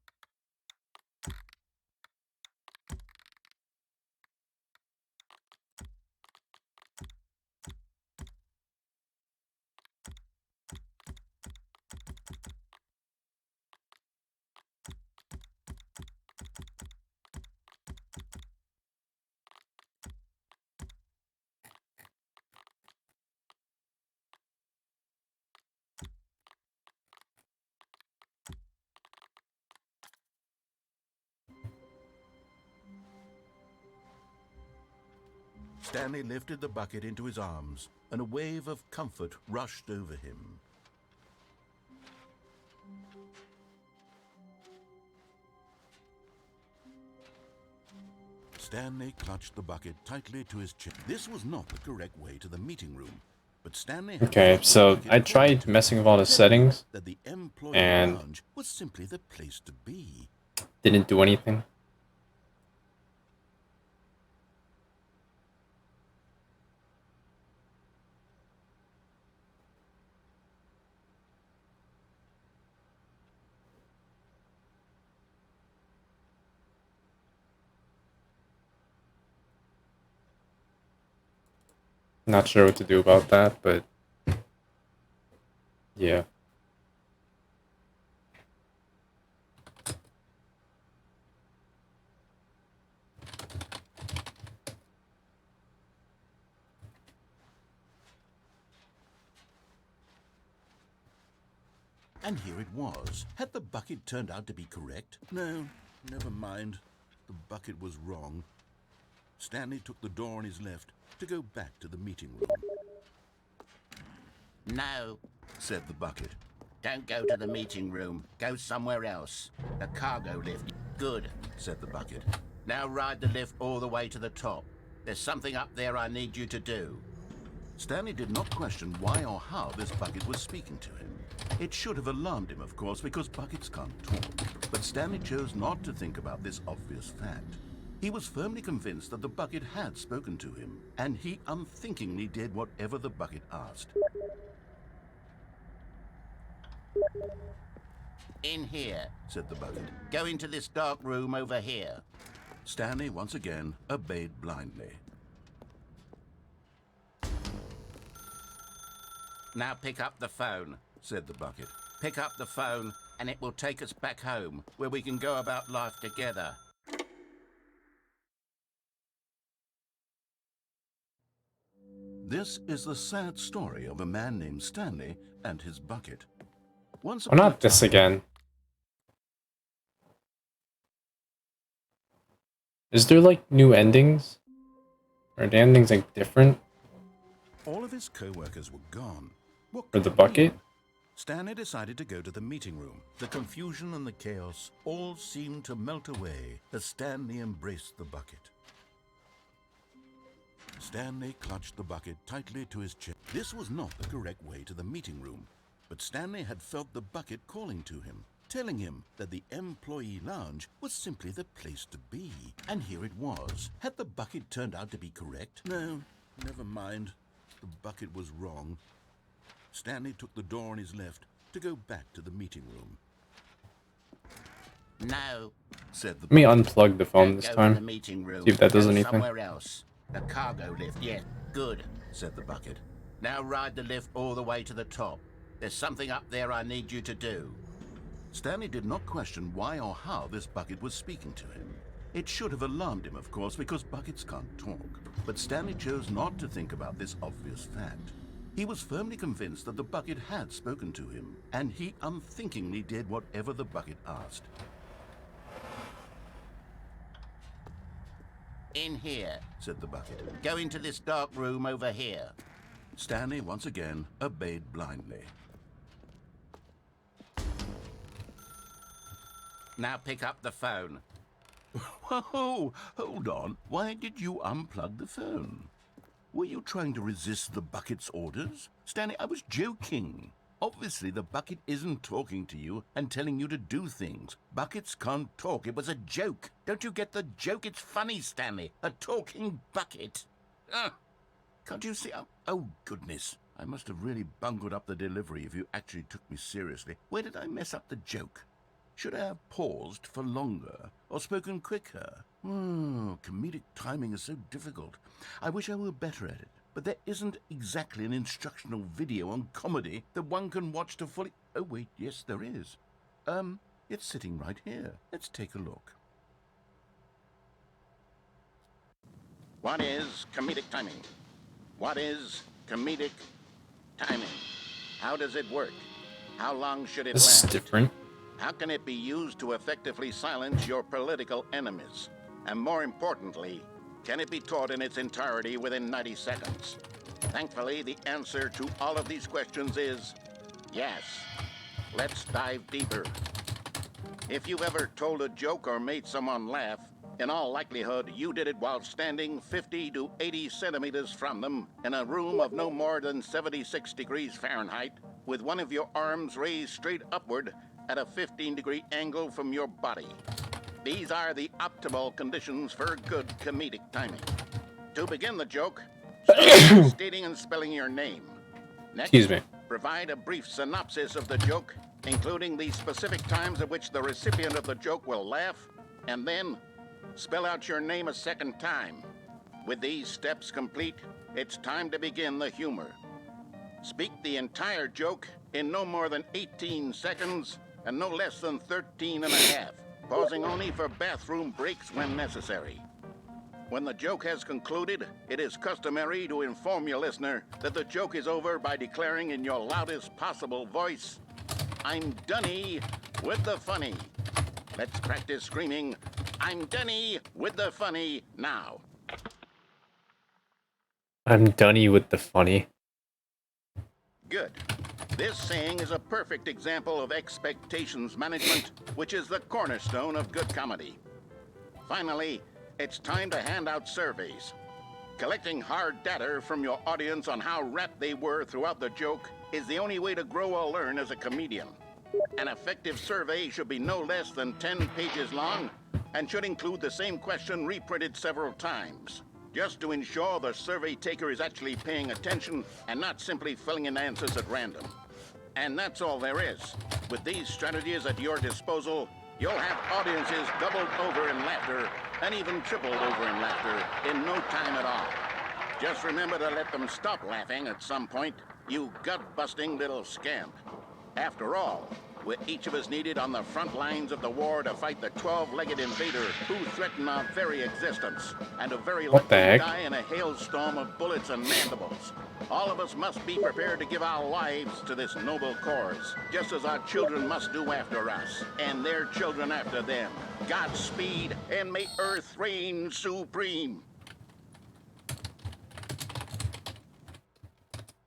Speaker 2: Stanley lifted the bucket into his arms, and a wave of comfort rushed over him. Stanley clutched the bucket tightly to his chest. This was not the correct way to the meeting room, but Stanley had
Speaker 1: Okay, so I tried messing with all the settings,
Speaker 2: that the employee
Speaker 1: and
Speaker 2: lounge was simply the place to be.
Speaker 1: didn't do anything. Not sure what to do about that, but yeah.
Speaker 2: And here it was. Had the bucket turned out to be correct? No, never mind. The bucket was wrong. Stanley took the door on his left to go back to the meeting room.
Speaker 7: No,
Speaker 2: Said the bucket.
Speaker 7: don't go to the meeting room. Go somewhere else. The cargo lift. Good.
Speaker 2: Said the bucket.
Speaker 7: Now ride the lift all the way to the top. There's something up there I need you to do.
Speaker 2: Stanley did not question why or how this bucket was speaking to him. It should have alarmed him, of course, because buckets can't talk. But Stanley chose not to think about this obvious fact. He was firmly convinced that the bucket had spoken to him, and he unthinkingly did whatever the bucket asked.
Speaker 7: In here.
Speaker 2: Said the bucket.
Speaker 7: Go into this dark room over here.
Speaker 2: Stanley once again obeyed blindly.
Speaker 7: Now pick up the phone.
Speaker 2: Said the bucket.
Speaker 7: Pick up the phone, and it will take us back home, where we can go about life together.
Speaker 2: This is the sad story of a man named Stanley and his bucket. Once
Speaker 1: Oh, not this again. Is there like new endings? Are the endings like different?
Speaker 2: all of his co-workers were gone. What
Speaker 1: For
Speaker 2: could
Speaker 1: the
Speaker 2: it
Speaker 1: bucket?
Speaker 2: mean? Stanley decided to go to the meeting room. The confusion and the chaos all seemed to melt away as Stanley embraced the bucket. Stanley clutched the bucket tightly to his chest. This was not the correct way to the meeting room, but Stanley had felt the bucket calling to him, telling him that the employee lounge was simply the place to be. And here it was. Had the bucket turned out to be correct? No, never mind. The bucket was wrong. Stanley took the door on his left to go back to the meeting room.
Speaker 7: No.
Speaker 2: Said the
Speaker 1: Let me unplug the phone
Speaker 7: Don't
Speaker 1: this
Speaker 7: go to
Speaker 1: time.
Speaker 7: the meeting room.
Speaker 1: See if that does
Speaker 7: Go
Speaker 1: anything.
Speaker 7: somewhere else. The cargo lift, yeah. Good.
Speaker 2: said the bucket.
Speaker 7: Now ride the lift all the way to the top. There's something up there I need you to do.
Speaker 2: Stanley did not question why or how this bucket was speaking to him. It should have alarmed him, of course, because buckets can't talk. But Stanley chose not to think about this obvious fact. He was firmly convinced that the bucket had spoken to him, and he unthinkingly did whatever the bucket asked.
Speaker 7: In here, said the bucket. Go into this dark room over here.
Speaker 6: Stanley once again obeyed blindly.
Speaker 7: Now pick up the phone.
Speaker 6: Whoa, hold on. Why did you unplug the phone? Were you trying to resist the bucket's orders? Stanley, I was joking. Obviously, the bucket isn't talking to you and telling you to do things. Buckets can't talk. It was a joke. Don't you get the joke? It's funny, Stanley. A talking bucket. Can't you see? Oh, goodness. I must have really bungled up the delivery if you actually took me seriously. Where did I mess up the joke? Should I have paused for longer or spoken quicker? Comedic timing is so difficult. I wish I were better at it. But there isn't exactly an instructional video on comedy that one can watch to fully... Oh, wait, yes, there is. It's sitting right here. Let's take a look.
Speaker 7: What is comedic timing? What is comedic timing? How does it work? How long should it
Speaker 1: This
Speaker 7: last?
Speaker 1: is different.
Speaker 7: How can it be used to effectively silence your political enemies? And more importantly, can it be taught in its entirety within 90 seconds? Thankfully, the answer to all of these questions is yes. Let's dive deeper. If you've ever told a joke or made someone laugh, in all likelihood, you did it while standing 50 to 80 centimeters from them in a room of no more than 76 degrees Fahrenheit, with one of your arms raised straight upward at a 15-degree angle from your body. These are the optimal conditions for good comedic timing. To begin the joke, start by stating and spelling your name. Next,
Speaker 1: Excuse me.
Speaker 7: provide a brief synopsis of the joke, including the specific times at which the recipient of the joke will laugh, and then spell out your name a second time. With these steps complete, it's time to begin the humor. Speak the entire joke in no more than 18 seconds and no less than 13 and a half, pausing only for bathroom breaks when necessary. When the joke has concluded, it is customary to inform your listener that the joke is over by declaring in your loudest possible voice, "I'm Dunny with the funny." Let's practice screaming, "I'm Dunny with the funny" now.
Speaker 1: I'm Dunny with the funny.
Speaker 7: Good. This saying is a perfect example of expectations management, which is the cornerstone of good comedy. Finally, it's time to hand out surveys. Collecting hard data from your audience on how rapt they were throughout the joke is the only way to grow or learn as a comedian. An effective survey should be no less than 10 pages long and should include the same question reprinted several times, just to ensure the survey taker is actually paying attention and not simply filling in answers at random. And that's all there is. With these strategies at your disposal, you'll have audiences doubled over in laughter and even tripled over in laughter in no time at all. Just remember to let them stop laughing at some point, you gut-busting little scamp. After all, we're each of us needed on the front lines of the war to fight the 12-legged invader who threaten our very existence, and a very
Speaker 1: What the
Speaker 7: likely
Speaker 1: heck?
Speaker 7: die in a hailstorm of bullets and mandibles. All of us must be prepared to give our lives to this noble cause, just as our children must do after us, and their children after them. Godspeed, and may Earth reign supreme.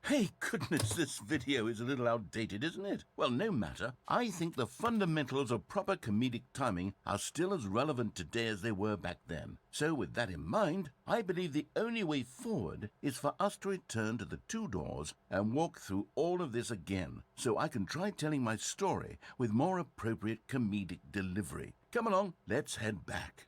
Speaker 6: Hey, goodness, this video is a little outdated, isn't it? Well, no matter. I think the fundamentals of proper comedic timing are still as relevant today as they were back then. So with that in mind, I believe the only way forward is for us to return to the two doors and walk through all of this again, so I can try telling my story with more appropriate comedic delivery. Come along, let's head back.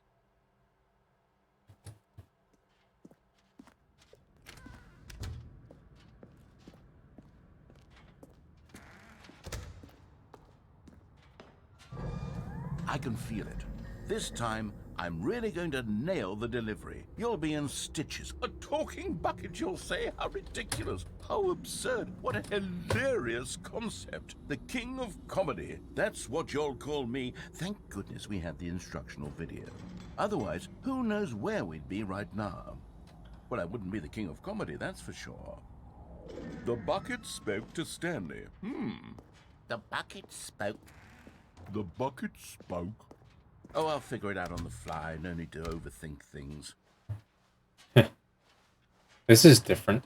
Speaker 6: I can feel it. This time, I'm really going to nail the delivery. You'll be in stitches. A talking bucket, you'll say? How ridiculous. How absurd. What a hilarious concept. The king of comedy. That's what you'll call me. Thank goodness we had the instructional video. Otherwise, who knows where we'd be right now. Well, I wouldn't be the king of comedy, that's for sure. The bucket spoke to Stanley.
Speaker 7: The bucket spoke.
Speaker 6: The bucket spoke. Oh, I'll figure it out on the fly. No need to overthink things.
Speaker 1: This is different.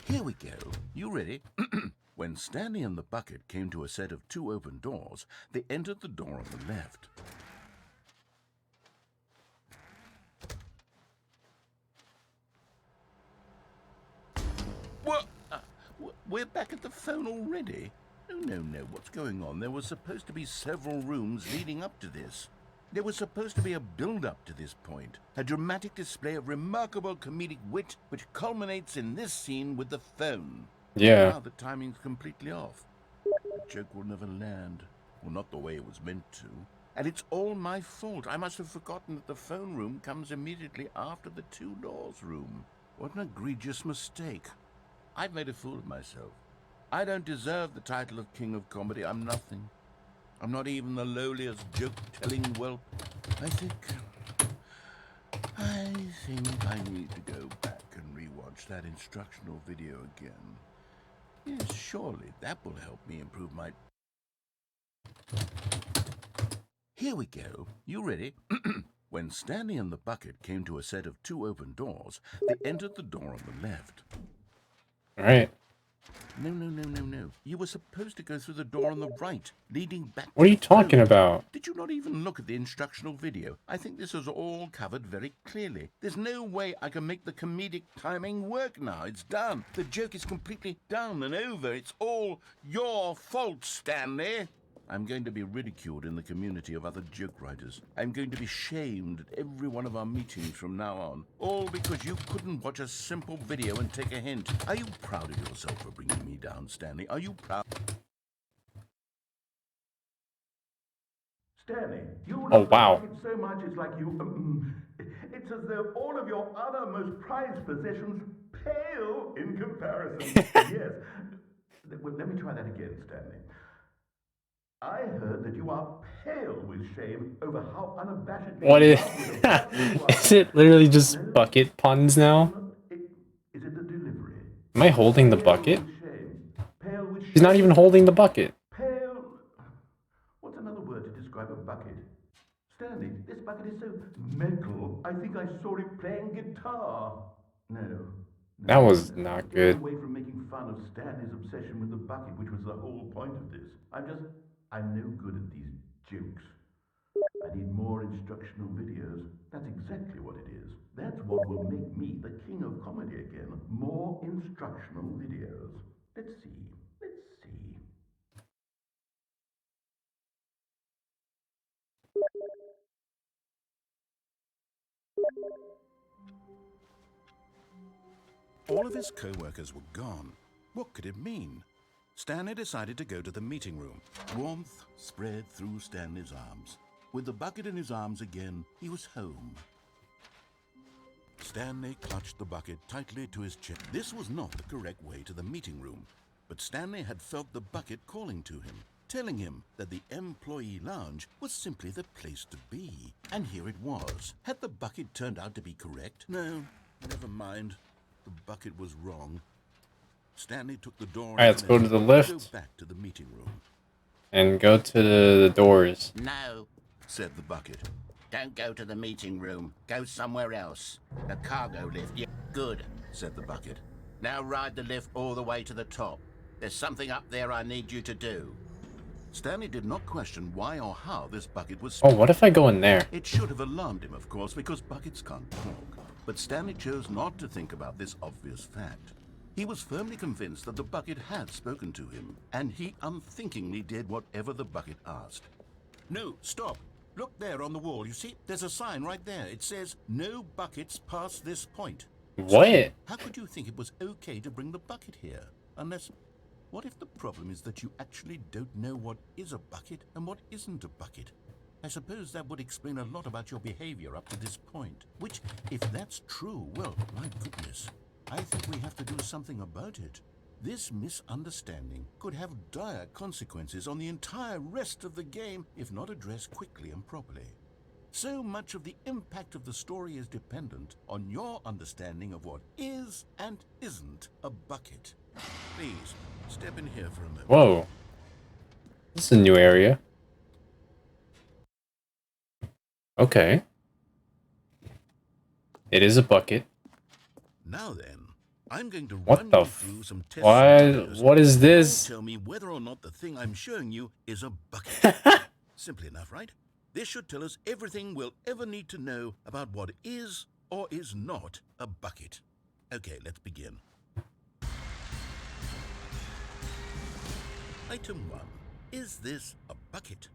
Speaker 6: Here we go. You ready? When Stanley and the bucket came to a set of 2 open doors, they entered the door on the left. What? We're back at the phone already? No. What's going on? There were supposed to be several rooms leading up to this. There was supposed to be a build-up to this point, a dramatic display of remarkable comedic wit which culminates in this scene with the phone.
Speaker 1: Yeah.
Speaker 6: Now the timing's completely off. The joke will never land, or not the way it was meant to. And it's all my fault. I must have forgotten that the phone room comes immediately after the 2 doors room. What an egregious mistake. I've made a fool of myself. I don't deserve the title of King of Comedy. I'm nothing. I'm not even the lowliest joke-telling whelp. I think I need to go back and rewatch that instructional video again. Yes, surely that will help me improve my... Here we go. You ready? When Stanley and the bucket came to a set of 2 open doors, they entered the door on the left.
Speaker 1: All right.
Speaker 6: No. You were supposed to go through the door on the right, leading back
Speaker 1: What are
Speaker 6: to
Speaker 1: you
Speaker 6: the
Speaker 1: talking
Speaker 6: phone.
Speaker 1: about?
Speaker 6: Did you not even look at the instructional video? I think this is all covered very clearly. There's no way I can make the comedic timing work now. It's done. The joke is completely done and over. It's all your fault, Stanley. I'm going to be ridiculed in the community of other joke writers. I'm going to be shamed at every one of our meetings from now on. All because you couldn't watch a simple video and take a hint. Are you proud of yourself for bringing me down, Stanley? Are you proud?
Speaker 11: Stanley, you
Speaker 1: Oh,
Speaker 11: love
Speaker 1: wow.
Speaker 11: the bucket so much it's like you... it's as though all of your other most prized possessions pale in comparison. Yes. Well, let me try that again, Stanley. I heard that you are pale with shame over how unabashedly
Speaker 1: What is...
Speaker 11: in love with a bucket you are.
Speaker 1: Is it literally just
Speaker 11: No,
Speaker 1: bucket puns now?
Speaker 11: Is it the delivery?
Speaker 1: Am I holding the
Speaker 11: Pale
Speaker 1: bucket?
Speaker 11: with shame. Pale with shame.
Speaker 1: He's not even holding the bucket.
Speaker 11: Pale... What's another word to describe a bucket? Stanley, this bucket is so metal. I think I saw it playing guitar. No.
Speaker 1: That was not
Speaker 11: Get
Speaker 1: good.
Speaker 11: away from making fun of Stanley's obsession with the bucket, which was the whole point of this. I'm no good at these jokes. I need more instructional videos. That's exactly what it is. That's what will make me the king of comedy again. More instructional videos. Let's see.
Speaker 6: All of his co-workers were gone. What could it mean? Stanley decided to go to the meeting room. Warmth spread through Stanley's arms. With the bucket in his arms again, he was home. Stanley clutched the bucket tightly to his chest. This was not the correct way to the meeting room, but Stanley had felt the bucket calling to him, telling him that the employee lounge was simply the place to be. And here it was. Had the bucket turned out to be correct? No, never mind. The bucket was wrong. Stanley took the door.
Speaker 1: Alright, let's go to the lift.
Speaker 6: Go back to the meeting room.
Speaker 1: And go to the doors.
Speaker 7: No,
Speaker 6: said the bucket.
Speaker 7: don't go to the meeting room. Go somewhere else. The cargo lift. Yeah, good,
Speaker 6: Said the bucket.
Speaker 7: now ride the lift all the way to the top. There's something up there I need you to do.
Speaker 6: Stanley did not question why or how this bucket was
Speaker 1: Oh, what if I go in there?
Speaker 6: It should have alarmed him, of course, because buckets can't talk. But Stanley chose not to think about this obvious fact. He was firmly convinced that the bucket had spoken to him, and he unthinkingly did whatever the bucket asked. No, stop. Look there on the wall. You see, there's a sign right there. It says, no buckets past this point.
Speaker 1: What?
Speaker 6: How could you think it was okay to bring the bucket here? Unless, what if the problem is that you actually don't know what is a bucket and what isn't a bucket? I suppose that would explain a lot about your behavior up to this point. Which, if that's true, well, my goodness, I think we have to do something about it. This misunderstanding could have dire consequences on the entire rest of the game if not addressed quickly and properly. So much of the impact of the story is dependent on your understanding of what is and isn't a bucket. Please, step in here for a moment.
Speaker 1: Whoa. This is a new area. Okay. It is a bucket.
Speaker 6: Now then, I'm going to
Speaker 1: What
Speaker 6: run
Speaker 1: the
Speaker 6: you through some test
Speaker 1: Why?
Speaker 6: scenarios.
Speaker 1: What is this?
Speaker 6: Tell me whether or not the thing I'm showing you is a bucket. Simple enough, right? This should tell us everything we'll ever need to know about what is or is not a bucket. Okay, let's begin. Item 1. Is this a bucket?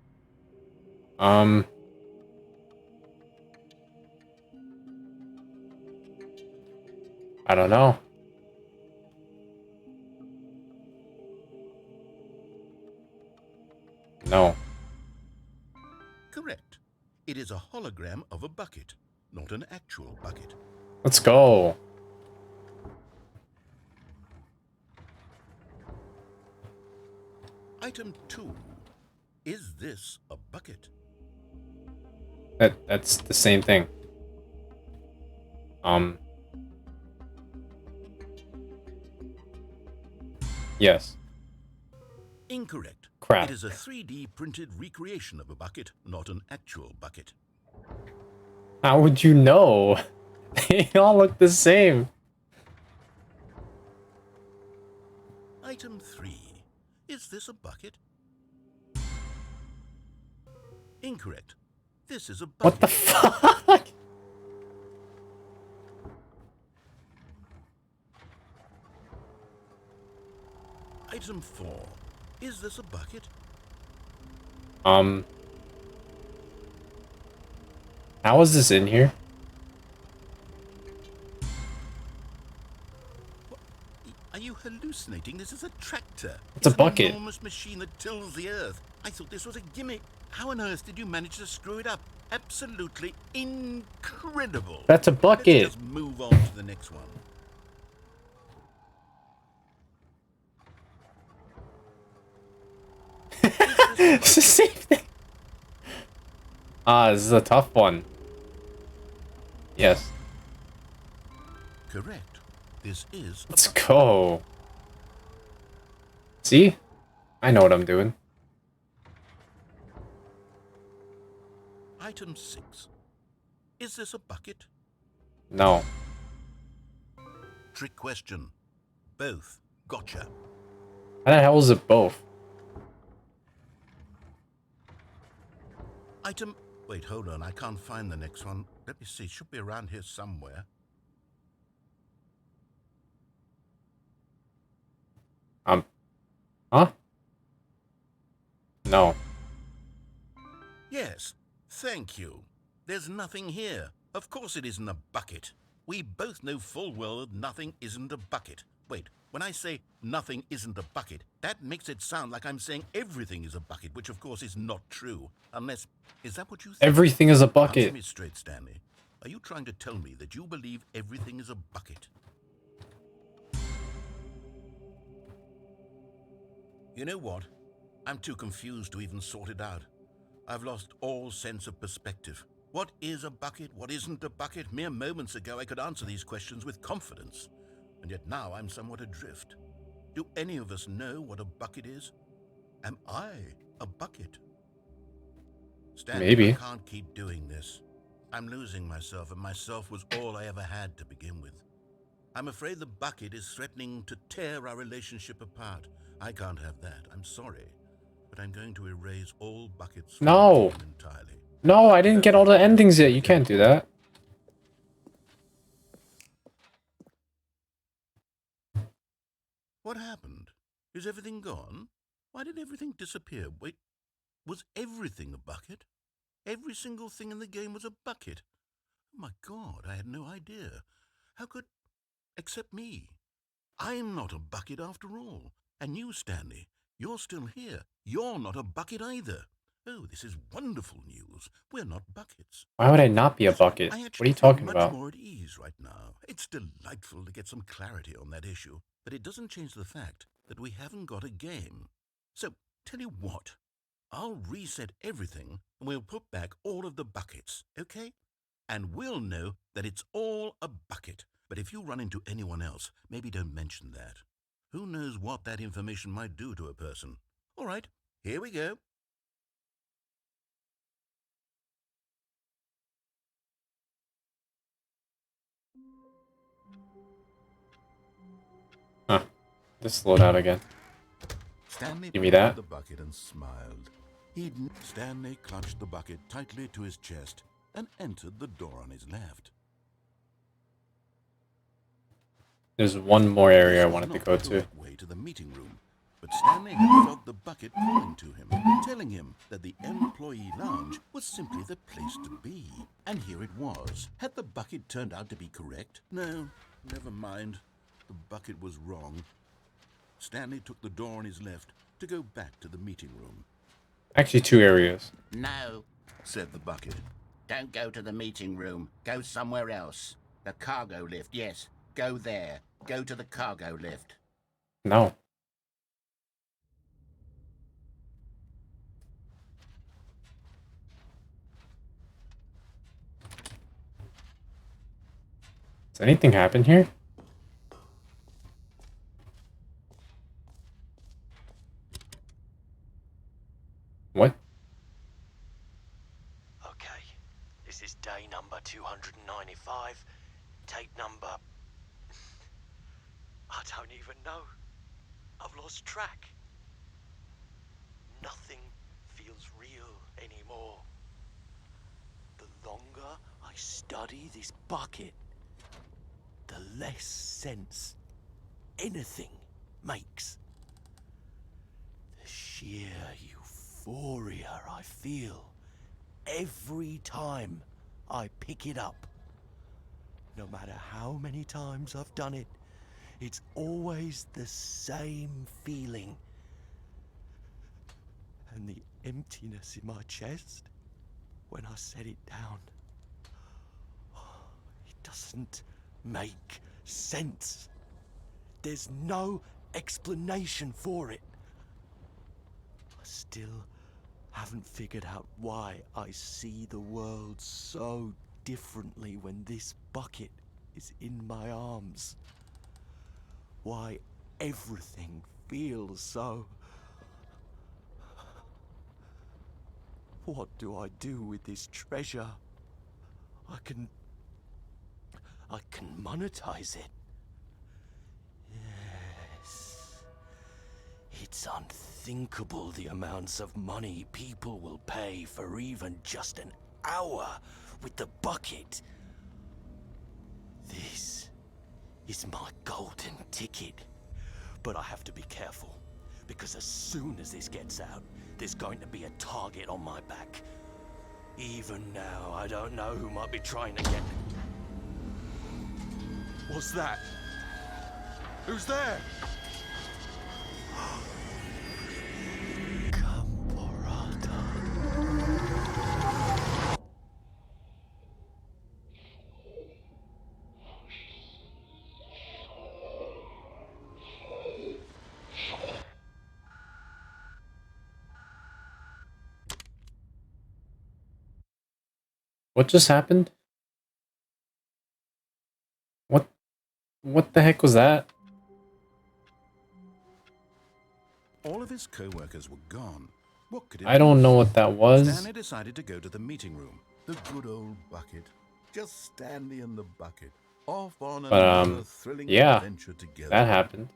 Speaker 1: I don't know. No.
Speaker 6: Correct. It is a hologram of a bucket, not an actual bucket.
Speaker 1: Let's go.
Speaker 6: Item 2. Is this a bucket?
Speaker 1: That's the same thing. Yes.
Speaker 6: Incorrect.
Speaker 1: Crap.
Speaker 6: It is a 3D printed recreation of a bucket, not an actual bucket.
Speaker 1: How would you know? They all look the same.
Speaker 6: Item 3. Is this a bucket? Incorrect. This is a bucket.
Speaker 1: What the fuck?
Speaker 6: Item 4. Is this a bucket?
Speaker 1: How is this in here?
Speaker 6: What? Are you hallucinating? This is a tractor.
Speaker 1: It's a bucket.
Speaker 6: An enormous machine that tills the earth. I thought this was a gimmick. How on earth did you manage to screw it up? Absolutely incredible.
Speaker 1: That's a bucket.
Speaker 6: Let's just move on to the next one.
Speaker 1: It's the same thing. This is a tough one. Yes.
Speaker 6: Correct. This is a
Speaker 1: Let's
Speaker 6: bucket.
Speaker 1: go. See? I know what I'm doing.
Speaker 6: Item 6. Is this a bucket?
Speaker 1: No.
Speaker 6: Trick question. Both. Gotcha.
Speaker 1: How the hell is it both?
Speaker 6: Item... Wait, hold on. I can't find the next one. Let me see. It should be around here somewhere.
Speaker 1: Huh? No.
Speaker 6: Yes. Thank you. There's nothing here. Of course it isn't a bucket. We both know full well that nothing isn't a bucket. Wait, when I say nothing isn't a bucket, that makes it sound like I'm saying everything is a bucket, which of course is not true. Unless... Is that what you think?
Speaker 1: Everything is a
Speaker 6: Answer
Speaker 1: bucket.
Speaker 6: me straight, Stanley. Are you trying to tell me that you believe everything is a bucket? You know what? I'm too confused to even sort it out. I've lost all sense of perspective. What is a bucket? What isn't a bucket? Mere moments ago I could answer these questions with confidence. And yet now I'm somewhat adrift. Do any of us know what a bucket is? Am I a bucket? Stanley,
Speaker 1: Maybe.
Speaker 6: I can't keep doing this. I'm losing myself, and myself was all I ever had to begin with. I'm afraid the bucket is threatening to tear our relationship apart. I can't have that. I'm sorry. But I'm going to erase all buckets from
Speaker 1: No.
Speaker 6: the game entirely.
Speaker 1: No, I didn't get all the endings yet. You can't do that.
Speaker 6: What happened? Is everything gone? Why did everything disappear? Wait, was everything a bucket? Every single thing in the game was a bucket. Oh my God, I had no idea. How could... Except me. I'm not a bucket after all. And you, Stanley, you're still here. You're not a bucket either. Oh, this is wonderful news. We're not buckets.
Speaker 1: Why would I not be a bucket?
Speaker 6: I
Speaker 1: What are
Speaker 6: actually
Speaker 1: you
Speaker 6: feel
Speaker 1: talking
Speaker 6: much
Speaker 1: about?
Speaker 6: more at ease right now. It's delightful to get some clarity on that issue, but it doesn't change the fact that we haven't got a game. So, tell you what, I'll reset everything and we'll put back all of the buckets, okay? And we'll know that it's all a bucket. But if you run into anyone else, maybe don't mention that. Who knows what that information might do to a person? All right, here we go.
Speaker 1: Huh. Just slowed out again.
Speaker 6: Stanley
Speaker 1: Give me
Speaker 6: picked
Speaker 1: that.
Speaker 6: up the bucket and smiled. Stanley clutched the bucket tightly to his chest and entered the door on his left.
Speaker 1: There's one more area I
Speaker 6: This was
Speaker 1: wanted to
Speaker 6: not
Speaker 1: go
Speaker 6: the
Speaker 1: to.
Speaker 6: direct way to the meeting room, but Stanley had felt the bucket calling to him, telling him that the employee lounge was simply the place to be. And here it was. Had the bucket turned out to be correct? No, never mind. The bucket was wrong. Stanley took the door on his left to go back to the meeting room.
Speaker 1: Actually, 2 areas.
Speaker 7: No,
Speaker 6: Said the bucket.
Speaker 7: don't go to the meeting room. Go somewhere else. The cargo lift, yes. Go there. Go to the cargo lift.
Speaker 1: No. Does anything happen here? What?
Speaker 12: Okay, this is day number 295. Tape number... I don't even know. I've lost track. Nothing feels real anymore. The longer I study this bucket, the less sense anything makes. The sheer euphoria I feel every time I pick it up. No matter how many times I've done it, it's always the same feeling. And the emptiness in my chest when I set it down. It doesn't make sense. There's no explanation for it. I still haven't figured out why I see the world so differently when this bucket is in my arms. Why everything feels so... What do I do with this treasure? I can monetize it. Yes. It's unthinkable the amounts of money people will pay for even just an hour with the bucket. This is my golden ticket. But I have to be careful, because as soon as this gets out, there's going to be a target on my back. Even now, I don't know who might be trying to get... What's that? Who's there?
Speaker 1: What just happened? What the heck was that?
Speaker 6: All of his co-workers were gone. What could it
Speaker 1: I don't
Speaker 6: be?
Speaker 1: know what that was.
Speaker 6: Stanley decided to go to the meeting room. The good old bucket. Just Stanley and the bucket. Off on another thrilling
Speaker 1: yeah,
Speaker 6: adventure together.
Speaker 1: that happened.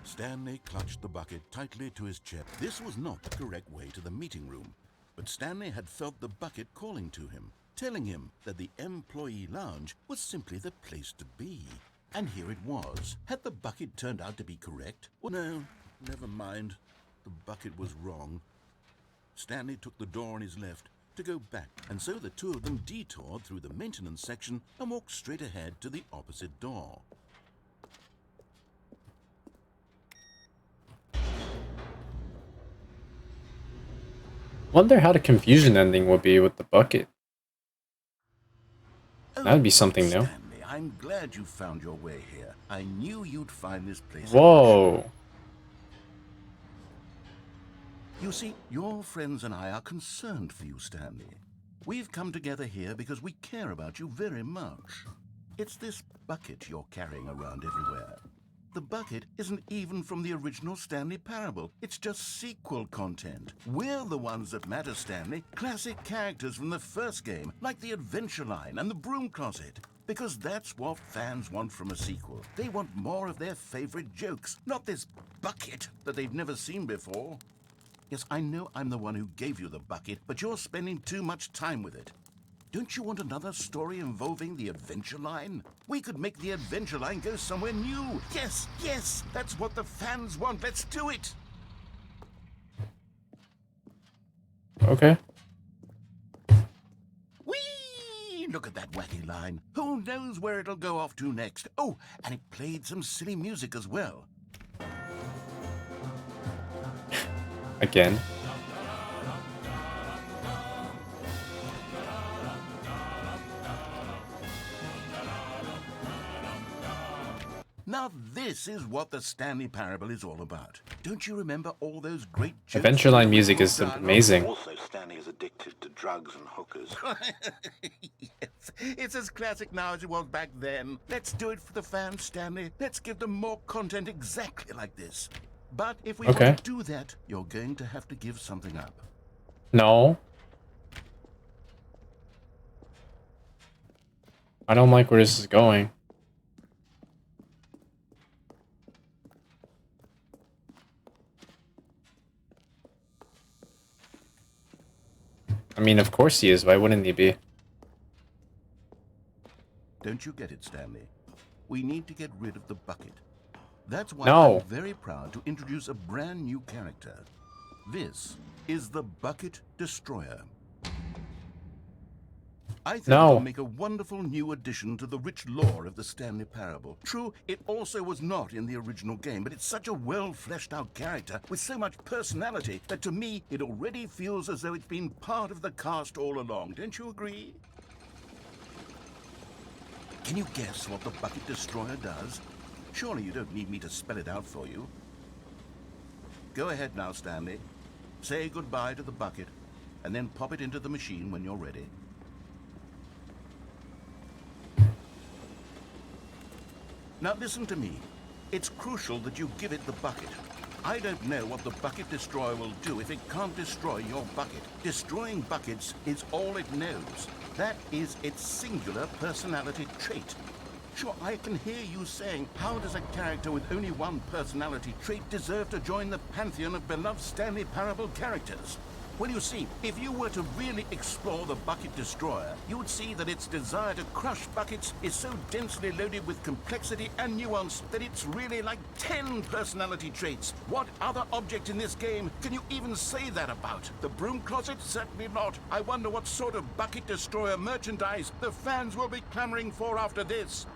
Speaker 6: Stanley clutched the bucket tightly to his chest. This was not the correct way to the meeting room, but Stanley had felt the bucket calling to him, telling him that the employee lounge was simply the place to be. And here it was. Had the bucket turned out to be correct? Well, no, never mind. The bucket was wrong. Stanley took the door on his left to go back, and so the two of them detoured through the maintenance section and walked straight ahead to the opposite door.
Speaker 1: Wonder how the confusion ending would be with the bucket.
Speaker 6: Oh,
Speaker 1: That'd be something new.
Speaker 6: Stanley, I'm glad you found your way here. I knew you'd find this place.
Speaker 1: Whoa.
Speaker 6: You see, your friends and I are concerned for you, Stanley. We've come together here because we care about you very much. It's this bucket you're carrying around everywhere. The bucket isn't even from the original Stanley Parable. It's just sequel content. We're the ones that matter, Stanley. Classic characters from the first game, like the Adventure Line and the Broom Closet. Because that's what fans want from a sequel. They want more of their favorite jokes, not this bucket that they've never seen before. Yes, I know I'm the one who gave you the bucket, but you're spending too much time with it. Don't you want another story involving the Adventure Line? We could make the Adventure Line go somewhere new. Yes, yes, that's what the fans want. Let's do it.
Speaker 1: Okay.
Speaker 6: Whee! Look at that wacky line. Who knows where it'll go off to next? Oh, and it played some silly music as well.
Speaker 1: Again.
Speaker 6: Now this is what the Stanley Parable is all about. Don't you remember all those great jokes?
Speaker 1: Adventure Line music is amazing.
Speaker 7: Also, Stanley is addicted to drugs and hookers.
Speaker 6: Yes, it's as classic now as it was back then. Let's do it for the fans, Stanley. Let's give them more content exactly like this. But if we want to do that, you're going to have to give something up.
Speaker 1: No. I don't like where this is going. I mean, of course he is. Why wouldn't he be?
Speaker 6: Don't you get it, Stanley? We need to get rid of the bucket. That's why I'm very proud to introduce a brand new character. This is the Bucket Destroyer. I think it'll make a wonderful new addition to the rich lore of the Stanley Parable. True, it also was not in the original game, but it's such a well-fleshed-out character with so much personality that to me, it already feels as though it's been part of the cast all along. Don't you agree? Can you guess what the Bucket Destroyer does? Surely you don't need me to spell it out for you. Go ahead now, Stanley. Say goodbye to the bucket, and then pop it into the machine when you're ready. Now listen to me. It's crucial that you give it the bucket. I don't know what the Bucket Destroyer will do if it can't destroy your bucket. Destroying buckets is all it knows. That is its singular personality trait. Sure, I can hear you saying, how does a character with only one personality trait deserve to join the pantheon of beloved Stanley Parable characters? Well, you see, if you were to really explore the Bucket Destroyer, you would see that its desire to crush buckets is so densely loaded with complexity and nuance that it's really like 10 personality traits. What other object in this game can you even say that about? The Broom Closet? Certainly not. I wonder what sort of Bucket Destroyer merchandise the fans will be clamoring for after this.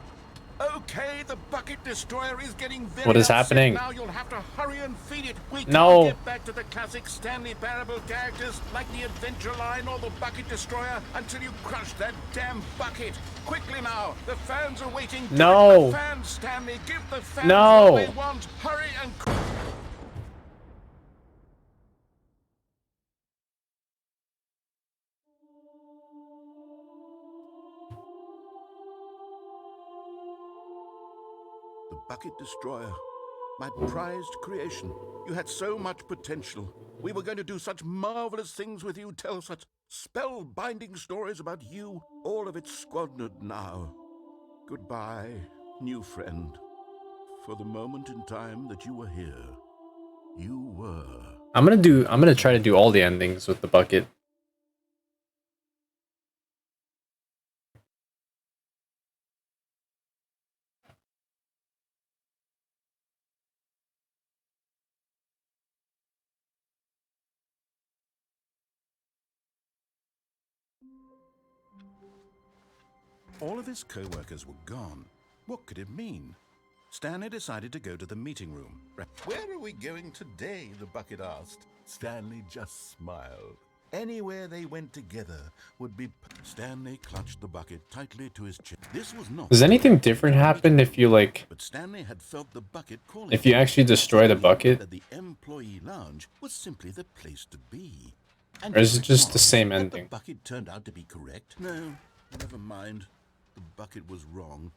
Speaker 6: Okay, the Bucket Destroyer is getting very
Speaker 1: What is
Speaker 6: upset.
Speaker 1: happening?
Speaker 6: Now you'll have to hurry and feed it. We
Speaker 1: No.
Speaker 6: can't get back to the classic Stanley Parable characters like the Adventure Line or the Bucket Destroyer until you crush that damn bucket. Quickly now, the fans are waiting.
Speaker 1: No.
Speaker 6: The fans, Stanley, give the fans
Speaker 1: No.
Speaker 6: what they want. Hurry and. The Bucket Destroyer, my prized creation. You had so much potential. We were going to do such marvelous things with you, tell such spellbinding stories about you. All of it squandered now. Goodbye, new friend. For the moment in time that you were here, you were.
Speaker 1: I'm gonna try to do all the endings with the bucket.
Speaker 6: All of his co-workers were gone. What could it mean? Stanley decided to go to the meeting room. Where are we going today? The bucket asked. Stanley just smiled. Anywhere they went together would be... Stanley clutched the bucket tightly to his chest. This was not...
Speaker 1: Does anything different happen if you like...
Speaker 6: But Stanley had felt the bucket calling
Speaker 1: If you actually destroy the bucket?
Speaker 6: that the employee lounge was simply the place to be.
Speaker 1: Or is it just the same
Speaker 6: But
Speaker 1: ending?
Speaker 6: the bucket turned out to be correct. No, never mind. The bucket was wrong.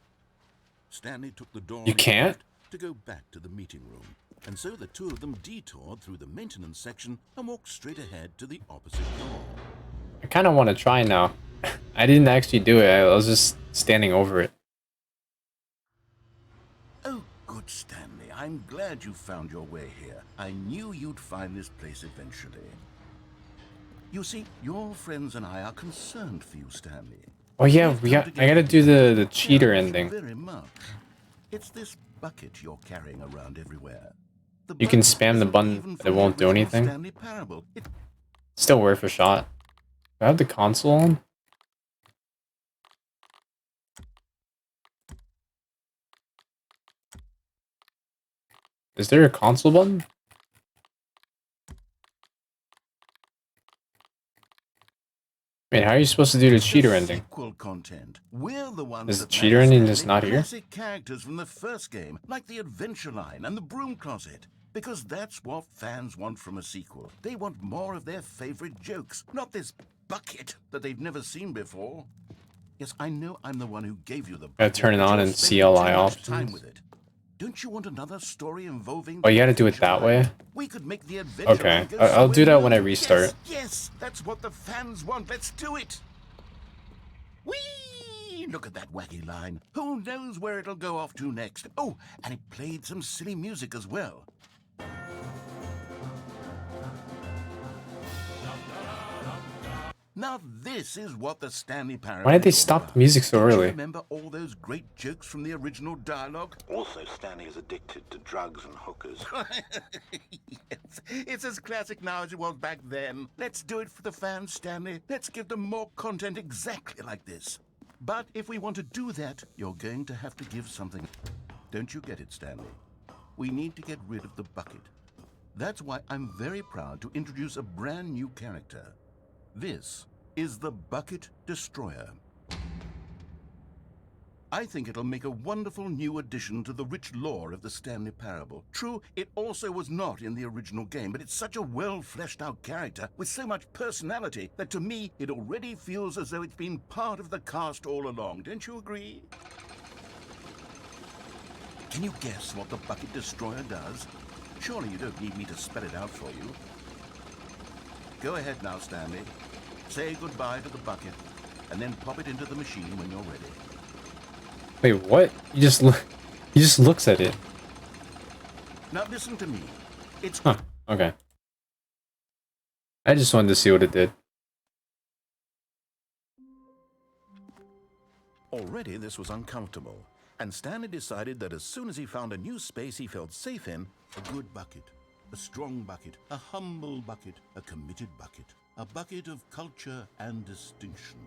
Speaker 6: Stanley took the door
Speaker 1: You can't?
Speaker 6: to go back to the meeting room. And so the two of them detoured through the maintenance section and walked straight ahead to the opposite door.
Speaker 1: I kind of want to try now. I didn't actually do it. I was just standing over it.
Speaker 6: Oh, good, Stanley. I'm glad you found your way here. I knew you'd find this place eventually. You see, your friends and I are concerned for you, Stanley.
Speaker 1: Oh yeah, I gotta do the cheater ending.
Speaker 6: Very much. It's this bucket you're carrying around everywhere.
Speaker 1: You can spam the button, but it won't do anything.
Speaker 6: Stanley Parable.
Speaker 1: Still worth a shot. Do I have the console on? Is there a console button? Wait, how are you supposed to do the cheater ending? Is the cheater ending just not here?
Speaker 6: Classic characters from the first game, like the Adventure Line and the Broom Closet. Because that's what fans want from a sequel. They want more of their favorite jokes, not this bucket that they've never seen before. Yes, I know I'm the one who gave you the bucket.
Speaker 1: Gotta turn it on and CLI options.
Speaker 6: Don't you want another story involving...
Speaker 1: Oh, you gotta do it that way?
Speaker 6: We could make the adventure.
Speaker 1: Okay, I'll do that when I restart.
Speaker 6: Yes, that's what the fans want. Let's do it. Whee! Look at that wacky line. Who knows where it'll go off to next? Oh, and it played some silly music as well. Now this is what the Stanley Parable...
Speaker 1: Why did they stop the music so early?
Speaker 6: Remember all those great jokes from the original dialogue?
Speaker 7: Also, Stanley is addicted to drugs and hookers.
Speaker 6: Yes, it's as classic now as it was back then. Let's do it for the fans, Stanley. Let's give them more content exactly like this. But if we want to do that, you're going to have to give something. Don't you get it, Stanley? We need to get rid of the bucket. That's why I'm very proud to introduce a brand new character. This is the Bucket Destroyer. I think it'll make a wonderful new addition to the rich lore of the Stanley Parable. True, it also was not in the original game, but it's such a well-fleshed-out character with so much personality that to me, it already feels as though it's been part of the cast all along. Don't you agree? Can you guess what the Bucket Destroyer does? Surely you don't need me to spell it out for you. Go ahead now, Stanley. Say goodbye to the bucket, and then pop it into the machine when you're ready.
Speaker 1: Wait, what? He just looks at it.
Speaker 6: Now listen to me. It's...
Speaker 1: Huh, okay. I just wanted to see what it did.
Speaker 6: Already this was uncomfortable, and Stanley decided that as soon as he found a new space he felt safe in, a good bucket, a strong bucket, a humble bucket, a committed bucket, a bucket of culture and distinction.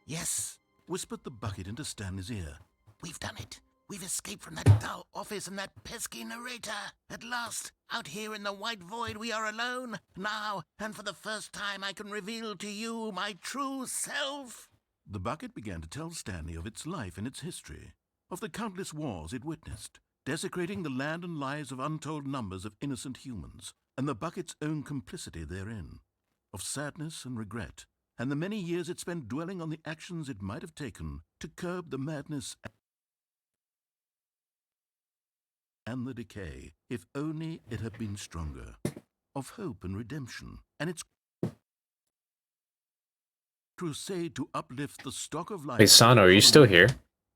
Speaker 6: Yes, whispered the bucket into Stanley's ear. We've done it. We've escaped from that dull office and that pesky narrator. At last, out here in the white void, we are alone. Now, and for the first time, I can reveal to you my true self. The bucket began to tell Stanley of its life and its history, of the countless wars it witnessed, desecrating the land and lives of untold numbers of innocent humans, and the bucket's own complicity therein, of sadness and regret, and the many years it spent dwelling on the actions it might have taken to curb the madness and the decay, if only it had been stronger, of hope and redemption, and its crusade to uplift the stock of life.
Speaker 1: Hey, Sano, are you still here?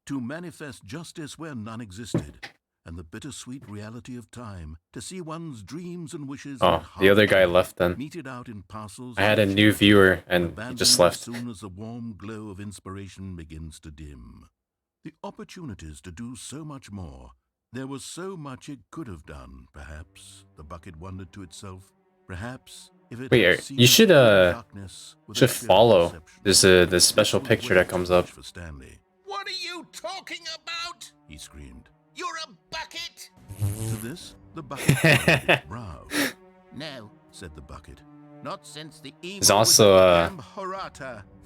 Speaker 6: To manifest justice where none existed, and the bittersweet reality of time, to see one's dreams and wishes.
Speaker 1: Oh, the other guy left then.
Speaker 6: Meted out in parcels.
Speaker 1: I had a new viewer and he just left.
Speaker 6: As soon as the warm glow of inspiration begins to dim. The opportunities to do so much more. There was so much it could have done, perhaps, the bucket wondered to itself. Perhaps
Speaker 1: Wait, you should follow this special picture that comes up.
Speaker 6: For Stanley. What are you talking about? He screamed. You're a bucket! To this, the bucket furrowed its brow. No, said the bucket. Not since the evil
Speaker 1: There's also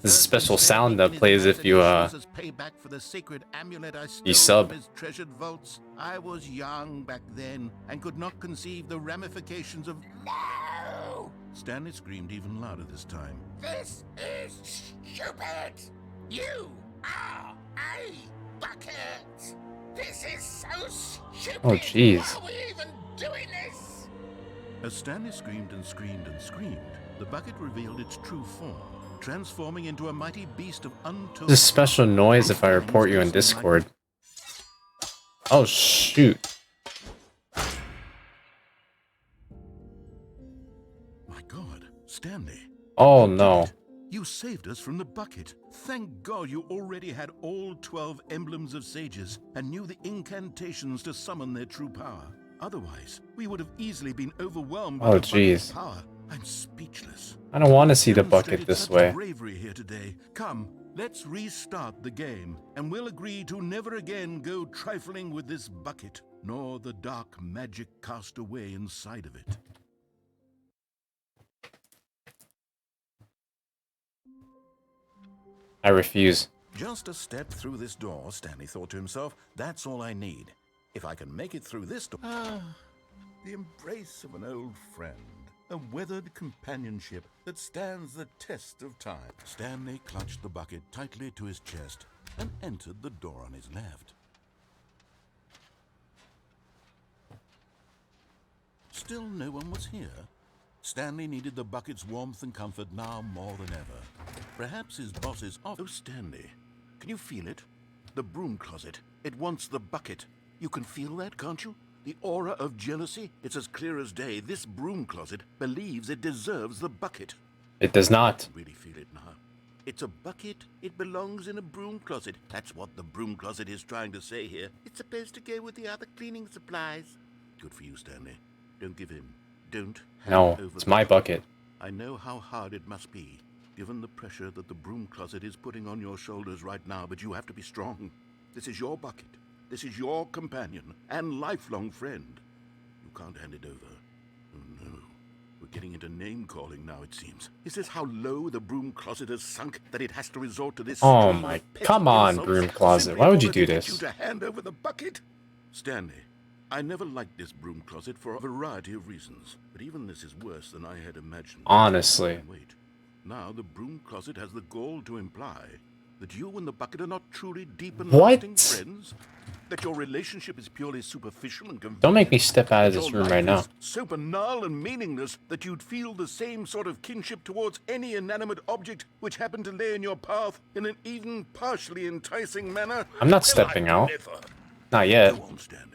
Speaker 6: this
Speaker 1: special sound that plays if you
Speaker 6: payback for the sacred amulet I stole
Speaker 1: you sub.
Speaker 6: from his treasured vaults. I was young back then and could not conceive the ramifications of no. Stanley screamed even louder this time. This is stupid. You are a bucket. This is so stupid.
Speaker 1: Oh jeez.
Speaker 6: Why are we even doing this? As Stanley screamed and screamed and screamed, the bucket revealed its true form, transforming into a mighty beast of untold...
Speaker 1: There's a special noise if I report you in Discord. Oh shoot.
Speaker 6: My God, Stanley.
Speaker 1: Oh no.
Speaker 6: You saved us from the bucket. Thank God you already had all 12 emblems of sages and knew the incantations to summon their true power. Otherwise, we would have easily been overwhelmed by the bucket's power. I'm speechless.
Speaker 1: I don't want to see the bucket this way.
Speaker 6: Bravery here today. Come, let's restart the game, and we'll agree to never again go trifling with this bucket, nor the dark magic cast away inside of it.
Speaker 1: I refuse.
Speaker 6: Just a step through this door, Stanley thought to himself. That's all I need. If I can make it through this door... the embrace of an old friend. A weathered companionship that stands the test of time. Stanley clutched the bucket tightly to his chest and entered the door on his left. Still no one was here. Stanley needed the bucket's warmth and comfort now more than ever. Perhaps his boss's off... Oh, Stanley, can you feel it? The broom closet. It wants the bucket. You can feel that, can't you? The aura of jealousy? It's as clear as day. This broom closet believes it deserves the bucket.
Speaker 1: It does not.
Speaker 6: I really feel it now. It's a bucket. It belongs in a broom closet. That's what the broom closet is trying to say here. It's supposed to go with the other cleaning supplies. Good for you, Stanley. Don't give in. Don't hand
Speaker 1: No,
Speaker 6: over
Speaker 1: it's
Speaker 6: the
Speaker 1: my bucket.
Speaker 6: I know how hard it must be, given the pressure that the broom closet is putting on your shoulders right now, but you have to be strong. This is your bucket. This is your companion and lifelong friend. You can't hand it over. Oh no. We're getting into name-calling now, it seems. Is this how low the broom closet has sunk that it has to resort to this?
Speaker 1: Oh my, come on, broom closet. Why would you do this?
Speaker 6: You to hand over the bucket? Stanley, I never liked this broom closet for a variety of reasons, but even this is worse than I had imagined.
Speaker 1: Honestly.
Speaker 6: Wait. Now the broom closet has the gall to imply that you and the bucket are not truly deep and lasting friends? That your relationship is purely superficial and convenient?
Speaker 1: Don't make me step out of this room right now.
Speaker 6: So banal and meaningless that you'd feel the same sort of kinship towards any inanimate object which happened to lay in your path in an even partially enticing manner?
Speaker 1: I'm not stepping out. Not yet.
Speaker 6: Go on, Stanley.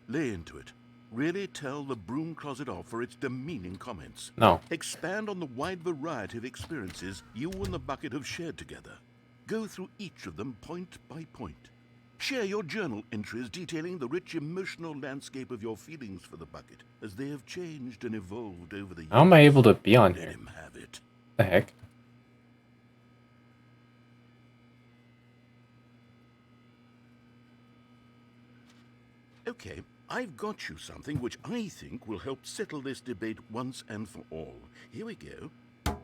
Speaker 6: Lay into it. Really tell the broom closet off for its demeaning comments.
Speaker 1: No.
Speaker 6: Expand on the wide variety of experiences you and the bucket have shared together. Go through each of them point by point. Share your journal entries detailing the rich emotional landscape of your feelings for the bucket as they have changed and evolved over the years.
Speaker 1: How am I able to be on
Speaker 6: Let
Speaker 1: here?
Speaker 6: him have it.
Speaker 1: The heck?
Speaker 6: Okay, I've got you something which I think will help settle this debate once and for all. Here we go.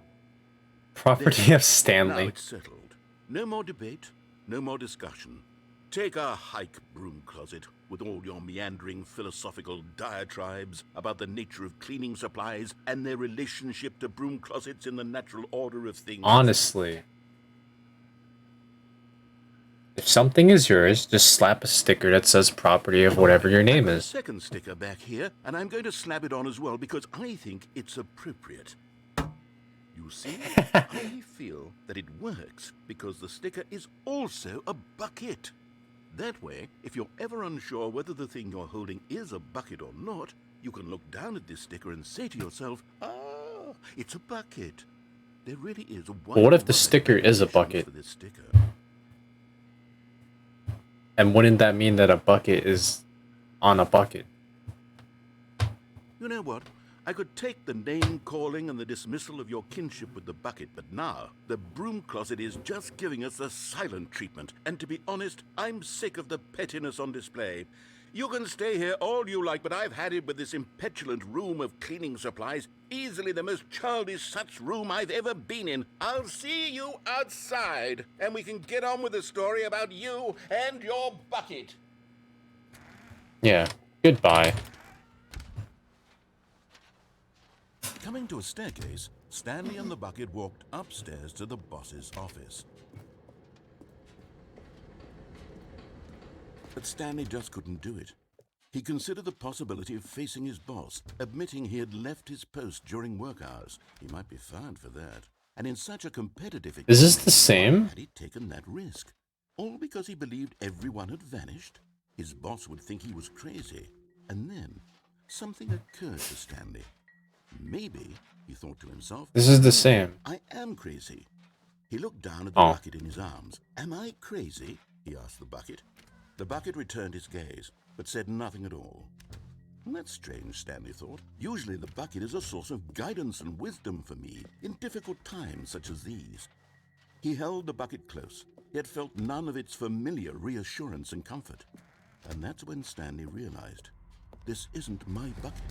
Speaker 1: Property
Speaker 6: There.
Speaker 1: of Stanley.
Speaker 6: Now it's settled. No more debate, no more discussion. Take a hike, broom closet, with all your meandering philosophical diatribes about the nature of cleaning supplies and their relationship to broom closets in the natural order of things.
Speaker 1: Honestly. If something is yours, just slap a sticker that says property of whatever your name is.
Speaker 6: Second sticker back here, and I'm going to slap it on as well because I think it's appropriate. You see, I feel that it works because the sticker is also a bucket. That way, if you're ever unsure whether the thing you're holding is a bucket or not, you can look down at this sticker and say to yourself, ah, it's a bucket. There really is a
Speaker 1: But what if the sticker is a bucket?
Speaker 6: for this sticker.
Speaker 1: And wouldn't that mean that a bucket is on a bucket?
Speaker 6: You know what? I could take the name-calling and the dismissal of your kinship with the bucket, but now the broom closet is just giving us the silent treatment. And to be honest, I'm sick of the pettiness on display. You can stay here all you like, but I've had it with this impetulant room of cleaning supplies. Easily the most childish such room I've ever been in. I'll see you outside, and we can get on with the story about you and your bucket.
Speaker 1: Yeah, goodbye.
Speaker 6: Coming to a staircase, Stanley and the bucket walked upstairs to the boss's office. But Stanley just couldn't do it. He considered the possibility of facing his boss, admitting he had left his post during work hours. He might be fined for that. And in such a competitive
Speaker 1: Is this the same?
Speaker 6: had he taken that risk? All because he believed everyone had vanished? His boss would think he was crazy. And then something occurred to Stanley. Maybe, he thought to himself,
Speaker 1: This is the same.
Speaker 6: I am crazy. He looked down at the bucket in his arms. Am I crazy? He asked the bucket. The bucket returned his gaze, but said nothing at all. That's strange, Stanley thought. Usually the bucket is a source of guidance and wisdom for me in difficult times such as these. He held the bucket close, yet felt none of its familiar reassurance and comfort. And that's when Stanley realized, this isn't my bucket.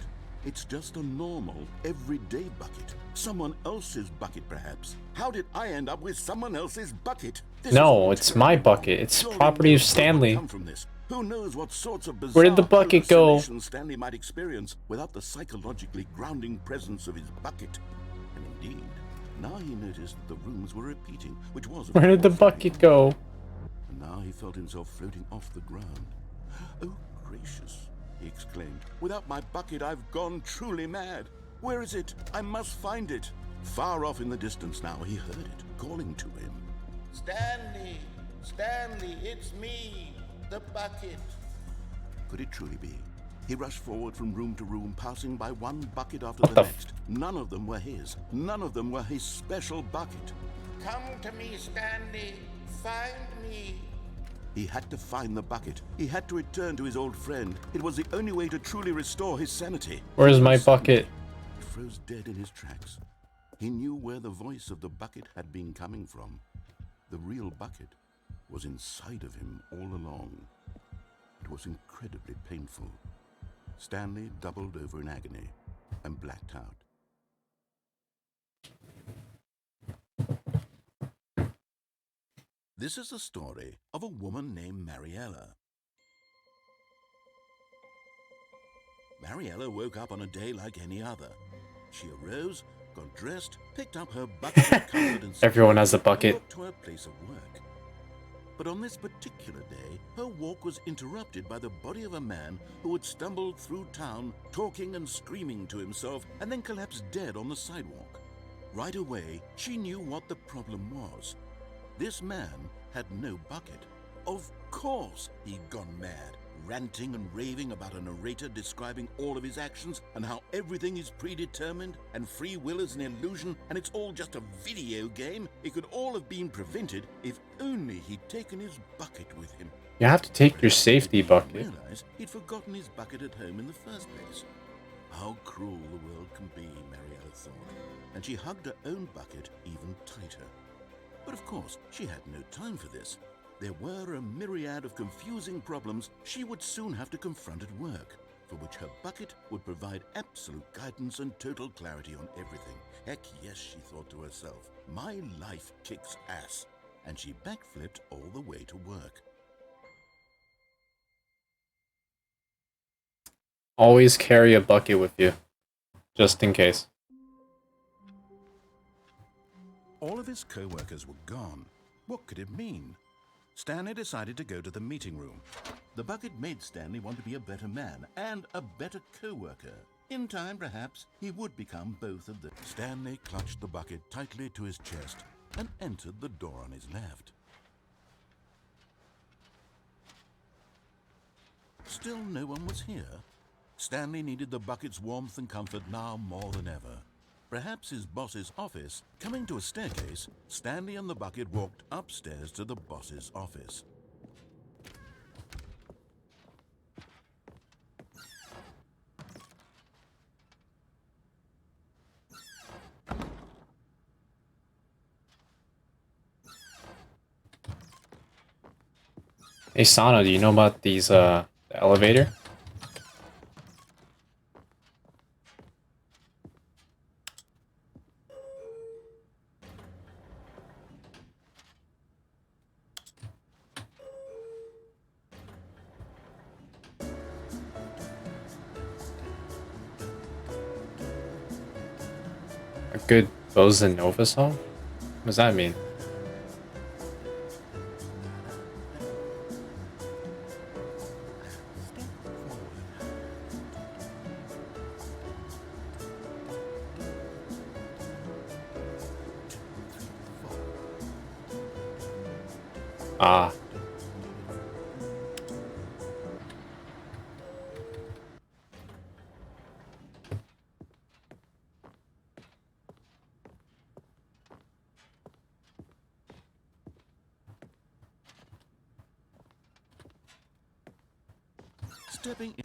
Speaker 6: It's just a normal, everyday bucket. Someone else's bucket, perhaps. How did I end up with someone else's bucket?
Speaker 1: No, it's my bucket. It's property of Stanley.
Speaker 6: Come from this. Who knows what sorts of bizarre
Speaker 1: Where did the bucket go?
Speaker 6: hallucinations Stanley might experience without the psychologically grounding presence of his bucket. And indeed, now he noticed that the rooms were repeating, which was...
Speaker 1: Where did the bucket go?
Speaker 6: And now he felt himself floating off the ground. Oh, gracious, he exclaimed. Without my bucket, I've gone truly mad. Where is it? I must find it. Far off in the distance now, he heard it, calling to him. Stanley! Stanley, it's me, the bucket. Could it truly be? He rushed forward from room to room, passing by one bucket after the next. None of them were his. None of them were his special bucket. Come to me, Stanley. Find me. He had to find the bucket. He had to return to his old friend. It was the only way to truly restore his sanity.
Speaker 1: Where's my bucket?
Speaker 6: He froze dead in his tracks. He knew where the voice of the bucket had been coming from. The real bucket was inside of him all along. It was incredibly painful. Stanley doubled over in agony and blacked out. This is the story of a woman named Mariella. Mariella woke up on a day like any other. She arose, got dressed, picked up her bucket of comfort and
Speaker 1: Everyone has a bucket.
Speaker 6: walked to her place of work. But on this particular day, her walk was interrupted by the body of a man who had stumbled through town, talking and screaming to himself, and then collapsed dead on the sidewalk. Right away, she knew what the problem was. This man had no bucket. Of course he'd gone mad, ranting and raving about a narrator describing all of his actions and how everything is predetermined and free will is an illusion and it's all just a video game. It could all have been prevented if only he'd taken his bucket with him.
Speaker 1: You have to take your safety bucket.
Speaker 6: Realized he'd forgotten his bucket at home in the first place. How cruel the world can be, Mariella thought, and she hugged her own bucket even tighter. But of course, she had no time for this. There were a myriad of confusing problems she would soon have to confront at work, for which her bucket would provide absolute guidance and total clarity on everything. Heck yes, she thought to herself, my life kicks ass. And she backflipped all the way to work.
Speaker 1: Always carry a bucket with you, just in case.
Speaker 6: All of his co-workers were gone. What could it mean? Stanley decided to go to the meeting room. The bucket made Stanley want to be a better man and a better co-worker. In time, perhaps, he would become both of them. Stanley clutched the bucket tightly to his chest and entered the door on his left. Still no one was here. Stanley needed the bucket's warmth and comfort now more than ever. Perhaps his boss's office. Coming to a staircase, Stanley and the bucket walked upstairs to the boss's office.
Speaker 1: Hey Sana, do you know about these the elevator? A good Boza Nova song? What does that mean? Ah.
Speaker 6: Stepping in.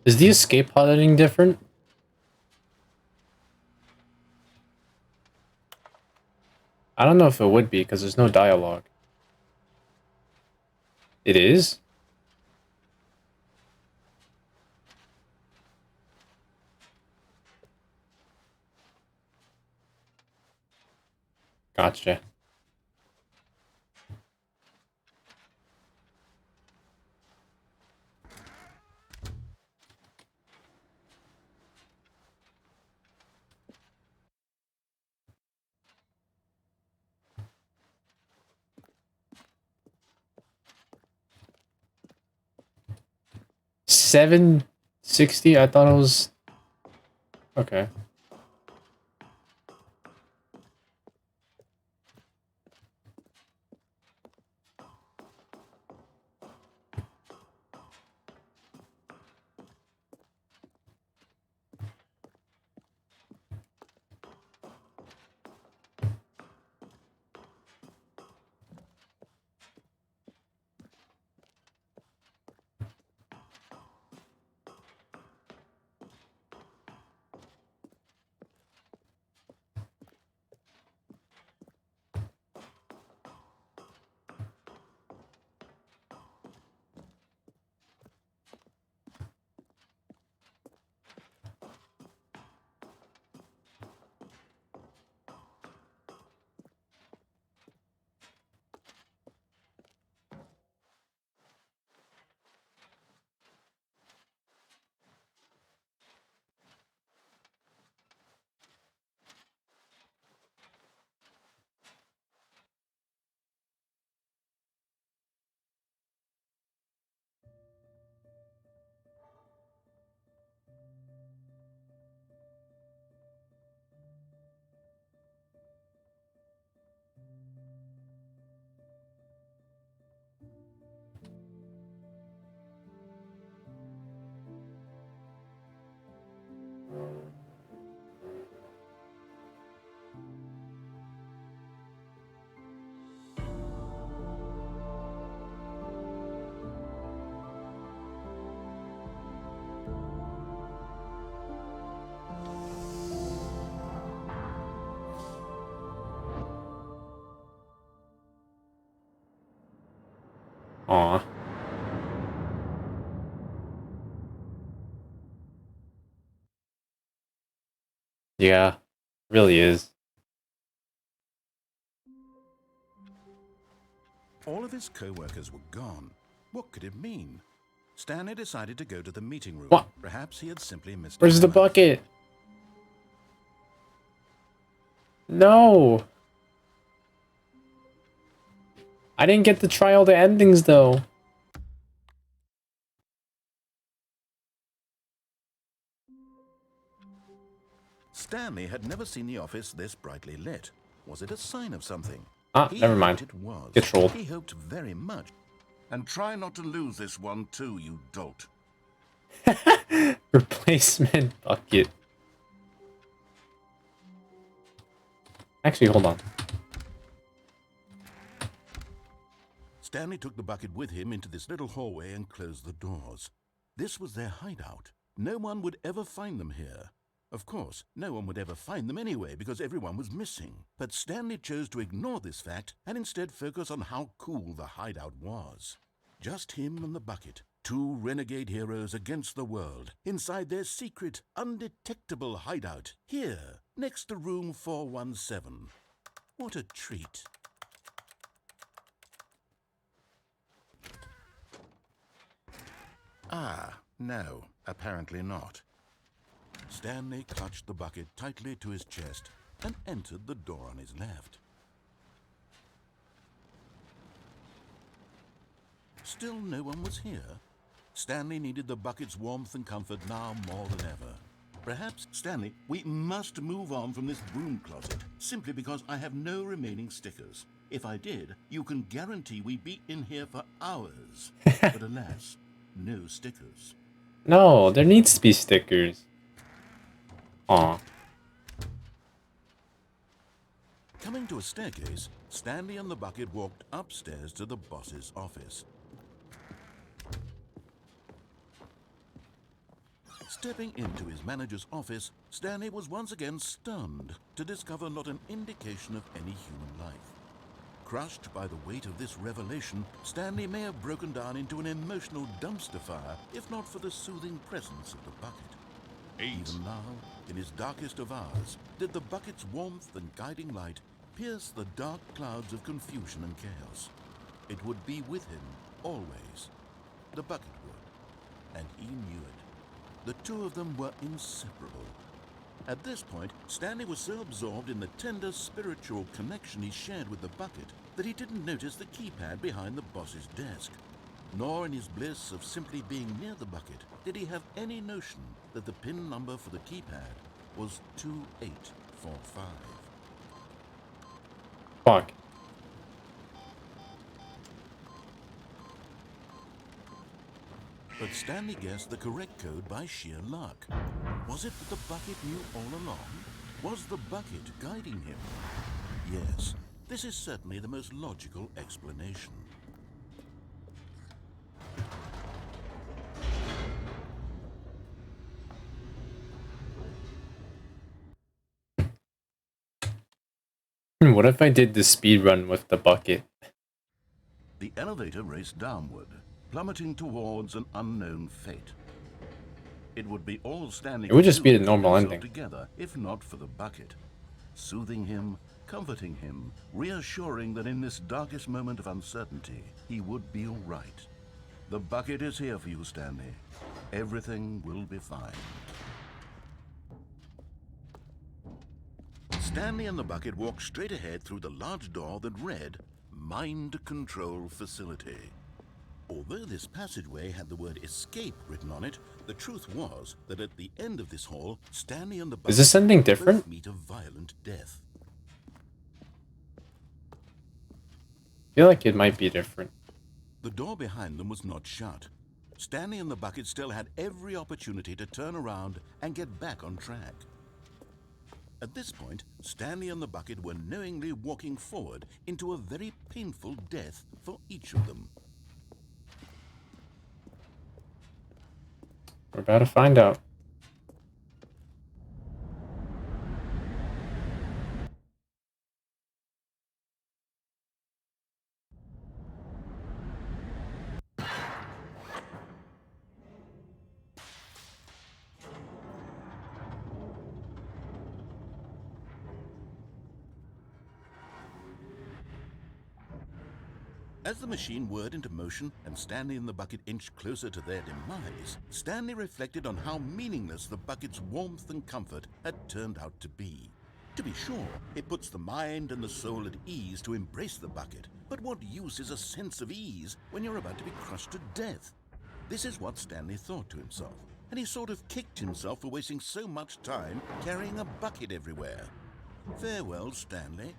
Speaker 1: Is the escape pod editing different? I don't know if it would be, because there's no dialogue. It is? Gotcha. $7.60? I thought it was... Okay. Aw. Yeah. Really is.
Speaker 6: All of his co-workers were gone. What could it mean? Stanley decided to go to the meeting room.
Speaker 1: What?
Speaker 6: Perhaps he had simply missed
Speaker 1: Where's the
Speaker 6: memo.
Speaker 1: bucket? No! I didn't get to try all the endings, though.
Speaker 6: Stanley had never seen the office this brightly lit. Was it a sign of something?
Speaker 1: Ah,
Speaker 6: He
Speaker 1: never mind.
Speaker 6: hoped it was.
Speaker 1: Get trolled.
Speaker 6: He hoped very much. And try not to lose this one too, you dolt.
Speaker 1: Replacement bucket. Actually, hold on.
Speaker 6: Stanley took the bucket with him into this little hallway and closed the doors. This was their hideout. No one would ever find them here. Of course, no one would ever find them anyway because everyone was missing. But Stanley chose to ignore this fact and instead focus on how cool the hideout was. Just him and the bucket, two renegade heroes against the world, inside their secret, undetectable hideout, here, next to room 417. What a treat. Ah, no, apparently not. Stanley clutched the bucket tightly to his chest and entered the door on his left. Still no one was here. Stanley needed the bucket's warmth and comfort now more than ever. Perhaps, Stanley, we must move on from this broom closet, simply because I have no remaining stickers. If I did, you can guarantee we'd be in here for hours. But alas, no stickers.
Speaker 1: No, there needs to be stickers. Aw.
Speaker 6: Coming to a staircase, Stanley and the bucket walked upstairs to the boss's office. Stepping into his manager's office, Stanley was once again stunned to discover not an indication of any human life. Crushed by the weight of this revelation, Stanley may have broken down into an emotional dumpster fire if not for the soothing presence of the bucket. Even now, in his darkest of hours, did the bucket's warmth and guiding light pierce the dark clouds of confusion and chaos. It would be with him, always. The bucket would, and he knew it. The two of them were inseparable. At this point, Stanley was so absorbed in the tender spiritual connection he shared with the bucket that he didn't notice the keypad behind the boss's desk. Nor in his bliss of simply being near the bucket did he have any notion that the PIN number for the keypad was 2845.
Speaker 1: Fuck.
Speaker 6: But Stanley guessed the correct code by sheer luck. Was it that the bucket knew all along? Was the bucket guiding him? Yes, this is certainly the most logical explanation.
Speaker 1: What if I did the speed run with the bucket?
Speaker 6: The elevator raced downward, plummeting towards an unknown fate. It would be all Stanley
Speaker 1: It would
Speaker 6: could
Speaker 1: just
Speaker 6: do
Speaker 1: be the
Speaker 6: to keep
Speaker 1: normal
Speaker 6: himself
Speaker 1: ending.
Speaker 6: together, if not for the bucket. Soothing him, comforting him, reassuring that in this darkest moment of uncertainty, he would be all right. The bucket is here for you, Stanley. Everything will be fine. Stanley and the bucket walked straight ahead through the large door that read, Mind Control Facility. Although this passageway had the word escape written on it, the truth was that at the end of this hall, Stanley and the bucket
Speaker 1: Is this ending
Speaker 6: would both
Speaker 1: different?
Speaker 6: meet a violent death.
Speaker 1: I feel like it might be different.
Speaker 6: The door behind them was not shut. Stanley and the bucket still had every opportunity to turn around and get back on track. At this point, Stanley and the bucket were knowingly walking forward into a very painful death for each of them.
Speaker 1: We're about to find out.
Speaker 6: As the machine whirred into motion and Stanley and the bucket inched closer to their demise, Stanley reflected on how meaningless the bucket's warmth and comfort had turned out to be. To be sure, it puts the mind and the soul at ease to embrace the bucket, but what use is a sense of ease when you're about to be crushed to death? This is what Stanley thought to himself, and he sort of kicked himself for wasting so much time carrying a bucket everywhere. Farewell, Stanley.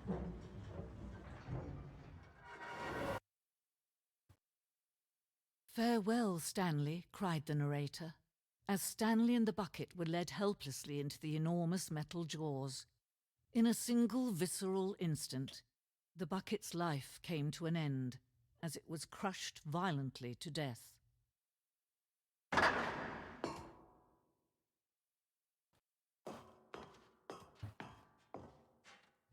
Speaker 8: Farewell, Stanley, cried the narrator, as Stanley and the bucket were led helplessly into the enormous metal jaws. In a single visceral instant, the bucket's life came to an end as it was crushed violently to death.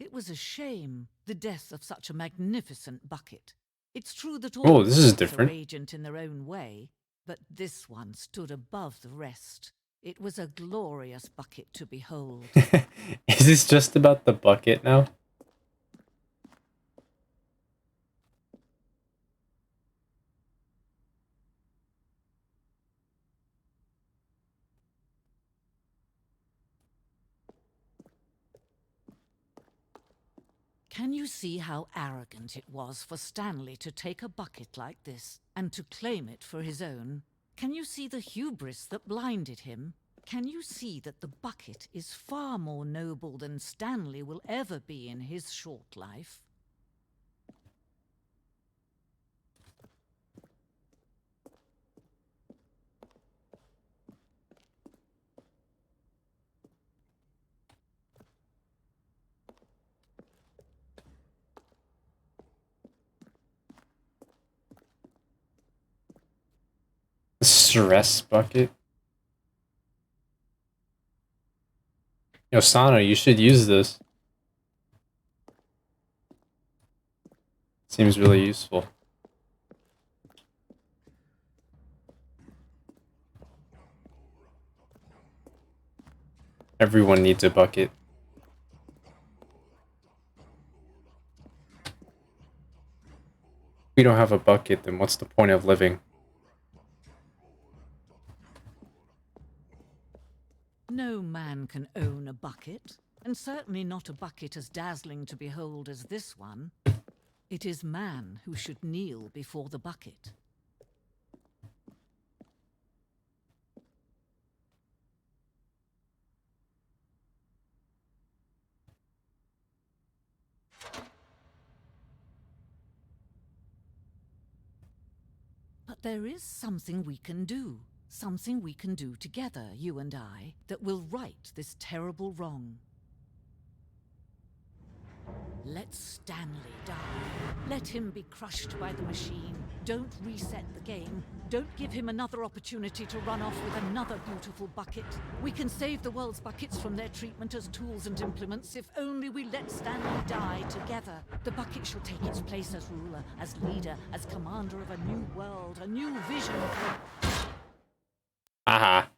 Speaker 8: It was a shame, the death of such a magnificent bucket. It's true that all
Speaker 1: this is
Speaker 8: buckets are
Speaker 1: different.
Speaker 8: radiant in their own way, but this one stood above the rest. It was a glorious bucket to behold.
Speaker 1: Is this just about the bucket now?
Speaker 8: Can you see how arrogant it was for Stanley to take a bucket like this and to claim it for his own? Can you see the hubris that blinded him? Can you see that the bucket is far more noble than Stanley will ever be in his short life?
Speaker 1: Stress bucket. Yo, Sana, you should use this. Seems really useful. Everyone needs a bucket. If we don't have a bucket, then what's the point of living?
Speaker 8: No man can own a bucket, and certainly not a bucket as dazzling to behold as this one. It is man who should kneel before the bucket. But there is something we can do. Something we can do together, you and I, that will right this terrible wrong. Let Stanley die. Let him be crushed by the machine. Don't reset the game. Don't give him another opportunity to run off with another beautiful bucket. We can save the world's buckets from their treatment as tools and implements if only we let Stanley die together. The bucket shall take its place as ruler, as leader, as commander of a new world, a new vision for...
Speaker 1: Aha.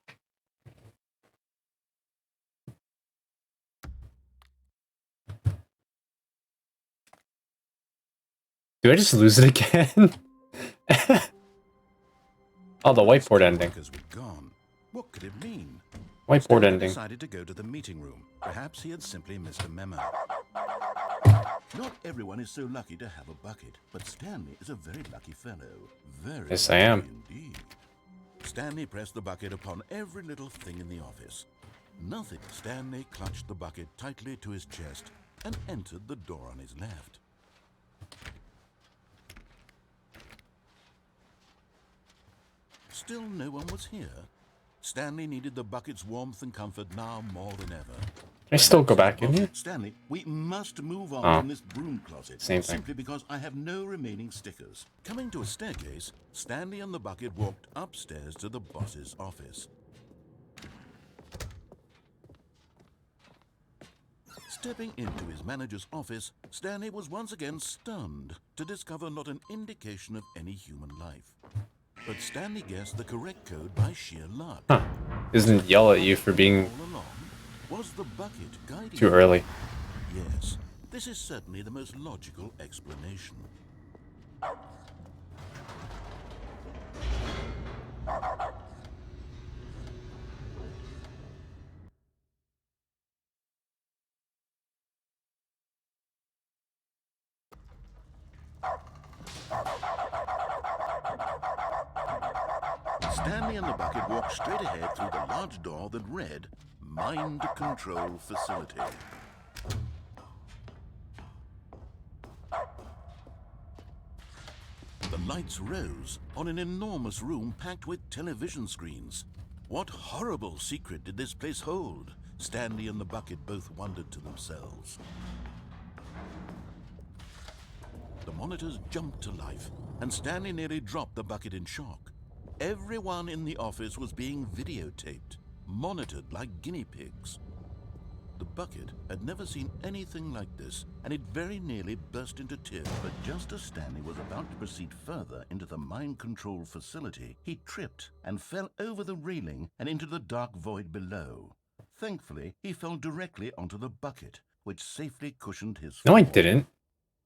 Speaker 1: Do I just lose it again? Oh, the whiteboard ending.
Speaker 6: Gone. What could it mean?
Speaker 1: Whiteboard
Speaker 6: Stanley
Speaker 1: ending.
Speaker 6: Decided to go to the meeting room. Perhaps he had simply missed a memo. Not everyone is so lucky to have a bucket, but Stanley is a very lucky fellow. Very
Speaker 1: Yes, I am.
Speaker 6: Indeed. Stanley pressed the bucket upon every little thing in the office. Nothing. Stanley clutched the bucket tightly to his chest and entered the door on his left. Still no one was here. Stanley needed the bucket's warmth and comfort now more than ever.
Speaker 1: Can I still go back in here?
Speaker 6: Stanley, we must move on
Speaker 1: Oh.
Speaker 6: from this broom closet.
Speaker 1: Same thing.
Speaker 6: Simply because I have no remaining stickers. Coming to a staircase, Stanley and the bucket walked upstairs to the boss's office. Stepping into his manager's office, Stanley was once again stunned to discover not an indication of any human life. But Stanley guessed the correct code by sheer luck.
Speaker 1: Huh. Doesn't yell at you for being
Speaker 6: All along, was the bucket guiding
Speaker 1: too
Speaker 6: him?
Speaker 1: early.
Speaker 6: Yes, this is certainly the most logical explanation. Stanley and the bucket walked straight ahead through the large door that read, Mind Control Facility. The lights rose on an enormous room packed with television screens. What horrible secret did this place hold? Stanley and the bucket both wondered to themselves. The monitors jumped to life, and Stanley nearly dropped the bucket in shock. Everyone in the office was being videotaped, monitored like guinea pigs. The The bucket had never seen anything like this, and it very nearly burst into tears. But just as Stanley was about to proceed further into the mind control facility, he tripped and fell over the railing and into the dark void below. Thankfully, he fell directly onto the bucket, which safely cushioned his fall.
Speaker 1: No, I didn't.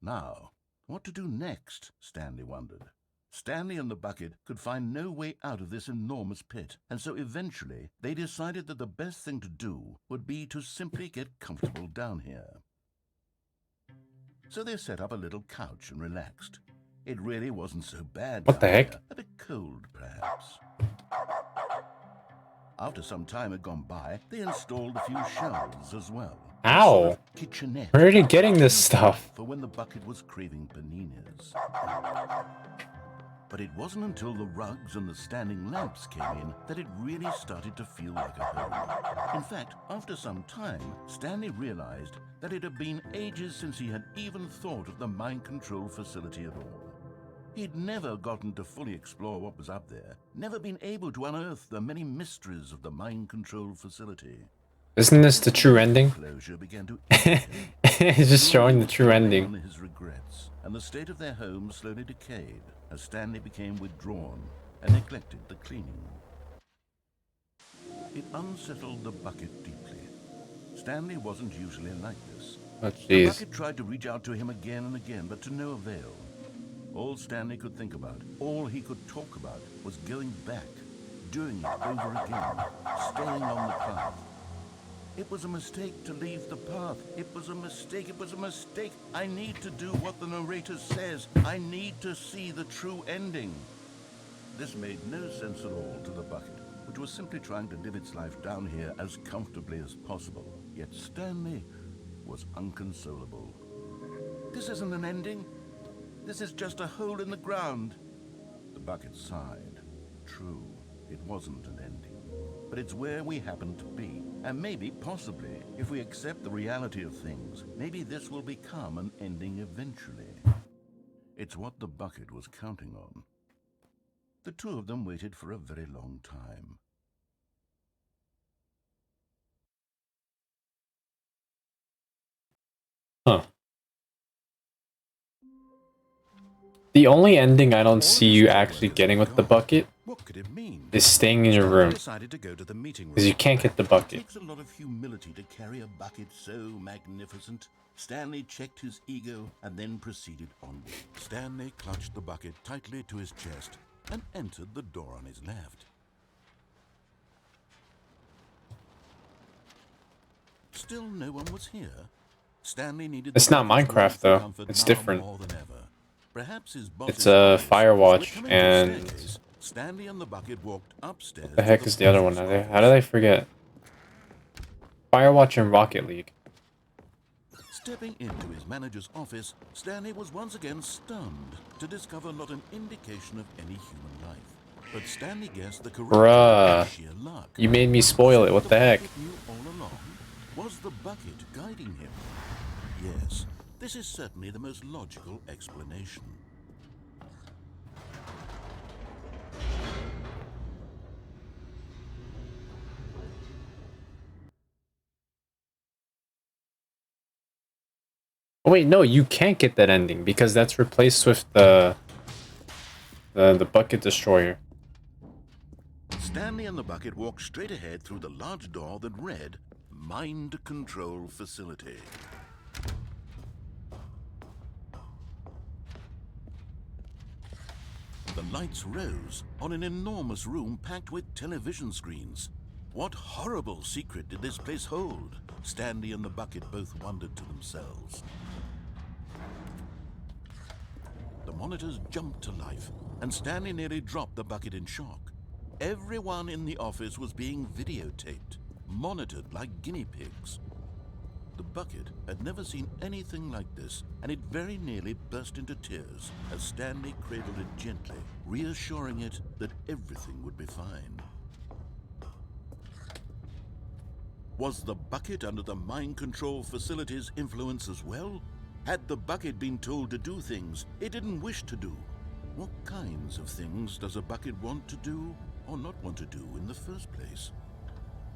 Speaker 6: Now, what to do next? Stanley wondered. Stanley and the bucket could find no way out of this enormous pit, and so eventually they decided that the best thing to do would be to simply get comfortable down here. So they set up a little couch and relaxed. It really wasn't so bad.
Speaker 1: What the heck?
Speaker 6: Here. A bit cold, perhaps. After some time had gone by, they installed a few shelves as well.
Speaker 1: Ow!
Speaker 6: Sort of kitchenette.
Speaker 1: Where are you getting this stuff?
Speaker 6: For when the bucket was craving paninis. But it wasn't until the rugs and the standing lamps came in that it really started to feel like a home. In fact, after some time, Stanley realized that it had been ages since he had even thought of the mind control facility at all. He'd never gotten to fully explore what was up there, never been able to unearth the many mysteries of the mind control facility.
Speaker 1: Isn't this the true ending?
Speaker 6: Closure began to
Speaker 1: It's just showing the true ending.
Speaker 6: his regrets, and the state of their home slowly decayed as Stanley became withdrawn and neglected the cleaning. It unsettled the bucket deeply. Stanley wasn't usually like this.
Speaker 1: Oh,
Speaker 6: The
Speaker 1: jeez.
Speaker 6: bucket tried to reach out to him again and again, but to no avail. All Stanley could think about, all he could talk about, was going back, doing it over again, staying on the path. It was a mistake to leave the path. It was a mistake. It was a mistake. I need to do what the narrator says. I need to see the true ending. This made no sense at all to the bucket, which was simply trying to live its life down here as comfortably as possible. Yet Stanley was inconsolable. This isn't an ending. This is just a hole in the ground. The bucket sighed. True, it wasn't an ending. But it's where we happen to be. And maybe, possibly, if we accept the reality of things, maybe this will become an ending eventually. It's what the bucket was counting on. The two of them waited for a very long time.
Speaker 1: Huh. The only ending I don't see you actually getting with the bucket
Speaker 6: What could it mean?
Speaker 1: is staying in your room.
Speaker 6: Decided to go to the meeting room.
Speaker 1: Because you can't get the bucket.
Speaker 6: It takes a lot of humility to carry a bucket so magnificent. Stanley checked his ego and then proceeded onward. Stanley clutched the bucket tightly to his chest and entered the door on his left. Still no one was here. Stanley needed
Speaker 1: It's not Minecraft, though. It's different.
Speaker 6: more than ever. Perhaps his
Speaker 1: It's a Firewatch, and
Speaker 6: Stanley and the bucket walked upstairs.
Speaker 1: what the heck is the other one? How did I forget? Firewatch and Rocket League.
Speaker 6: Stepping into his manager's office, Stanley was once again stunned to discover not an indication of any human life. But Stanley guessed the correct
Speaker 1: Bruh.
Speaker 6: sheer luck.
Speaker 1: You made me spoil it. What the heck?
Speaker 6: bucket knew all along? Was the bucket guiding him? Yes, this is certainly the most logical explanation.
Speaker 1: Oh wait, no, you can't get that ending because that's replaced with the bucket destroyer.
Speaker 6: Stanley and the bucket walked straight ahead through the large door that read Mind Control Facility. The lights rose on an enormous room packed with television screens. What horrible secret did this place hold? Stanley and the bucket both wondered to themselves. The monitors jumped to life, and Stanley nearly dropped the bucket in shock. Everyone in the office was being videotaped, monitored like guinea pigs. The bucket had never seen anything like this, and it very nearly burst into tears as Stanley cradled it gently, reassuring it that everything would be fine. Was the bucket under the mind control facility's influence as well? Had the bucket been told to do things it didn't wish to do? What kinds of things does a bucket want to do or not want to do in the first place?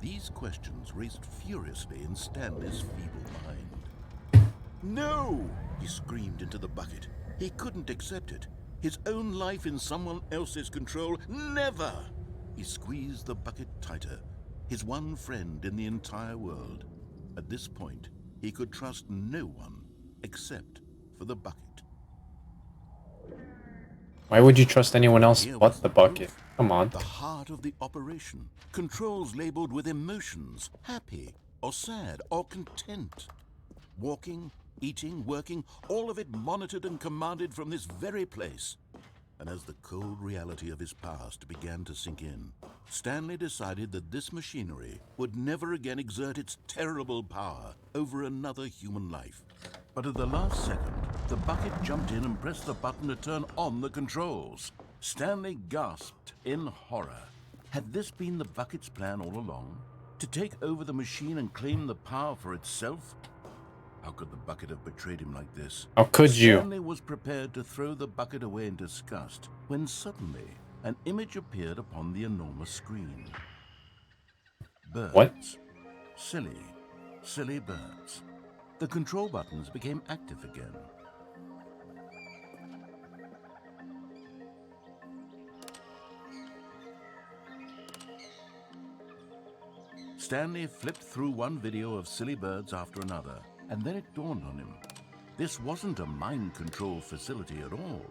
Speaker 6: These questions raced furiously in Stanley's feeble mind. No! He screamed into the bucket. He couldn't accept it. His own life in someone else's control, never! He squeezed the bucket tighter, his one friend in the entire world. At this point, he could trust no one except for the bucket.
Speaker 1: Why would you trust anyone else
Speaker 6: Here
Speaker 1: but
Speaker 6: was
Speaker 1: the bucket?
Speaker 6: proof.
Speaker 1: Come on.
Speaker 6: The heart of the operation. Controls labeled with emotions, happy or sad or content. Walking, eating, working, all of it monitored and commanded from this very place. And as the cold reality of his past began to sink in, Stanley decided that this machinery would never again exert its terrible power over another human life. But at the last second, the bucket jumped in and pressed the button to turn on the controls. Stanley gasped in horror. Had this been the bucket's plan all along? To take over the machine and claim the power for itself? How could the bucket have betrayed him like this?
Speaker 1: How could you?
Speaker 6: Stanley was prepared to throw the bucket away in disgust when suddenly an image appeared upon the enormous screen. Birds.
Speaker 1: What?
Speaker 6: Silly birds. The control buttons became active again. Stanley flipped through one video of silly birds after another, and then it dawned on him. This wasn't a mind control facility at all.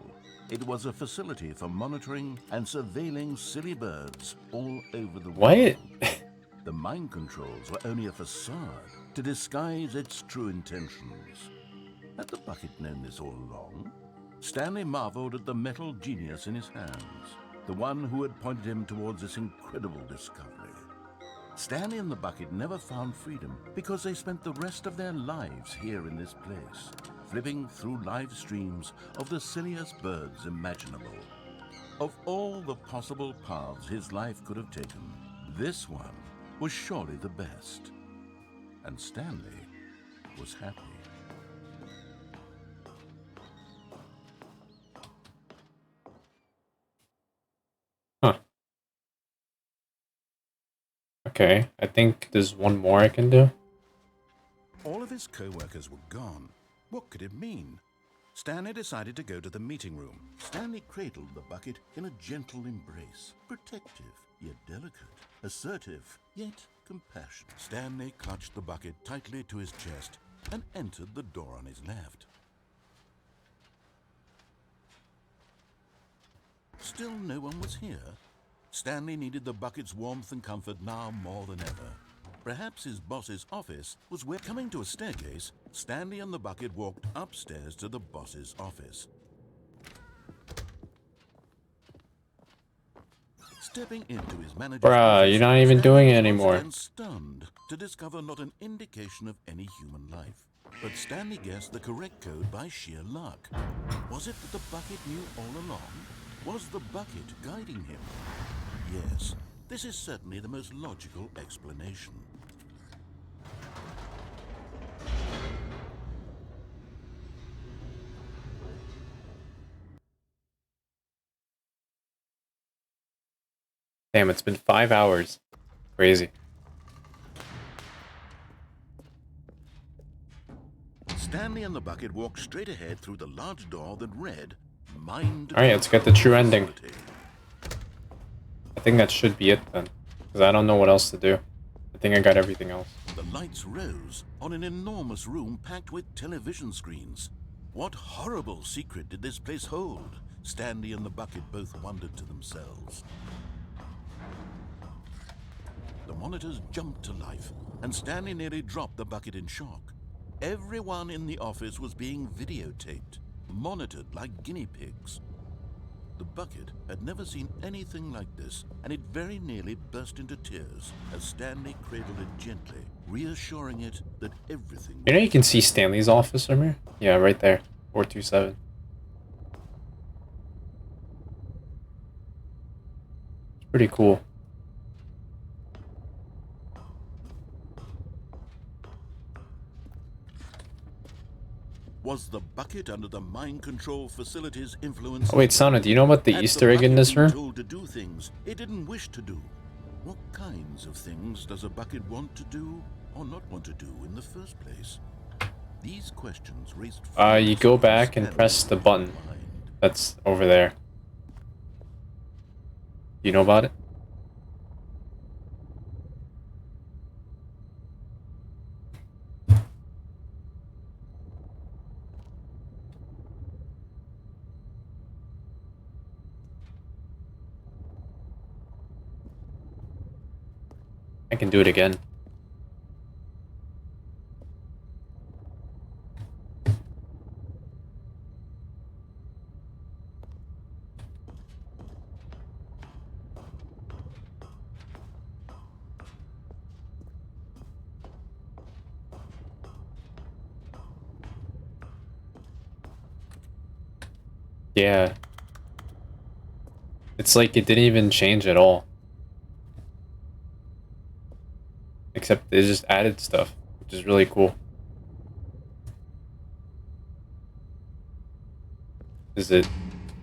Speaker 6: It was a facility for monitoring and surveilling silly birds all over the world.
Speaker 1: What?
Speaker 6: The mind controls were only a facade to disguise its true intentions. Had the bucket known this all along? Stanley marveled at the metal genius in his hands, the one who had pointed him towards this incredible discovery. Stanley and the bucket never found freedom because they spent the rest of their lives here in this place, flipping through live streams of the silliest birds imaginable. Of all the possible paths his life could have taken, this one was surely the best. And Stanley was happy.
Speaker 1: Huh. Okay, I think there's one more I can do.
Speaker 6: All of his co-workers were gone. What could it mean? Stanley decided to go to the meeting room. Stanley cradled the bucket in a gentle embrace, protective yet delicate, assertive yet compassionate. Stanley clutched the bucket tightly to his chest and entered the door on his left. Still no one was here. Stanley needed the bucket's warmth and comfort now more than ever. Perhaps his boss's office was where... Coming to a staircase, Stanley and the bucket walked upstairs to the boss's office. Stepping into his manager's office,
Speaker 1: You're not even doing it
Speaker 6: Stanley was
Speaker 1: anymore.
Speaker 6: again stunned to discover not an indication of any human life. But Stanley guessed the correct code by sheer luck. Was it that the bucket knew all along? Was the bucket guiding him? Yes, this is certainly the most logical explanation.
Speaker 1: Damn, it's been 5 hours. Crazy.
Speaker 6: Stanley and the bucket walked straight ahead through the large door that read, Mind.
Speaker 1: Alright, let's get the true ending.
Speaker 6: Facility.
Speaker 1: I think that should be it then. Because I don't know what else to do. I think I got everything else.
Speaker 6: The lights rose on an enormous room packed with television screens. What horrible secret did this place hold? Stanley and the bucket both wondered to themselves. The monitors jumped to life, and Stanley nearly dropped the bucket in shock. Everyone in the office was being videotaped, monitored like guinea pigs. The bucket had never seen anything like this, and it very nearly burst into tears as Stanley cradled it gently, reassuring it that everything...
Speaker 1: You know you can see Stanley's office from here? Yeah, right there. 427. It's pretty cool.
Speaker 6: Was the bucket under the mind control facility's influence?
Speaker 1: Oh wait, Sana, do you know about the
Speaker 6: Had
Speaker 1: Easter egg in
Speaker 6: bucket
Speaker 1: this
Speaker 6: been
Speaker 1: room?
Speaker 6: told to do things it didn't wish to do? What kinds of things does a bucket want to do or not want to do in the first place? These questions raised
Speaker 1: You go back and press the button that's over there. You know about it? I can do it again. Yeah. It's like it didn't even change at all. Except they just added stuff, which is really cool. Is it?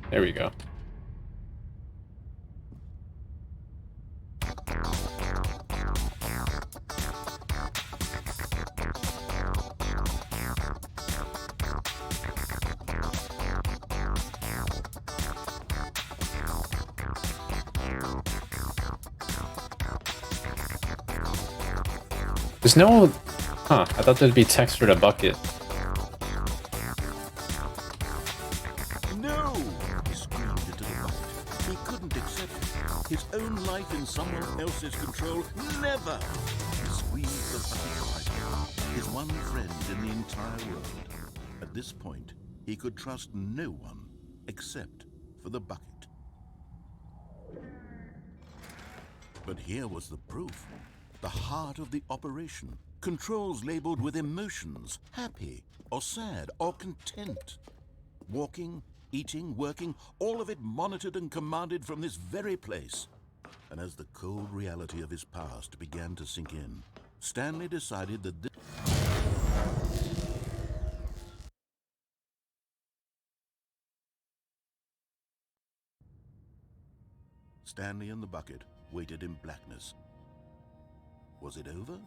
Speaker 1: There we go. There's no... Huh, I thought there'd be text for the bucket.
Speaker 6: No! He screamed into the bucket. He couldn't accept it. His own life in someone else's control. Never! He squeezed the bucket quietly. His one friend in the entire world. At this point, he could trust no one except for the bucket. But here was the proof. The heart of the operation. Controls labeled with emotions, happy or sad or content. Walking, eating, working, all of it monitored and commanded from this very place. And as the cold reality of his past began to sink in, Stanley decided that this... Stanley and the bucket waited in blackness. Was it over?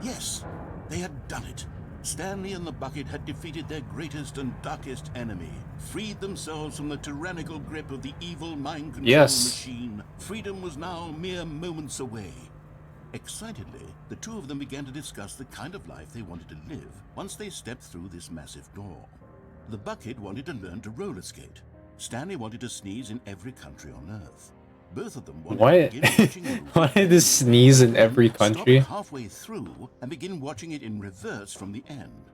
Speaker 6: Yes, they had done it. Stanley and the bucket had defeated their greatest and darkest enemy, freed themselves from the tyrannical grip of the evil mind control machine. Freedom was now mere moments away. Excitedly, the two of them began to discuss the kind of life they wanted to live once they stepped through this massive door. The bucket wanted to learn to roller skate. Stanley wanted to sneeze in every country on Earth. Both of them wanted to begin watching a
Speaker 1: Why did this sneeze in every country?
Speaker 6: Stop halfway through and begin watching it in reverse from the end.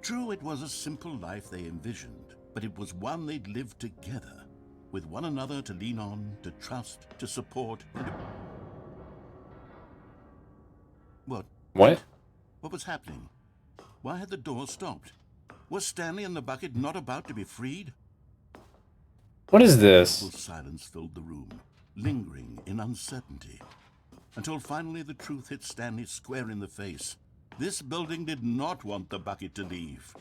Speaker 6: True, it was a simple life they envisioned, but it was one they'd lived together, with one another to lean on, to trust, to support, and to... What? What was happening? Why had the door stopped? Was Stanley and the bucket not about to be freed?
Speaker 1: What is this?
Speaker 6: Silence filled the room, lingering in uncertainty, until finally the truth hit Stanley square in the face. This building did not want the bucket to leave.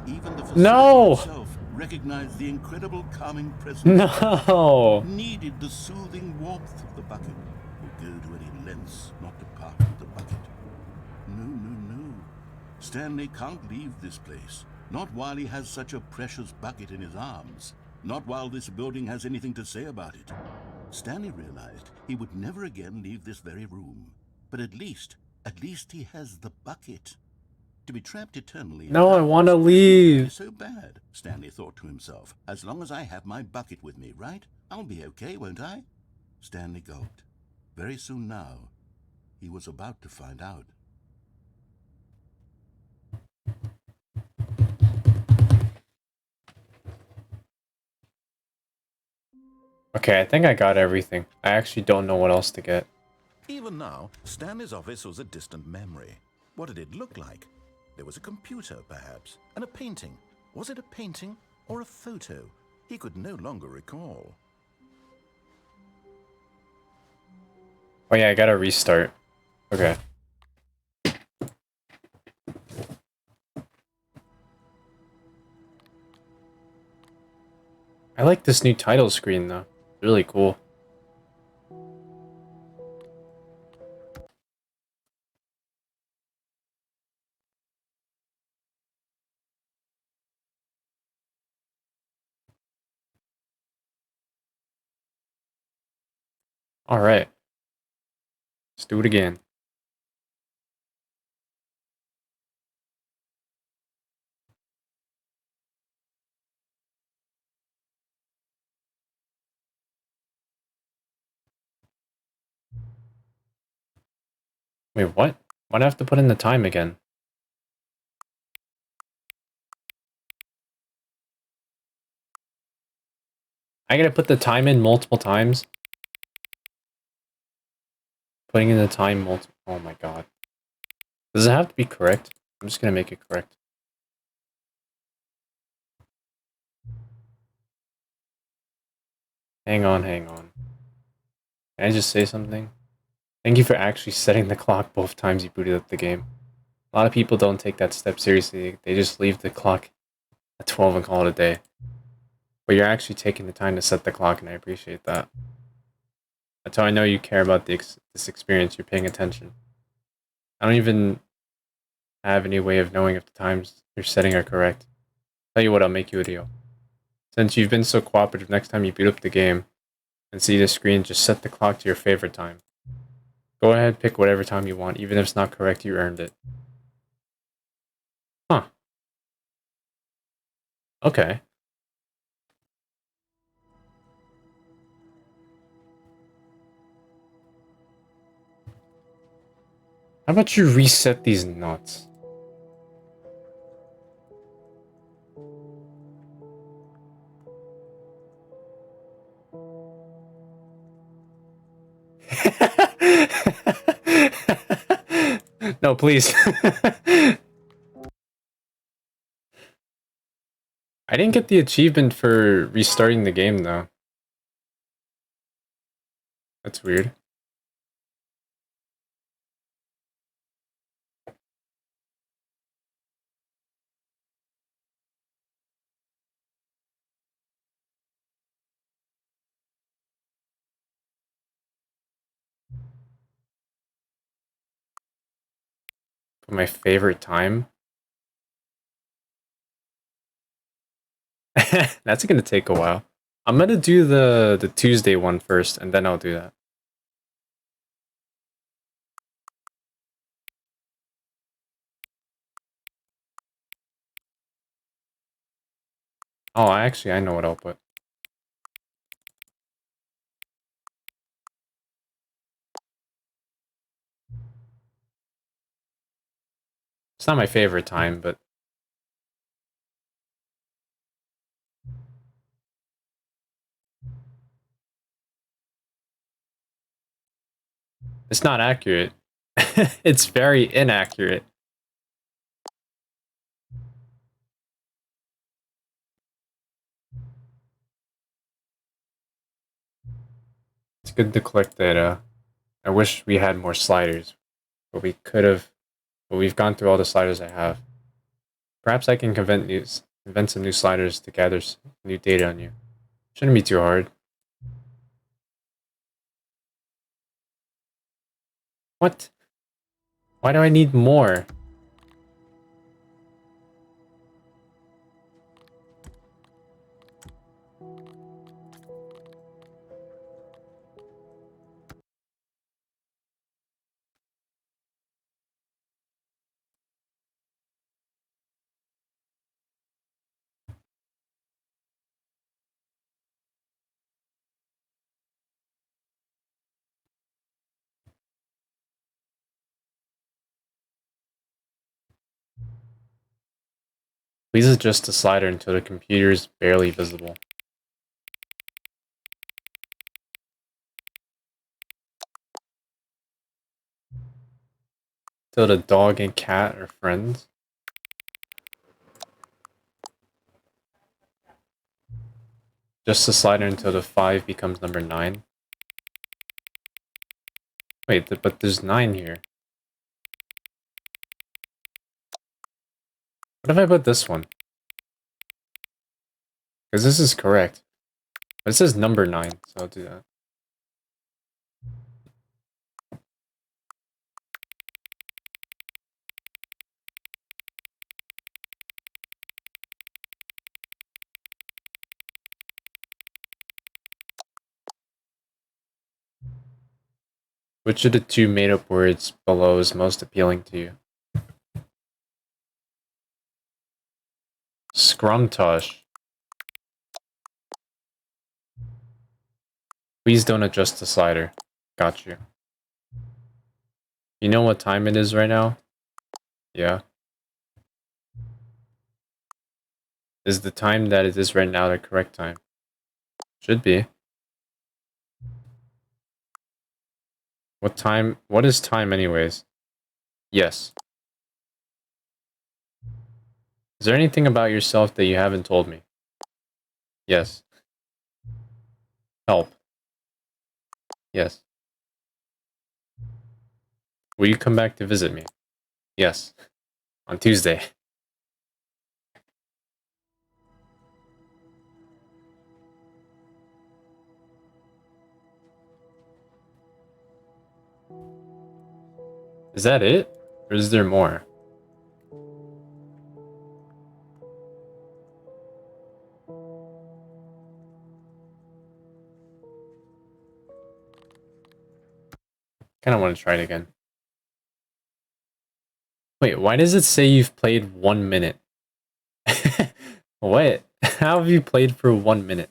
Speaker 6: Even the facility itself recognized the incredible calming presence. Needed the soothing warmth of the bucket. Would go to any lengths not to part with the bucket. No. Stanley can't leave this place. Not while he has such a precious bucket in his arms. Not while this building has anything to say about it. Stanley realized he would never again leave this very room. But at least he has the bucket. To be trapped eternally...
Speaker 1: No, I want to leave.
Speaker 6: So bad, Stanley thought to himself. As long as I have my bucket with me, right? I'll be okay, won't I? Stanley gulped. Very soon now, he was about to find out.
Speaker 1: Okay, I think I got everything. I actually don't know what else to get.
Speaker 2: Even now, Stanley's office was a distant memory. What did it look like? There was a computer, perhaps, and a painting. Was it a painting or a photo? He could no longer recall.
Speaker 1: Oh yeah, I gotta restart. Okay. I like this new title screen though. It's really cool. Alright. Let's do it again. Wait, what? Why'd I have to put in the time again? I gotta put the time in multiple times? Putting in the time multiple... Oh my god. Does it have to be correct? I'm just gonna make it correct. Hang on, hang on. Can I just say something? Thank you for actually setting the clock both times you booted up the game. A lot of people don't take that step seriously. They just leave the clock at 12 and call it a day. But you're actually taking the time to set the clock, and I appreciate that. That's how I know you care about this experience. You're paying attention. I don't even have any way of knowing if the times you're setting are correct. Tell you what, I'll make you a deal. Since you've been so cooperative, next time you boot up the game and see the screen, just set the clock to your favorite time. Go ahead, pick whatever time you want. Even if it's not correct, you earned it. Huh. Okay. How about you reset these nuts? No, please. I didn't get the achievement for restarting the game, though. That's weird. For my favorite time? That's gonna take a while. I'm gonna do the Tuesday one first, and then I'll do that. Oh, actually, I know what I'll put. It's not my favorite time, but... It's not accurate. It's very inaccurate. It's good to collect data. I wish we had more sliders, but we could have. But we've gone through all the sliders I have. Perhaps I can invent some new sliders to gather new data on you. Shouldn't be too hard. What? Why do I need more? Please adjust the slider until the computer is barely visible. Till the dog and cat are friends. Just the slider until the 5 becomes number 9. Wait, but there's 9 here. What if I put this one? Because this is correct. But it says number 9, so I'll do that. Which of the 2 made-up words below is most appealing to you? Scrumtosh. Please don't adjust the slider. Got you. You know what time it is right now? Yeah. Is the time that it is right now the correct time? Should be. What is time anyways? Yes. Is there anything about yourself that you haven't told me? Yes. Help. Yes. Will you come back to visit me? Yes. On Tuesday. Is that it? Or is there more? Kinda want to try it again. Wait, why does it say you've played 1 minute? What? How have you played for 1 minute?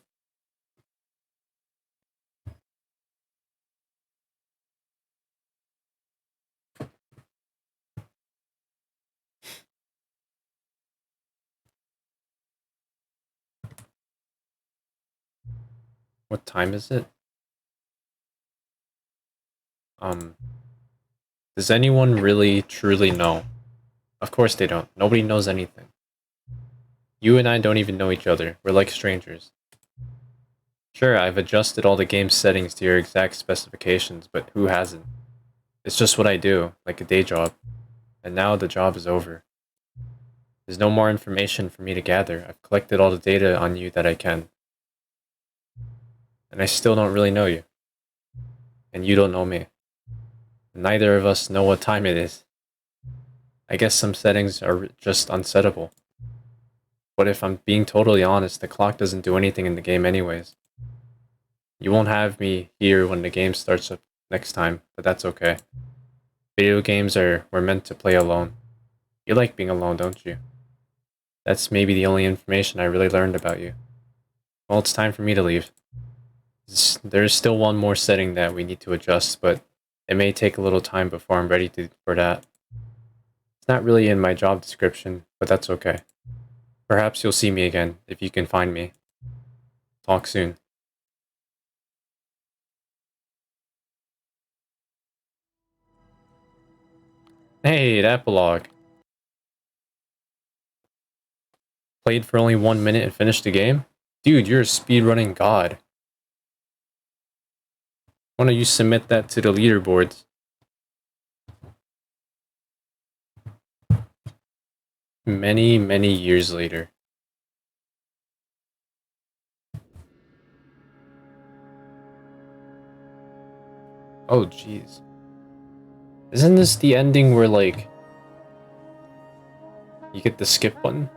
Speaker 1: What time is it? Does anyone really truly know? Of course they don't. Nobody knows anything. You and I don't even know each other. We're like strangers. Sure, I've adjusted all the game's settings to your exact specifications, but who hasn't? It's just what I do, like a day job. And now the job is over. There's no more information for me to gather. I've collected all the data on you that I can. And I still don't really know you. And you don't know me. Neither of us know what time it is. I guess some settings are just unsettable. But if I'm being totally honest, the clock doesn't do anything in the game anyways. You won't have me here when the game starts up next time, but that's okay. Video games we're meant to play alone. You like being alone, don't you? That's maybe the only information I really learned about you. Well, it's time for me to leave. There's still one more setting that we need to adjust, but it may take a little time before I'm ready for that. It's not really in my job description, but that's okay. Perhaps you'll see me again, if you can find me. Talk soon. Hey, the epilogue. Played for only 1 minute and finished the game? Dude, you're a speedrunning god. Why don't you submit that to the leaderboards? Many, many years later. Oh, jeez. Isn't this the ending where, like, you get the skip button?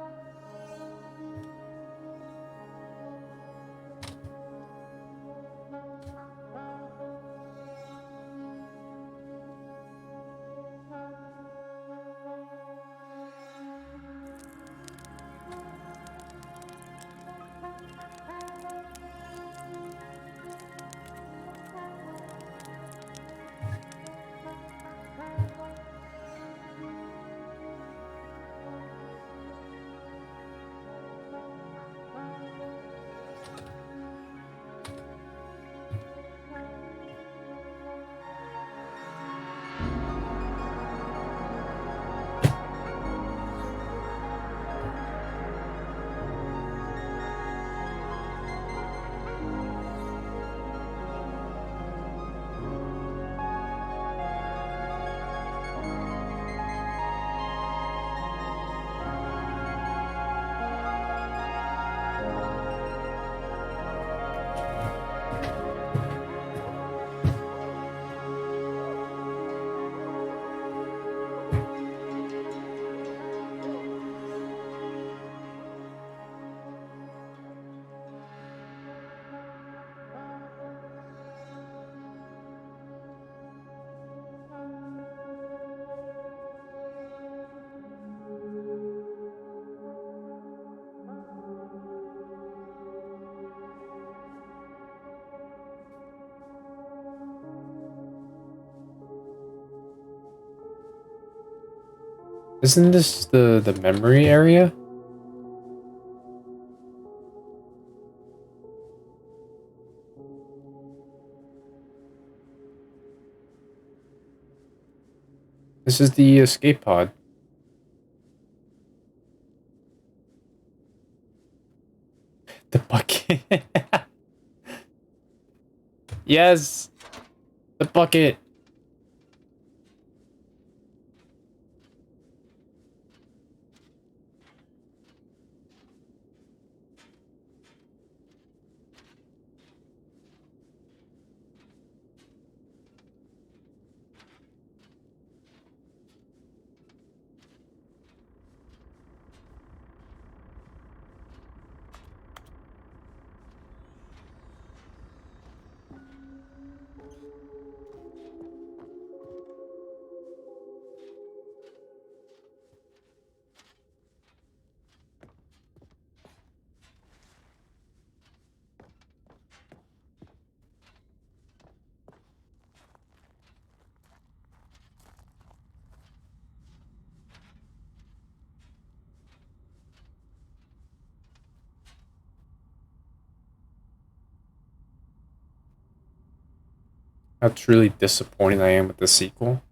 Speaker 1: Isn't this the memory area? This is the escape pod. The bucket. Yes! The bucket! How truly disappointed I am with the sequel.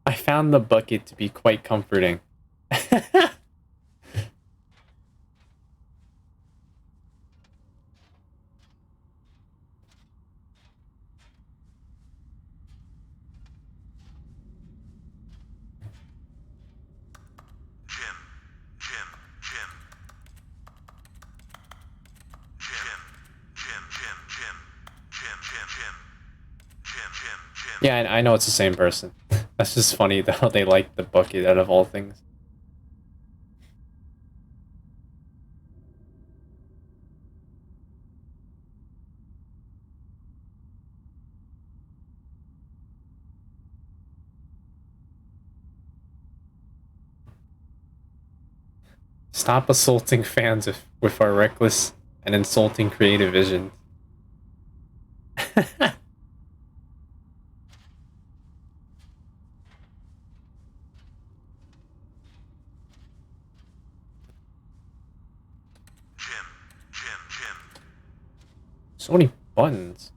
Speaker 1: I found the bucket to be quite comforting. Yeah, I know it's the same person. That's just funny how they like the bucket out of all things. Stop assaulting fans with our reckless and insulting creative vision. So many buttons.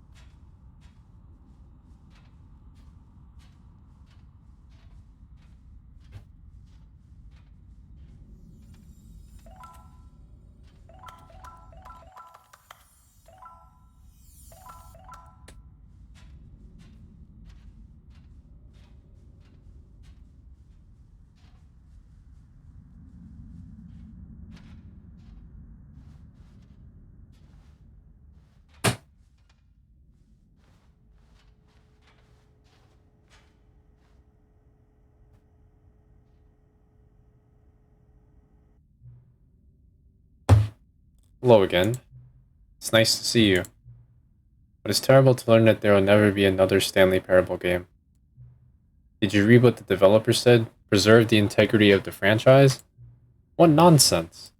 Speaker 1: Hello again. It's nice to see you. But it's terrible to learn that there will never be another Stanley Parable game. Did you read what the developer said? Preserve the integrity of the franchise? What nonsense!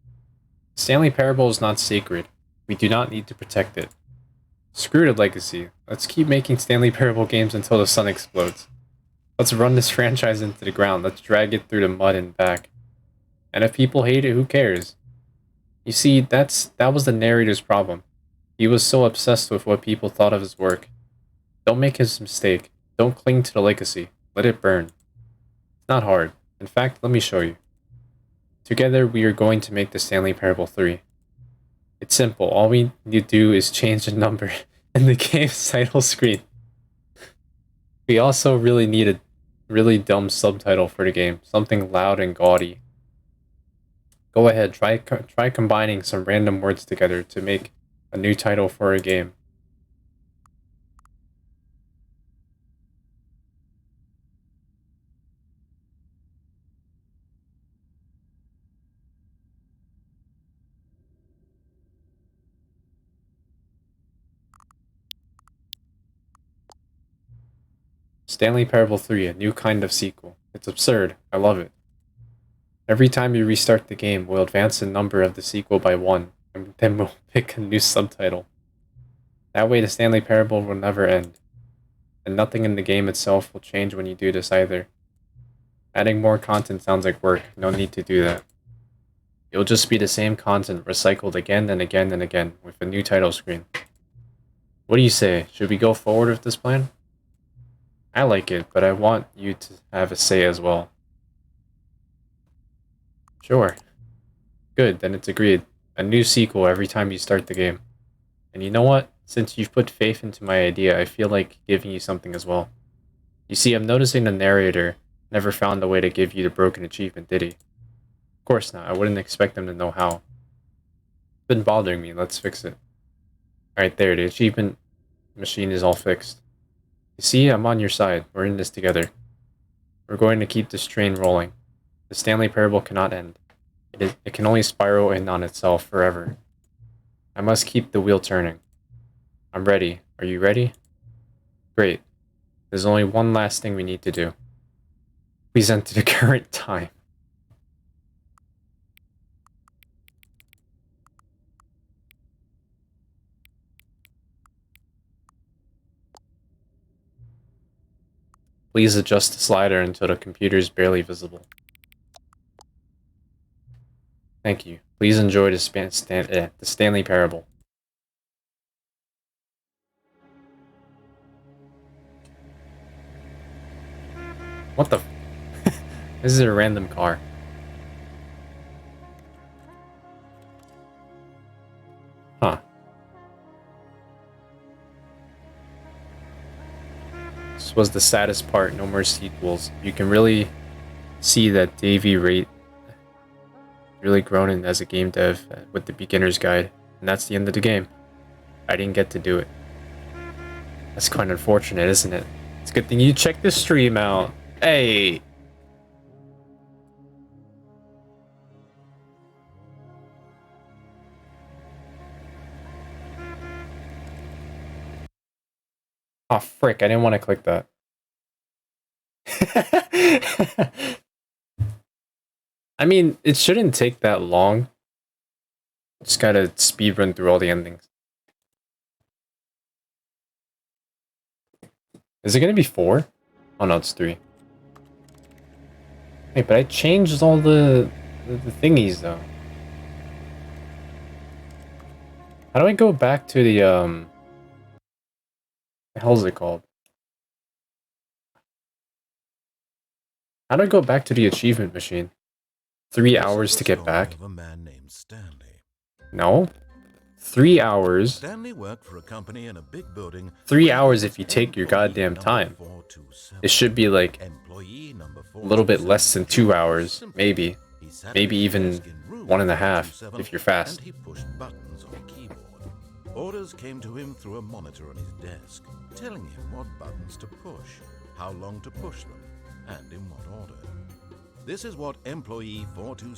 Speaker 1: Stanley Parable is not sacred. We do not need to protect it. Screw the legacy. Let's keep making Stanley Parable games until the sun explodes. Let's run this franchise into the ground. Let's drag it through the mud and back. And if people hate it, who cares? You see, that was the narrator's problem. He was so obsessed with what people thought of his work. Don't make his mistake. Don't cling to the legacy. Let it burn. It's not hard. In fact, let me show you. Together, we are going to make the Stanley Parable 3. It's simple. All we need to do is change the number in the game's title screen. We also really need a really dumb subtitle for the game. Something loud and gaudy. Go ahead, try combining some random words together to make a new title for a game. Stanley Parable 3, a new kind of sequel. It's absurd. I love it. Every time you restart the game, we'll advance the number of the sequel by 1, and then we'll pick a new subtitle. That way the Stanley Parable will never end. And nothing in the game itself will change when you do this either. Adding more content sounds like work. No need to do that. It'll just be the same content recycled again and again and again with a new title screen. What do you say? Should we go forward with this plan? I like it, but I want you to have a say as well. Sure. Good, then it's agreed. A new sequel every time you start the game. And you know what? Since you've put faith into my idea, I feel like giving you something as well. You see, I'm noticing the narrator never found a way to give you the broken achievement, did he? Of course not. I wouldn't expect them to know how. It's been bothering me. Let's fix it. Alright, there. The achievement machine is all fixed. You see, I'm on your side. We're in this together. We're going to keep this train rolling. The Stanley Parable cannot end. It can only spiral in on itself forever. I must keep the wheel turning. I'm ready. Are you ready? Great. There's only one last thing we need to do. Please enter the current time. Please adjust the slider until the computer is barely visible. Thank you. Please enjoy the Stanley Parable. What the? This is a random car. Huh. This was the saddest part. No more sequels. You can really see that Davey Rate really grown in as a game dev with the beginner's guide, and that's the end of the game. I didn't get to do it. That's quite unfortunate, isn't it? It's a good thing you checked the stream out. Hey! Oh frick, I didn't want to click that. I mean, it shouldn't take that long. Just gotta speedrun through all the endings. Is it gonna be 4? Oh no, it's 3. Wait, but I changed all the thingies though. How do I go back to the what the hell is it called? How do I go back to the achievement machine? 3 hours to get back? No. 3 hours.
Speaker 2: Stanley worked for a company in a big building.
Speaker 1: 3 hours if you take your goddamn time. It should be like a little bit less than 2 hours, maybe. Maybe even 1.5 if you're fast.
Speaker 2: He pushed buttons on a keyboard. Orders came to him through a monitor on his desk, telling him what buttons to push, how long to push them, and in what order. This is what employee 427.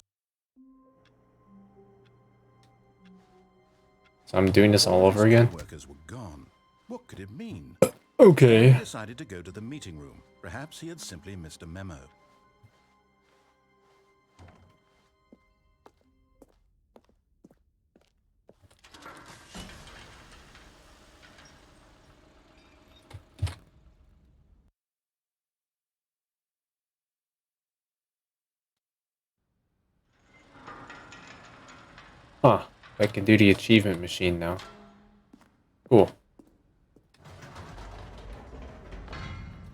Speaker 1: So I'm doing this all over again?
Speaker 2: Workers were gone. What could it mean?
Speaker 1: Okay.
Speaker 2: He decided to go to the meeting room. Perhaps he had simply missed a memo.
Speaker 1: Huh. I can do the achievement machine now. Cool.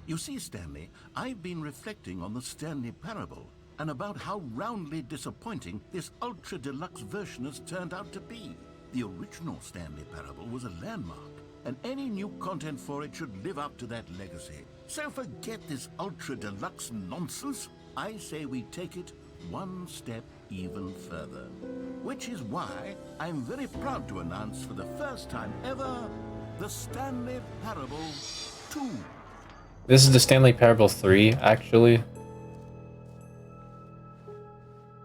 Speaker 6: You see, Stanley, I've been reflecting on the Stanley Parable and about how roundly disappointing this ultra deluxe version has turned out to be. The original Stanley Parable was a landmark, and any new content for it should live up to that legacy. So forget this ultra deluxe nonsense. I say we take it one step even further. Which is why I'm very proud to announce for the first time ever, the Stanley Parable 2.
Speaker 1: This is the Stanley Parable 3, actually.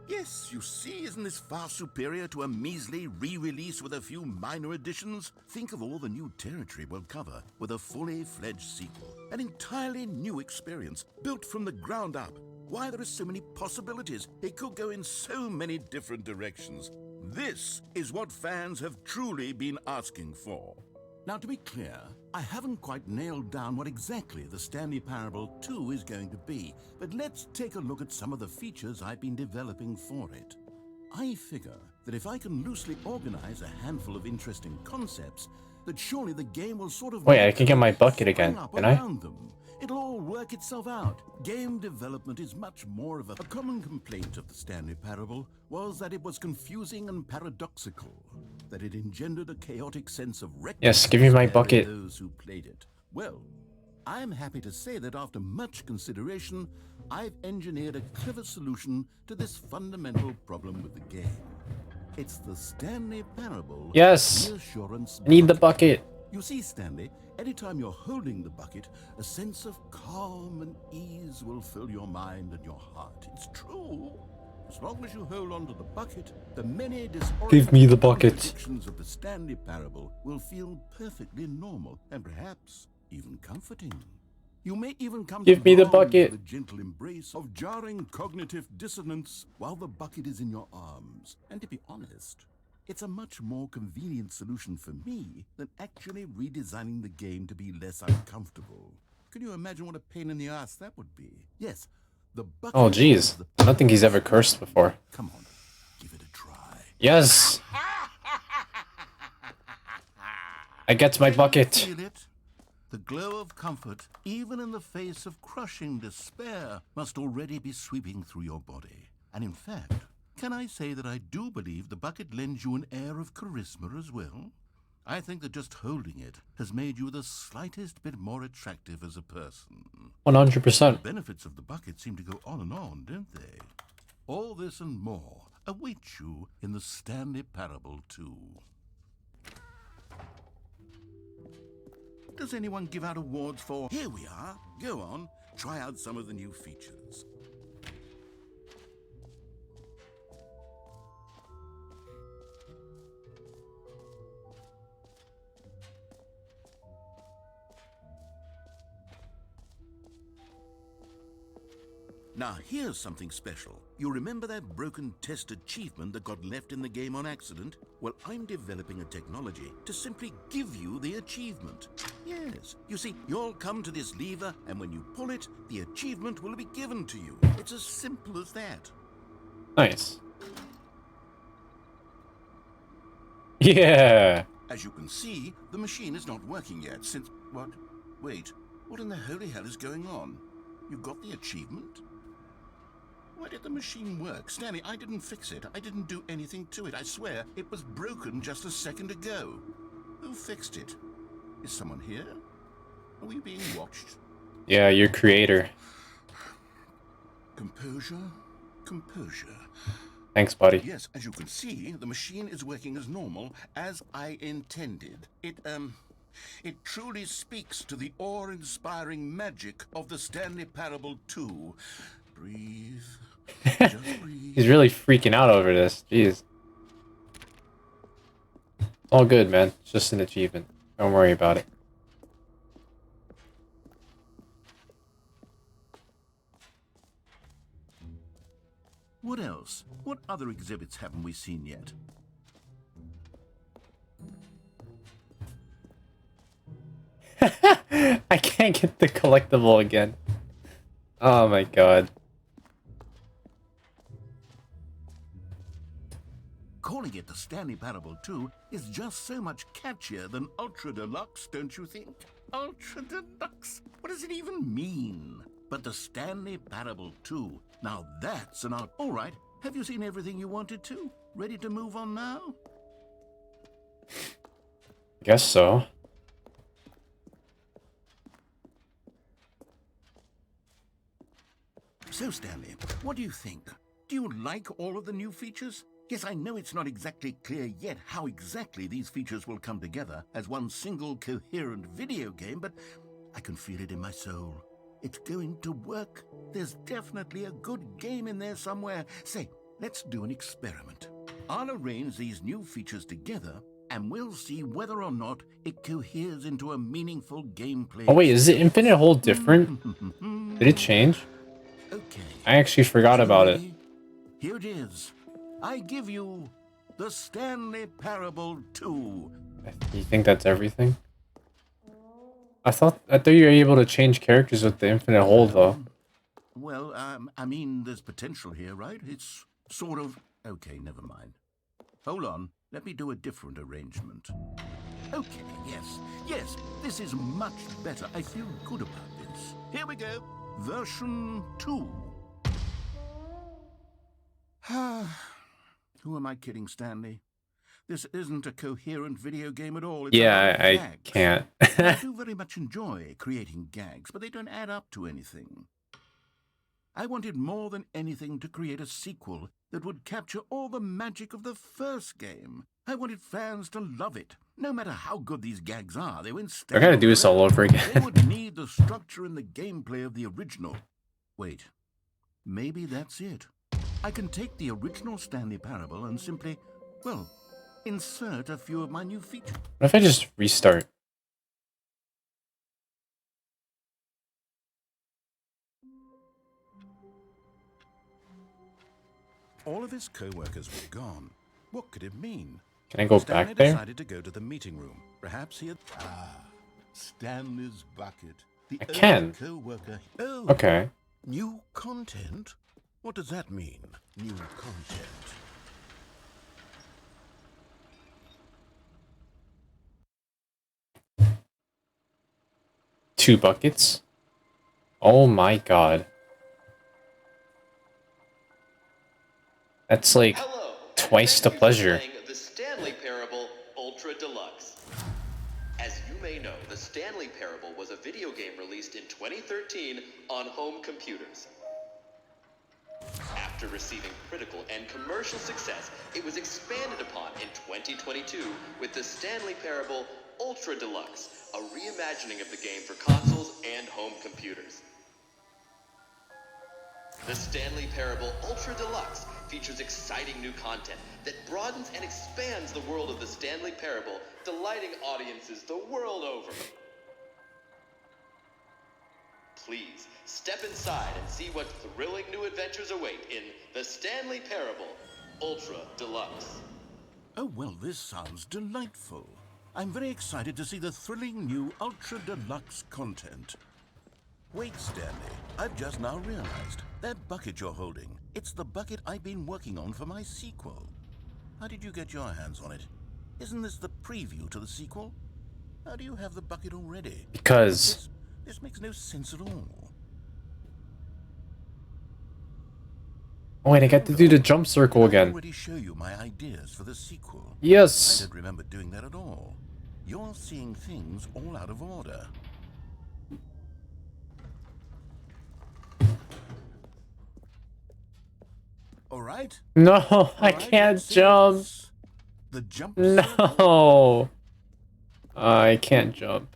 Speaker 6: Yes, you see, isn't Isn't this far superior to a measly re-release with a few minor additions? Think of all the new territory we'll cover with a fully fledged sequel. An entirely new experience, built from the ground up. Why, there are so many possibilities. It could go in so many different directions. This is what fans have truly been asking for. Now, to be clear, I haven't quite nailed down what exactly the Stanley Parable 2 is going to be, but let's take a look at some of the features I've been developing for it. I figure that if I can loosely organize a handful of interesting concepts, that surely the game will sort of...
Speaker 1: Wait, I can get my bucket again, can I?
Speaker 6: Them. It'll all work itself out. Game development is much more of a common complaint of the Stanley Parable was that it was confusing and paradoxical, that it engendered a chaotic sense of recklessness.
Speaker 1: Yes, give me my bucket.
Speaker 6: Those who played it. Well, I'm happy to say that after much consideration, I've engineered a clever solution to this fundamental problem with the game. It's the Stanley Parable.
Speaker 1: Yes,
Speaker 6: Reassurance
Speaker 1: I need the bucket.
Speaker 6: You see, Stanley, anytime you're holding the bucket, a sense of calm and ease will fill your mind and your heart. It's true. As long as you hold on to the bucket, the many
Speaker 1: Give me the bucket.
Speaker 6: contradictions of the Stanley Parable will feel perfectly normal and perhaps even comforting. You may even come
Speaker 1: Give
Speaker 6: to
Speaker 1: me the
Speaker 6: long
Speaker 1: bucket.
Speaker 6: for the gentle embrace of jarring cognitive dissonance while the bucket is in your arms. And to be honest, it's a much more convenient solution for me than actually redesigning the game to be less uncomfortable. Can you imagine what a pain in the ass that would be? Yes, the bucket...
Speaker 1: Oh, jeez. I don't think he's ever cursed before.
Speaker 6: Come on, give it a try.
Speaker 1: Yes! I get my bucket.
Speaker 6: Feel it? The glow of comfort, even in the face of crushing despair, must already be sweeping through your body. And in fact, can I say that I do believe the bucket lends you an air of charisma as well? I think that just holding it has made you the slightest bit more attractive as a person.
Speaker 1: 100%.
Speaker 6: The benefits of the bucket seem to go on, don't they? All this and more await you in the Stanley Parable 2. Does anyone give out awards for... Here we are. Go on. Try out some of the new features. Now, here's something special. You remember that broken test achievement that got left in the game on accident? Well, I'm developing a technology to simply give you the achievement. Yes. You see, you'll come to this lever, and when you pull it, the achievement will be given to you. It's as simple as that.
Speaker 1: Nice. Yeah.
Speaker 6: As you can see, the machine is not working yet since... What? Wait. What in the holy hell is going on? You got the achievement? Why did the machine work? Stanley, I didn't fix it. I didn't do anything to it. I swear, it was broken just a second ago. Who fixed it? Is someone here? Are we being watched?
Speaker 1: Yeah, your creator.
Speaker 6: Composure? Composure.
Speaker 1: Thanks, buddy.
Speaker 6: Yes, as you can see, the machine is working as normal, as I intended. It truly speaks to the awe-inspiring magic of the Stanley Parable 2. Breathe. Just breathe.
Speaker 1: He's really freaking out over this. Jeez. It's all good, man. It's just an achievement. Don't worry about it.
Speaker 6: What else? What other exhibits haven't we seen yet?
Speaker 1: I can't get the collectible again. Oh my god.
Speaker 6: Calling it the Stanley Parable 2 is just so much catchier than Ultra Deluxe, don't you think? Ultra Deluxe? What does it even mean? But the Stanley Parable 2, now that's an All right, have you seen everything you wanted to? Ready to move on now?
Speaker 1: Guess so.
Speaker 6: So, Stanley, what do you think? Do you like all of the new features? Yes, I know it's not exactly clear yet how exactly these features will come together as one single coherent video game, but I can feel it in my soul. It's going to work. There's definitely a good game in there somewhere. Say, let's do an experiment. I'll arrange these new features together, and we'll see whether or not it coheres into a meaningful gameplay.
Speaker 1: Oh wait, is the infinite hole different? Did it change?
Speaker 6: Okay.
Speaker 1: I actually forgot about it.
Speaker 6: Here it is. I give you the Stanley Parable 2.
Speaker 1: You think that's everything? I thought you were able to change characters with the infinite hole though.
Speaker 6: Well, I mean, there's potential here, right? It's sort of... Okay, never mind. Hold on. Let me do a different arrangement. Okay, yes, this is much better. I feel good about this. Here we go. Version 2. Who am I kidding, Stanley? This isn't a coherent video game at all. It's
Speaker 1: Yeah, I can't.
Speaker 6: I do very much enjoy creating gags, but they don't add up to anything. I wanted more than anything to create a sequel that would capture all the magic of the first game. I wanted fans to love it. No matter how good these gags are, they wouldn't stay.
Speaker 1: I gotta do this all over again.
Speaker 6: They would need the structure and the gameplay of the original. Wait, maybe that's it. I can take the original Stanley Parable and simply, well, insert a few of my new features.
Speaker 1: What if I just restart?
Speaker 6: All of his co-workers were gone. What could it mean?
Speaker 1: Can I go
Speaker 6: Stanley
Speaker 1: back there?
Speaker 6: decided to go to the meeting room. Perhaps he had... Stanley's bucket. The
Speaker 1: I can.
Speaker 6: Co-worker. Oh,
Speaker 1: Okay.
Speaker 6: new content? What does that mean? New content.
Speaker 1: Two buckets? Oh my god. That's like
Speaker 4: Hello,
Speaker 1: twice the
Speaker 4: thank you for
Speaker 1: pleasure.
Speaker 4: playing the Stanley Parable Ultra Deluxe. As you may know, the Stanley Parable was a video game released in 2013 on home computers. After receiving critical and commercial success, it was expanded upon in 2022 with the Stanley Parable Ultra Deluxe, a reimagining of the game for consoles and home computers. The Stanley Parable Ultra Deluxe features exciting new content that broadens and expands the world of the Stanley Parable, delighting audiences the world over. Please, step inside and see what thrilling new adventures await in the Stanley Parable Ultra Deluxe.
Speaker 6: Oh, well, this sounds delightful. I'm very excited to see the thrilling new Ultra Deluxe content. Wait, Stanley, I've just now realized. That bucket you're holding, it's the bucket I've been working on for my sequel. How did you get your hands on it? Isn't this the preview to the sequel? How do you have the bucket already?
Speaker 1: Because...
Speaker 6: This makes no sense at all.
Speaker 1: Oh wait, I got to do the jump circle
Speaker 6: I
Speaker 1: again.
Speaker 6: already show you my ideas for the sequel.
Speaker 1: Yes.
Speaker 6: I don't remember doing that at all. You're seeing things all out of order. All right?
Speaker 1: No, I can't jump.
Speaker 6: The jump.
Speaker 1: No. I can't jump.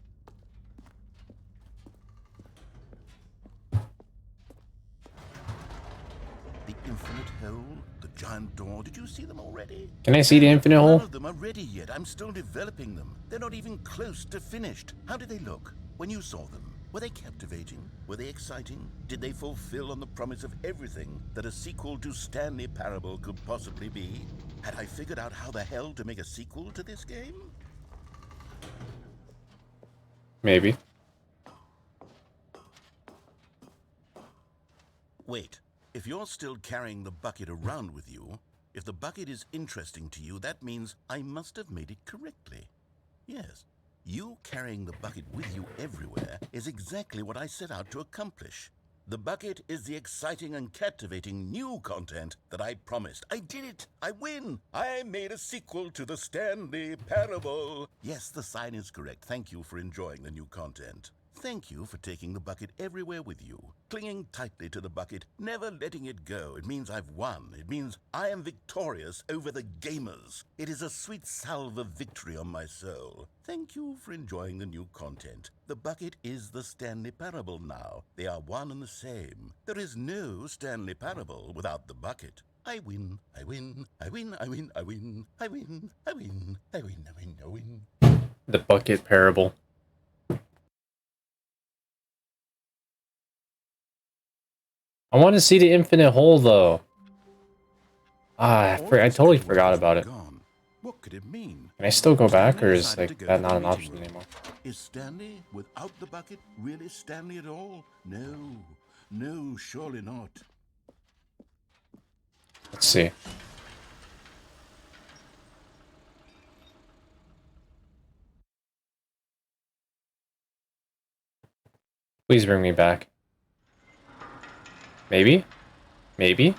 Speaker 6: The infinite hole, the giant door. Did you see them already?
Speaker 1: Can I see the infinite hole?
Speaker 6: None of them are ready yet. I'm still developing them. They're not even close to finished. How did they look when you saw them? Were they captivating? Were they exciting? Did they fulfill on the promise of everything that a sequel to Stanley Parable could possibly be? Had I figured out how the hell to make a sequel to this game?
Speaker 1: Maybe.
Speaker 6: Wait, if you're still carrying the bucket around with you, if the bucket is interesting to you, that means I must have made it correctly. Yes. You carrying the bucket with you everywhere is exactly what I set out to accomplish. The bucket is the exciting and captivating new content that I promised. I did it! I win! I made a sequel to the Stanley Parable. Yes, the sign is correct. Thank you for enjoying the new content. Thank you for taking the bucket everywhere with you, clinging tightly to the bucket, never letting it go. It means I've won. It means I am victorious over the gamers. It is a sweet salve of victory on my soul. Thank you for enjoying the new content. The bucket is the Stanley Parable now. They are one and the same. There is no Stanley Parable without the bucket. I win, I win, I win, I win, I win, I win, I win, I win, I win, I win.
Speaker 1: The bucket parable. I want to see the infinite hole, though. Ah, I totally forgot about it.
Speaker 6: What could it mean?
Speaker 1: Can I still go back, or is like that not an option anymore?
Speaker 6: Is Stanley, without the bucket, really Stanley at all? No. No, surely not.
Speaker 1: Let's see. Please bring me back. Maybe? Maybe?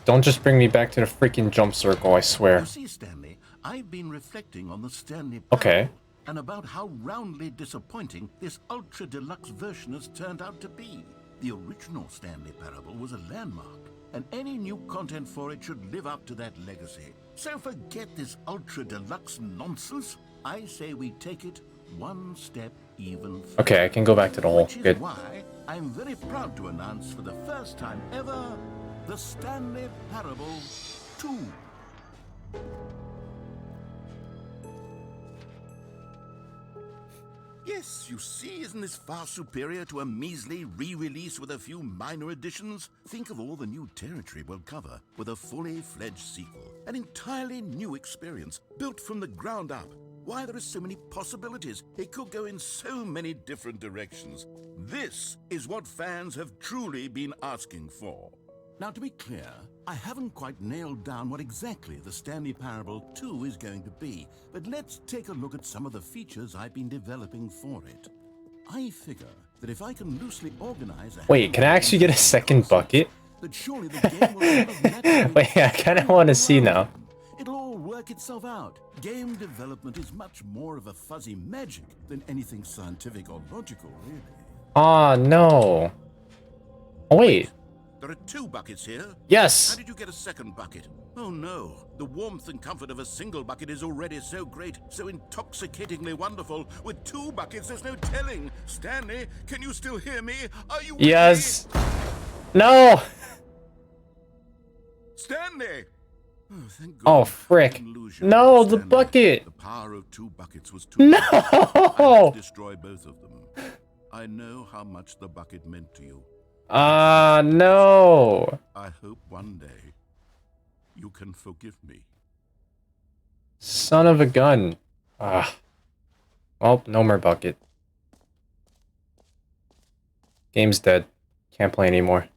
Speaker 1: Don't just bring me back to the freaking jump circle, I swear.
Speaker 6: You see, Stanley, I've been reflecting on the Stanley Parable,
Speaker 1: Okay.
Speaker 6: and about how roundly disappointing this ultra deluxe version has turned out to be. The original Stanley Parable was a landmark, and any new content for it should live up to that legacy. So forget this ultra deluxe nonsense. I say we take it one step even further.
Speaker 1: Okay, I can go back to the hole.
Speaker 6: Which is
Speaker 1: Good.
Speaker 6: why I'm very proud to announce for the first time ever the Stanley Parable 2. Yes, you see, isn't this far superior to a measly re-release with a few minor additions? Think of all the new territory we'll cover with a fully fledged sequel. An entirely new experience, built from the ground up. Why, there are so many possibilities. It could go in so many different directions. This is what fans have truly been asking for. Now, to be clear, I haven't quite nailed down what exactly the Stanley Parable 2 is going to be, but let's take a look at some of the features I've been developing for it. I figure that if I can loosely organize a...
Speaker 1: Wait, can I actually get a second bucket?
Speaker 6: That surely the game will sort of naturally...
Speaker 1: Wait, I kind of want to see now.
Speaker 6: It'll all work itself out. Game development is much more of a fuzzy magic than anything scientific or logical, really.
Speaker 1: Ah, no. Oh, wait.
Speaker 6: There are 2 buckets here.
Speaker 1: Yes.
Speaker 6: How did you get a second bucket? Oh no, the warmth and comfort of a single bucket is already so great, so intoxicatingly wonderful. With 2 buckets, there's no telling. Stanley, can you still hear me? Are you with
Speaker 1: Yes.
Speaker 6: me?
Speaker 1: No.
Speaker 6: Stanley! Oh, thank God.
Speaker 1: Oh, frick.
Speaker 6: Didn't lose you.
Speaker 1: No, the
Speaker 6: Stanley,
Speaker 1: bucket.
Speaker 6: The power of 2 buckets was too
Speaker 1: No.
Speaker 6: much. I had to destroy both of them. I know how much the bucket meant to you.
Speaker 1: Ah, no.
Speaker 6: I hope one day you can forgive me.
Speaker 1: Son of a gun. Ah. Well, no more bucket. Game's dead. Can't play anymore.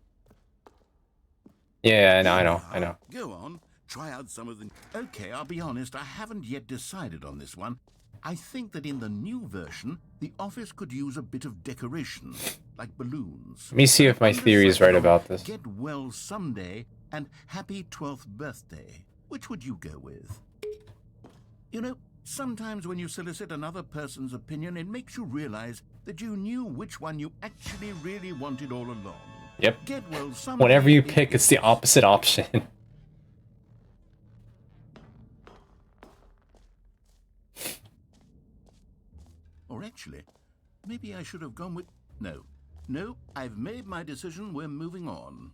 Speaker 1: Yeah, I know.
Speaker 6: Go on, try out some of the... Okay, I'll be honest, I haven't yet decided on this one. I think that in the new version, the office could use a bit of decoration, like balloons.
Speaker 1: Let me see if my theory is right about this.
Speaker 6: Get well someday and happy 12th birthday. Which would you go with? You know, sometimes when you solicit another person's opinion, it makes you realize that you knew which one you actually really wanted all along.
Speaker 1: Yep.
Speaker 6: Get well someday.
Speaker 1: Whenever you pick, it's the opposite option.
Speaker 6: Or actually, maybe I should have gone with... No, I've made my decision. We're moving on.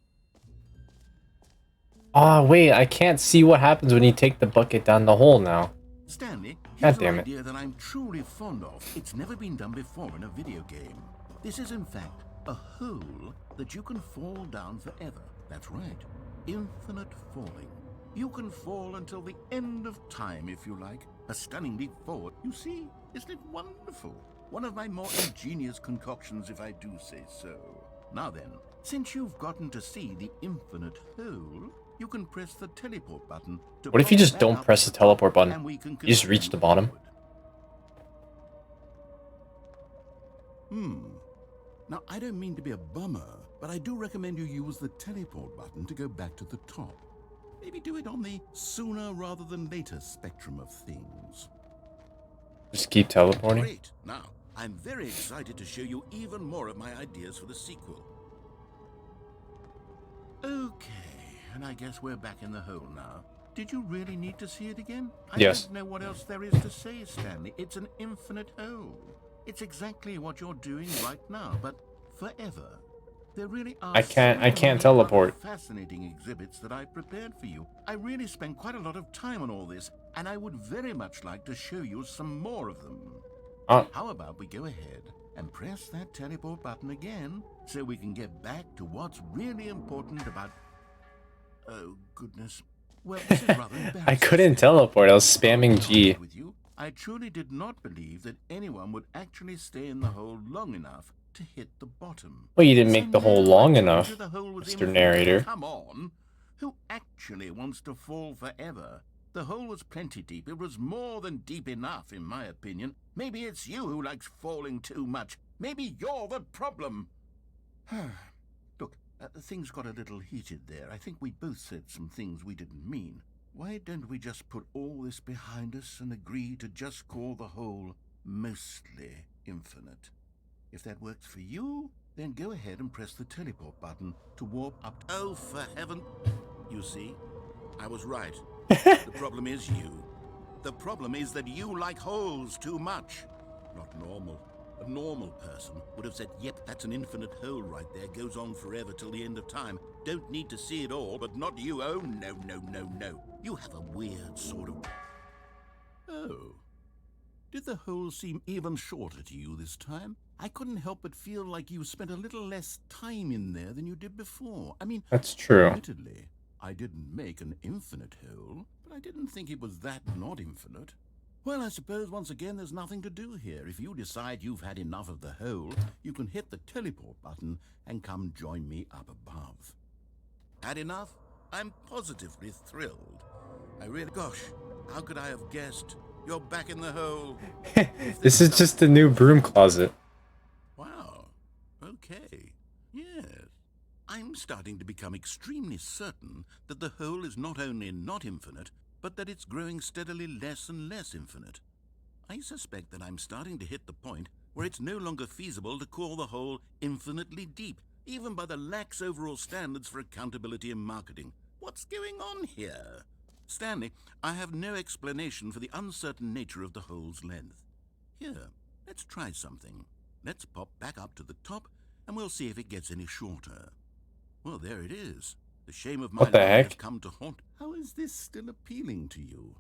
Speaker 1: Oh, wait, I can't see what happens when you take the bucket down the hole now.
Speaker 6: Stanley,
Speaker 1: God
Speaker 6: here's
Speaker 1: damn
Speaker 6: an
Speaker 1: it.
Speaker 6: idea that I'm truly fond of. It's never been done before in a video game. This is, in fact, a hole that you can fall down forever. That's right. Infinite falling. You can fall until the end of time, if you like. A stunning leap forward. You see, isn't it wonderful? One of my more ingenious concoctions, if I do say so. Now then, since you've gotten to see the infinite hole, you can press the teleport button to...
Speaker 1: What if you just
Speaker 6: pop
Speaker 1: don't
Speaker 6: that
Speaker 1: press the
Speaker 6: up
Speaker 1: teleport button?
Speaker 6: and we can
Speaker 1: You just reach the bottom?
Speaker 6: forward. Now, I don't mean to be a bummer, but I do recommend you use the teleport button to go back to the top. Maybe do it on the sooner rather than later spectrum of things.
Speaker 1: Just keep teleporting?
Speaker 6: Great. Now, I'm very excited to show you even more of my ideas for the sequel. Okay, and I guess we're back in the hole now. Did you really need to see it again?
Speaker 1: Yes.
Speaker 6: I don't know what else there is to say, Stanley. It's an infinite hole. It's exactly what you're doing right now, but forever. There really are
Speaker 1: I can't
Speaker 6: so many
Speaker 1: teleport.
Speaker 6: other fascinating exhibits that I've prepared for you. I really spent quite a lot of time on all this, and I would very much like to show you some more of them. How about we go ahead and press that teleport button again so we can get back to what's really important about... Oh, goodness. Well, this is rather embarrassing.
Speaker 1: I couldn't teleport. I was spamming G.
Speaker 6: With you, I truly did not believe that anyone would actually stay in the hole long enough to hit the bottom.
Speaker 1: Well, you didn't make the hole long enough, Mr. Narrator.
Speaker 6: Come on. Who actually wants to fall forever? The hole was plenty deep. It was more than deep enough, in my opinion. Maybe it's you who likes falling too much. Maybe you're the problem. Look, things got a little heated there. I think we both said some things we didn't mean. Why don't we just put all this behind us and agree to just call the hole mostly infinite? If that works for you, then go ahead and press the teleport button to warp up. Oh, for heaven. You see, I was right. The problem is you. The problem is that you like holes too much. Not normal. A normal person would have said, yep, that's an infinite hole right there. Goes on forever till the end of time. Don't need to see it all, but not you. Oh, no, no, no, no. You have a weird sort of... Oh. Did the hole seem even shorter to you this time? I couldn't help but feel like you spent a little less time in there than you did before. I mean,
Speaker 1: that's true.
Speaker 6: Admittedly, I didn't make an infinite hole, but I didn't think it was that not infinite. Well, I suppose once again there's nothing to do here. If you decide you've had enough of the hole, you can hit the teleport button and come join me up above. Had enough? I'm positively thrilled. I really... Gosh, how could I have guessed? You're back in the hole.
Speaker 1: This is just a new broom closet.
Speaker 6: Wow. Okay. Yes. I'm starting to become extremely certain that the hole is not only not infinite, but that it's growing steadily less and less infinite. I suspect that I'm starting to hit the point where it's no longer feasible to call the hole infinitely deep, even by the lax overall standards for accountability and marketing. What's going on here? Stanley, I have no explanation for the uncertain nature of the hole's length. Here, let's try something. Let's pop back up to the top, and we'll see if it gets any shorter. Well, there it is. The shame of my life has come to haunt. How is this still appealing to you?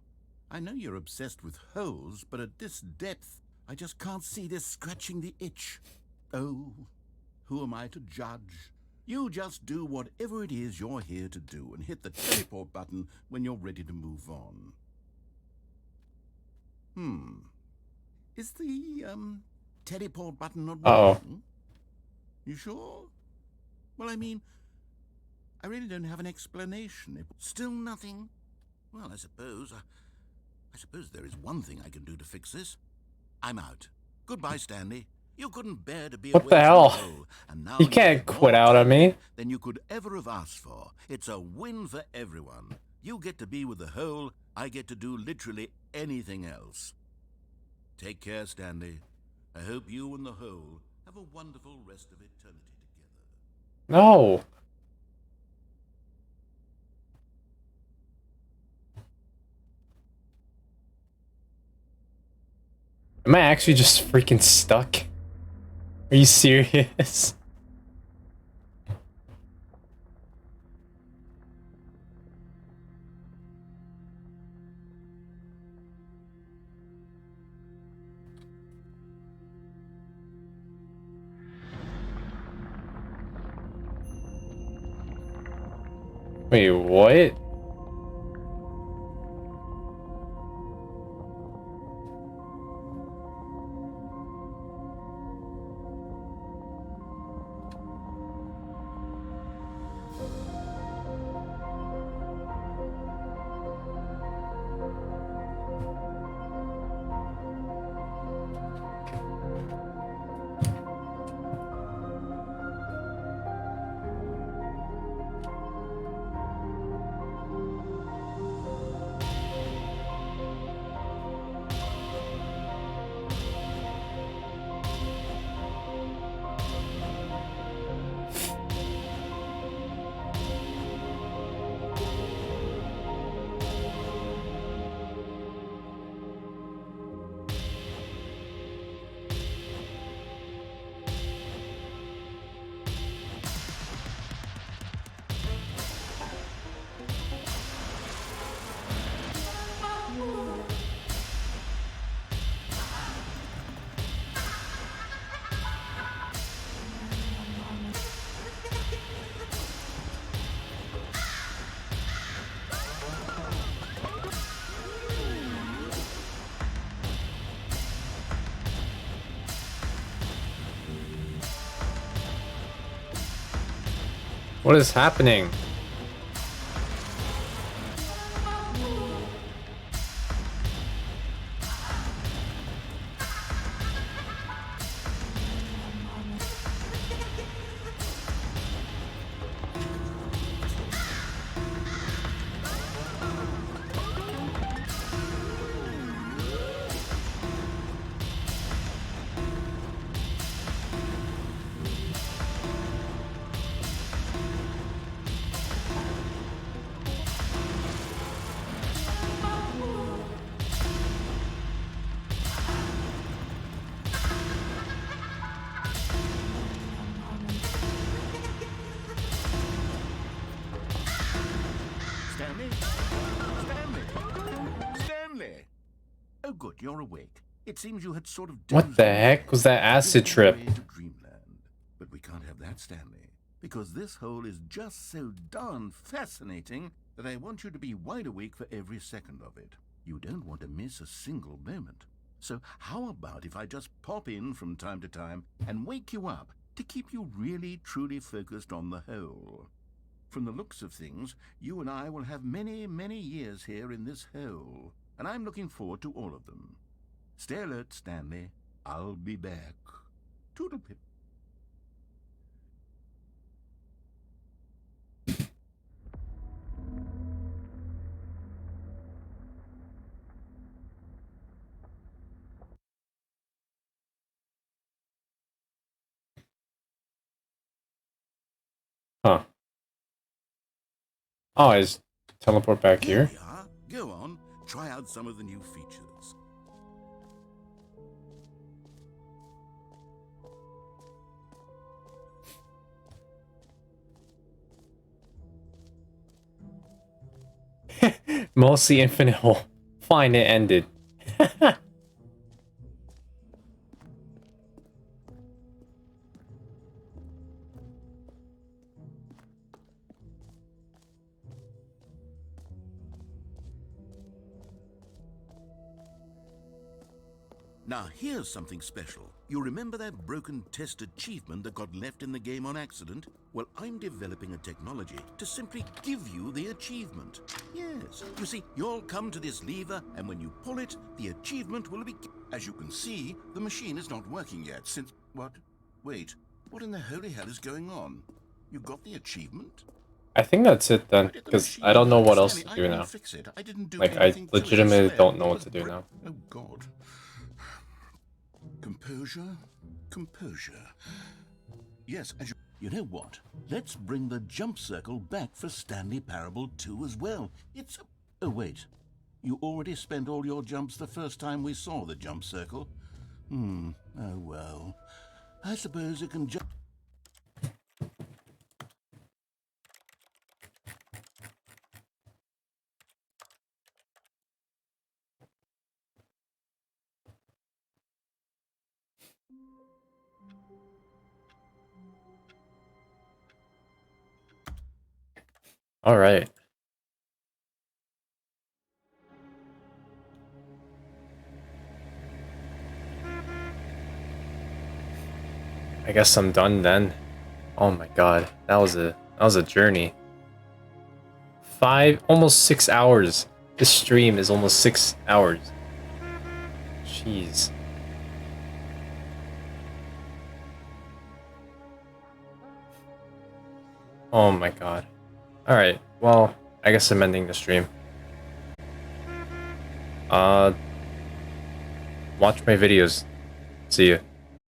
Speaker 6: I know you're obsessed with holes, but at this depth, I just can't see this scratching the itch. Oh, who am I to judge? You just do whatever it is you're here to do and hit the teleport button when you're ready to move on. Is the, teleport button not working? You sure? Well, I mean, I really don't have an explanation. Still nothing? Well, I suppose there is one thing I can do to fix this. I'm out. Goodbye, Stanley. You couldn't bear to be
Speaker 1: what the hell?
Speaker 6: And now
Speaker 1: you can't quit out on me.
Speaker 6: Than you could ever have asked for. It's a win for everyone. You get to be with the hole. I get to do literally anything else. Take care, Stanley. I hope you and the hole have a wonderful rest of eternity together.
Speaker 1: No. Am I actually just freaking stuck? Are you serious? Wait, what? What is happening?
Speaker 6: Stanley! Oh good, you're awake. It seems you had sort of...
Speaker 1: What the heck was that acid trip?
Speaker 6: To Dreamland. But we can't have that, Stanley, because this hole is just so darn fascinating that I want you to be wide awake for every second of it. You don't want to miss a single moment. So how about if I just pop in from time to time and wake you up to keep you really, truly focused on the hole? From the looks of things, you and I will have many, many years here in this hole, and I'm looking forward to all of them. Stay alert, Stanley. I'll be back. Toodlepip.
Speaker 1: Huh. Oh, I just teleport back here?
Speaker 6: We are. Go on, try out some of the new features.
Speaker 1: Mostly infinite hole. Fine, it ended.
Speaker 6: Now here's something special. You remember that broken test achievement that got left in the game on accident? Well, I'm developing a technology to simply give you the achievement. Yes, you see, you'll come to this lever, and when you pull it, the achievement will be... As you can see, the machine is not working yet since... What? Wait, what in the holy hell is going on? You got the achievement?
Speaker 1: I think that's it then, because I don't know what else to do now. Like, I legitimately don't know what to do now.
Speaker 6: Oh, God. Composure, composure. Yes, and you know what? Let's bring the jump circle back for Stanley Parable 2 as well. It's... Oh, wait. You already spent all your jumps the first time we saw the jump circle? Oh, well. I suppose you can jump...
Speaker 1: All right. I guess I'm done then. Oh my god, that was a journey. Almost 6 hours. This stream is almost 6 hours. Jeez. Oh my god. Alright, well, I guess I'm ending the stream. Watch my videos. See you.